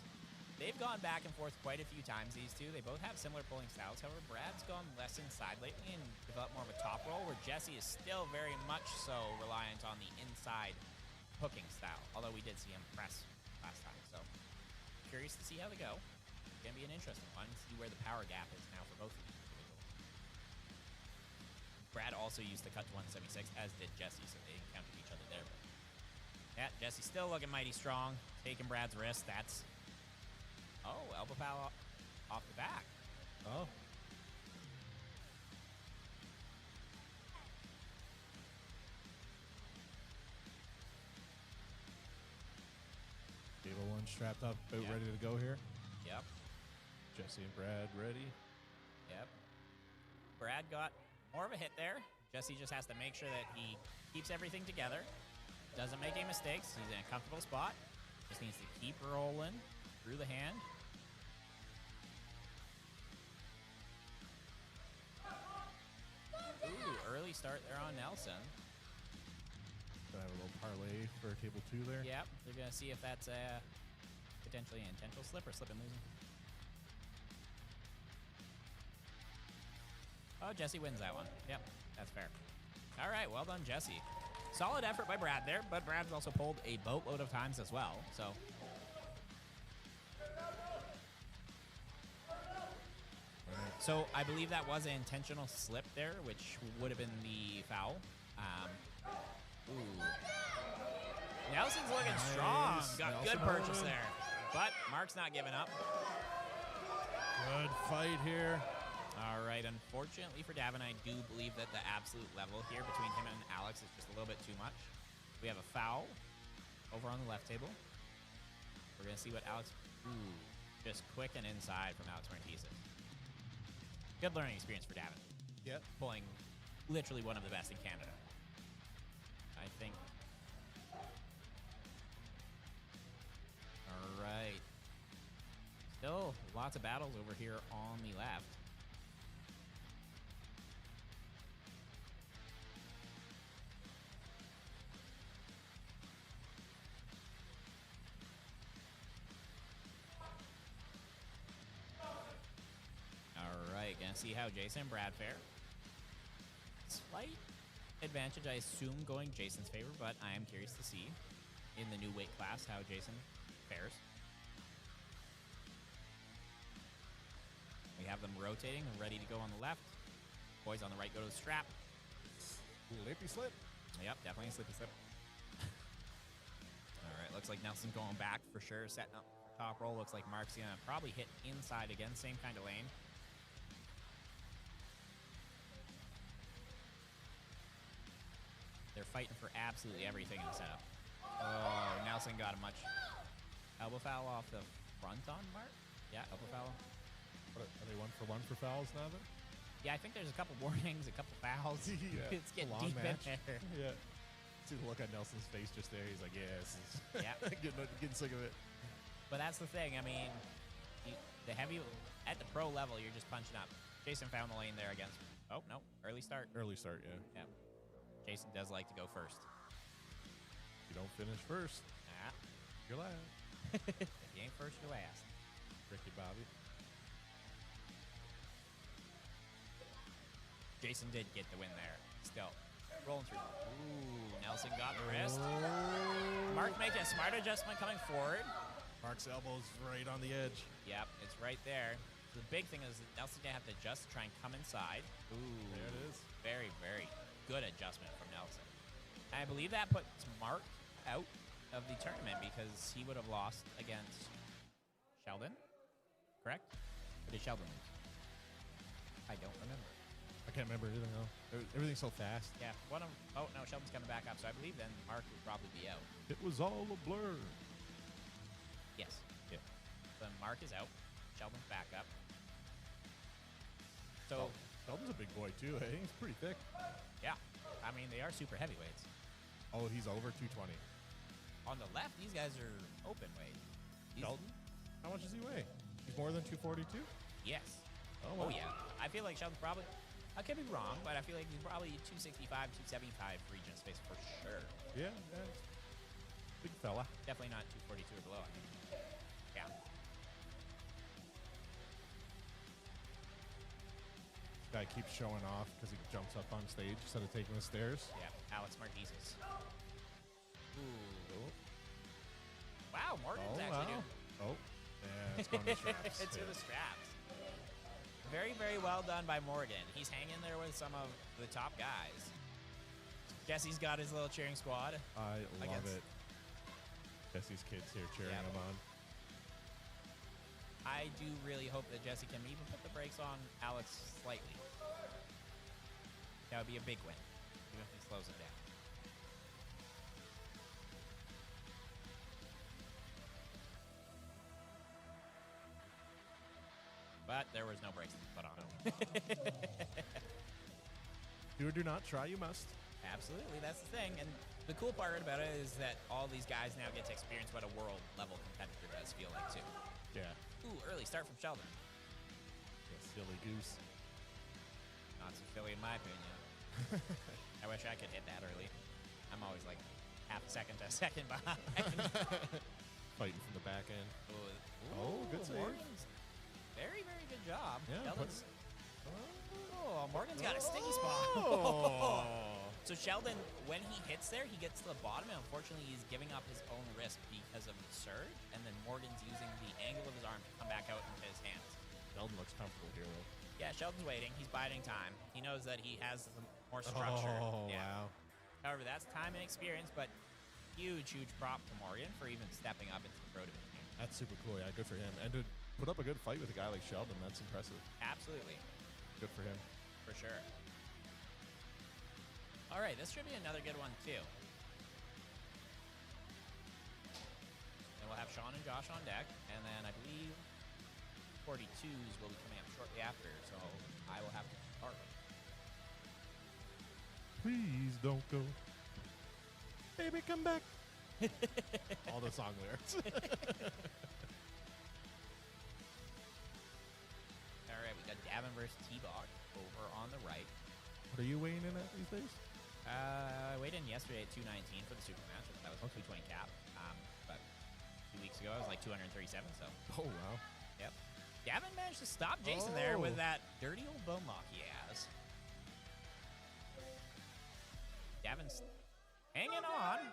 They've gone back and forth quite a few times, these two. They both have similar pulling styles. However, Brad's gone less inside lately and developed more of a top roll, where Jesse is still very much so reliant on the inside hooking style, although we did see him press last time. So curious to see how they go. It's going to be an interesting one, see where the power gap is now for both of these individuals. Brad also used the cut to 176, as did Jesse, so they encountered each other there. But yeah, Jesse still looking mighty strong, taking Brad's wrist. That's... Oh, elbow pal off the back. Oh. Table one strapped up, about Yep. ready to go here. Yep. Jesse and Brad ready. Yep. Brad got more of a hit there. Jesse just has to make sure that he keeps everything together, doesn't make any mistakes. He's in a comfortable spot. Just needs to keep rolling through the hand. Ooh, early start there on Nelson. Gonna have a little parlay for table two there. Yep, they're going to see if that's potentially an intentional slip or slip and losing. Oh, Jesse wins that one. Yep, that's fair. All right, well done, Jesse. Solid effort by Brad there, but Brad's also pulled a boatload of times as well, so. So I believe that was an intentional slip there, which would have been the foul. Ooh. Nelson's looking strong. Got Nelson good purchase holding. there. But Mark's not giving up. Good fight here. All right, unfortunately for Davin, I do believe that the absolute level here between him and Alex is just a little bit too much. We have a foul over on the left table. We're going to see what Alex... Ooh, just quick and inside from Alex Martinez. Good learning experience for Davin. Yep. Pulling literally one of the best in Canada. I think. All right. Still lots of battles over here on the left. Gonna see how Jason and Brad fare. Slight advantage, I assume, going Jason's favor, but I am curious to see in the new weight class how Jason fares. We have them rotating and ready to go on the left. Boys on the right go to the strap. Lippy slip. Yep, definitely a slippy slip. All right, looks like Nelson going back for sure, setting up for top roll. Looks like Mark's gonna probably hit inside again, same kind of lane. They're fighting for absolutely everything in the setup. Oh, Nelson got a much elbow foul off the front on Mark. Yeah, elbow foul. What, are they 1-for-1 for fouls now then? Yeah, I think there's a couple warnings, a couple fouls. Yeah. It's getting Long deep match. in there. Yeah. See the look on Nelson's face just there. He's like, yeah, this is Yeah. getting sick of it. But that's the thing. I mean, the heavy at the pro level, you're just punching up. Jason found the lane there against Oh, no. Early start. Early start, yeah. Yeah. Jason does like to go first. You don't finish first. Ah. You're last. If you ain't first, you're last. Ricky Bobby. Jason did get the win there. Still. Rolling through. Ooh, Nelson got the wrist. Mark making a smart adjustment coming forward. Mark's elbow's right on the edge. Yep, it's right there. The big thing is that Nelson's going to have to adjust to try and come inside. Ooh. There it is. Very, very good adjustment from Nelson. And I believe that puts Mark out of the tournament because he would have lost against Sheldon. Correct? Or did Sheldon lose? I don't remember. I can't remember either now. Everything's so fast. Yeah, oh no, Sheldon's coming back up, so I believe then Mark would probably be out. It was all a blur. Yes. Yeah. Then Mark is out. Sheldon's back up. So, Sheldon's a big boy too, hey? He's pretty thick. yeah. I mean, they are super heavyweights. Oh, he's over 220. On the left, these guys are open weight. Sheldon? How much does he weigh? He's more than 242? Yes. Oh, wow. Oh, yeah. I feel like Sheldon's probably, I could be wrong, but I feel like he's probably 265, 275 region of space for sure. Yeah, big fella. Definitely not 242 or below, I think. Yeah. Guy keeps showing off because he jumps up on stage instead of taking the stairs. Yeah, Alex Marquezes. Ooh. Wow, Morgan's actually doing. Oh, yeah, it's going to the straps. It's with the straps. Very, very well done by Morgan. He's hanging there with some of the top guys. Jesse's got his little cheering squad. I love it. Jesse's kids here cheering him on. I do really hope that Jesse can even put the brakes on Alex slightly. That would be a big win, even if he slows it down. But there was no brakes to put on him. Do or do not, try you must. Absolutely, that's the thing. And the cool part about it is that all these guys now get to experience what a world level competitor does feel like too. Yeah. Ooh, early start from Sheldon. Yeah, silly goose. Not so silly in my opinion. I wish I could hit that early. I'm always like half a second to a second behind. Fighting from the back end. Ooh, good save. Morgan's very, very good job. Yeah, Sheldon's, Morgan's got a sticky spot. Oh. So Sheldon, when he hits there, he gets to the bottom, and unfortunately he's giving up his own wrist because of the surge, and then Morgan's using the angle of his arm to come back out into his hands. Sheldon looks comfortable here, though. Yeah, Sheldon's waiting. He's biding time. He knows that he has more structure. Oh, yeah. wow. However, that's time and experience, but huge, huge prop to Morgan for even stepping up into the pro division. That's super cool. Yeah, good for him. And to put up a good fight with a guy like Sheldon, that's impressive. Absolutely. Good for him. For sure. All right, this should be another good one, too. And we'll have Sean and Josh on deck, and then I believe 42s will be coming up shortly after, so I will have to start. Please don't go. Baby, come back. All the song lyrics. All right, we got Davin versus T-Bog over on the right. What are you weighing in at these days? I weighed in yesterday at 219 for the Supermasters. That was a 220 cap. But 2 weeks ago, I was like 237, so. Oh, wow. Yep. Gavin managed to stop Jason there with that dirty old bone lock he has. Gavin's hanging on.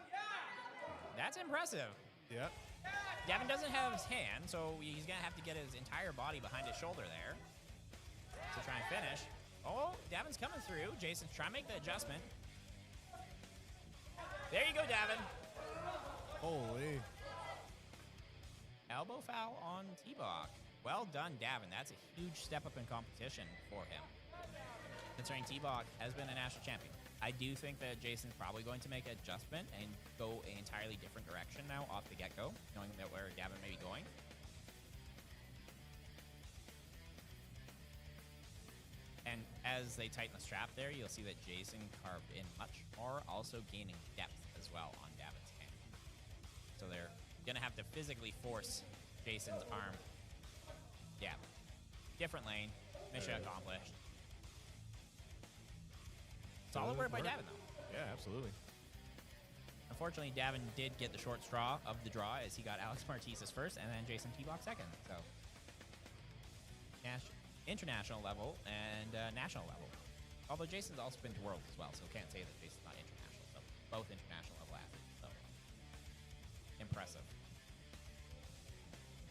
That's impressive. Yeah. Gavin doesn't have his hand, so he's going to have to get his entire body behind his shoulder there to try and finish. Oh, Davin's coming through. Jason's trying to make the adjustment. There you go, Davin. Holy. Elbow foul on T-Bog. Well done, Davin. That's a huge step up in competition for him. Considering T-Bog has been a national champion. I do think that Jason's probably going to make an adjustment and go an entirely different direction now off the get-go, knowing that where Davin may be going. And as they tighten the strap there, you'll see that Jason carved in much more, also gaining depth as well on Davin's hand. So they're going to have to physically force Jason's arm. Yeah. Different lane. Mission accomplished. Solid work by Davin, though. Yeah, absolutely. Unfortunately, Davin did get the short straw of the draw as he got Alex Martises first and then Jason T-Block second. So, international level and national level. Although Jason's also been to Worlds as well, so can't say that Jason's not international. So, both international level athletes. So, impressive.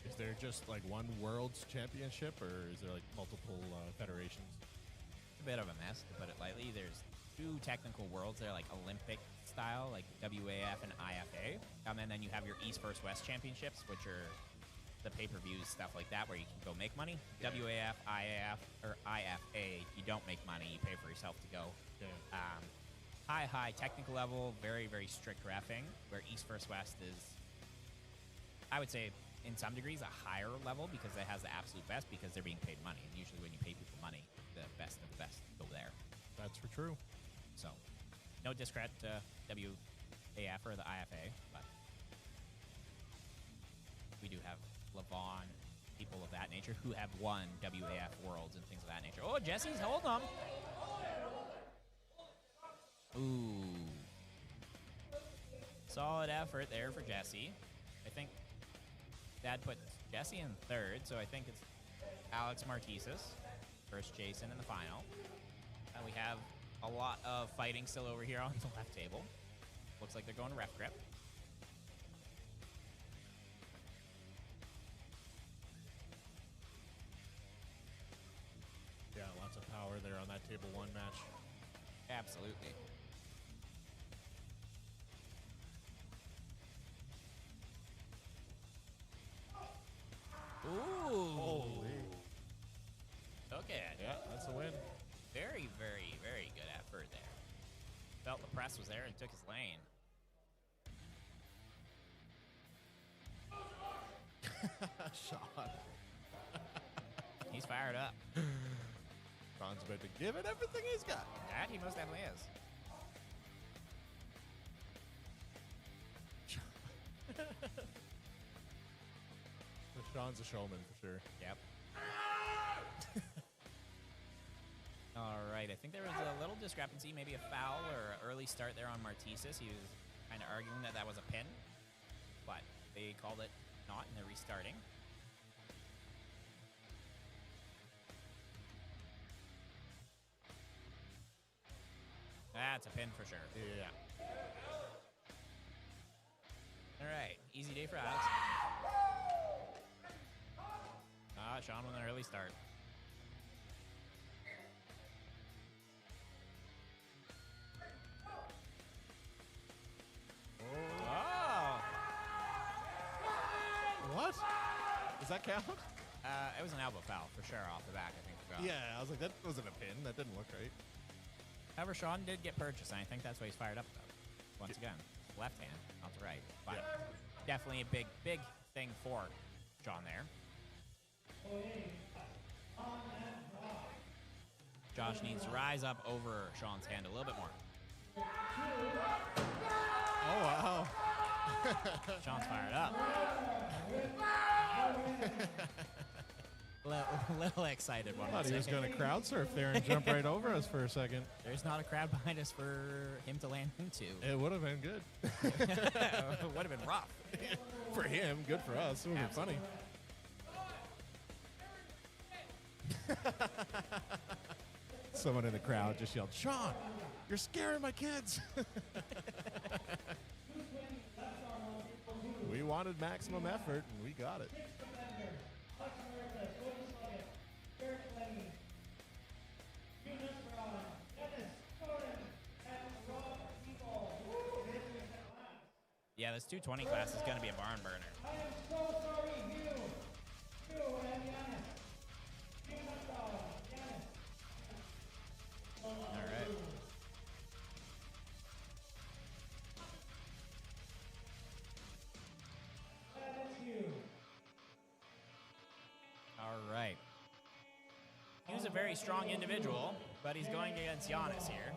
Is there just like one World's Championship, or is there like multiple federations? It's a bit of a mess, to put it lightly. There's 2 technical worlds. They're like Olympic style, like WAF and IFA. And then you have your East vs. West Championships, which are the pay-per-views, stuff like that, where you can go make money. Yeah. WAF, IAF, or IFA, you don't make money. You pay for yourself to go. Yeah. High technical level, very, very strict reffing, where East vs. West is, I would say, in some degrees, a higher level because it has the absolute best because they're being paid money. And usually when you pay people money, the best of the best go there. That's for true. So, no discredit to WAF or the IFA, but we do have Levon, people of that nature, who have won WAF Worlds and things of that nature. Oh, Jesse's holding them. Ooh. Solid effort there for Jesse. I think Dad put Jesse in third, so I think it's Alex Martises versus Jason in the final. And we have a lot of fighting still over here on the left table. Looks like they're going to ref grip. Yeah, lots of power there on that table 1 match. Absolutely. Ooh. Holy. Took it. Yeah, that's a win. Very, very, very good effort there. Felt the press was there and took his lane. Sean. He's fired up. Sean's about to give it everything he's got. That he most definitely is. Sean's a showman for sure. Yep. All right, I think there was a little discrepancy, maybe a foul or an early start there on Martises. He was kind of arguing that that was a pin, but they called it not, and they're restarting. That's a pin for sure. Yeah. All right, easy day for Alex. Sean with an early start. Oh! What? Does that count? It was an elbow foul for sure off the back, I think. Yeah, I was like, that wasn't a pin. That didn't look right. However, Sean did get purchased, and I think that's why he's fired up about. Once again, left hand, not the right. But definitely a big, big thing for Sean there. Josh needs to rise up over Sean's hand a little bit more. Oh, wow. Sean's fired up. Little excited one. I thought he was going to crowd surf there and jump right over us for a second. There's not a crowd behind us for him to land into. It would have been good. It would have been rough. For him, good for us. It would have been funny. Someone in the crowd just yelled, "Sean, you're scaring my kids." We wanted maximum effort, and we got it. Yeah, this 220 class is going to be a barn burner. I am so sorry, you and Giannis. All right. All right. He was a very strong individual, but he's going against Giannis here.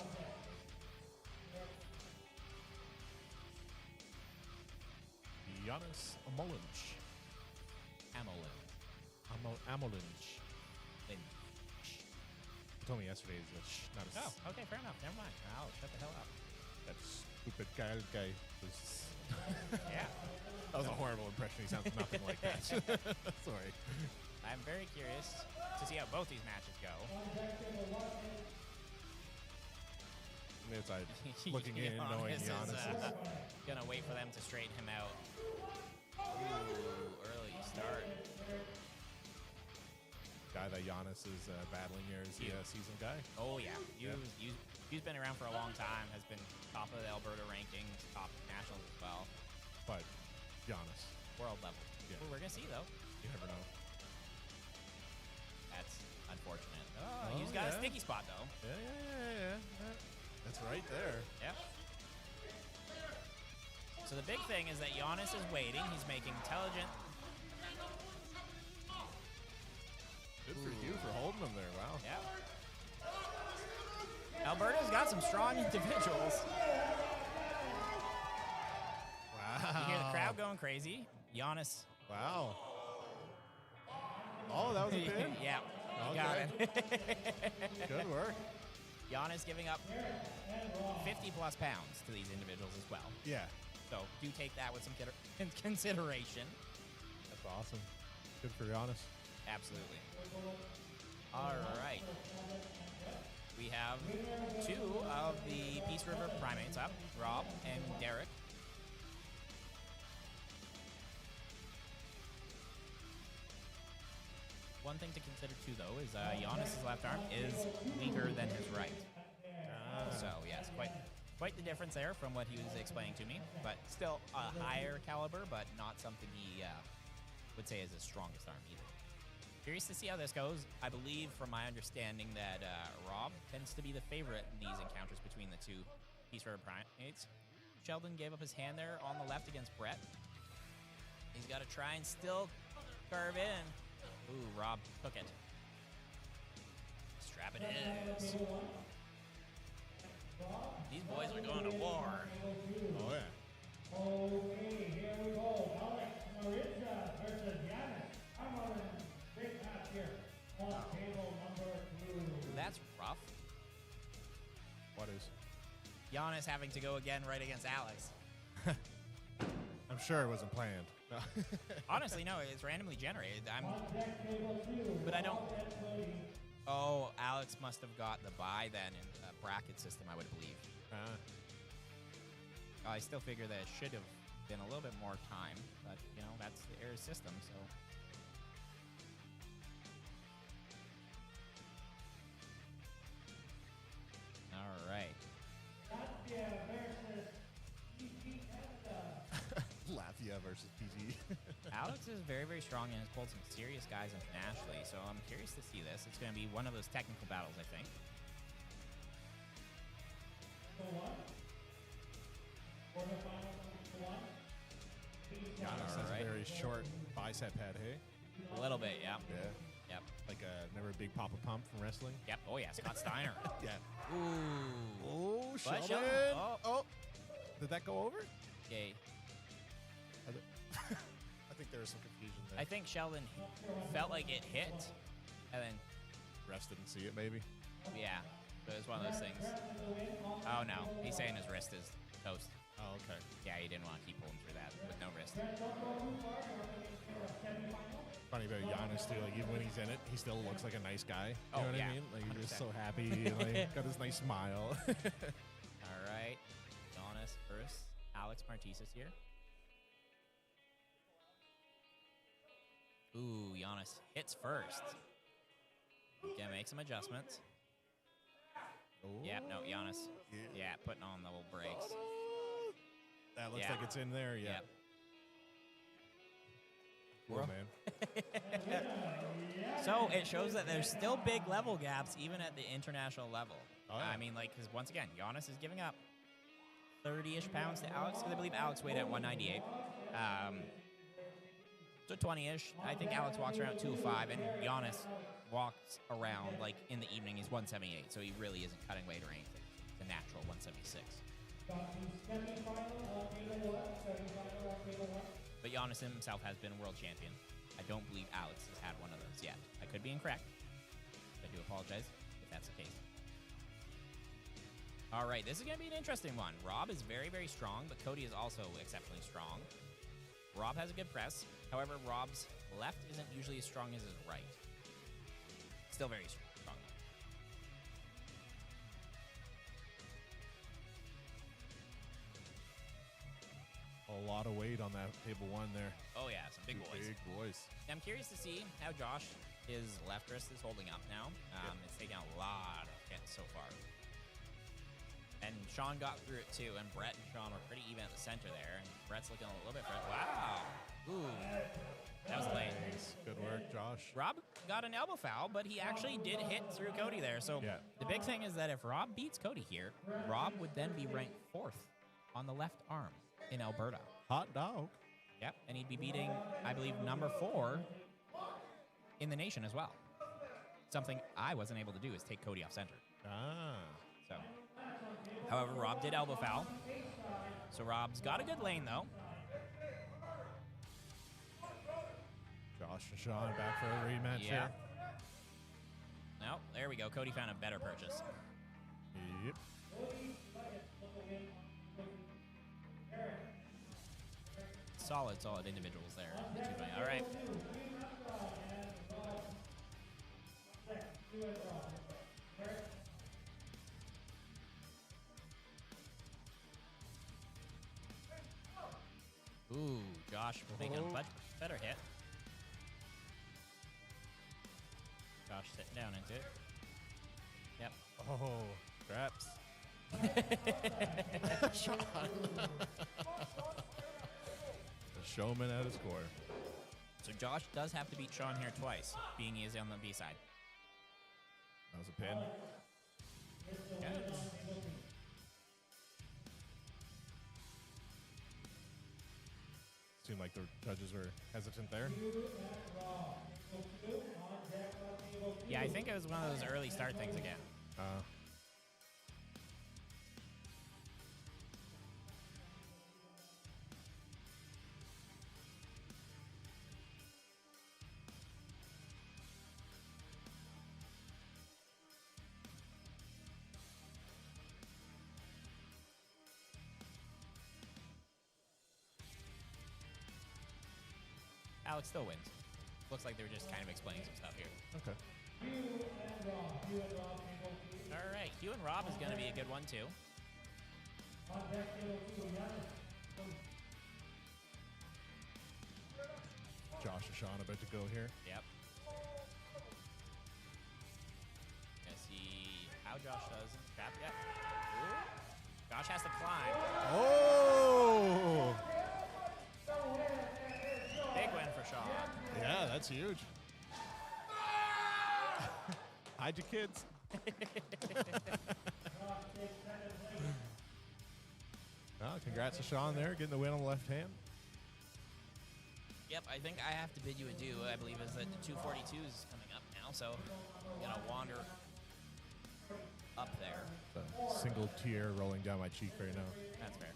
Giannis Amolinch. Amolinch. Amolinch. told me yesterday is not a Oh, okay, fair enough. Never mind. I'll shut the hell up. that stupid Kyle guy was. Yeah. That was a horrible impression. He sounds nothing like that. Sorry. I'm very curious to see how both these matches go. It's like looking in, knowing Giannis is. Gonna wait for them to straighten him out. Ooh, early start. Guy that Giannis is battling here is the season guy. Oh yeah, he's been around for a long time. Has been top of the Alberta rankings, top nationals as well, But Giannis, world level. Yeah. Well, we're gonna see though. you never know. That's unfortunate. Oh, he's got a sticky spot though. Yeah. That's right there. Yep. So the big thing is that Giannis is waiting. He's making intelligent. Good for you for holding him there. Wow. Yep. Alberta's got some strong individuals. Wow. You hear the crowd going crazy. Giannis. Wow. Oh, that was a pin? Yeah. Okay. Got it. Good work. Giannis giving up 50 plus pounds to these individuals as well. Yeah. So do take that with some consideration. That's awesome. Good for Giannis. Absolutely. All right. We have two of the Peace River primates up, Rob and Derek. One thing to consider too, though, is Giannis' left arm is weaker than his right. So yes, quite the difference there from what he was explaining to me. But still a higher caliber, but not something he would say is his strongest arm either. Curious to see how this goes. I believe, from my understanding, that Rob tends to be the favorite in these encounters between the two Peace River primates. Sheldon gave up his hand there on the left against Brett. He's got to try and still carve in. Ooh, Rob took it. Strap it is. These boys are going to war. Oh, yeah. Okay, here we go. Alex Maritza versus Giannis. I'm on a big match here on table number 2. That's rough. What is? Giannis having to go again right against Alex. I'm sure it wasn't planned. No. Honestly, no, it's randomly generated. But I don't. Oh, Alex must have got the bye then in the bracket system, I would believe. I still figure that it should have been a little bit more time, but you know that's the error system. So. All right. Latvia versus PG. Alex is very, very strong and has pulled some serious guys internationally, so I'm curious to see this. It's going to be one of those technical battles, I think. Giannis has Alright. a very short bicep head, hey? A little bit, yeah. Yeah. Yep. Like never a big Papa Pump from wrestling? Yep. Oh, yeah, Scott Steiner. Yeah. Ooh. Oh, But Sheldon. Sheldon. Oh. Did that go over? Okay. I think there was some confusion there. I think Sheldon felt like it hit, and then, Refs didn't see it, maybe. yeah, so it was one of those things. Oh, no. He's saying his wrist is toast. Oh, okay. Yeah, he didn't want to keep pulling through that with no wrist. Funny about Giannis, too. Like, even when he's in it, he still looks like a nice guy. You Oh, know what yeah. I mean? Like, he's just 100%. so happy. Like, got this nice smile. All right. Giannis first. Alex Martises here. Ooh, Giannis hits first. Gonna make some adjustments. Yeah, no, Giannis. Yeah, putting on the old brakes. That looks Yeah. like it's in there. Yeah. Yep. Cool, man. So it shows that there's still big level gaps even at the international level. Oh, yeah. I mean, like, because once again, Giannis is giving up 30-ish pounds to Alex, because I believe Alex weighed at 198. So 20-ish. I think Alex walks around 205, and Giannis walks around, like, in the evening, he's 178, so he really isn't cutting weight or anything. It's a natural 176. But Giannis himself has been a world champion. I don't believe Alex has had one of those yet. I could be incorrect. I do apologize if that's the case. All right, this is going to be an interesting one. Rob is very, very strong, but Cody is also exceptionally strong. Rob has a good press. However, Rob's left isn't usually as strong as his right. Still very strong. A lot of weight on that table one there. Oh, yeah, some big boys. Big boys. I'm curious to see how Josh, his left wrist is holding up now. It's taken a lot of hits so far. And Sean got through it too, and Brett and Sean were pretty even at the center there. And Brett's looking a little bit fresh. Wow. Ooh. That was late. Nice. Good work, Josh. Rob got an elbow foul, but he actually did hit through Cody there. So the big thing is that if Rob beats Cody here, Rob would then be ranked 4th on the left arm in Alberta. Hot dog. Yep, and he'd be beating, I believe, number 4 in the nation as well. Something I wasn't able to do is take Cody off center. So, however, Rob did elbow foul. So Rob's got a good lane, though. Josh and Sean back for a rematch here. No, there we go. Cody found a better purchase. Yep. Solid individuals there. All right. Ooh, Josh making a much better hit. Josh sitting down into it. Yep. Oh, traps. Sean. The showman at his core. So Josh does have to beat Sean here twice, being he is on the B side. That was a pin. Good. Seemed like the judges were hesitant there. Yeah, I think it was one of those early start things again. Alex still wins. Looks like they were just kind of explaining some stuff here. Okay. All right, Hugh and Rob is going to be a good one, too. Josh and Sean about to go here. Yep. Gonna see how Josh does. Trap yet. Ooh. Josh has to climb. Oh! Big win for Sean. Yeah, that's huge. Hide your kids. Well, congrats to Sean there, getting the win on the left hand. Yep, I think I have to bid you adieu. I believe is that the 242 is coming up now, so I'm gonna wander up there. A single tear rolling down my cheek right now. That's fair.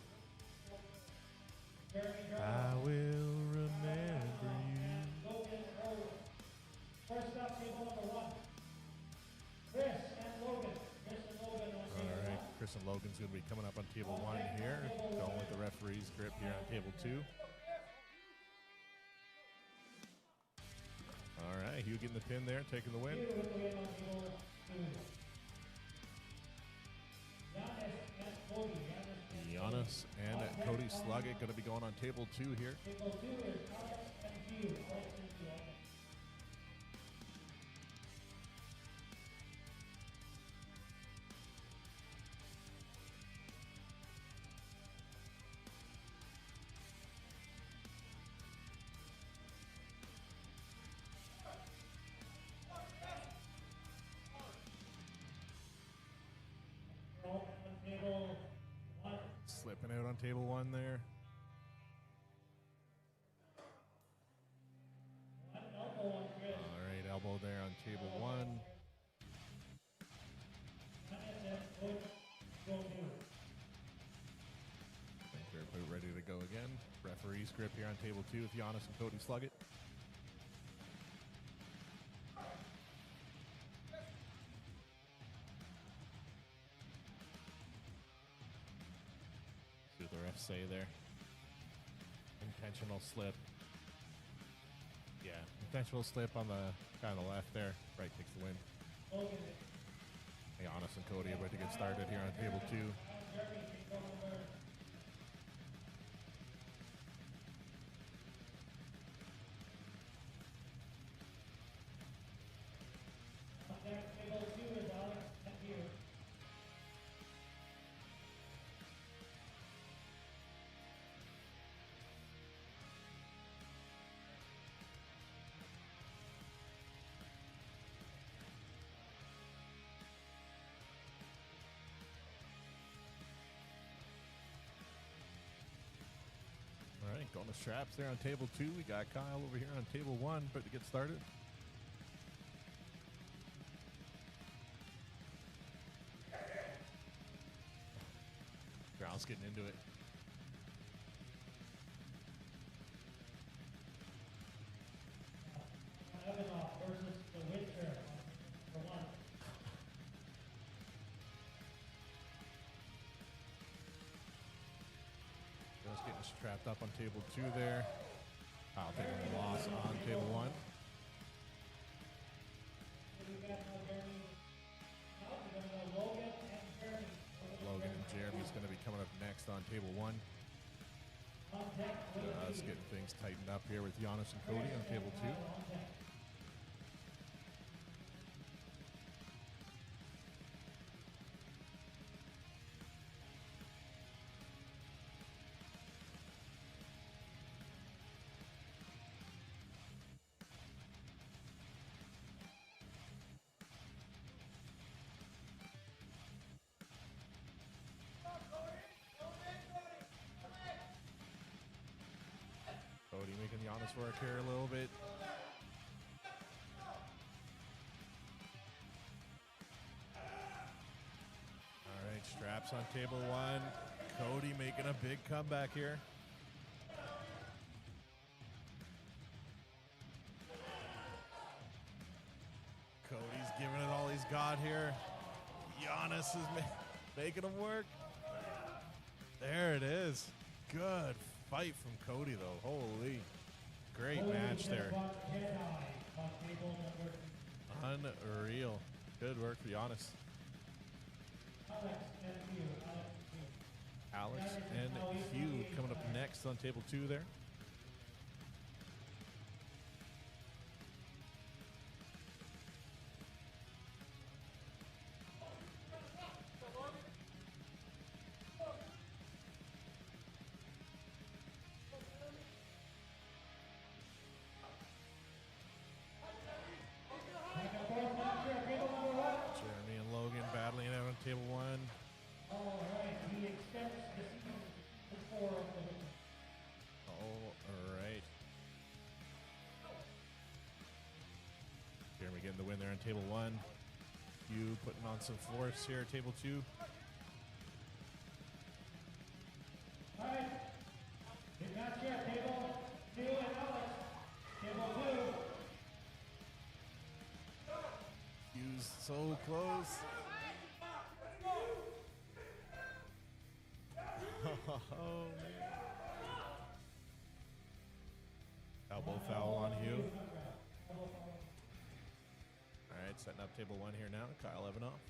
I will remember you. First up, table number 1. Chris and Logan. All right, Chris and Logan's going to be coming up on table 1 here. Going with the referee's grip here on table 2. All right, Hugh getting the pin there, taking the win. Giannis and Cody Sluggett going to be going on table 2 here. Table 2 is Alex and Hugh. Slipping out on table 1 there. All right, elbow there on table 1. They're both ready to go again. Referee's grip here on table 2 with Giannis and Cody Sluggett. say there. Intentional slip. Yeah, intentional slip on the guy on the left there. Right takes the win. Giannis and Cody about to get started here on table 2. All right, going to straps there on table 2. We got Kyle over here on table 1, about to get started. Brown's getting into it. Evanoff versus the Winter for 1. Brown's getting strapped up on table 2 there. Kyle taking a loss on table 1. Logan and Jeremy's going to be coming up next on table 1. Just getting things tightened up here with Giannis and Cody on table 2. Cody making Giannis work here a little bit. All right, straps on table 1. Cody making a big comeback here. Cody's giving it all he's got here. Giannis is making him work. There it is. Good fight from Cody, though. Holy. Great match there. Unreal. Good work for Giannis. Alex and Hugh coming up next on table 2 there. Jeremy and Logan battling it out on table 1. All right, he expects to see the 4 of the Winter. All right. Jeremy getting the win there on table 1. Hugh putting on some force here at table 2. All right, good match here, table 2 and Alex. Table 2. Hugh's so close. Oh, man. Elbow foul on Hugh. All right, setting up table 1 here now. Kyle Evanoff.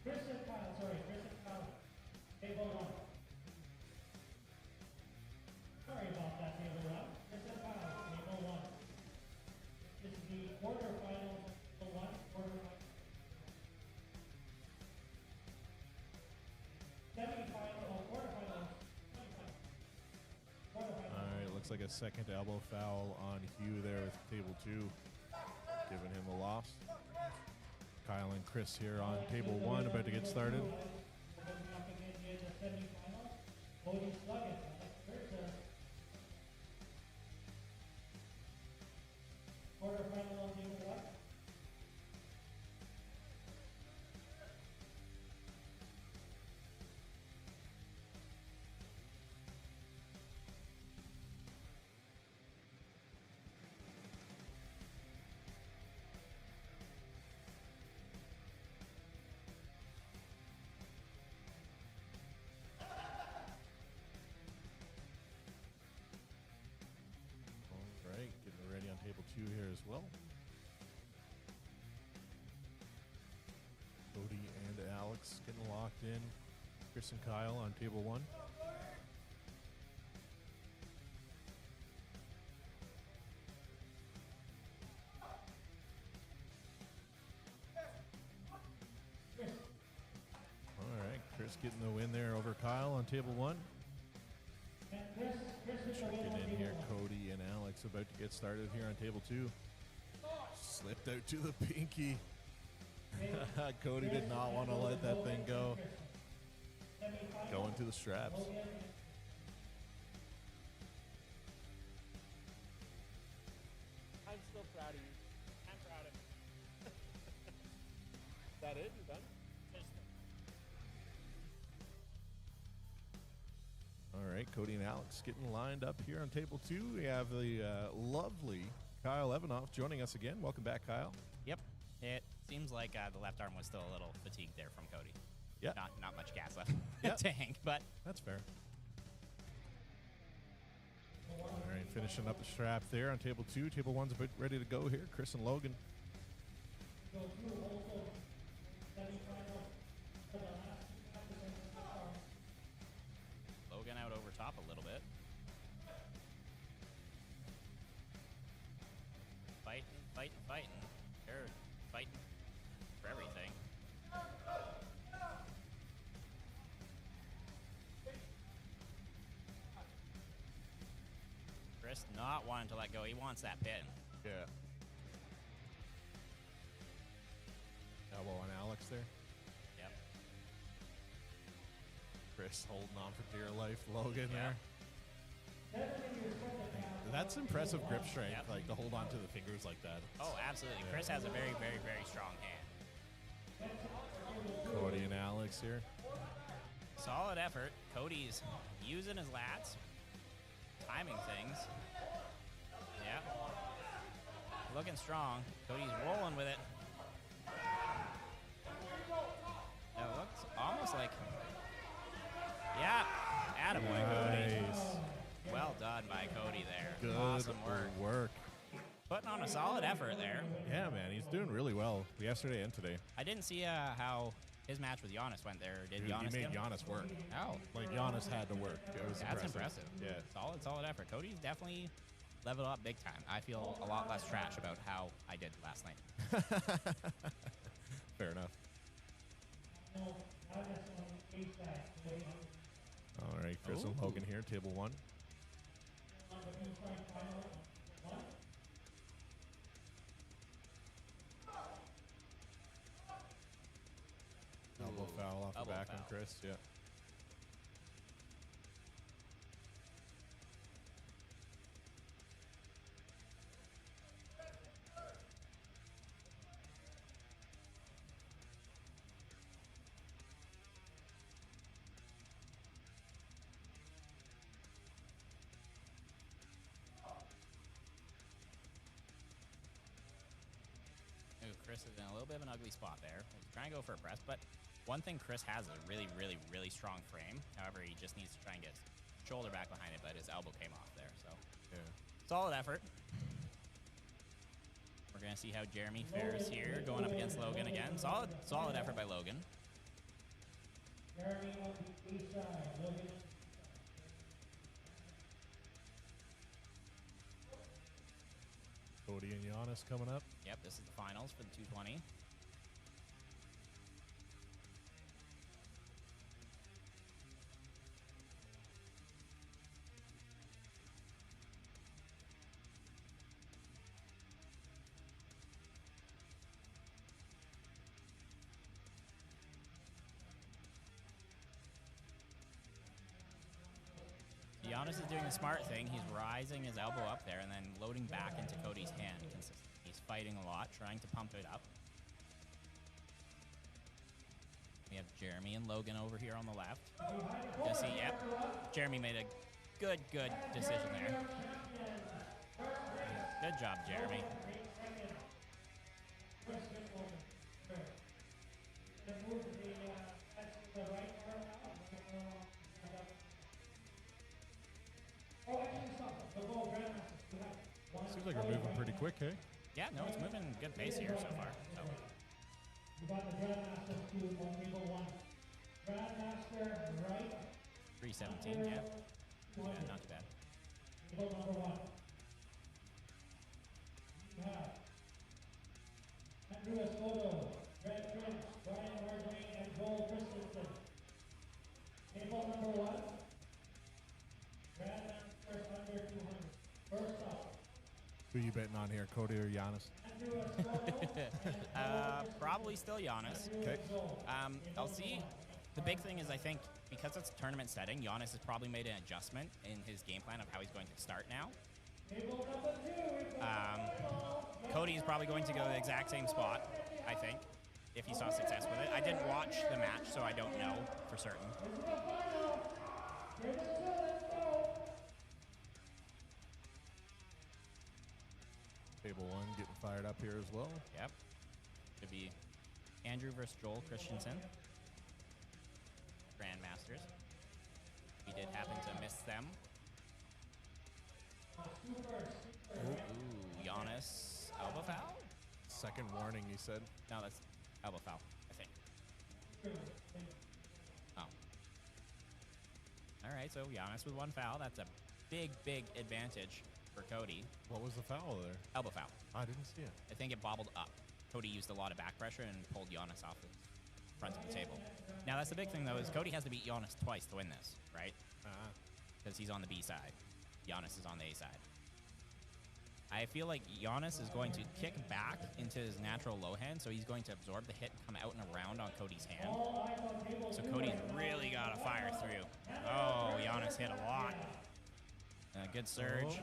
Chris and Kyle. Table 1. Sorry about that, table 1. Chris and Kyle, table 1. This is the quarterfinals, table 1, quarterfinals. Semifinal, quarterfinals, semifinals. All right, looks like a second elbow foul on Hugh there with table 2, giving him a loss. Kyle and Chris here on table 1, about to get started. in Chris and Kyle on table 1. All right, Chris getting the win there over Kyle on table 1. Checking in here, Cody and Alex about to get started here on table 2. Slipped out to the pinky. Cody did not want to let that thing go. Going to the straps. I'm still proud of you. I'm proud of you. Is that it? You done? All right, Cody and Alex getting lined up here on table 2. We have the lovely Kyle Evanoff joining us again. Welcome back, Kyle. Yep. It seems like the left arm was still a little fatigued there from Cody. Yeah. Not much gas left Yep. to hang, but That's fair. All right, finishing up the strap there on table 2. Table 1's about ready to go here. Chris and Logan. Logan out over top a little bit. Fighting. They're fighting for everything. Chris not wanting to let go. He wants that pin. Yeah. Elbow on Alex there. Yep. Chris holding on for dear life. Logan Yeah. there. That's impressive grip strength, Yep. like to hold on to the fingers like that. Oh, absolutely. Chris has a very, very, very strong hand. Cody and Alex here. Solid effort. Cody's using his lats, timing things. Yeah. Looking strong. Cody's rolling with it. It looks almost like, yeah, attaboy, Cody. Nice. Well done by Cody there. Good Awesome work. Putting on a solid effort there. Yeah, man, he's doing really well yesterday and today. I didn't see how his match with Giannis went there. Did Dude, Giannis he made get him? Giannis work. Oh, Like Giannis had to work. It was that's impressive. Yeah. Solid effort. Cody's definitely leveled up big time. I feel a lot less trash about how I did last night. Fair enough. All right, Chris and Ooh. Logan here, table 1. Elbow foul off the Elbow back on foul. Chris. Yeah. Ooh, Chris is in a little bit of an ugly spot there. He's trying to go for a press, but one thing Chris has is a really, really, really strong frame. However, he just needs to try and get his shoulder back behind it, but his elbow came off there. So Yeah. solid effort. We're gonna see how Jeremy fares here, going up against Logan again. Solid effort by Logan. Jeremy on the east side, Logan. Cody and Giannis coming up. Yep, this is the finals for the 220. Giannis is doing the smart thing. He's rising his elbow up there and then loading back into Cody's hand consistently. He's fighting a lot, trying to pump it up. We have Jeremy and Logan over here on the left. You see, yep. Jeremy made a good decision there. Good job, Jeremy. Seems like we're moving pretty quick, hey? Yeah, no, it's moving good pace here so far. So. Grandmaster right. 317, yeah. Yeah, not too bad. Table number 1. We have Andrew Escoto, Red Prince, Brian Marjorie, and Joel Christensen. Table number 1. Grandmaster under 200. First up. Who you betting on here, Cody or Giannis? Andrew Escoto. Probably still Giannis. Okay. I'll see. The big thing is I think because it's a tournament setting, Giannis has probably made an adjustment in his game plan of how he's going to start now. Table number 2. Cody is probably going to go the exact same spot, I think, if he saw success with it. I didn't watch the match, so I don't know for certain. This is the final. Table 2, let's go. Table 1 getting fired up here as well. Yep. Could be Andrew versus Joel Christensen. Grandmasters. He did happen to miss them. Ooh, Giannis. Elbow foul? Second warning, he said. No, that's elbow foul, I think. Oh. All right, so Giannis with 1 foul. That's a big, big advantage for Cody. What was the foul there? Elbow foul. I didn't see it. I think it bobbled up. Cody used a lot of back pressure and pulled Giannis off the front of the table. Now, that's the big thing, though, is Cody has to beat Giannis twice to win this, right? Because he's on the B side. Giannis is on the A side. I feel like Giannis is going to kick back into his natural low hand, so he's going to absorb the hit and come out and around on Cody's hand. So Cody's really got to fire through. Oh, Giannis hit a lot. Good surge.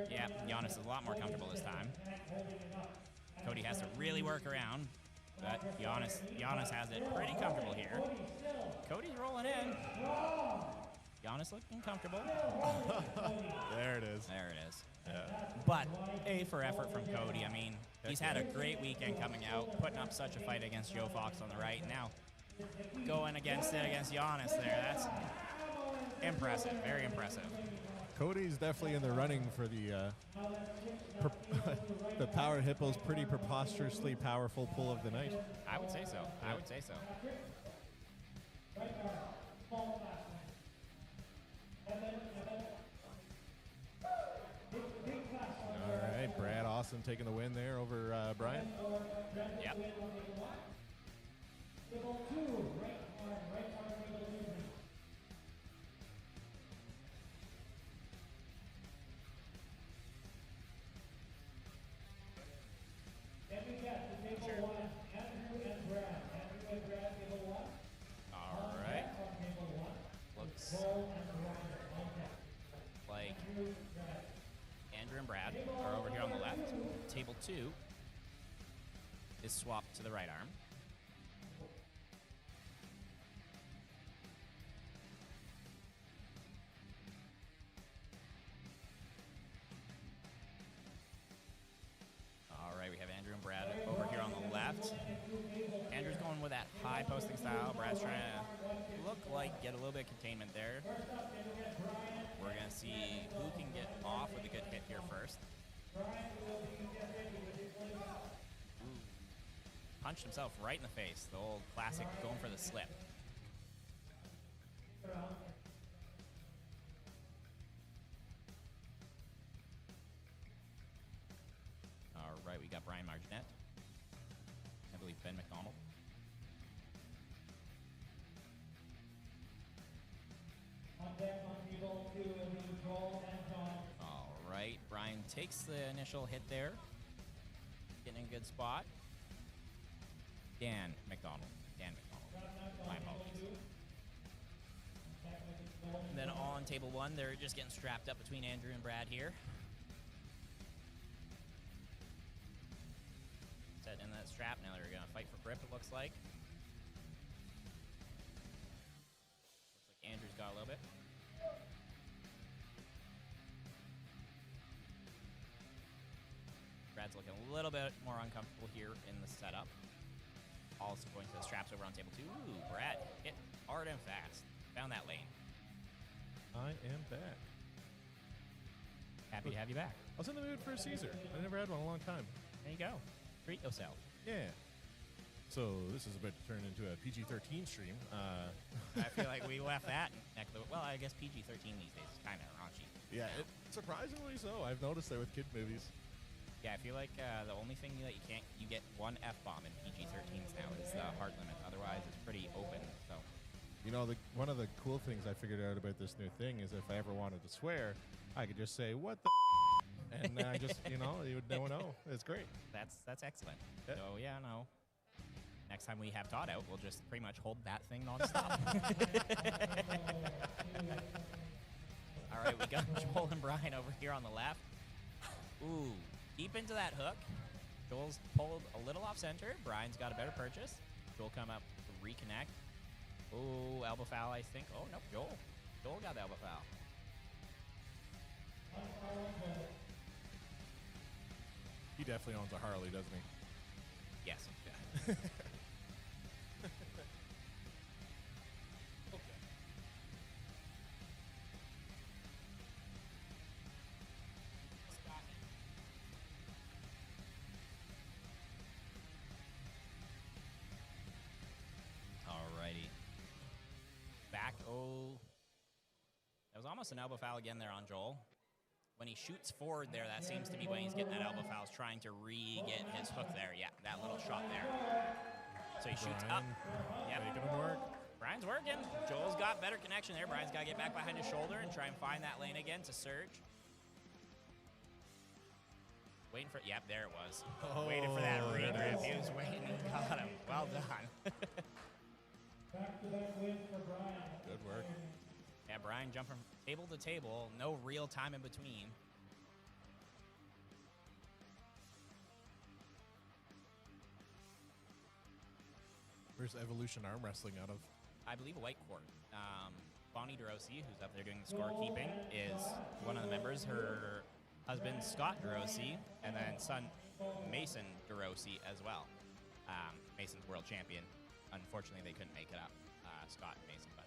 Yeah, Giannis is a lot more comfortable this time. Cody has to really work around, but Giannis has it pretty comfortable here. Cody's rolling in. Giannis looking comfortable. There it is. There it is. Yeah. But A for effort from Cody. I mean, he's had a great weekend coming out, putting up such a fight against Joe Fox on the right. Now, going against Giannis there. That's impressive. Very impressive. Cody's definitely in the running for the the Power Hippo's pretty preposterously powerful pull of the night. I would say so. I would say so. All right, Brad Austin taking the win there over Brian. Yep. All right. Looks like Andrew and Brad are over here on the left. Table 2 is swapped to the right arm. All right, we have Andrew and Brad over here on the left. Andrew's going with that high posting style. Brad's trying to look like get a little bit of containment there. We're going to see who can get off with a good hit here first. Ooh. Punched himself right in the face. The old classic going for the slip. All right, we got Brian Marginette. I believe Ben McDonald. All right, Brian takes the initial hit there. Getting in a good spot. Dan McDonald. My apologies. And then on table 1, they're just getting strapped up between Andrew and Brad here. Setting in that strap. Now they're going to fight for grip, it looks like. Looks like Andrew's got a little bit. Brad's looking a little bit more uncomfortable here in the setup. Also going to the straps over on table 2. Ooh, Brad hit hard and fast. Found that lane. I am back. Happy to have you back. I was in the mood for a Caesar. I never had one in a long time. There you go. Treat yourself. Yeah. So this is about to turn into a PG-13 stream. I feel like we left that neck. Well, I guess PG-13 these days is kind of raunchy. Yeah, surprisingly so. I've noticed that with kid movies. Yeah, I feel like the only thing that you get one F-bomb in PG-13s now is the hard limit. Otherwise, it's pretty open. So, You know, one of the cool things I figured out about this new thing is if I ever wanted to swear, I could just say, what the and I just, you would never know. It's great. that's excellent. Yeah. So, yeah, no. Next time we have Todd out, we'll just pretty much hold that thing nonstop. All right, we got Joel and Brian over here on the left. Ooh, deep into that hook. Joel's pulled a little off center. Brian's got a better purchase. Joel come up to reconnect. Ooh, elbow foul, I think. Oh, nope, Joel. Joel got the elbow foul. He definitely owns a Harley, doesn't he? Yes. Yeah. Alrighty. Back. Oh. That was almost an elbow foul again there on Joel. When he shoots forward there, that seems to be when he's getting that elbow foul, is trying to re-get his hook there. Yeah, that little shot there. So he shoots up. Yep. Making him work. Brian's working. Joel's got better connection there. Brian's got to get back behind his shoulder and try and find that lane again to surge. Waiting for, yep, there it was. Waiting for that there it regrip. is. He was waiting and got him. Well done. Back-to-back wins for Brian. Good work. Yeah, Brian jumping from table to table. No real time in between. Where's Evolution Arm Wrestling out of? I believe a white court. Bonnie DeRossi, who's up there doing the scorekeeping, is one of the members. Her husband, Scott DeRossi, and then son, Mason DeRossi as well. Mason's world champion. Unfortunately, they couldn't make it up, Scott and Mason, but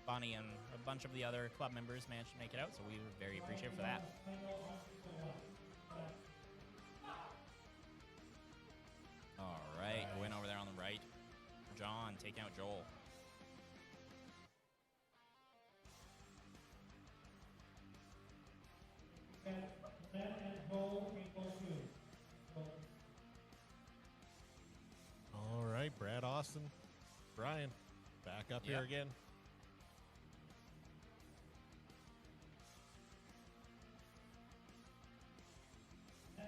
Bonnie and a bunch of the other club members managed to make it out, so we were very appreciative for that. All right, win over there on the right. John taking out Joel. All right, Brad Austin. Brian, back up here again. I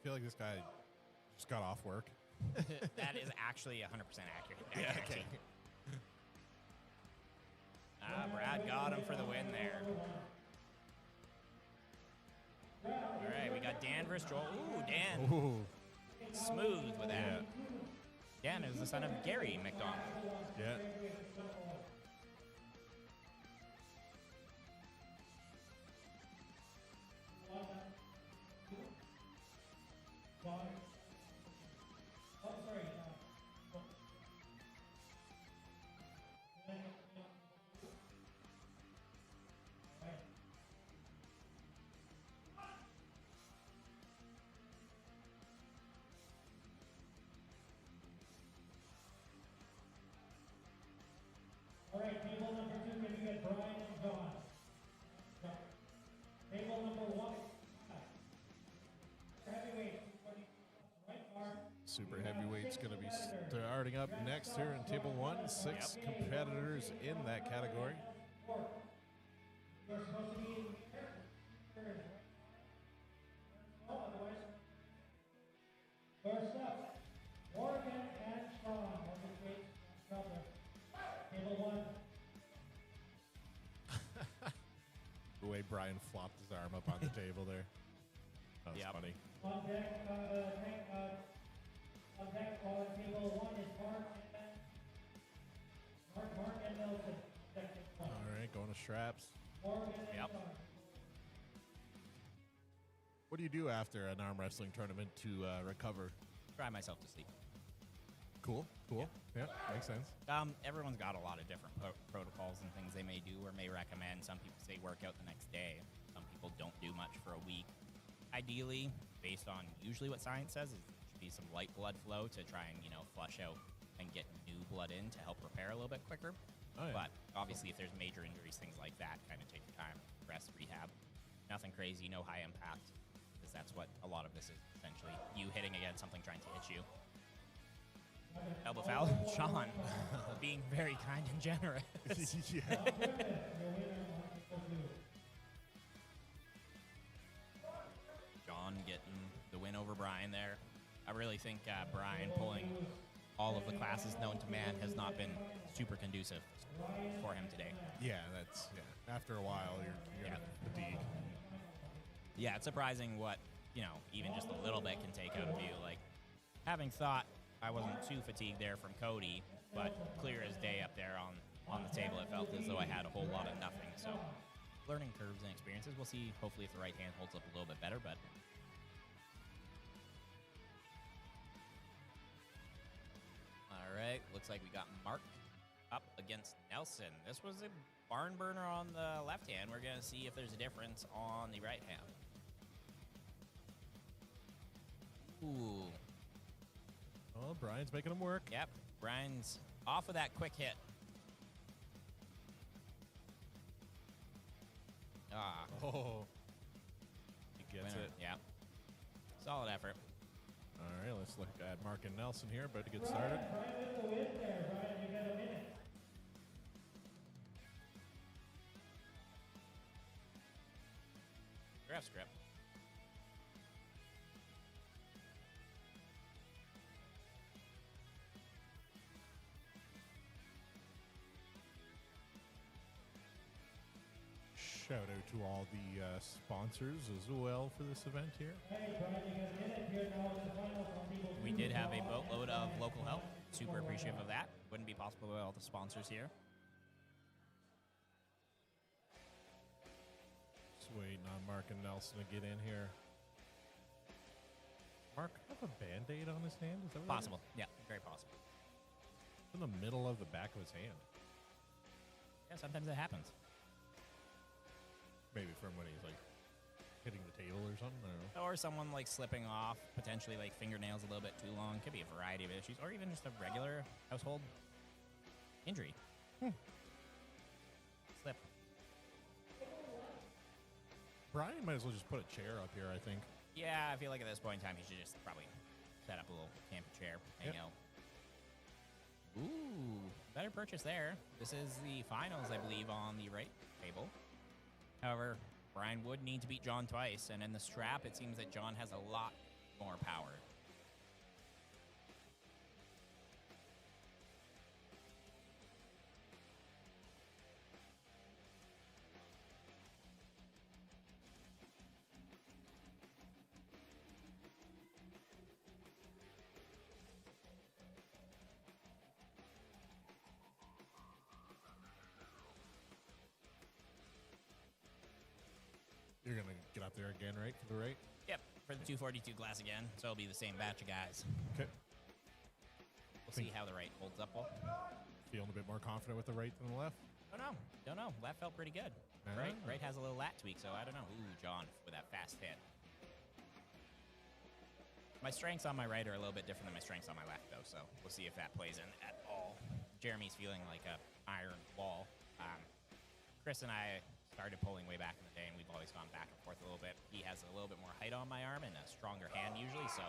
feel like this guy just got off work. That is actually 100% accurate. I guarantee. Brad got him for the win there. All right, we got Dan versus Joel. Ooh, Dan. Ooh. Smooth with that. Dan is the son of Gary McDonald. Yeah. All right, table number 2, can you get Brian and John? Table number 1. Heavyweight, right bar. Super heavyweight's going to be starting up next here in table 1. 6 competitors in that category. You're supposed to be in here. Otherwise, first up, Morgan and Sean. Table 1. The way Brian flopped his arm up on the table there. That was funny. On deck, on table 1 is Mark and Nelson. All right, going to straps. Morgan and Sean. What do you do after an arm wrestling tournament to recover? Cry myself to sleep. Cool. Yeah, makes sense. Everyone's got a lot of different protocols and things they may do or may recommend. Some people say work out the next day. Some people don't do much for a week. Ideally, based on usually what science says, is there should be some light blood flow to try and, flush out and get new blood in to help repair a little bit quicker. Oh, yeah. But obviously, if there's major injuries, things like that, kind of take your time, rest, rehab. Nothing crazy, no high impact, because that's what a lot of this is essentially. You hitting against something trying to hit you. Elbow foul. Sean being very kind and generous. Yeah. John getting the win over Brian there. I really think Brian pulling all of the classes known to man has not been super conducive for him today. Yeah, after a while, you're gonna fatigue. Yeah, it's surprising what, even just a little bit can take out of you. Like, having thought I wasn't too fatigued there from Cody, but clear as day up there on the table, it felt as though I had a whole lot of nothing. So, learning curves and experiences. We'll see, hopefully, if the right hand holds up a little bit better, but... All right, looks like we got Mark up against Nelson. This was a barn burner on the left hand. We're going to see if there's a difference on the right hand. Ooh. Oh, Brian's making him work. Yep, Brian's off of that quick hit. Ah. Oh. He gets Winner. it. Yeah. Solid effort. All right, let's look at Mark and Nelson here, about to get started. Ref script. Shout out to all the sponsors as well for this event here. We did have a boatload of local help. Super appreciative of that. Wouldn't be possible without all the sponsors here. Just waiting on Mark and Nelson to get in here. Mark have a Band-Aid on his hand? Is that what Possible. Yeah, very possible. In the middle of the back of his hand. Yeah, sometimes it happens. Maybe from when he's like hitting the table or something. I don't know. Or someone like slipping off, potentially like fingernails a little bit too long. Could be a variety of issues, or even just a regular household injury. Slip. Brian might as well just put a chair up here, I think. Yeah, I feel like at this point in time, he should just probably set up a little camping chair, hang out. Ooh, better purchase there. This is the finals, I believe, on the right table. However, Brian would need to beat John twice, and in the strap, it seems that John has a lot more power. You're going to get up there again, right? For the right? Yep, for the 242 glass again, so it'll be the same batch of guys. Okay. We'll see how the right holds up. Feeling a bit more confident with the right than the left? Don't know. Left felt pretty good. Right has a little lat tweak, so I don't know. Ooh, John with that fast hit. My strengths on my right are a little bit different than my strengths on my left, though, so we'll see if that plays in at all. Jeremy's feeling like a iron wall. Chris and I started pulling way back in the day, and we've always gone back and forth a little bit. He has a little bit more height on my arm and a stronger hand usually, so...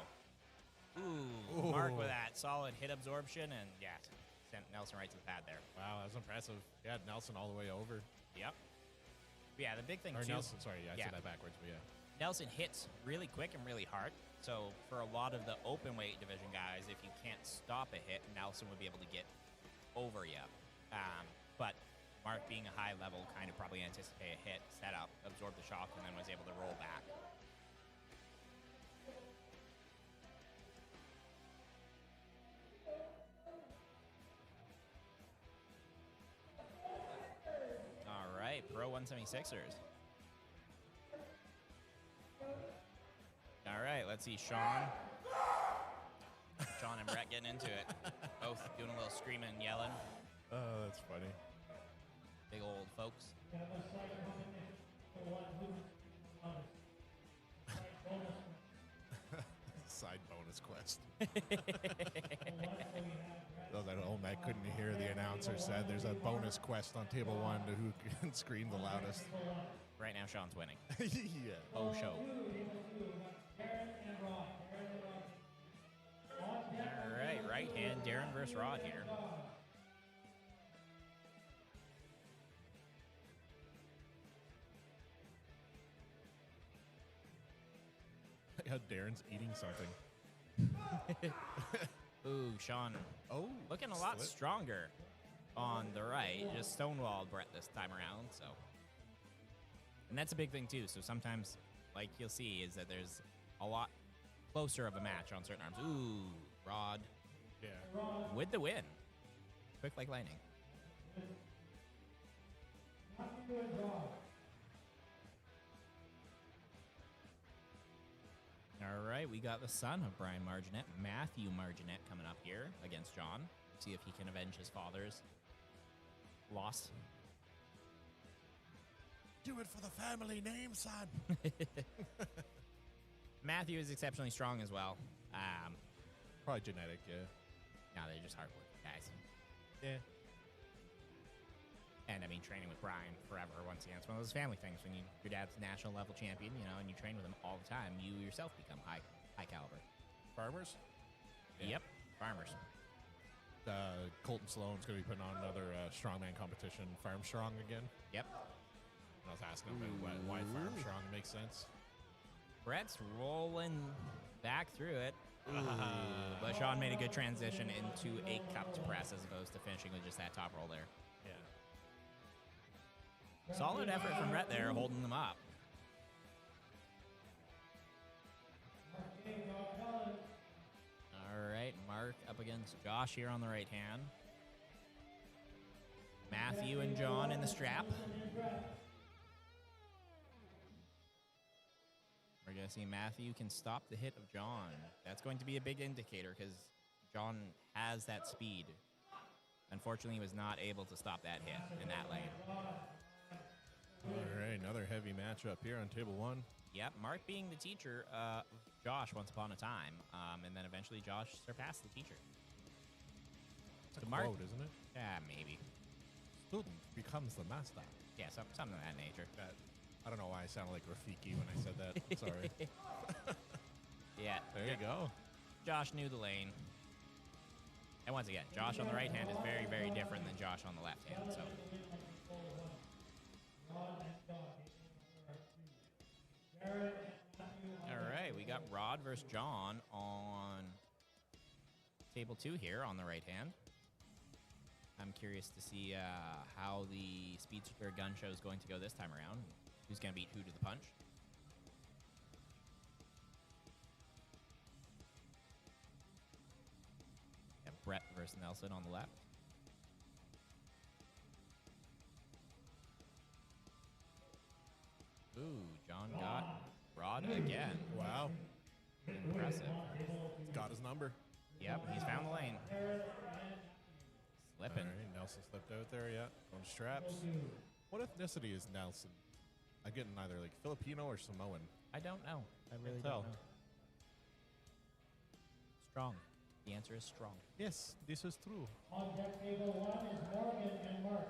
Ooh, Mark with that solid hit absorption, and yeah, sent Nelson right to the pad there. Wow, that was impressive. Yeah, Nelson all the way over. Yep. Yeah, the big thing, or too... Nelson, sorry, I said that backwards, but yeah. Nelson hits really quick and really hard, so for a lot of the open weight division guys, if you can't stop a hit, Nelson would be able to get over you. But Mark, being a high level, kind of probably anticipate a hit, set up, absorb the shock, and then was able to roll back. All right, Pro 176ers. All right, let's see Sean and Brett getting into it. screaming and yelling. Oh, that's funny. Big old folks. Side bonus quest. Those at home that couldn't hear the announcer said there's a bonus quest on table 1 to who can scream the loudest. Right now, Sean's winning. Yeah. Oh, show. All right hand, Darren versus Rod here. Yeah, Darren's eating something. Ooh, Sean. Oh, Looking a lot slit. stronger on the right. Just stonewalled Brett this time around, so. And that's a big thing, too. So sometimes, like you'll see, is that there's a lot closer of a match on certain arms. Ooh, Rod Yeah. with the win. Quick like lightning. All right, we got the son of Brian Marginet, Matthew Marginet, coming up here against John. See if he can avenge his father's loss. Do it for the family name, son. Matthew is exceptionally strong as well. Probably genetic, yeah. No, they're just hardworking guys. Yeah. And I mean, training with Brian forever, once again, it's one of those family things. When your dad's national level champion, you know, and you train with him all the time, you yourself become high caliber. Farmers? Yep, farmers. Colton Sloan's going to be putting on another strongman competition, Farm Strong again. Yep. And I was asking him about why Farm Strong makes sense. Brett's rolling back through it. But Sean made a good transition into a cupped press as opposed to finishing with just that top roll there. Yeah. Solid effort from Brett there, holding them up. All right, Mark up against Josh here on the right hand. Matthew and John in the strap. We're going to see Matthew can stop the hit of John. That's going to be a big indicator because John has that speed. Unfortunately, he was not able to stop that hit in that lane. All right, another heavy matchup here on table 1. Yep, Mark being the teacher of Josh once upon a time, and then eventually Josh surpassed the teacher. It's a So Mark, quote, isn't it? yeah, maybe. Student becomes the master. Yeah, something of that nature. I don't know why I sounded like Rafiki when I said that. Sorry. Yeah. There you go. Josh knew the lane. And once again, Josh on the right hand is very, very different than Josh on the left hand. So. All right, we got Rod versus John on table 2 here on the right hand. I'm curious to see how the Speedster gun show is going to go this time around. Who's going to beat who to the punch? Brett versus Nelson on the left. Ooh, John got Rod again. Wow. Impressive. Got his number. Yep, he's found the lane. Slipping. All right, Nelson slipped out there, yeah. On straps. What ethnicity is Nelson? I'm getting either like Filipino or Samoan. I don't know. I really tell. don't know. Strong. The answer is strong. Yes, this is true. On deck table 1 is Morgan and Mark.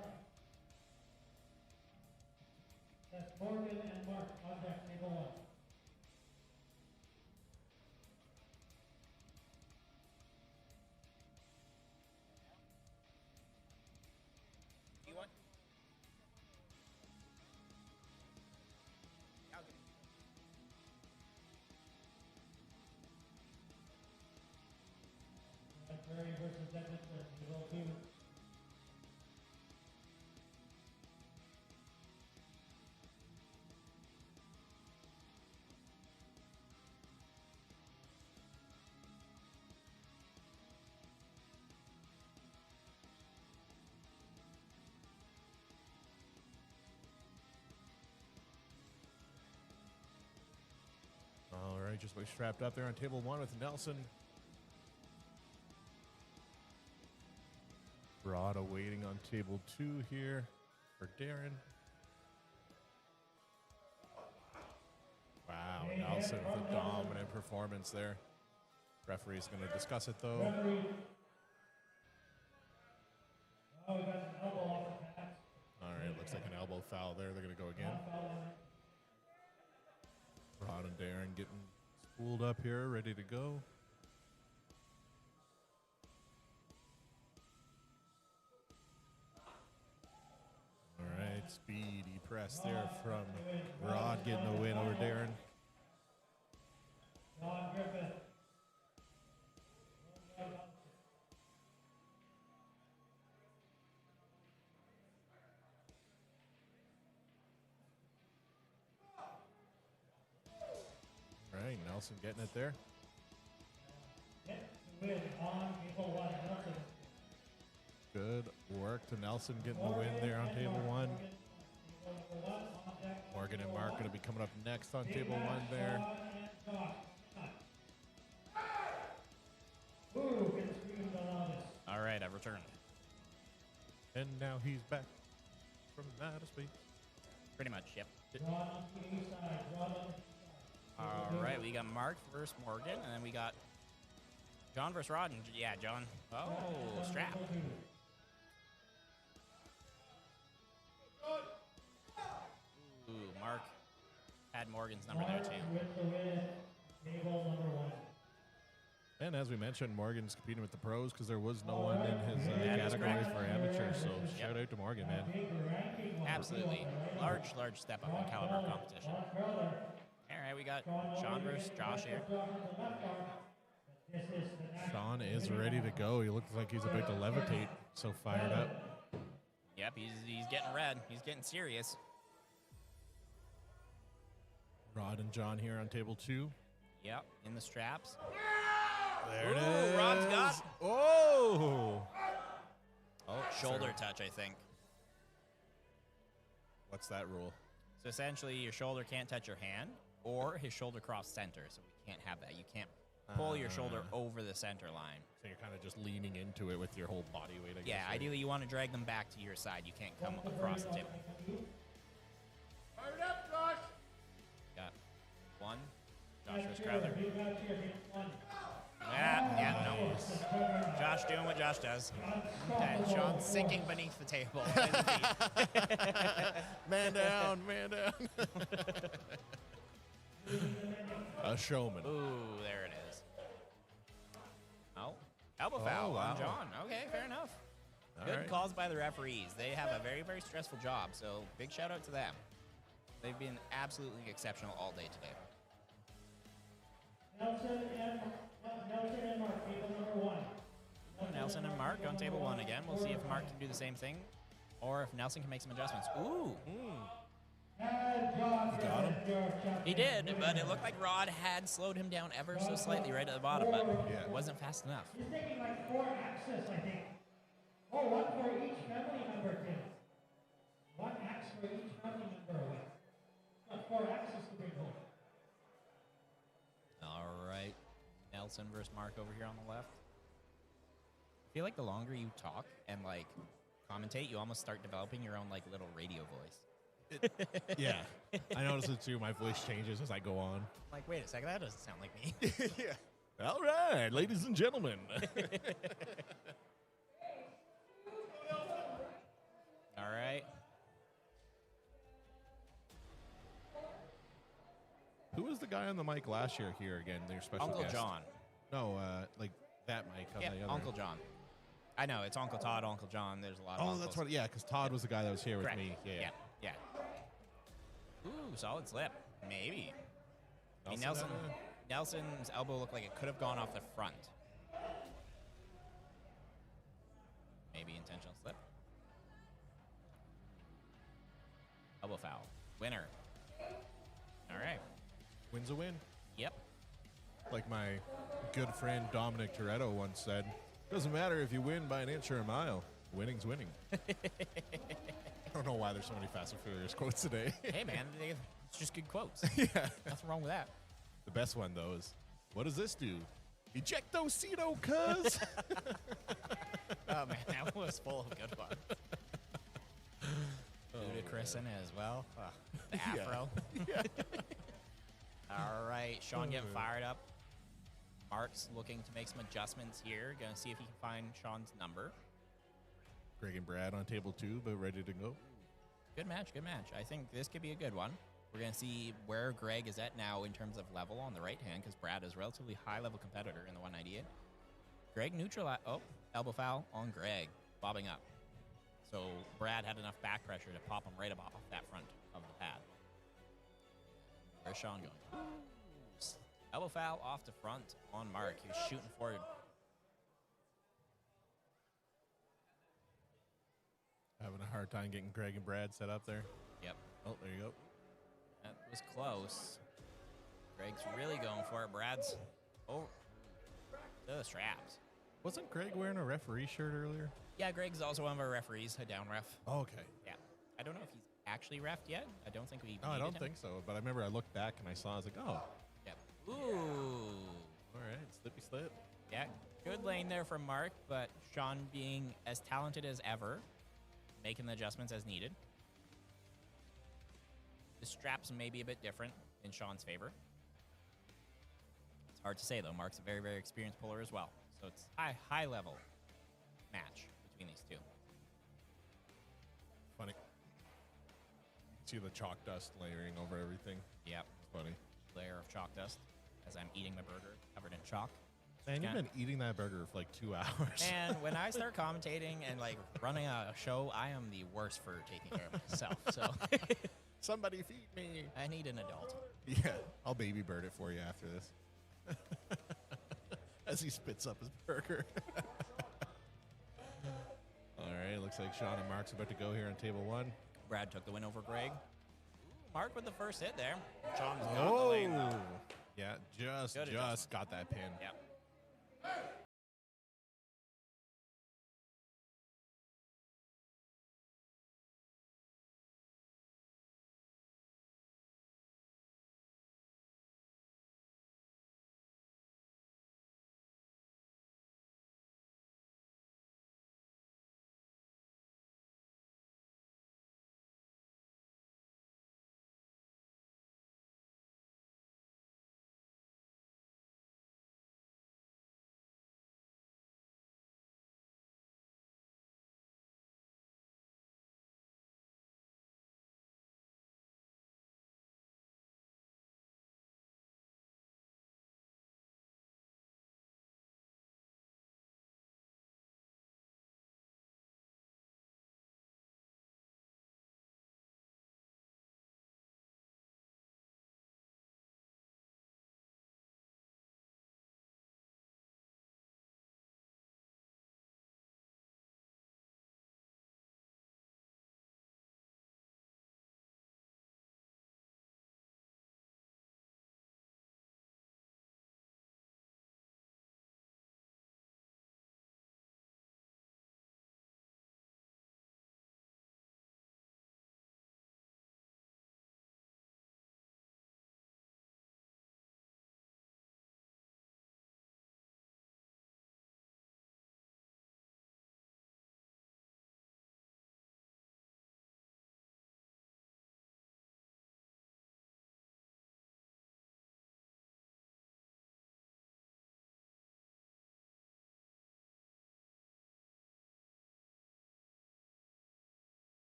That's Morgan and Mark on deck table 1. You want? Grande Prairie versus Edmonton, table 2. All right, just like strapped up there on table 1 with Nelson. Rod waiting on table 2 here for Darren. Wow, Nelson with a dominant performance there. Referee's going to discuss it though. Oh, we got an elbow off the pass. All right, looks like an elbow foul there. They're going to go again. Rod and Darren getting spooled up here, ready to go. All right, speedy press there from Rod getting the win over Darren. John Griffith. All right, Nelson getting it there. Win on table 1. Nelson. Good work to Nelson getting the win there on table 1. Morgan and Mark going to be coming up next on table 1 there. All right, I've returned. And now he's back from outer space. Pretty much, yep. All right, we got Mark versus Morgan, and then we got John versus Rod. And yeah, John. Oh, strap. Ooh, Mark had Morgan's number there, too. And as we mentioned, Morgan's competing with the pros because there was no one in his category for amateurs. So shout out to Morgan, man. Absolutely. Large step up in caliber competition. All right, we got Sean versus Josh here. Sean is ready to go. He looks like he's about to levitate. So fired up. Yep, he's getting red. He's getting serious. Rod and John here on table 2. Yep, in the straps. There it is. Rod's got. Oh! Shoulder touch, I think. What's that rule? So essentially, your shoulder can't touch your hand, or his shoulder cross center. So we can't have that. You can't pull your shoulder over the center line. So you're kind of just leaning into it with your whole body weight, I guess. Yeah, right? ideally you want to drag them back to your side. You can't come across the table. Fire it up, Josh! Got 1. Josh versus Crowther. Yeah, no. Josh doing what Josh does. And Sean's sinking beneath the table. Man down, man down. A showman. Ooh, there it is. Oh, elbow foul wow. on John. Okay, fair enough. All Good right. calls by the referees. They have a very, very stressful job, so big shout out to them. They've been absolutely exceptional all day today. Nelson and Mark, table number 1. Nelson and Mark on table 1 again. We'll see if Mark can do the same thing, or if Nelson can make some adjustments. Ooh. Got him. He did, but it looked like Rod had slowed him down ever so slightly right at the bottom, but it wasn't fast enough. He's taking like 4 axes, I think. Oh, 1 for each family member, Tim. 1 axe for each family member away. Got 4 axes to bring home. All right. Nelson versus Mark over here on the left. I feel like the longer you talk and like commentate, you almost start developing your own like little radio voice. Yeah. I notice it too. My voice changes as I go on. Like, wait a second, that doesn't sound like me. Yeah. All right, ladies and gentlemen. All right. Who was the guy on the mic last year here again? Their special Uncle guest. John. No, like that mic. On Yeah, the other. Uncle John. I know, it's Uncle Todd, Uncle John. There's a lot of Oh, uncles. that's what. Yeah, because Todd was the guy that was here with Correct. me. Yeah. Yeah. Ooh, solid slip. Maybe. I mean, Nelson, Nelson's elbow looked like it could have gone off the front. Maybe intentional slip. Elbow foul. Winner. All right. wins a win. Yep. Like my good friend Dominic Toretto once said, doesn't matter if you win by an inch or a mile. Winning's winning. I don't know why there's so many Fast and Furious quotes today. Hey, man, it's just good quotes. Yeah. Nothing wrong with that. The best one, though, is, what does this do? Ejectocito, cuz. Oh, man, that was full of good ones. Ludacris in it as well. The afro. Yeah. All right, Sean getting fired up. Mark's looking to make some adjustments here. Going to see if he can find Sean's number. Greg and Brad on table 2, but ready to go. Good match, good match. I think this could be a good one. We're going to see where Greg is at now in terms of level on the right hand, because Brad is a relatively high-level competitor in the 198. Greg neutralized. Oh, elbow foul on Greg, bobbing up. So Brad had enough back pressure to pop him right up off that front of the pad. Where's Sean going? Elbow foul off the front on Mark. He was shooting forward. Having a hard time getting Greg and Brad set up there. Yep. Oh, there you go. That was close. Greg's really going for it. Brad's over the straps. Wasn't Greg wearing a referee shirt earlier? Yeah, Greg's also one of our referees, a down ref. Oh, okay. Yeah. I don't know if he's actually refed yet. I don't think we No, I needed don't him. think so. But I remember I looked back and I saw, I was like, oh, Yep. Ooh. all right, slippy slip. Yeah, good lane there from Mark, but Sean being as talented as ever, making the adjustments as needed. The straps may be a bit different in Sean's favor. It's hard to say, though. Mark's a very, very experienced puller as well. So it's high level match between these two. Funny. See the chalk dust layering over everything. Yep. It's funny. Layer of chalk dust as I'm eating my burger covered in chalk. Man, you've been eating that burger for like 2 hours. And when I start commentating and like running a show, I am the worst for taking care of myself. So Somebody feed me. I need an adult. Yeah, I'll baby bird it for you after this. As he spits up his burger. All right, looks like Sean and Mark's about to go here on table 1. Brad took the win over Greg. Ooh, Mark with the first hit there. Sean's got the lane though. Yeah, just Good adjustment. got that pin. Yep.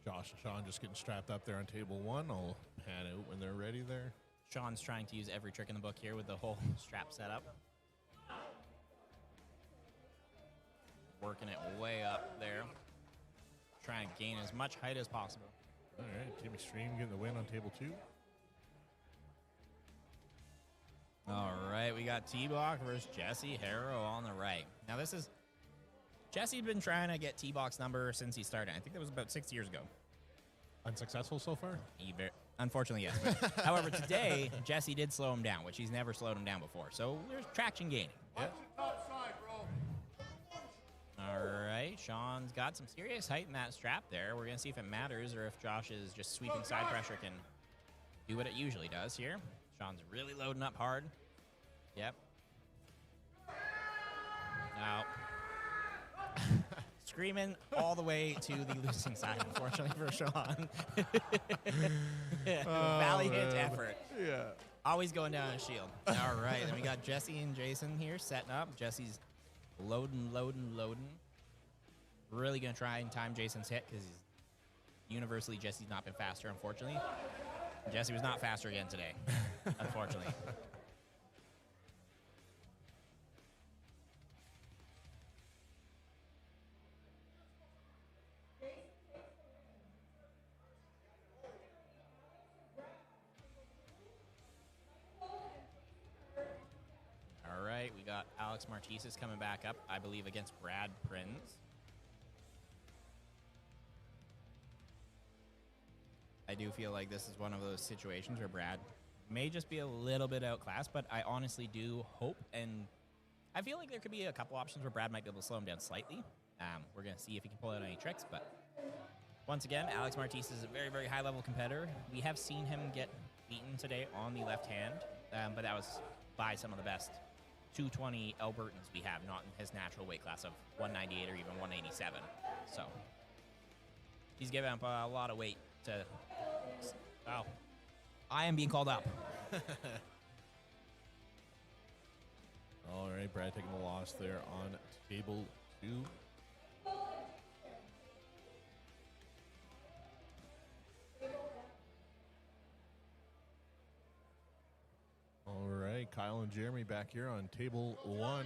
Josh and Sean just getting strapped up there on table 1. I'll pan out when they're ready there. Sean's trying to use every trick in the book here with the whole strap setup. Working it way up there. Trying to gain as much height as possible. All right, Team Extreme getting the win on table 2. All right, we got T-Box versus Jesse Harrow on the right. Now this is... Jesse's been trying to get T-Box number since he started. I think that was about 6 years ago. Unsuccessful so far? Unfortunately, yes. But, however, today, Jesse did slow him down, which he's never slowed him down before. So there's traction gaining. Yeah. Top side, bro. All right, Sean's got some serious height in that strap there. We're going to see if it matters or if Josh is just sweeping side pressure can do what it usually does here. Sean's really loading up hard. Yep. Now, screaming all the way to the losing side, unfortunately for Sean. Valiant effort. Yeah. Always going down on a shield. All right, then we got Jesse and Jason here setting up. Jesse's loading. Really going to try and time Jason's hit because universally Jesse's not been faster, unfortunately. Jesse was not faster again today, unfortunately. All right, we got Alex Martises coming back up, I believe, against Brad Prinz. I do feel like this is one of those situations where Brad may just be a little bit outclassed, but I honestly do hope, and I feel like there could be a couple options where Brad might be able to slow him down slightly. We're going to see if he can pull out any tricks, but once again, Alex Martises is a very, very high-level competitor. We have seen him get beaten today on the left hand, but that was by some of the best 220 Albertans we have, not in his natural weight class of 198 or even 187. So he's giving up a lot of weight to... Oh, I am being called up. All right, Brad taking the loss there on table 2. All right, Kyle and Jeremy back here on table 1.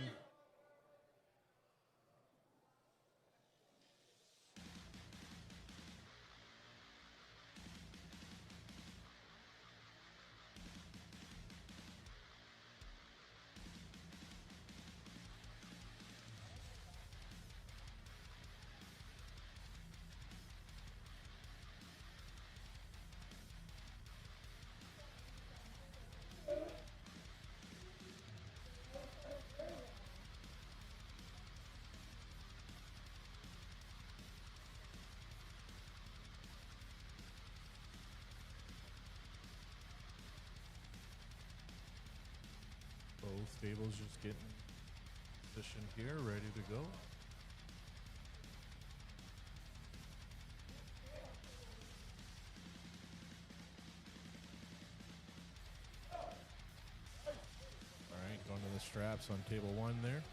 Both tables just getting positioned here, ready to go. All right, going to the straps on table 1 there.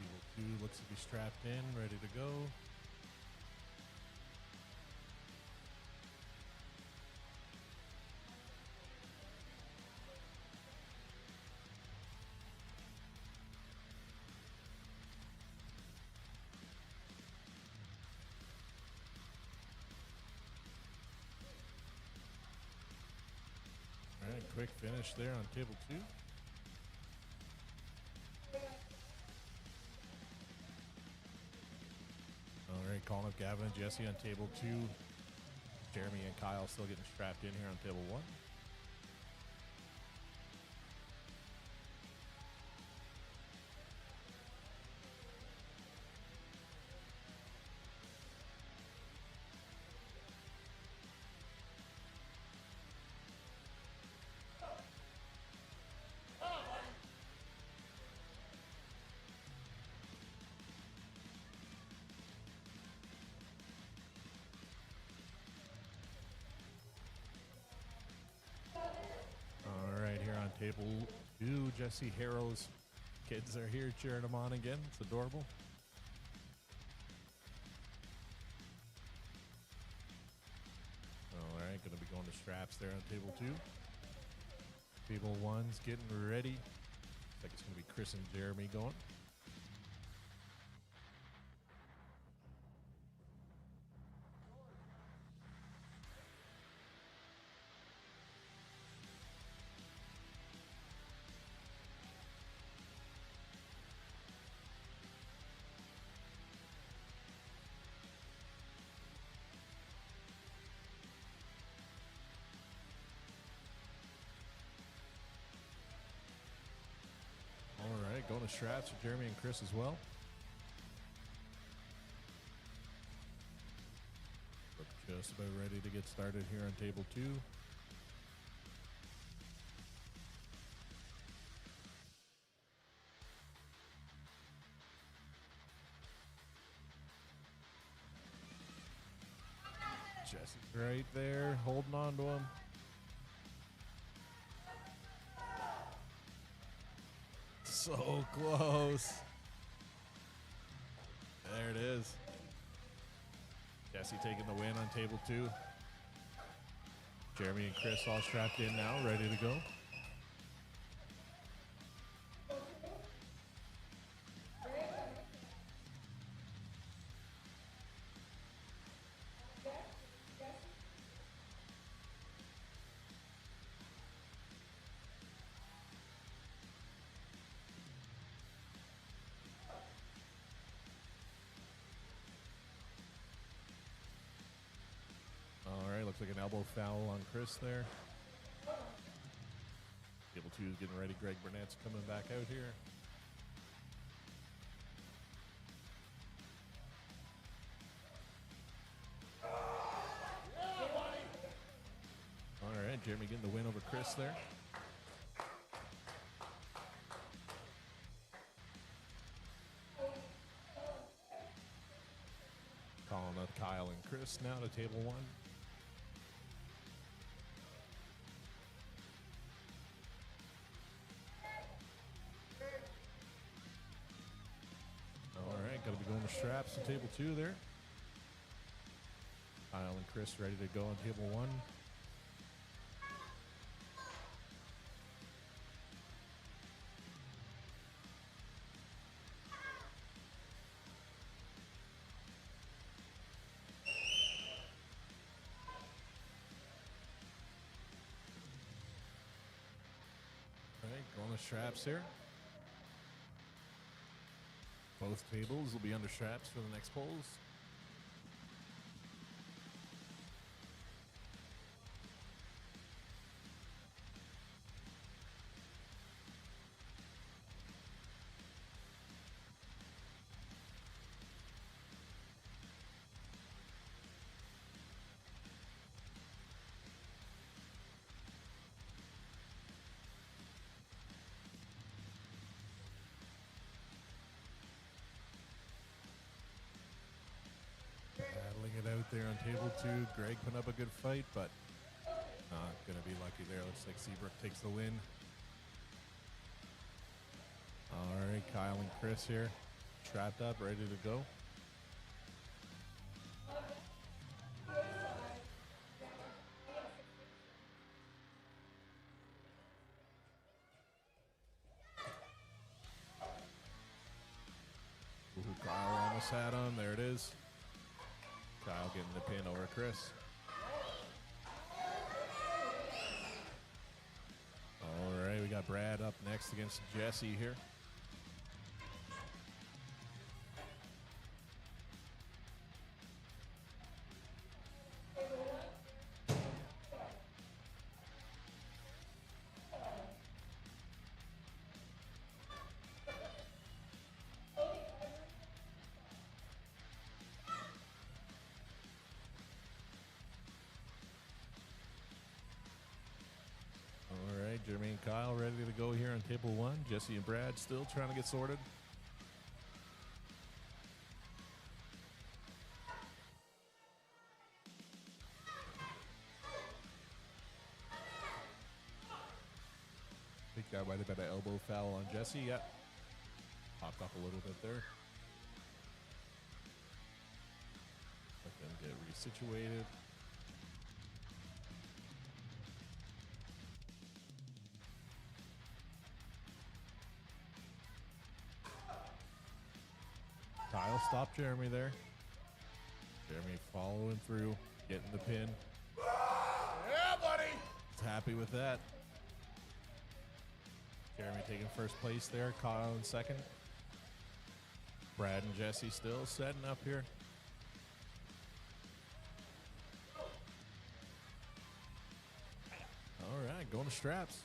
Table 2 looks to be strapped in, ready to go. All right, quick finish there on table 2. All right, calling up Gavin and Jesse on table 2. Jeremy and Kyle still getting strapped in here on table 1. Table 2, Jesse Harrow's kids are here cheering him on again. It's adorable. All right, going to be going to straps there on table 2. Table 1's getting ready. Looks like it's going to be Chris and Jeremy going. Going to straps for Jeremy and Chris as well. We're just about ready to get started here on table 2. Jesse's right there, holding on to him. So close. There it is. Jesse taking the win on table 2. Jeremy and Chris all strapped in now, ready to go. Looks like an elbow foul on Chris there. Table 2 is getting ready. Greg Burnett's coming back out here. All right, Jeremy getting the win over Chris there. Calling up Kyle and Chris now to table 1. Got to be going to straps on table 2 there. Kyle and Chris ready to go on table 1. All right, going to straps here. Both tables will be under straps for the next polls. Out there on table 2, Greg putting up a good fight, but not gonna be lucky there. Looks like Seabrook takes the win. All right, Kyle and Chris here, strapped up, ready to go. Ooh, Kyle almost had him. There it is. Kyle getting the pin over Chris. All right, we got Brad up next against Jesse here. Jeremy and Kyle ready to go here on table 1. Jesse and Brad still trying to get sorted. I think that might have been an elbow foul on Jesse. Yeah. Popped up a little bit there. Let them get resituated. Kyle stopped Jeremy there. Jeremy following through, getting the pin. Yeah, buddy. He's happy with that. Jeremy taking first place there. Kyle in second. Brad and Jesse still setting up here. All right, going to straps.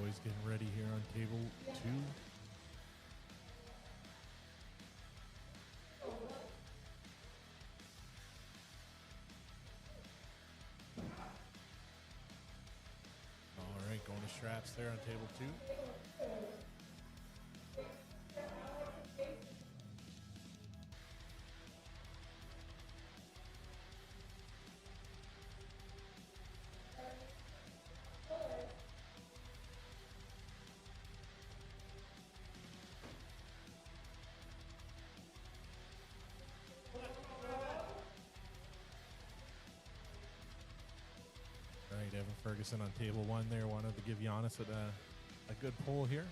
boys getting ready here on table 2. All right, going to straps there on table 2. All right, Evan Ferguson on table 1 there wanted to give Giannis a good pull here.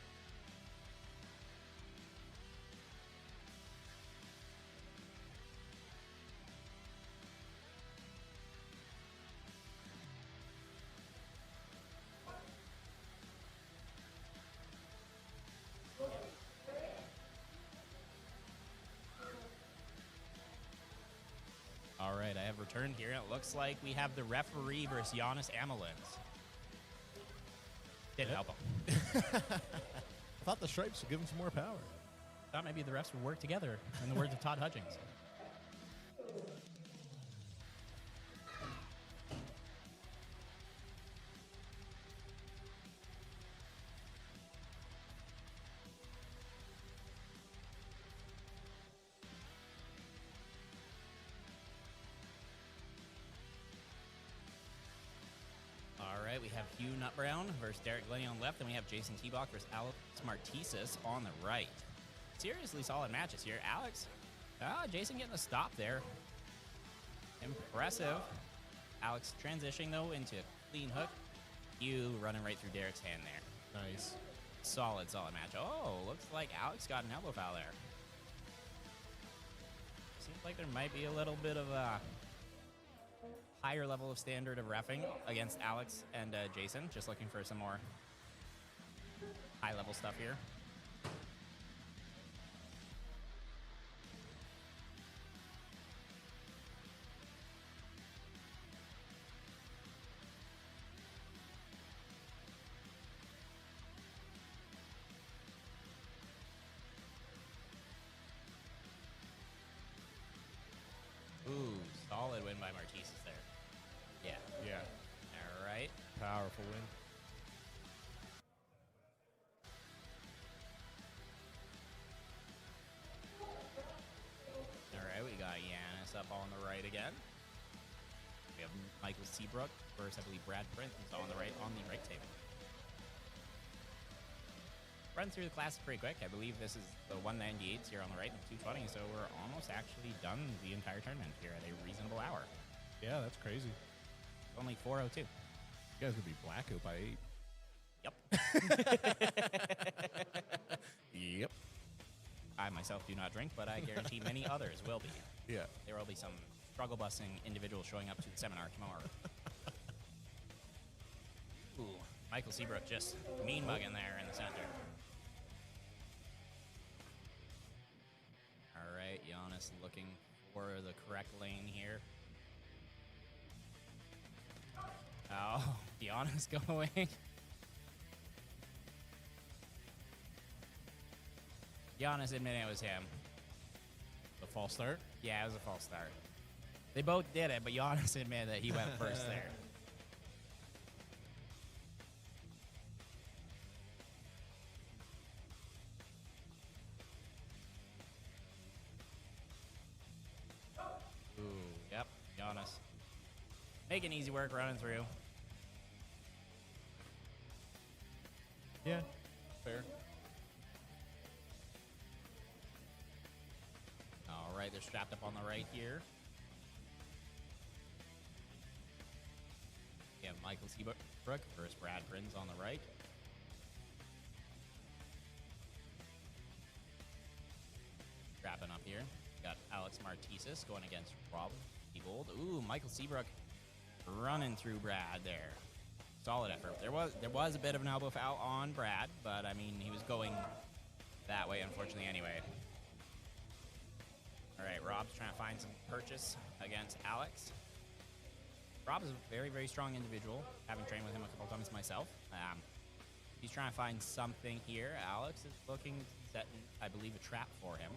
All right, I have returned here. It looks like we have the referee versus Giannis Amelins. Didn't help him. I thought the stripes would give him some more power. Thought maybe the refs would work together, in the words of Todd Hudgins. All right, we have Hugh Nutbrown versus Derek Glennie on the left, and we have Jason T-Bach versus Alex Martisis on the right. Seriously solid matches here. Jason getting a stop there. Impressive. Alex transitioning, though, into a clean hook. Hugh running right through Derek's hand there. Nice. Solid match. Oh, looks like Alex got an elbow foul there. Seems like there might be a little bit of a higher level of standard of reffing against Alex and Jason. Just looking for some more high-level stuff here. Ooh, solid win by Martisis there. Yeah. Yeah. All right. Powerful win. All right, we got Giannis up on the right again. We have Michael Seabrook versus, I believe, Brad Prince on the right table. Run through the class pretty quick. I believe this is the 198s here on the right and 220, so we're almost actually done the entire tournament here at a reasonable hour. Yeah, that's crazy. Only 4:02. You guys would be blackout by 8. Yep. Yep. I myself do not drink, but I guarantee many others will be. Yeah. There will be some struggle busting individuals showing up to the seminar tomorrow. Ooh, Michael Seabrook just mean mugging there in the center. All right, Giannis looking for the correct lane here. Oh, Giannis going. Giannis admitting it was him. The false start? Yeah, it was a false start. They both did it, but Giannis admitted that he went first there. Ooh, yep, Giannis. Making easy work running through. Yeah. Fair. All right, they're strapped up on the right here. We have Michael Seabrook versus Brad Prince on the right. Strapping up here. Got Alex Martisis going against Rob Gold. Ooh, Michael Seabrook running through Brad there. Solid effort. There was a bit of an elbow foul on Brad, but I mean he was going that way unfortunately anyway. All right, Rob's trying to find some purchase against Alex. Rob is a very, very strong individual, having trained with him a couple times myself. He's trying to find something here. Alex is looking to set, I believe, a trap for him.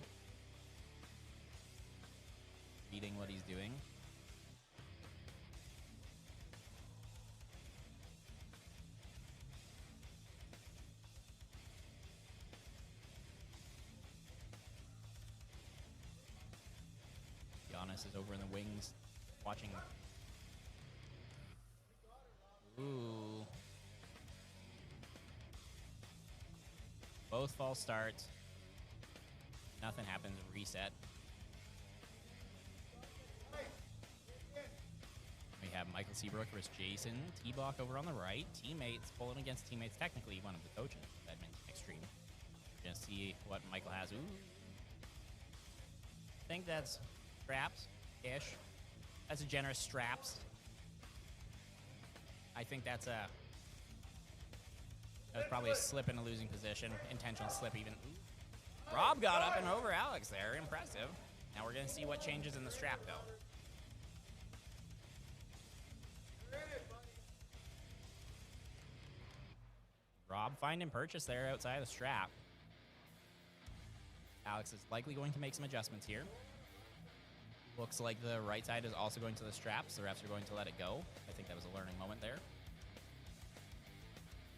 Reading what he's doing. Giannis is over in the wings watching. Ooh. Both false starts. Nothing happens. Reset. We have Michael Seabrook versus Jason. T-Block over on the right. Teammates pulling against teammates. Technically one of the coaches of Edmonton Extreme. We're going to see what Michael has. Ooh. I think that's straps-ish. That's a generous straps. I think that's probably a slip in a losing position. Intentional slip even. Ooh. Rob got up and over Alex there. Impressive. Now we're going to see what changes in the strap, though. Rob find and purchase there outside the strap. Alex is likely going to make some adjustments here. Looks like the right side is also going to the straps. The refs are going to let it go. I think that was a learning moment there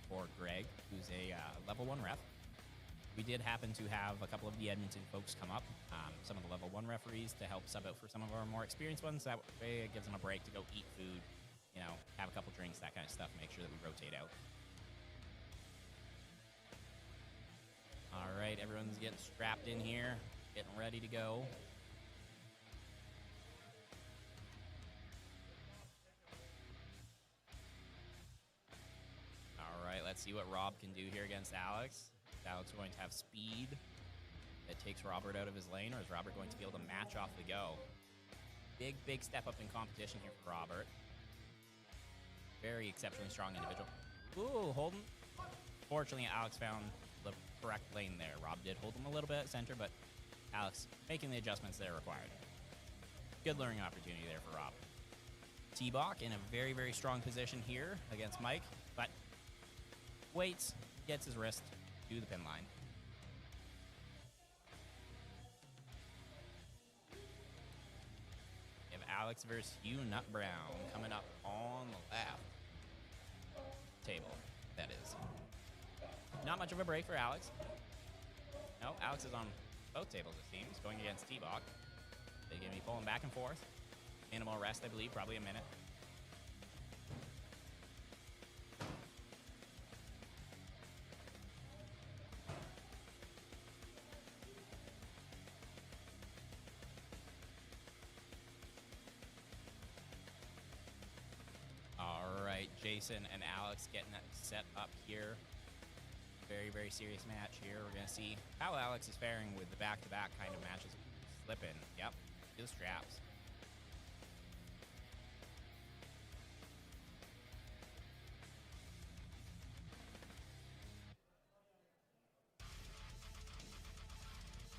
for Greg, who's a level 1 ref. We did happen to have a couple of the Edmonton folks come up, some of the level 1 referees to help sub out for some of our more experienced ones. That way it gives them a break to go eat food, you know, have a couple drinks, that kind of stuff, make sure that we rotate out. All right, everyone's getting strapped in here, getting ready to go. All right, let's see what Rob can do here against Alex. Is Alex going to have speed that takes Robert out of his lane, or is Robert going to be able to match off the go? Big step up in competition here for Robert. Very exceptionally strong individual. Ooh, Holden. Fortunately, Alex found the correct lane there. Rob did hold him a little bit at center, but Alex making the adjustments that are required. Good learning opportunity there for Rob. T-Bach in a very strong position here against Mike, but waits, gets his wrist to the pin line. We have Alex versus Hugh Nut Brown coming up on the left table, that is. Not much of a break for Alex. No, Alex is on both tables, it seems, going against T-Bach. They're going to be pulling back and forth. Minimal rest, I believe, probably a minute. All right, Jason and Alex getting that set up here. Very serious match here. We're going to see how Alex is faring with the back-to-back kind of matches. Slipping. Yep. To the straps.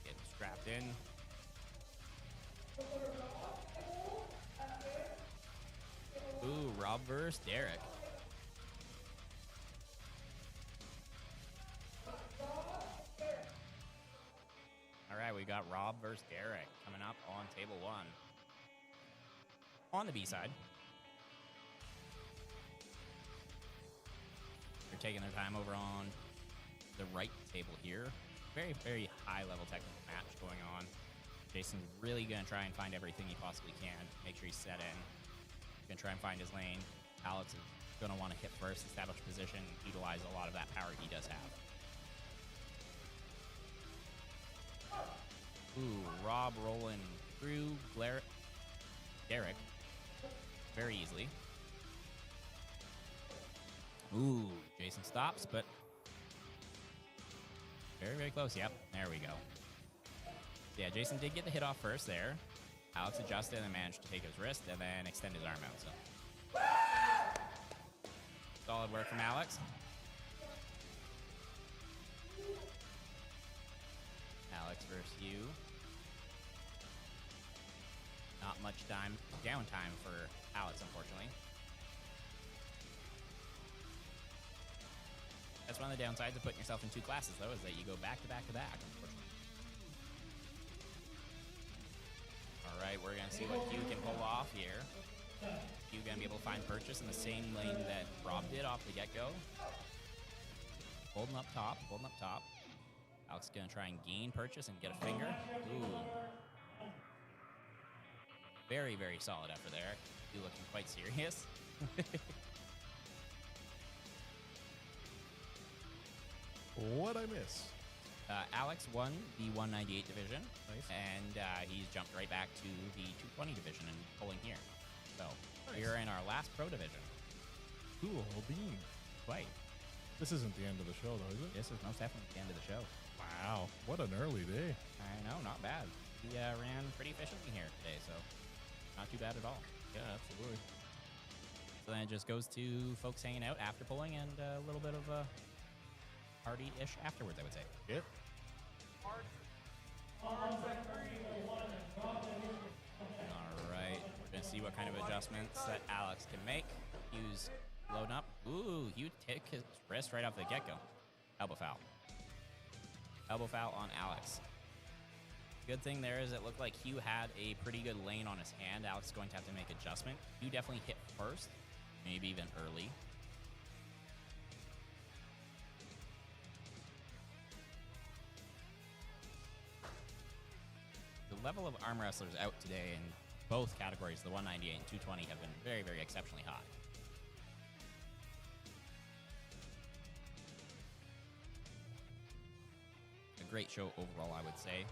Getting strapped in. Ooh, Rob versus Derek. We got Rob versus Derek coming up on table 1. On the B side. They're taking their time over on the right table here. Very high level technical match going on. Jason's really going to try and find everything he possibly can. Make sure he's set in. Going to try and find his lane. Alex is going to want to hit first, establish position, utilize a lot of that power he does have. Ooh, Rob rolling through Derek very easily. Ooh, Jason stops, but very close. Yep, there we go. Yeah, Jason did get the hit off first there. Alex adjusted and managed to take his wrist and then extend his arm out. So solid work from Alex. Alex versus you. Not much downtime for Alex, unfortunately. That's one of the downsides of putting yourself in 2 classes, though, is that you go back to back to back, unfortunately. All right, we're going to see what Hugh can pull off here. Hugh going to be able to find purchase in the same lane that Rob did off the get-go. Holding up top, holding up top. Alex is going to try and gain purchase and get a finger. Ooh. Very, very solid effort there. You looking quite serious. What I miss? Alex won the 198 division. Nice. And he's jumped right back to the 220 division and pulling here. So Nice. we're in our last pro division. Cool beans. Quite. This isn't the end of the show, though, is it? This is most definitely the end of the show. Wow, what an early day. I know, not bad. He ran pretty efficiently here today, so not too bad at all. Yeah, absolutely. So then it just goes to folks hanging out after pulling and a little bit of a party-ish afterwards, I would say. Yep. All right, we're going to see what kind of adjustments that Alex can make. Hugh's loading up. Ooh, Hugh took his wrist right off the get-go. Elbow foul. Elbow foul on Alex. Good thing there is it looked like Hugh had a pretty good lane on his hand. Alex is going to have to make adjustment. Hugh definitely hit first, maybe even early. The level of arm wrestlers out today in both categories, the 198 and 220, have been very, very exceptionally high. A great show overall, I would say.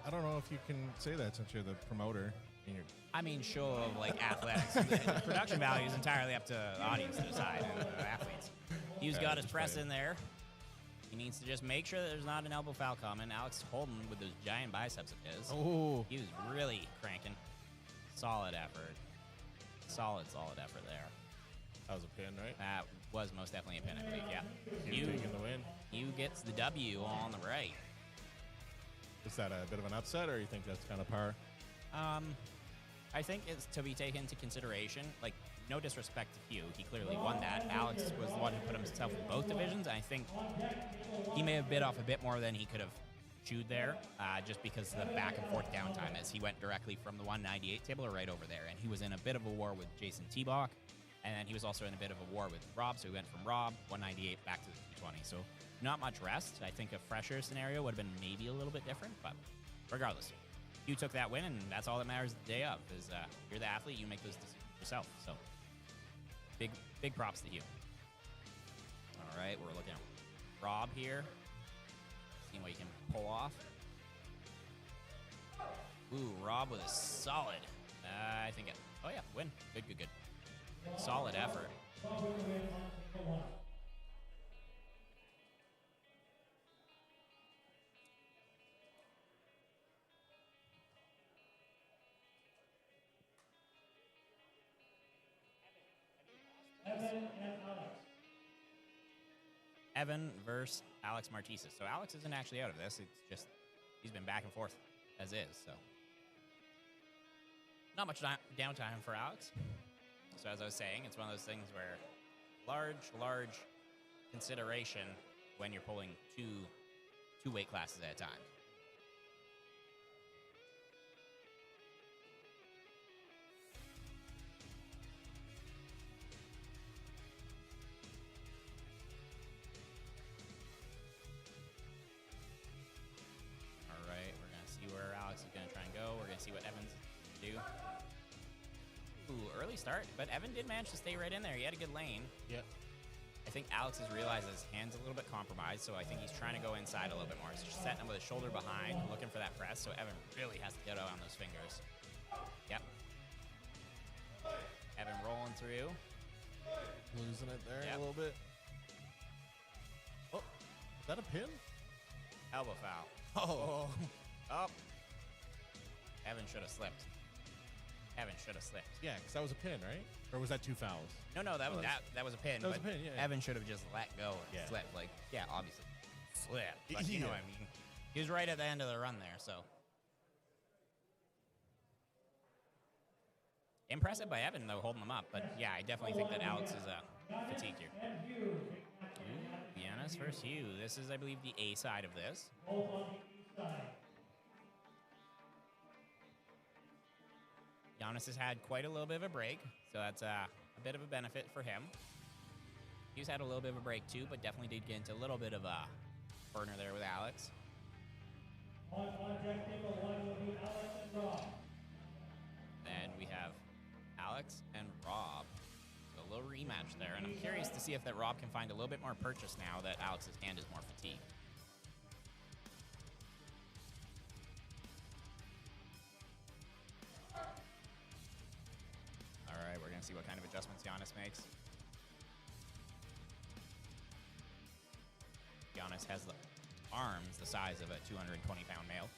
I don't know if you can say that since you're the promoter. And you're I mean, show of like athletics. The production value is entirely up to the audience to decide, and the athletes. He's got his press in there. He needs to just make sure that there's not an elbow foul coming. Alex Holden with those giant biceps of his. Oh. He was really cranking. Solid effort. Solid effort there. That was a pin, right? That was most definitely a pin, I believe, yeah. Hugh taking the win. Hugh gets the W on the right. Is that a bit of an upset, or you think that's kind of par? I think it's to be taken into consideration. Like, no disrespect to Hugh. He clearly won that. Alex was the one who put himself in both divisions. I think he may have bit off a bit more than he could have chewed there, just because of the back and forth downtime as he went directly from the 198 table right over there. And he was in a bit of a war with Jason T-Bach, and then he was also in a bit of a war with Rob, so he went from Rob, 198, back to the 220. So not much rest. I think a fresher scenario would have been maybe a little bit different, but regardless, you took that win, and that's all that matters the day of, is you're the athlete, you make those decisions yourself. So big props to you. All right, we're looking at Rob here. Seeing what he can pull off. Ooh, Rob with a solid. I think it. Oh yeah, win. Good. Solid effort. Evan versus Alex Martises. So Alex isn't actually out of this. It's just he's been back and forth as is. So not much downtime for Alex. So as I was saying, it's one of those things where large consideration when you're pulling two weight classes at a time. See what Evan's do. Ooh, early start, but Evan did manage to stay right in there. He had a good lane. Yeah. I think Alex has realized his hand's a little bit compromised, so I think he's trying to go inside a little bit more. He's just setting him with his shoulder behind, looking for that press, so Evan really has to get out on those fingers. Yep. Evan rolling through. Losing it there Yep. a little bit. Oh, is that a pin? Elbow foul. Oh. Up. Evan should have slipped. Yeah, because that was a pin, right? Or was that 2 fouls? No, that was that was a pin. That was but a pin, yeah. Evan should have just let go and Yeah. slipped. Like, yeah, obviously. Slipped. But you know Yeah. what I mean. He was right at the end of the run there, so. Impressive by Evan, though, holding him up. But, yeah, I definitely think that Alex is fatigue here. Ooh, Giannis versus Hugh. This is, I believe, the A side of this. Giannis has had quite a little bit of a break, so that's a bit of a benefit for him. Hugh's had a little bit of a break too, but definitely did get into a little bit of a burner there with Alex. Then we have Alex and Rob. So a little rematch there, and I'm curious to see if that Rob can find a little bit more purchase now that Alex's hand is more fatigued. All right, we're gonna see what kind of adjustments Giannis makes. Giannis has the arms the size of a 220-pound male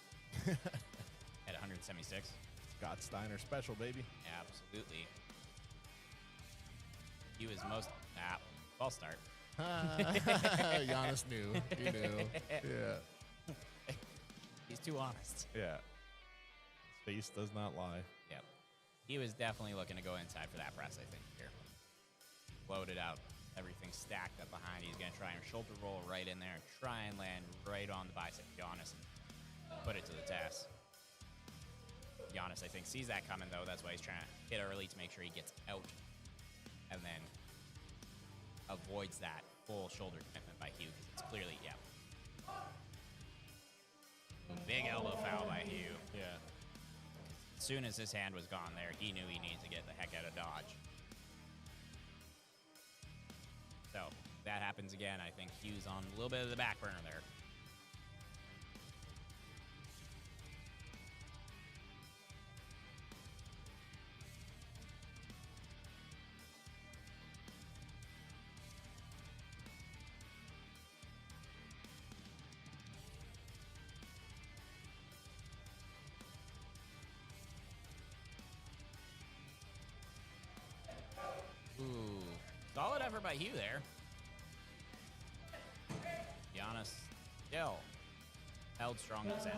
at 176. Scott Steiner special, baby. Absolutely. He was most... false start. Giannis knew. He knew. Yeah. He's too honest. Yeah. His face does not lie. Yep. He was definitely looking to go inside for that press, I think, here. Loaded out. Everything stacked up behind. He's going to try and shoulder roll right in there and try and land right on the bicep of Giannis and put it to the test. Giannis, I think, sees that coming, though. That's why he's trying to hit early to make sure he gets out and then avoids that full shoulder commitment by Hugh, because it's clearly, yeah. Big elbow foul by Hugh. Yeah. As soon as his hand was gone there, he knew he needed to get the heck out of Dodge. So, if that happens again, I think Hugh's on a little bit of the back burner there. Ooh, solid effort by Hugh there. Giannis still held strong in the center.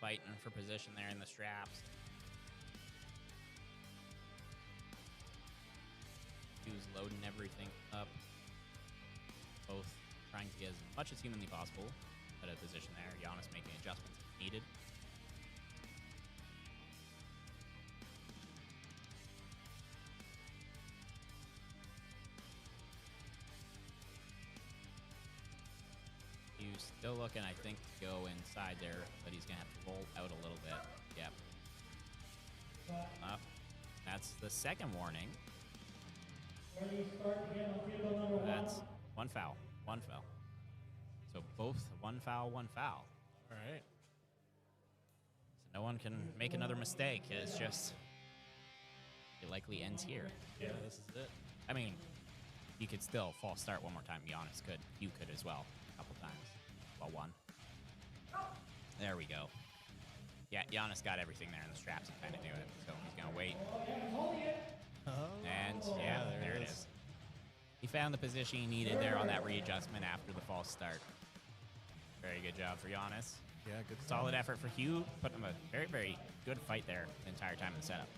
Fighting for position there in the straps. Hugh's loading everything up. Both trying to get as much as humanly possible out of position there. Giannis making adjustments if needed. Hugh's still looking, I think, to go inside there, but he's going to have to roll out a little bit. Yep. That's the second warning. That's one foul. One foul. So both one foul, one foul. All right. So no one can make another mistake. It's just, it likely ends here. Yeah, this is it. I mean, you could still false start one more time. Giannis could. You could as well. A couple times. Well, one. There we go. Yeah, Giannis got everything there in the straps and kind of knew it. So he's going to wait. And, yeah, there it is. He found the position he needed there on that readjustment after the false start. Very good job for Giannis. Yeah, good. Solid effort for Hugh. Put him a very, very good fight there the entire time in the setup.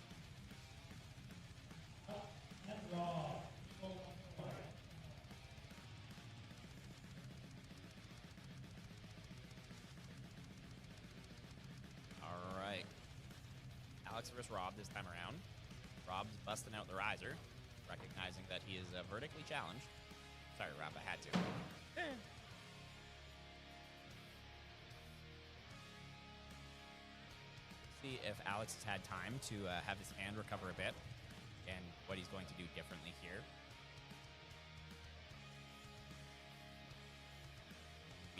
All right. Alex versus Rob this time around. Rob's busting out the riser, recognizing that he is vertically challenged. Sorry, Rob, I had to. See if Alex has had time to have his hand recover a bit and what he's going to do differently here.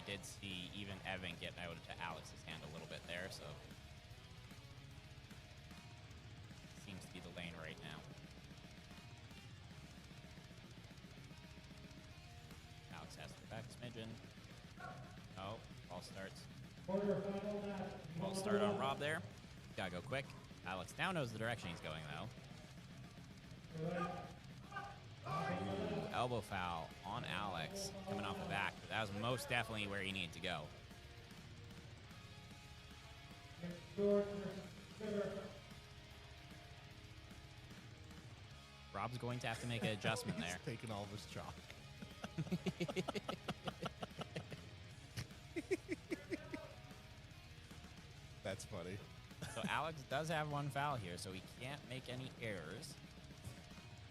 you did see even Evan get out into Alex's hand a little bit there, so seems to be the lane right now. Alex has to go back a smidgen. Oh, ball starts. Ball start on Rob there. Gotta go quick. Alex now knows the direction he's going, though. Ooh, elbow foul on Alex coming off the back. But that was most definitely where he needed to go. Rob's going to have to make an adjustment there. He's taking all of his chalk. That's funny. So Alex does have one foul here, so he can't make any errors.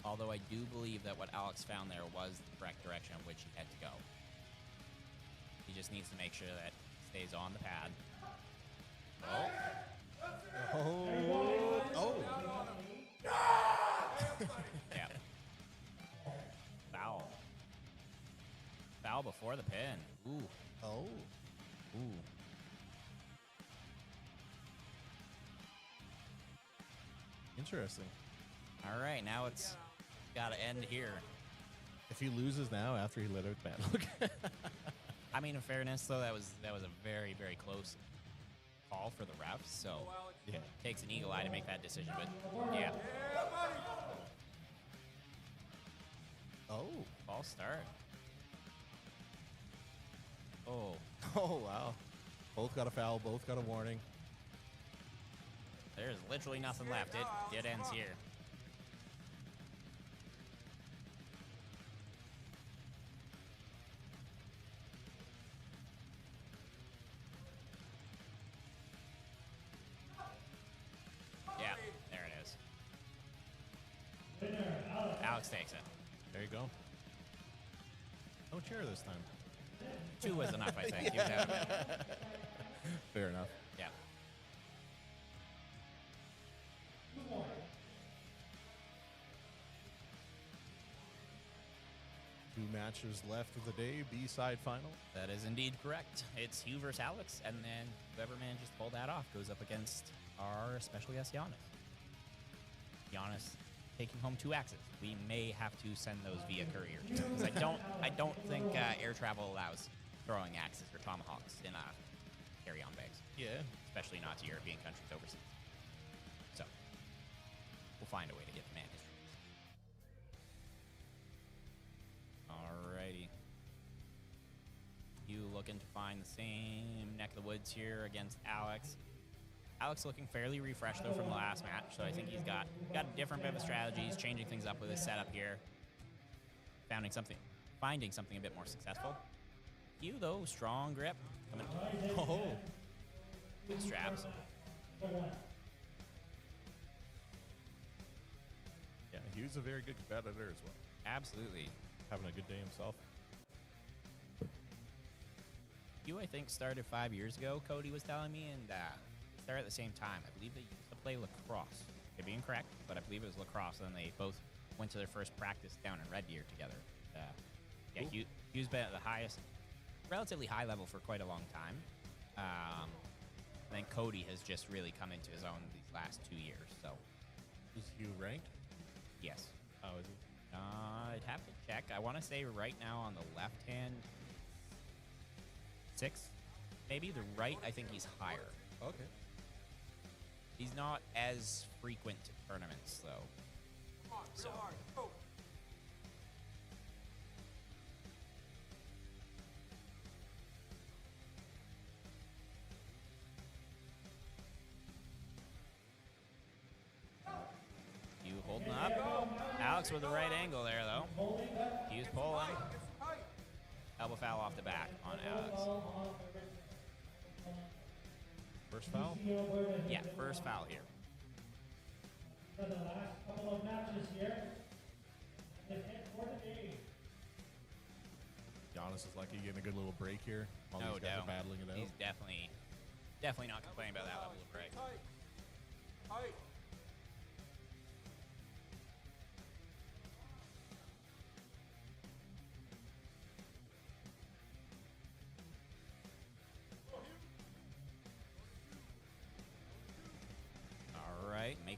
Although I do believe that what Alex found there was the correct direction in which he had to go. He just needs to make sure that he stays on the pad. Oh. Yeah. Foul. Foul before the pin. Ooh. Oh. Ooh. Interesting. All right, now it's got to end here. If he loses now after he let out that look. I mean, in fairness, though, that was a very, very close call for the refs. So Yeah. it takes an eagle eye to make that decision. But yeah, Oh. false start. Oh, Oh, wow. Both got a foul. Both got a warning. there's literally nothing left. It ends here. Yeah, there it is. Alex takes it. There you go. No chair this time. 2 was enough, I think. He was out of it. Fair enough. Yeah. Two matches left of the day. B-side final. That is indeed correct. It's Hugh versus Alex, and then whoever manages to pull that off goes up against our special guest, Giannis. Giannis taking home 2 axes. We may have to send those via courier, because I don't think air travel allows throwing axes or tomahawks in carry-on bags, Yeah. especially not to European countries overseas. So we'll find a way to get the man history. Alrighty. You looking to find the same neck of the woods here against Alex. Alex looking fairly refreshed, though, from the last match, so I think he's got a different bit of a strategy. He's changing things up with his setup here. Finding something a bit more successful. Hugh, though, strong grip. Coming. Oh, good straps. Yeah, Hugh's a very good competitor as well. Absolutely. Having a good day himself. Hugh, I think, started 5 years ago, Cody was telling me, and started at the same time. I believe they used to play lacrosse. Could be incorrect, but I believe it was lacrosse, and they both went to their first practice down in Red Deer together. Yeah, Cool. Hugh's been at the relatively high level for quite a long time. I think Cody has just really come into his own these last 2 years, so Is Hugh ranked? yes. How is he? I'd have to check. I want to say right now on the left hand, 6, maybe. The right, I think he's higher. Okay. He's not as frequent to tournaments, though. So. You holding up. Alex with the right angle there, though. He's pulling. Elbow foul off the back on Alex. First foul? Yeah, first foul here. For the last couple of matches here, and hit for the day. Giannis is lucky getting a good little break here while No these guys doubt. are battling it out. He's definitely not complaining about that level of break. Tight.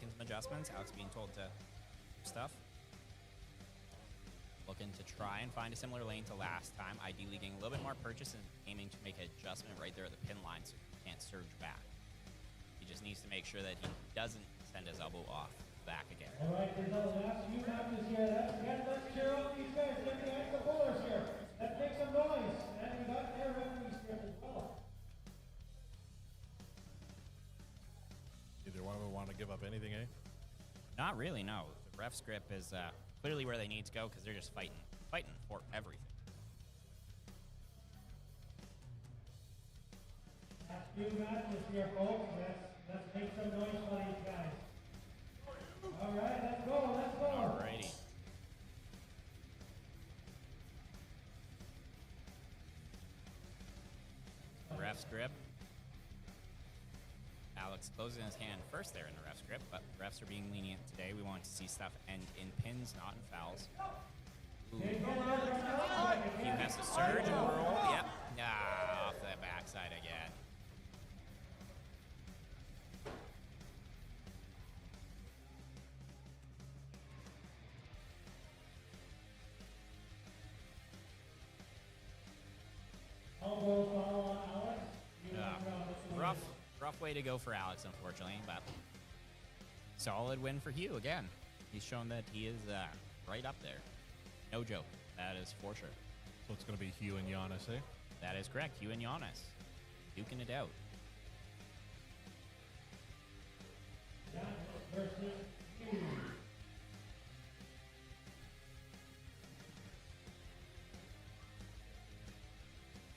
making some adjustments. Alex being told to stuff. Looking to try and find a similar lane to last time. Ideally getting a little bit more purchase and aiming to make an adjustment right there at the pin line so he can't surge back. He just needs to make sure that he doesn't send his elbow off back again. All right, there's the last few matches here. Let's cheer up these guys. Get behind the bowlers here. Let's make some noise. And we got their referee script as well. Either one of them want to give up anything, eh? Not really, no. The ref script is clearly where they need to go because they're just fighting for everything. Last few matches here, folks. Let's make some noise for these guys. All right, let's go, let's go. Alrighty. Ref's grip. Alex closing his hand first there in the ref's grip, but refs are being lenient today. We want to see stuff end in pins, not in fouls. Ooh. He has to surge and roll. Yep. Off the backside again. Rough way to go for Alex, unfortunately, but solid win for Hugh again. He's shown that he is right up there. No joke. That is for sure. So it's going to be Hugh and Giannis, eh? That is correct. Hugh and Giannis duking it out.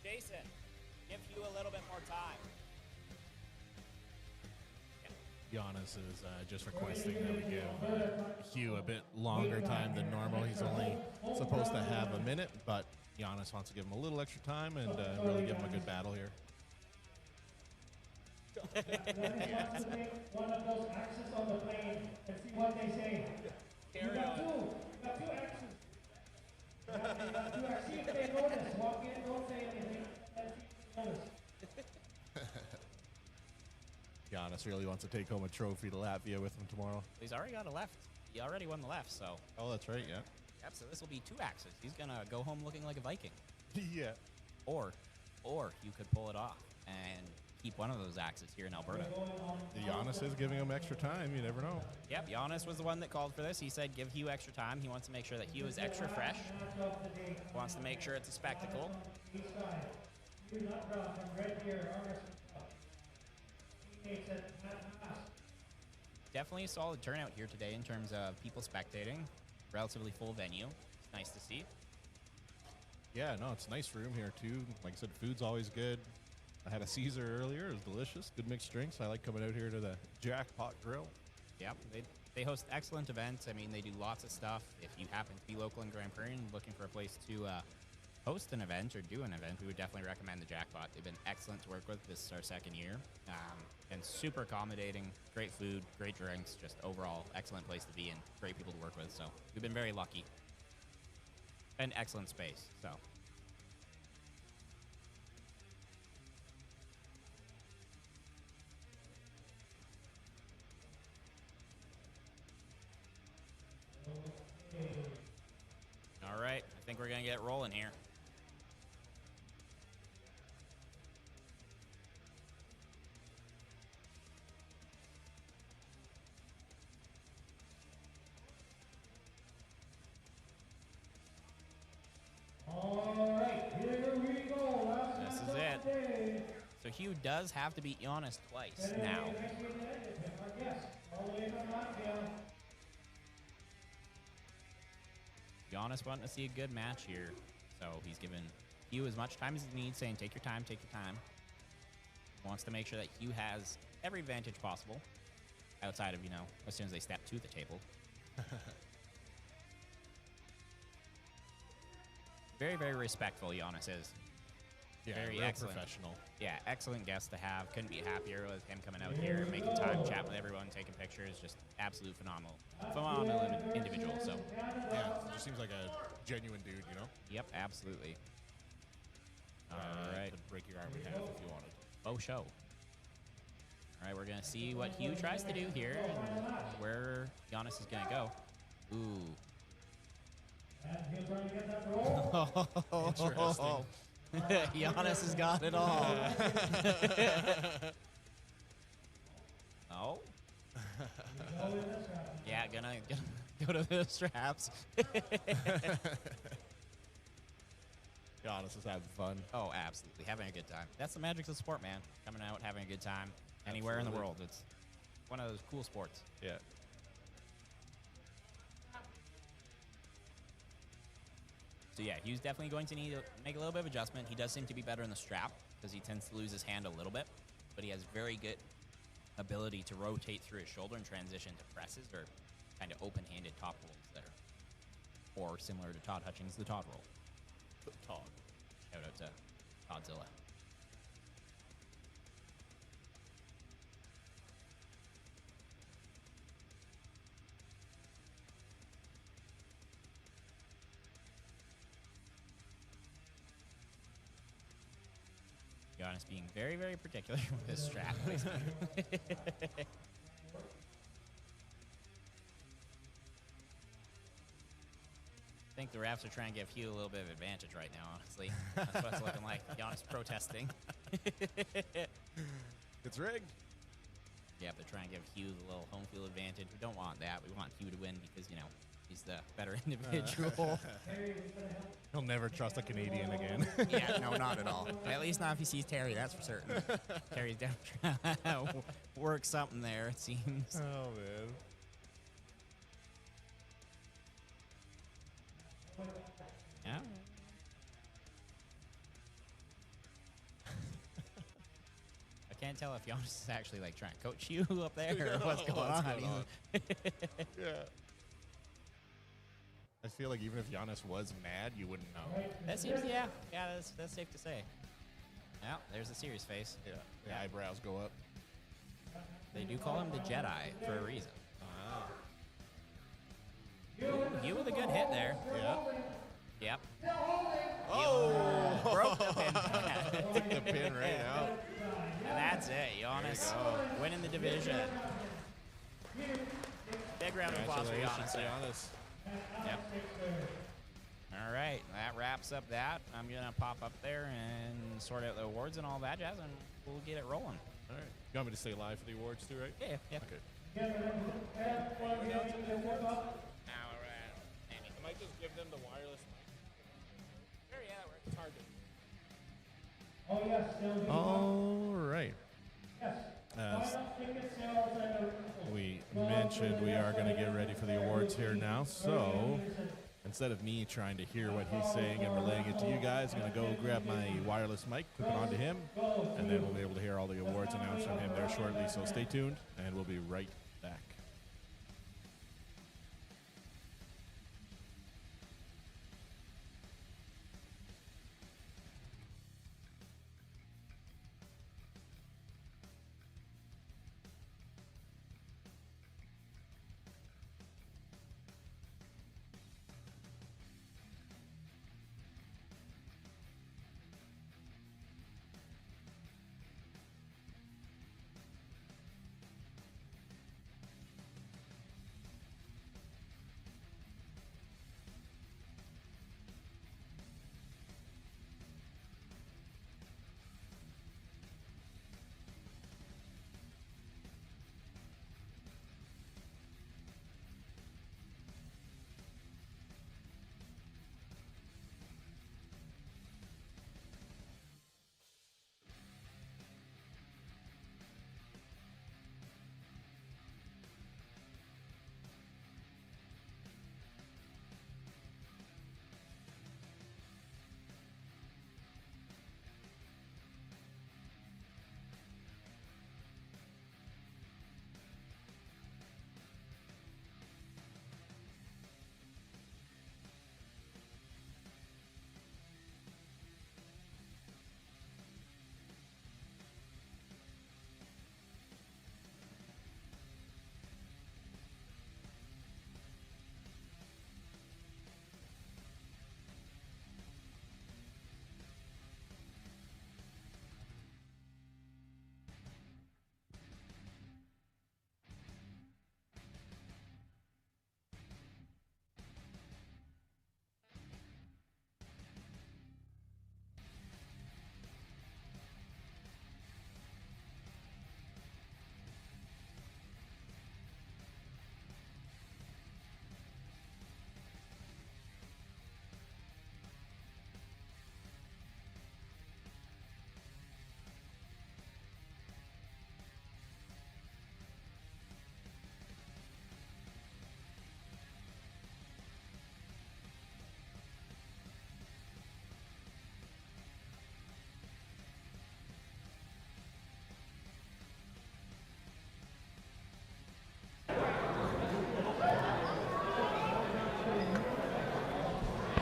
Jason, give Hugh a little bit more time. Giannis is just requesting that we give Hugh a bit longer time than normal. He's only supposed to have a minute, but Giannis wants to give him a little extra time and really give him a good battle here. One of those axes on the plane and see what they say. You got two axes. You got two axes. See if they notice. Walk in, don't say anything. Let's see if they notice. Giannis really wants to take home a trophy to Latvia with him tomorrow. He's already got a left. He already won the left, so. Oh, that's right, yeah. Yep, so this will be 2 axes. He's going to go home looking like a Viking. Yeah. Or you could pull it off and keep one of those axes here in Alberta. Giannis is giving him extra time. You never know. Yep, Giannis was the one that called for this. He said give Hugh extra time. He wants to make sure that Hugh is extra fresh. He wants to make sure it's a spectacle. Definitely a solid turnout here today in terms of people spectating. Relatively full venue. It's nice to see. Yeah, no, it's a nice room here too. Like I said, food's always good. I had a Caesar earlier. It was delicious. Good mixed drinks. I like coming out here to the Jackpot Grill. Yep, they host excellent events. I mean, they do lots of stuff. If you happen to be local in Grande Prairie and looking for a place to host an event or do an event, we would definitely recommend the Jackpot. They've been excellent to work with. This is our 2nd year. And super accommodating, great food, great drinks, just overall excellent place to be and great people to work with. So we've been very lucky. And excellent space, so. All right, I think we're gonna get rolling here. All right, here we go. This is it. So Hugh does have to beat Giannis twice now. Giannis wanting to see a good match here. So he's given Hugh as much time as he needs, saying take your time, take your time. Wants to make sure that Hugh has every advantage possible outside of, as soon as they step to the table. Very, very respectful, Giannis is. Yeah, very real excellent. professional. Yeah, excellent guest to have. Couldn't be happier with him coming out here, making time, chatting with everyone, taking pictures. Just absolute phenomenal individual. So, Yeah, it just seems like a genuine dude, you know? yep, absolutely. All right, Could break your arm in half if you wanted. Faux show. All right, we're going to see what Hugh tries to do here and where Giannis is going to go. Ooh. Interesting. Giannis has got it all. Oh. Yeah, gonna go to the straps. Giannis is having fun. Oh, absolutely. Having a good time. That's the magic of the sport, man. Coming out, having a good time. Anywhere in the Absolutely. world. It's one of those cool sports. Yeah. So, yeah, Hugh's definitely going to need to make a little bit of adjustment. He does seem to be better in the strap because he tends to lose his hand a little bit. But he has very good ability to rotate through his shoulder and transition to presses or kind of open-handed top rolls there. Or similar to Todd Hutchings, the Todd roll. Todd. Shout out to Godzilla. Giannis being very, very particular with his strap placement. I think the refs are trying to give Hugh a little bit of advantage right now, honestly. That's what it's looking like. Giannis protesting. It's rigged. Yeah, they're trying to give Hugh the little home field advantage. We don't want that. We want Hugh to win because, you know, he's the better individual. He'll never trust a Canadian again. Yeah, no, not at all. At least not if he sees Terry, that's for certain. Terry's down trying to work something there, it seems. Oh, man. Yeah. I can't tell if Giannis is actually like trying to coach you up there or what's going on. Yeah. I feel like even if Giannis was mad, you wouldn't know. That seems, yeah, that's safe to say. Yeah, there's a serious face. Yeah. The eyebrows go up. They do call him the Jedi for a reason. Ah. You with a good hit there. Yeah. Yep. Oh! Broke the pin. Took the pin right out. And that's it. Giannis winning the division. Big round of applause for Giannis there. Giannis. Yep. All right, that wraps up that. I'm gonna pop up there and sort out the awards and all that jazz, and we'll get it rolling. All right. You want me to stay live for the awards too, right? Yeah, yeah. Okay. Now we're at Andy. I might just give them the wireless mic. Sure, yeah, that works. It's hard to. All right. As we mentioned, we are going to get ready for the awards here now. So instead of me trying to hear what he's saying and relaying it to you guys, I'm going to go grab my wireless mic, clip it onto him, and then we'll be able to hear all the awards announced from him there shortly. So stay tuned, and we'll be right back.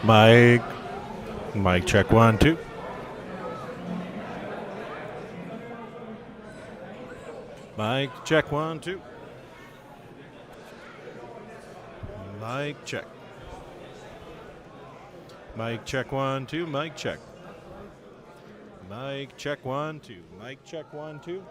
Mike. Mike check 1, 2. Mike check 1, 2. Mike check. Mike check 1, 2. Mike check. Mike check 1, 2. Mike check 1, 2.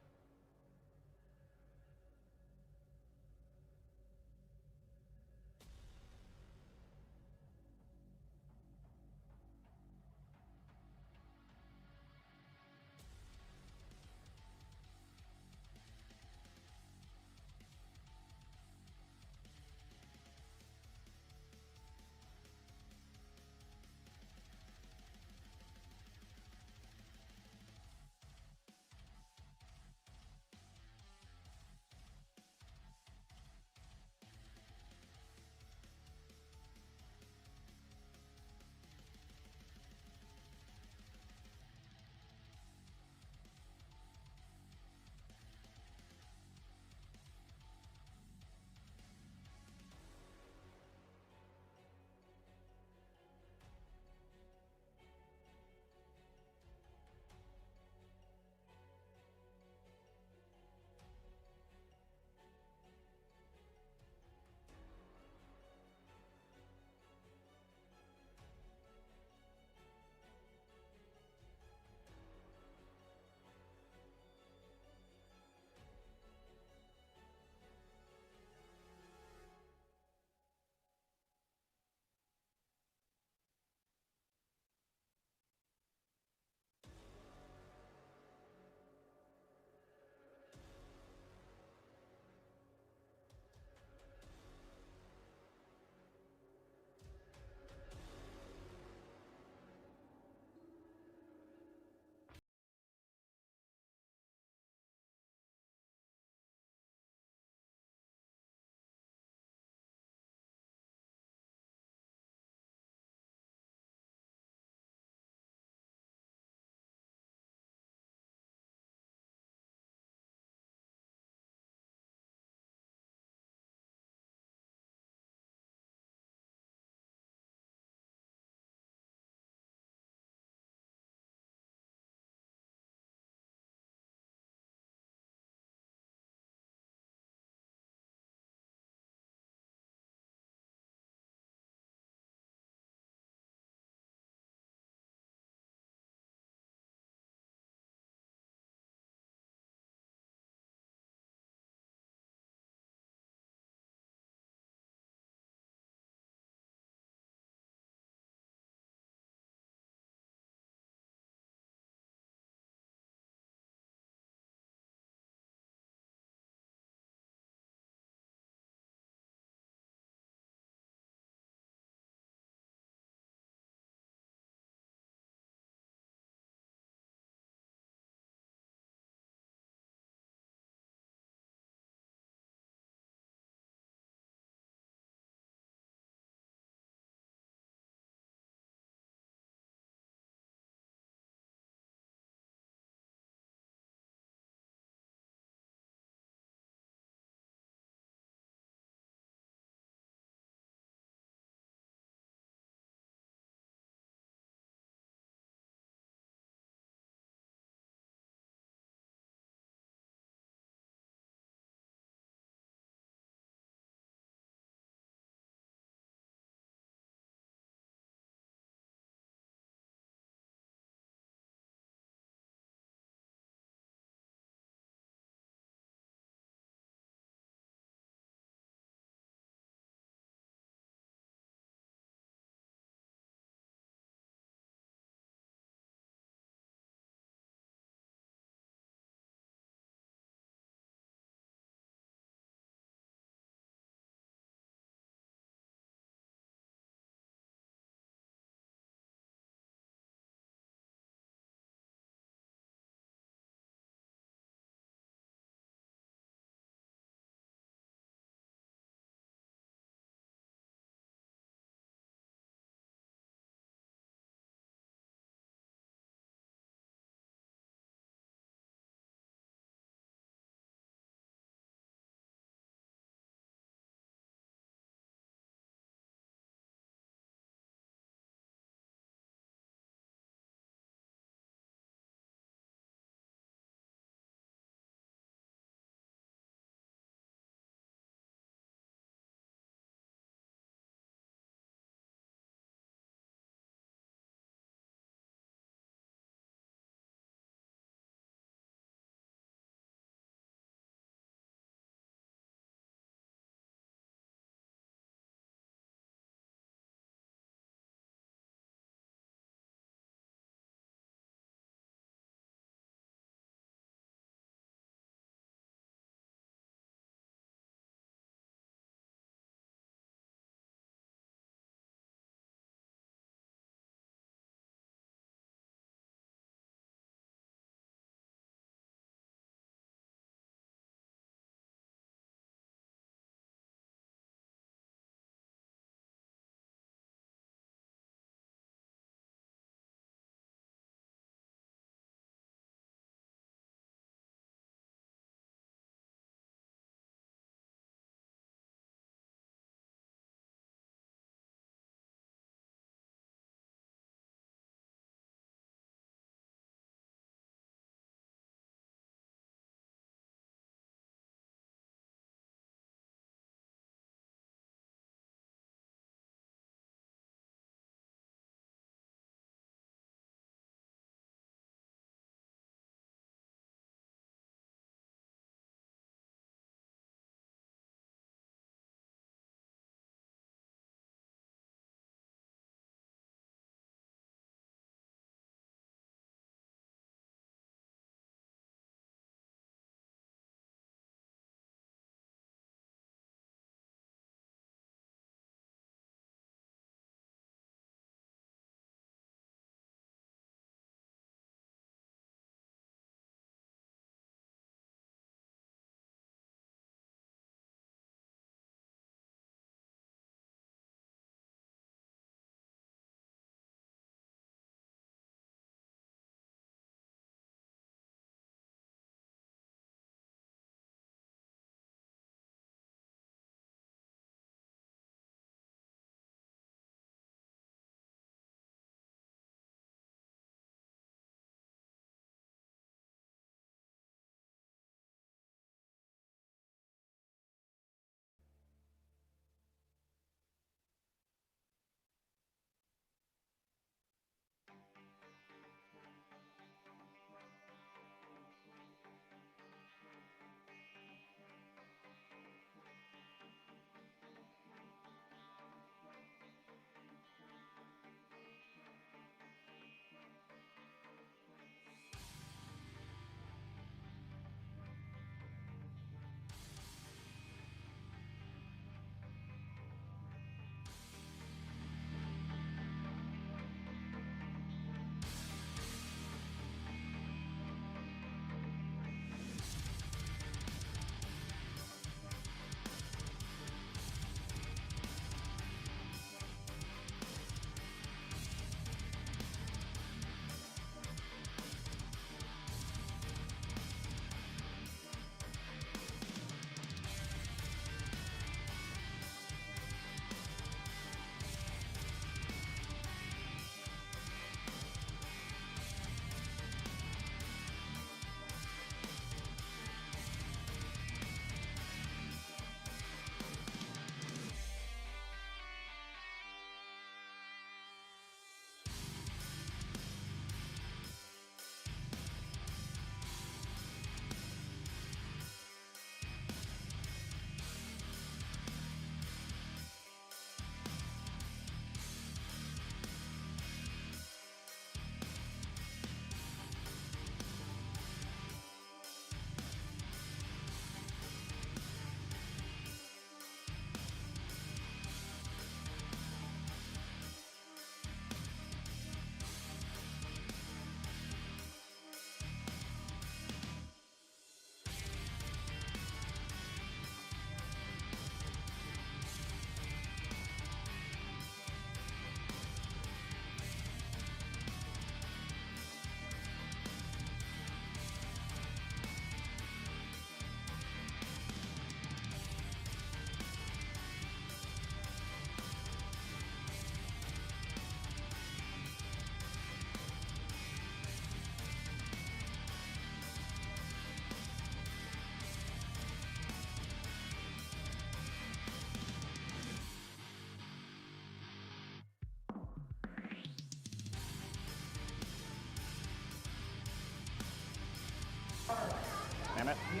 Damn it. I'm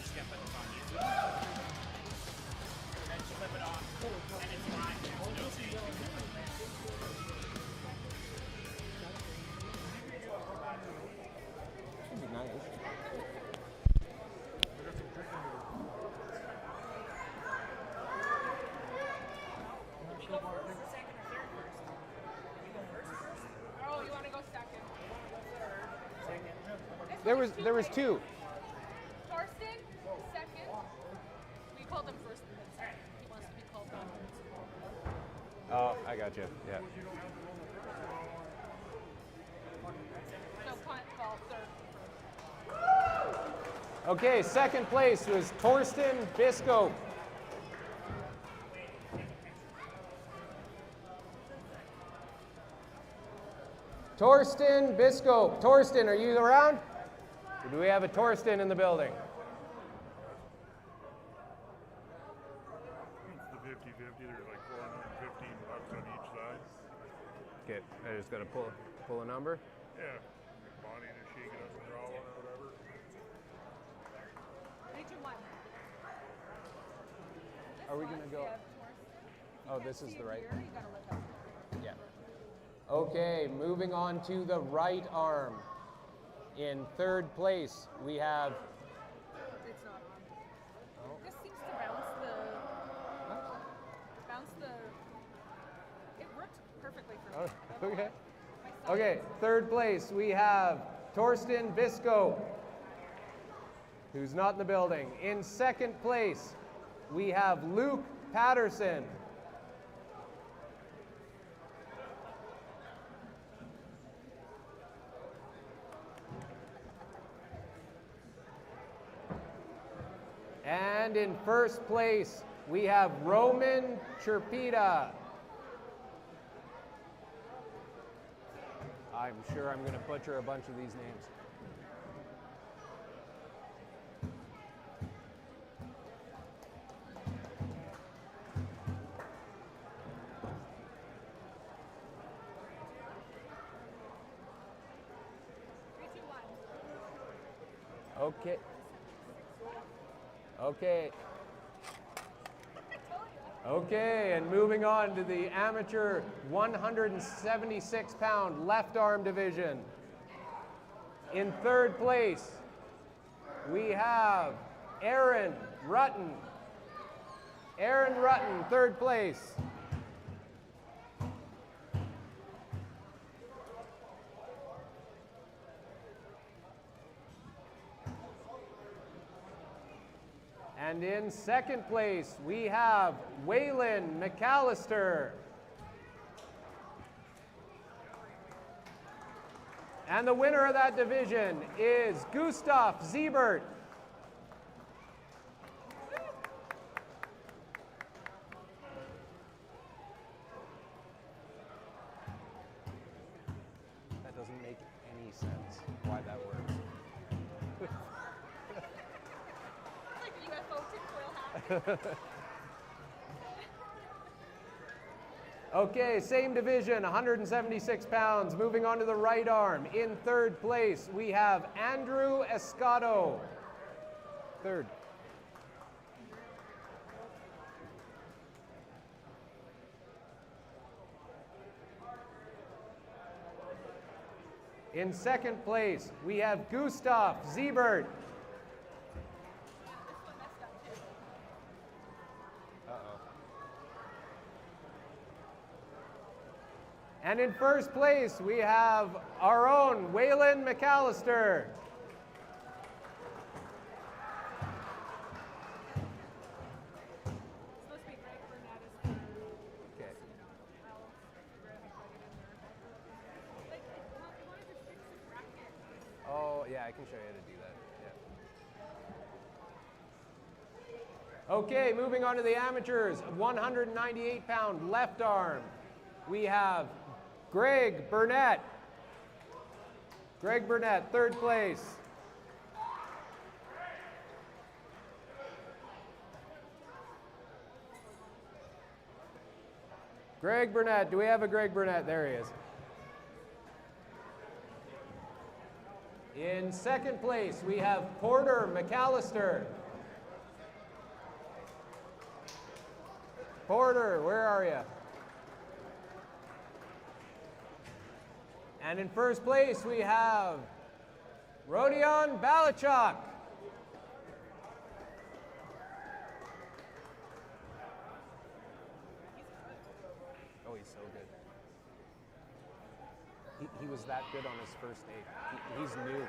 just gonna put this on you. Then just flip it on, and it's fine. There's no change. Should be nice. Oh, you want to go second? There was two. Thorsten, second. We called him first because he wants to be called backwards. Oh, I got you. Yeah. So punt call third. Okay, second place was Torsten Bisco. Torsten Bisco. Torsten, are you around? Or do we have a Torsten in the building? It's the 50-50. There's like $415 on each side. Okay, I just gotta pull a number. Yeah. Bonnie to shake it up and draw one or whatever. 3, 2, 1. Are we gonna go? Oh, this is the right. Here, you gotta look up. Yeah. Okay, moving on to the right arm. In third place, we have. It's not on. Oh. This seems to bounce the. It worked perfectly for me. Oh, okay. My son- Okay, third place, we have Torsten Bisco, who's not in the building. In second place, we have Luke Patterson. And in first place, we have Roman Chirpita. I'm sure I'm going to butcher a bunch of these names. Okay. Okay. Okay, and moving on to the amateur 176-pound left arm division. In third place, we have Aaron Rutten. Aaron Rutten, third place. And in second place, we have Waylon McAllister. And the winner of that division is Gustav Siebert. That doesn't make any sense why that works. Like a UFO tinfoil hat. Okay, same division, 176 pounds. Moving on to the right arm. In third place, we have Andrew Escato. Third. In second place, we have Gustav Siebert. And in first place, we have our own Waylon McAllister. It's supposed to be Greg Burnett is third. Okay. Like, I wanted to fix the bracket. Oh, yeah, I can show you how to do that. Yeah. Okay, moving on to the amateurs. 198-pound left arm. We have Greg Burnett. Greg Burnett, third place. Greg Burnett. Do we have a Greg Burnett? There he is. In second place, we have Porter McAllister. Porter, where are you? And in first place, we have Rodion Balachuk. Oh, he's so good. He was that good on his first day. He's new.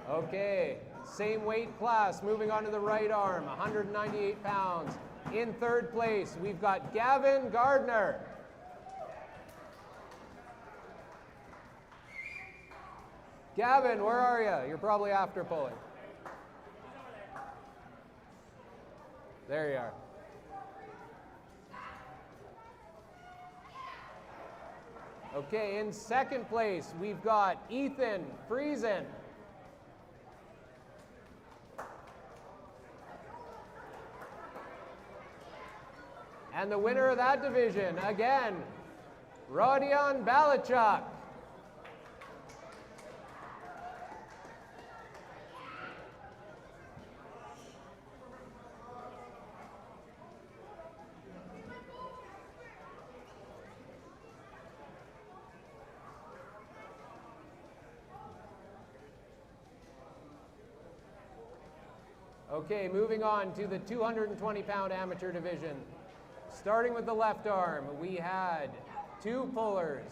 Okay, same weight class, moving on to the right arm, 198 pounds. In third place, we've got Gavin Gardner. Gavin, where are you? You're probably after pulling. There you are. Okay, in second place, we've got Ethan Friesen. And the winner of that division, again, Rodion Balachuk. Okay, moving on to the 220-pound amateur division. Starting with the left arm, we had 2 pullers.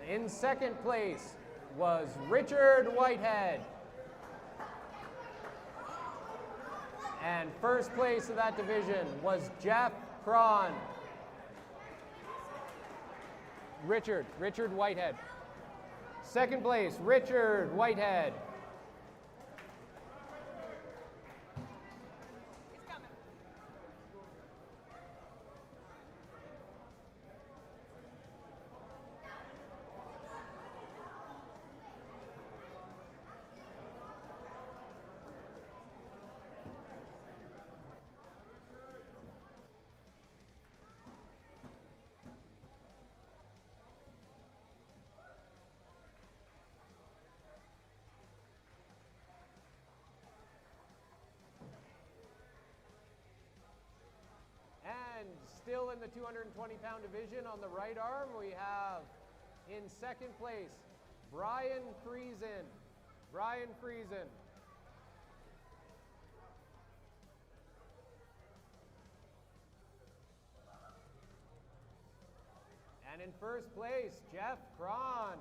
In second place was Richard Whitehead. And first place of that division was Jeff Cron. Richard Whitehead. Second place, Richard Whitehead. Still in the 220-pound division on the right arm, we have in second place, Brian Friesen. Brian Friesen. And in first place, Jeff Cron.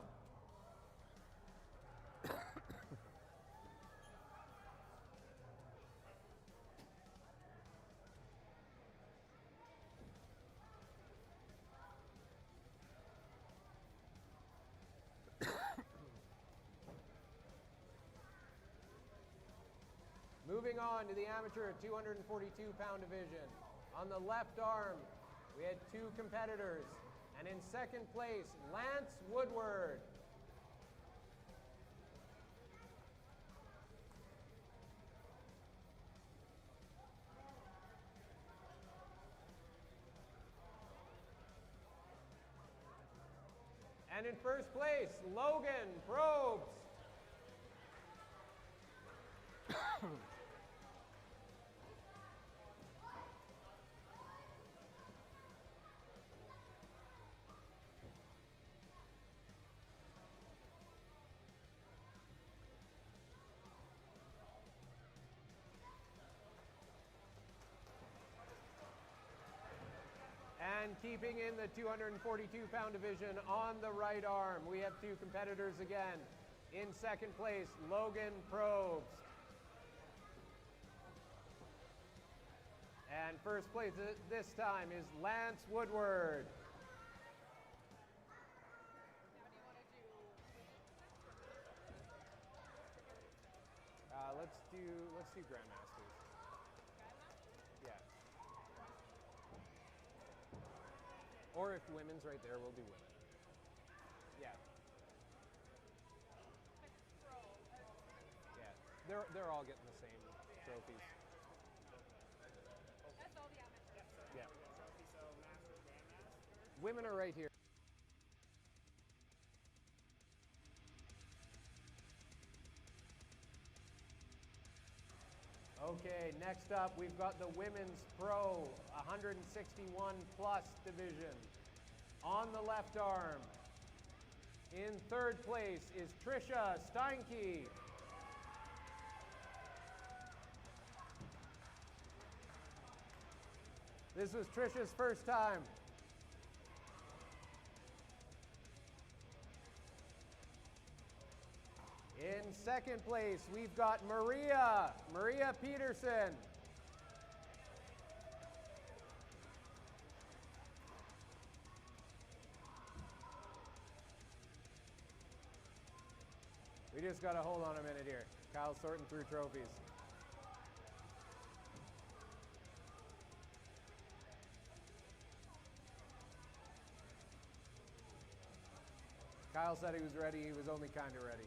Moving on to the amateur 242-pound division. On the left arm, we had 2 competitors. And in second place, Lance Woodward. And in first place, Logan Probst. And keeping in the 242-pound division on the right arm, we have 2 competitors again. In second place, Logan Probst. And first place this time is Lance Woodward. Let's do Grandmasters. Yeah. Or if women's right there, we'll do women. Yeah. Yeah. They're all getting the same trophies. That's all the amateurs. Yeah. Trophy, so Masters, Grandmasters. Women are right here. Okay, next up we've got the Women's Pro 161 plus division. On the left arm, in third place is Trisha Steinke. This was Trisha's first time. In second place, we've got Maria Peterson. We just got to hold on a minute here. Kyle's sorting through trophies. Kyle said he was ready. He was only kind of ready.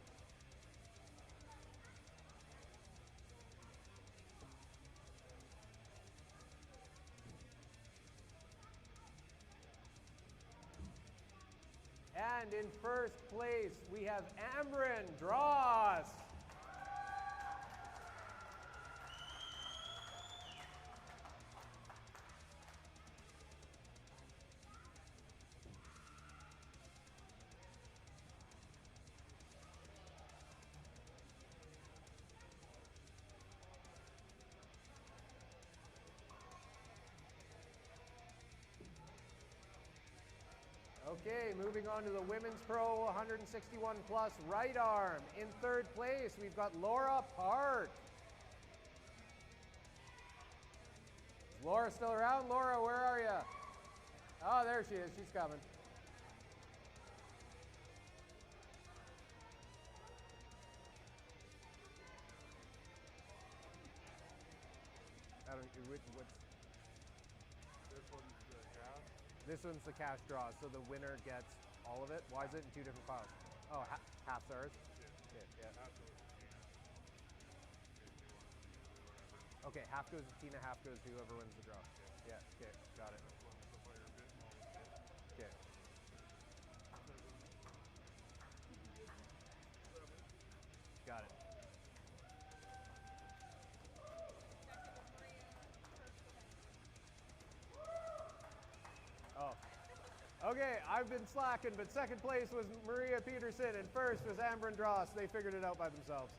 And in first place, we have Ambryn Dross. Okay, moving on to the Women's Pro 161 plus right arm. In third place, we've got Laura Park. Is Laura still around? Laura, where are you? Oh, there she is. She's coming. I don't. What's This one's the cash. This one's the cash draw, so the winner gets all of it. Why is it in two different piles? Oh, half's ours? Yeah. Okay, half goes to Tina, half goes to whoever wins the draw. Yeah, okay, got it. Okay. Got it. Oh. Okay, I've been slacking, but second place was Maria Peterson and first was Ambryn Dross. They figured it out by themselves.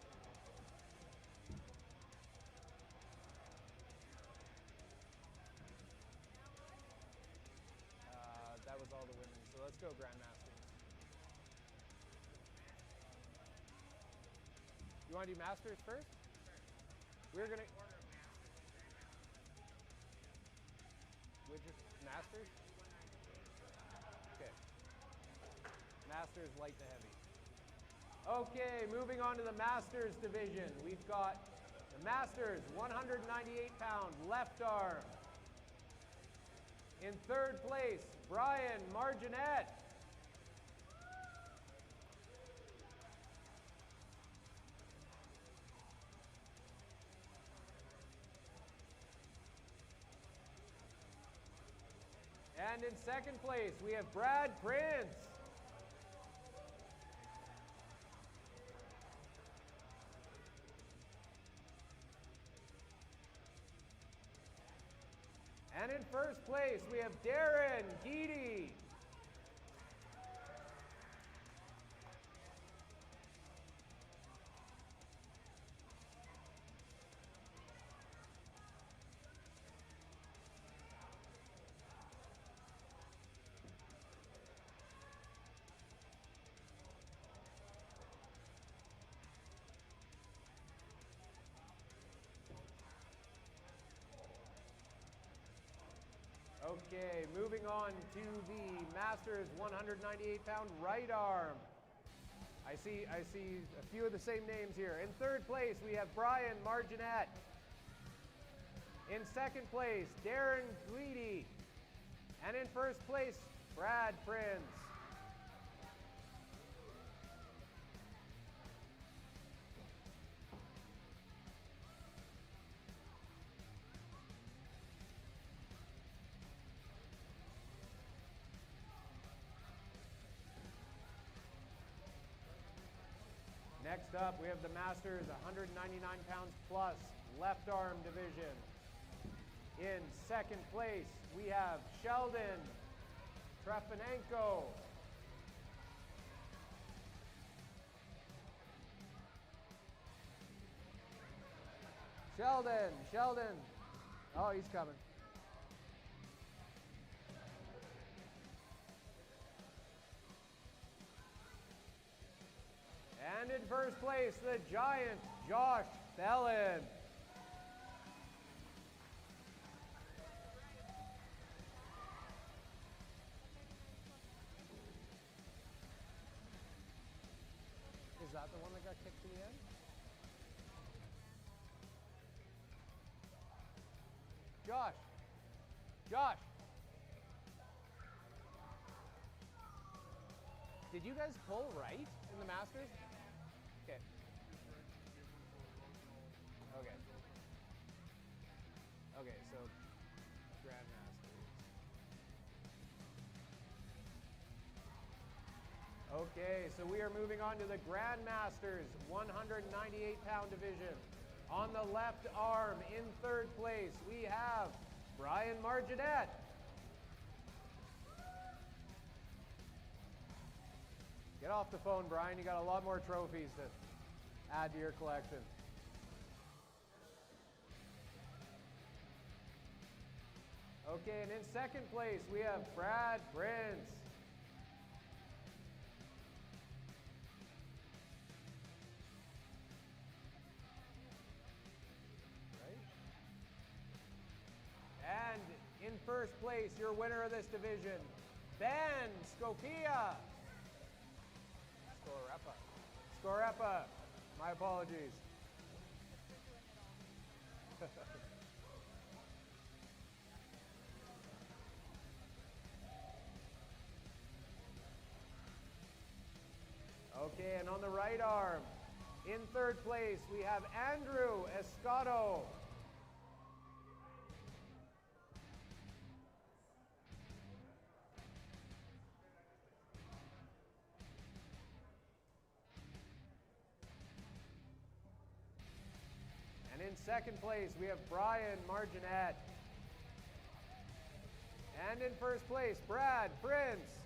That was all the women, so let's go Grandmasters. You want to do Masters first? We're going to... Which is Masters? Okay. Masters light to heavy. Okay, moving on to the Masters division. We've got the Masters 198-pound left arm. In third place, Brian Marginette. And in second place, we have Brad Prince. And in first place, we have Darren Geedy. Okay, moving on to the Masters 198-pound right arm. I see a few of the same names here. In third place, we have Brian Marginette. In second place, Darren Guidi. And in first place, Brad Prince. Next up, we have the Masters 199 pounds plus left arm division. In second place, we have Sheldon Trefanenko. Sheldon. Oh, he's coming. And in first place, the giant Josh Bellin. Is that the one that got kicked to the end? Josh. Did you guys pull right in the Masters? Okay. Okay, so Grand Masters. Okay, so we are moving on to the Grand Masters 198-pound division. On the left arm, in third place, we have Brian Marginette. Get off the phone, Brian. You got a lot more trophies to add to your collection. Okay, and in second place, we have Brad Prince. And in first place, your winner of this division, Ben Skopia. Skorepa. My apologies. Okay, and on the right arm, in third place, we have Andrew Escato. And in second place, we have Brian Marginette. And in first place, Brad Prince.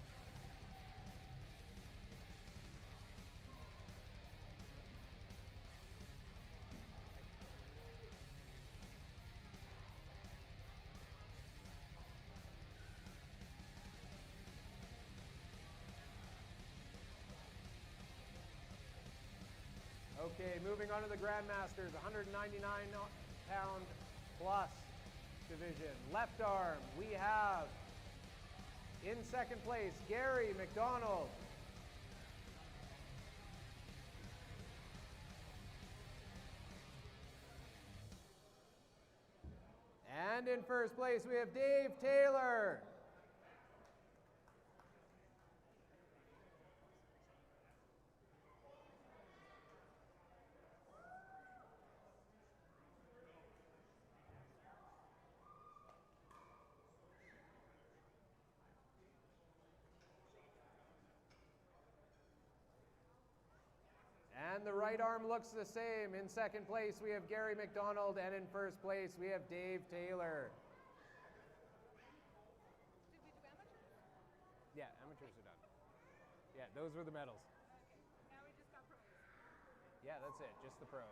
Okay, moving on to the Grandmasters, 199-pound plus division. Left arm, we have, in second place, Gary McDonald. And in first place, we have Dave Taylor. And the right arm looks the same. In second place, we have Gary McDonald, and in first place, we have Dave Taylor. Did we do amateurs? Yeah, amateurs are done. Yeah, those were the medals. Okay. Now we just got pros. Yeah, that's it, just the pros.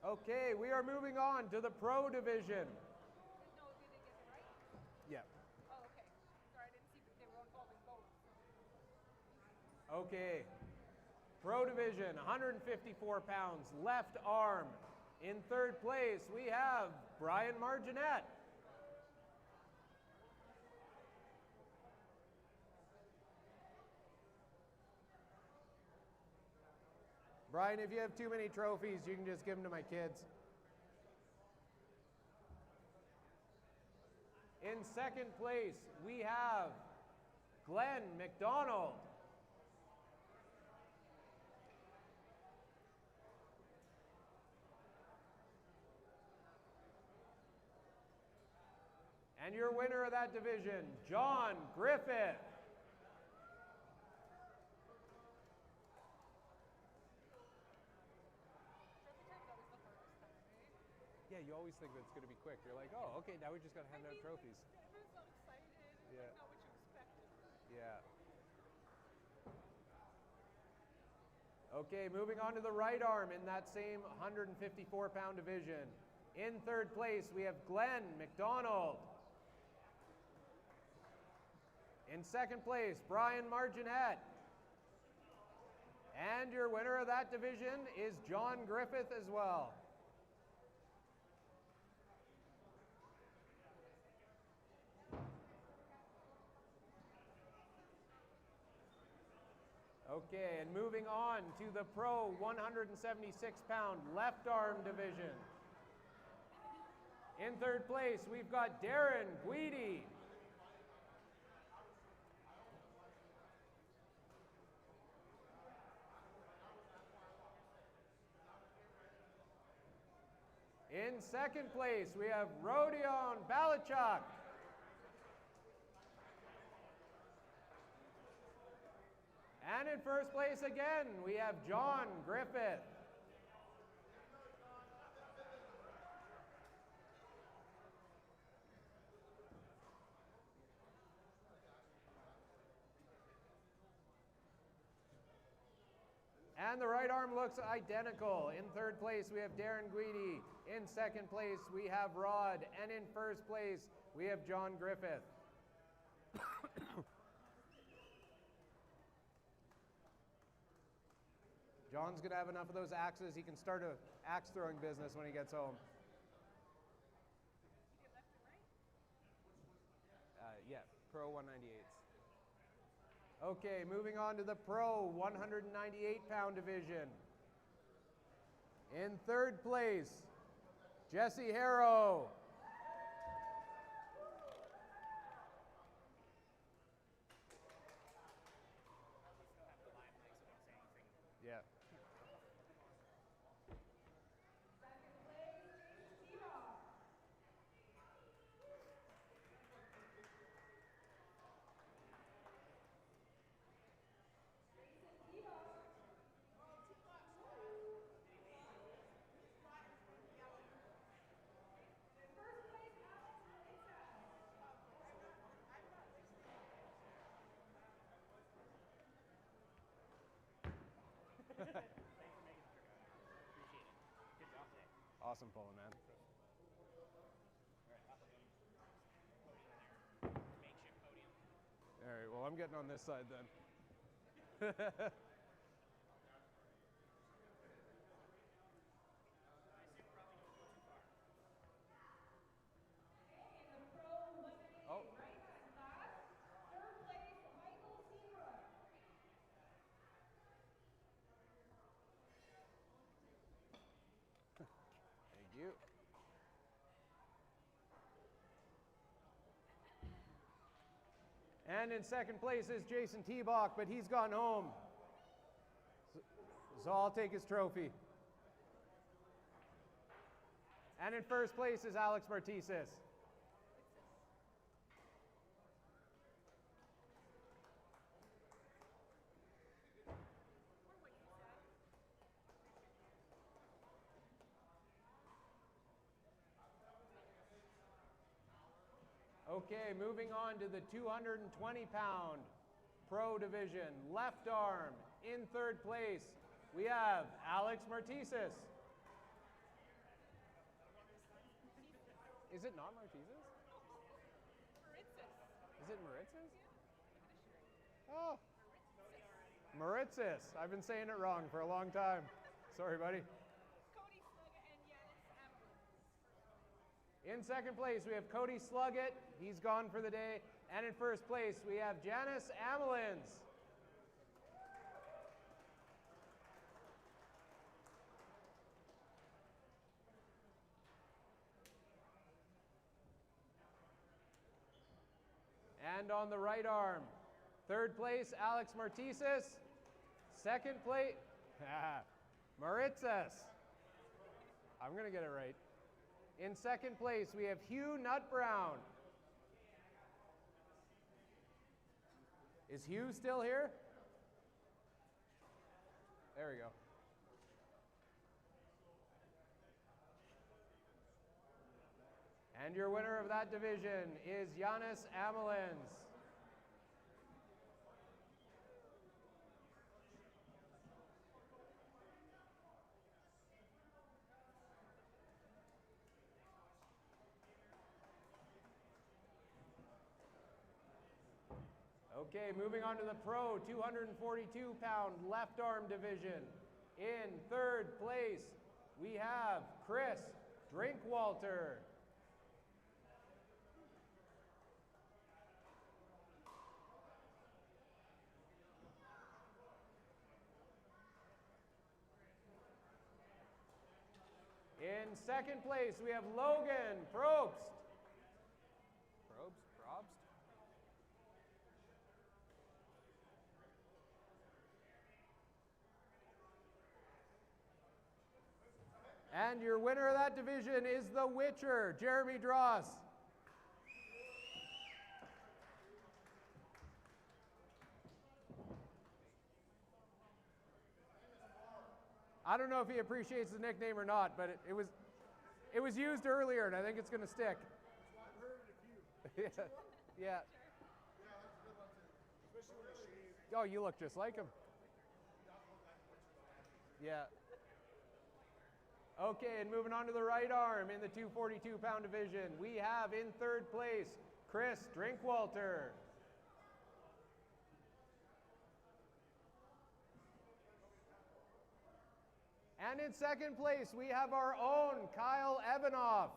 Okay, we are moving on to the pro division. No, did they get it right? Yeah. Oh, okay. Sorry, I didn't see that they were involving both. Okay. Pro division, 154 pounds, left arm. In third place, we have Brian Marginette. Brian, if you have too many trophies, you can just give them to my kids. In second place, we have Glenn McDonald. And your winner of that division, John Griffith. Trophy time's always the hardest time, right? Yeah, you always think that it's going to be quick. You're like, oh, okay, now we just got to hand out trophies. Everyone's so excited. It's Yeah. like not what you expected. Yeah. Okay, moving on to the right arm in that same 154-pound division. In third place, we have Glenn McDonald. In second place, Brian Marginette. And your winner of that division is John Griffith as well. Okay, and moving on to the pro 176-pound left arm division. In third place, we've got Darren Guidi. In second place, we have Rodion Balichuk. And in first place again, we have John Griffith. And the right arm looks identical. In third place, we have Darren Guidi. In second place, we have Rod. And in first place, we have John Griffith. John's gonna have enough of those axes. He can start a axe throwing business when he gets home. You get left and right? Yeah, pro 198s. Okay, moving on to the pro 198-pound division. In third place, Jesse Harrow. Yeah. Thanks for making the trip. Appreciate it. Good job today. Awesome pulling, man. All right, podium there. Makeshift podium. All right, well, I'm getting on this side then. Oh. Thank you. And in second place is Jason T-Bach, but he's gone home. So I'll take his trophy. And in first place is Alex Martises. Okay, moving on to the 220-pound pro division. Left arm, in third place, we have Alex Martises. Is it not Martises? Maritzis. Is it Maritzis? Oh, Maritzis. I've been saying it wrong for a long time. Sorry, buddy. Cody Slugga and Yanis Amelin. In second place, we have Cody Sluggett. He's gone for the day. And in first place, we have Janice Amelins. And on the right arm, third place, Alex Martises. Second place, Maritzis. I'm going to get it right. In second place, we have Hugh Nutbrown. Is Hugh still here? There we go. And your winner of that division is Giannis Amelins. Okay, moving on to the Pro 242-pound left arm division. In third place, we have Chris Drinkwalter. In second place, we have Logan Probst. Probst? And your winner of that division is the Witcher, Jeremy Dross. I don't know if he appreciates the nickname or not, but it was used earlier, and I think it's going to stick. Yeah. Yeah. Oh, you look just like him. Yeah. Okay, and moving on to the right arm in the 242-pound division, we have in third place Chris Drinkwalter. And in second place, we have our own Kyle Evanoff.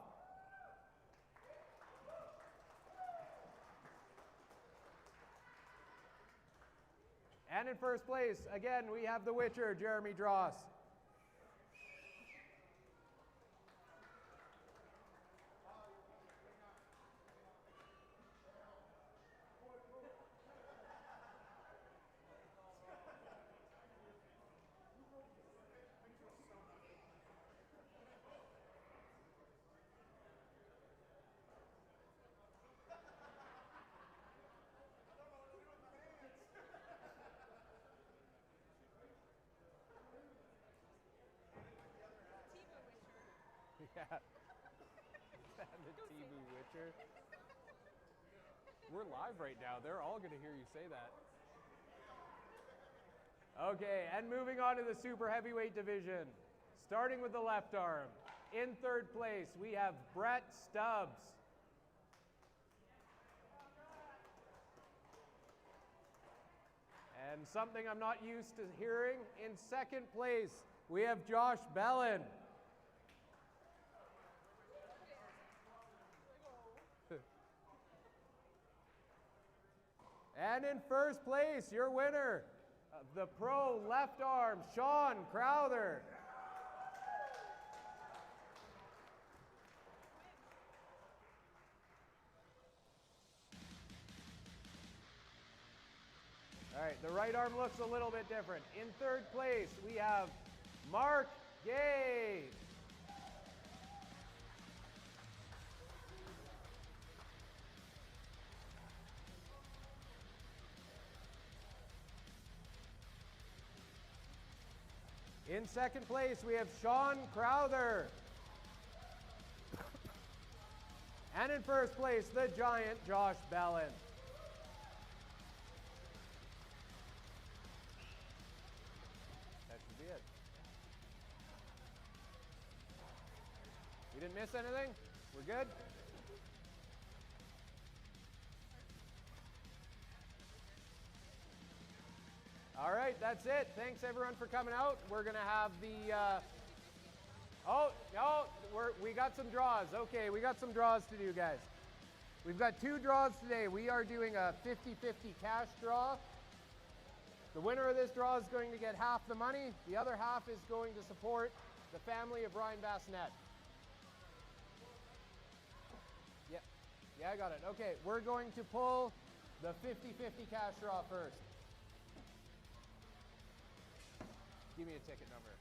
And in first place, again, we have the Witcher, Jeremy Dross. Yeah. The Tibu Witcher. We're live right now. They're all going to hear you say that. Okay, and moving on to the super heavyweight division. Starting with the left arm. In third place, we have Brett Stubbs. And something I'm not used to hearing, in second place, we have Josh Bellin. And in first place, your winner, the pro left arm, Sean Crowther. All right, the right arm looks a little bit different. In third place, we have Mark Gay. In second place, we have Sean Crowther. And in first place, the giant Josh Bellin. That should be it. We didn't miss anything? We're good? All right, that's it. Thanks everyone for coming out. We're gonna have the, oh, no, we got some draws. Okay, we got some draws to do, guys. We've got 2 draws today. We are doing a 50-50 cash draw. The winner of this draw is going to get half the money. The other half is going to support the family of Brian Bassinet. Yeah, I got it. Okay, we're going to pull the 50-50 cash draw first. Give me a ticket number.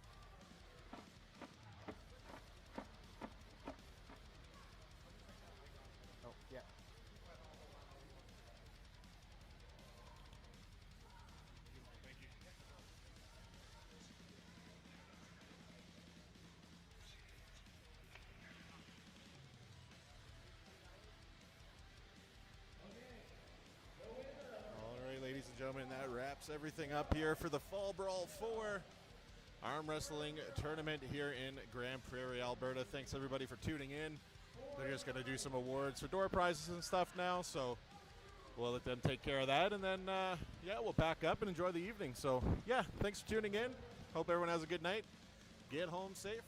Oh, yeah. wraps everything up here for the Fall Brawl 4 arm wrestling tournament here in Grande Prairie, Alberta. Thanks everybody for tuning in. They're just going to do some awards for door prizes and stuff now, so we'll let them take care of that, and then, yeah, we'll pack up and enjoy the evening. So, yeah, thanks for tuning in. Hope everyone has a good night. Get home safe.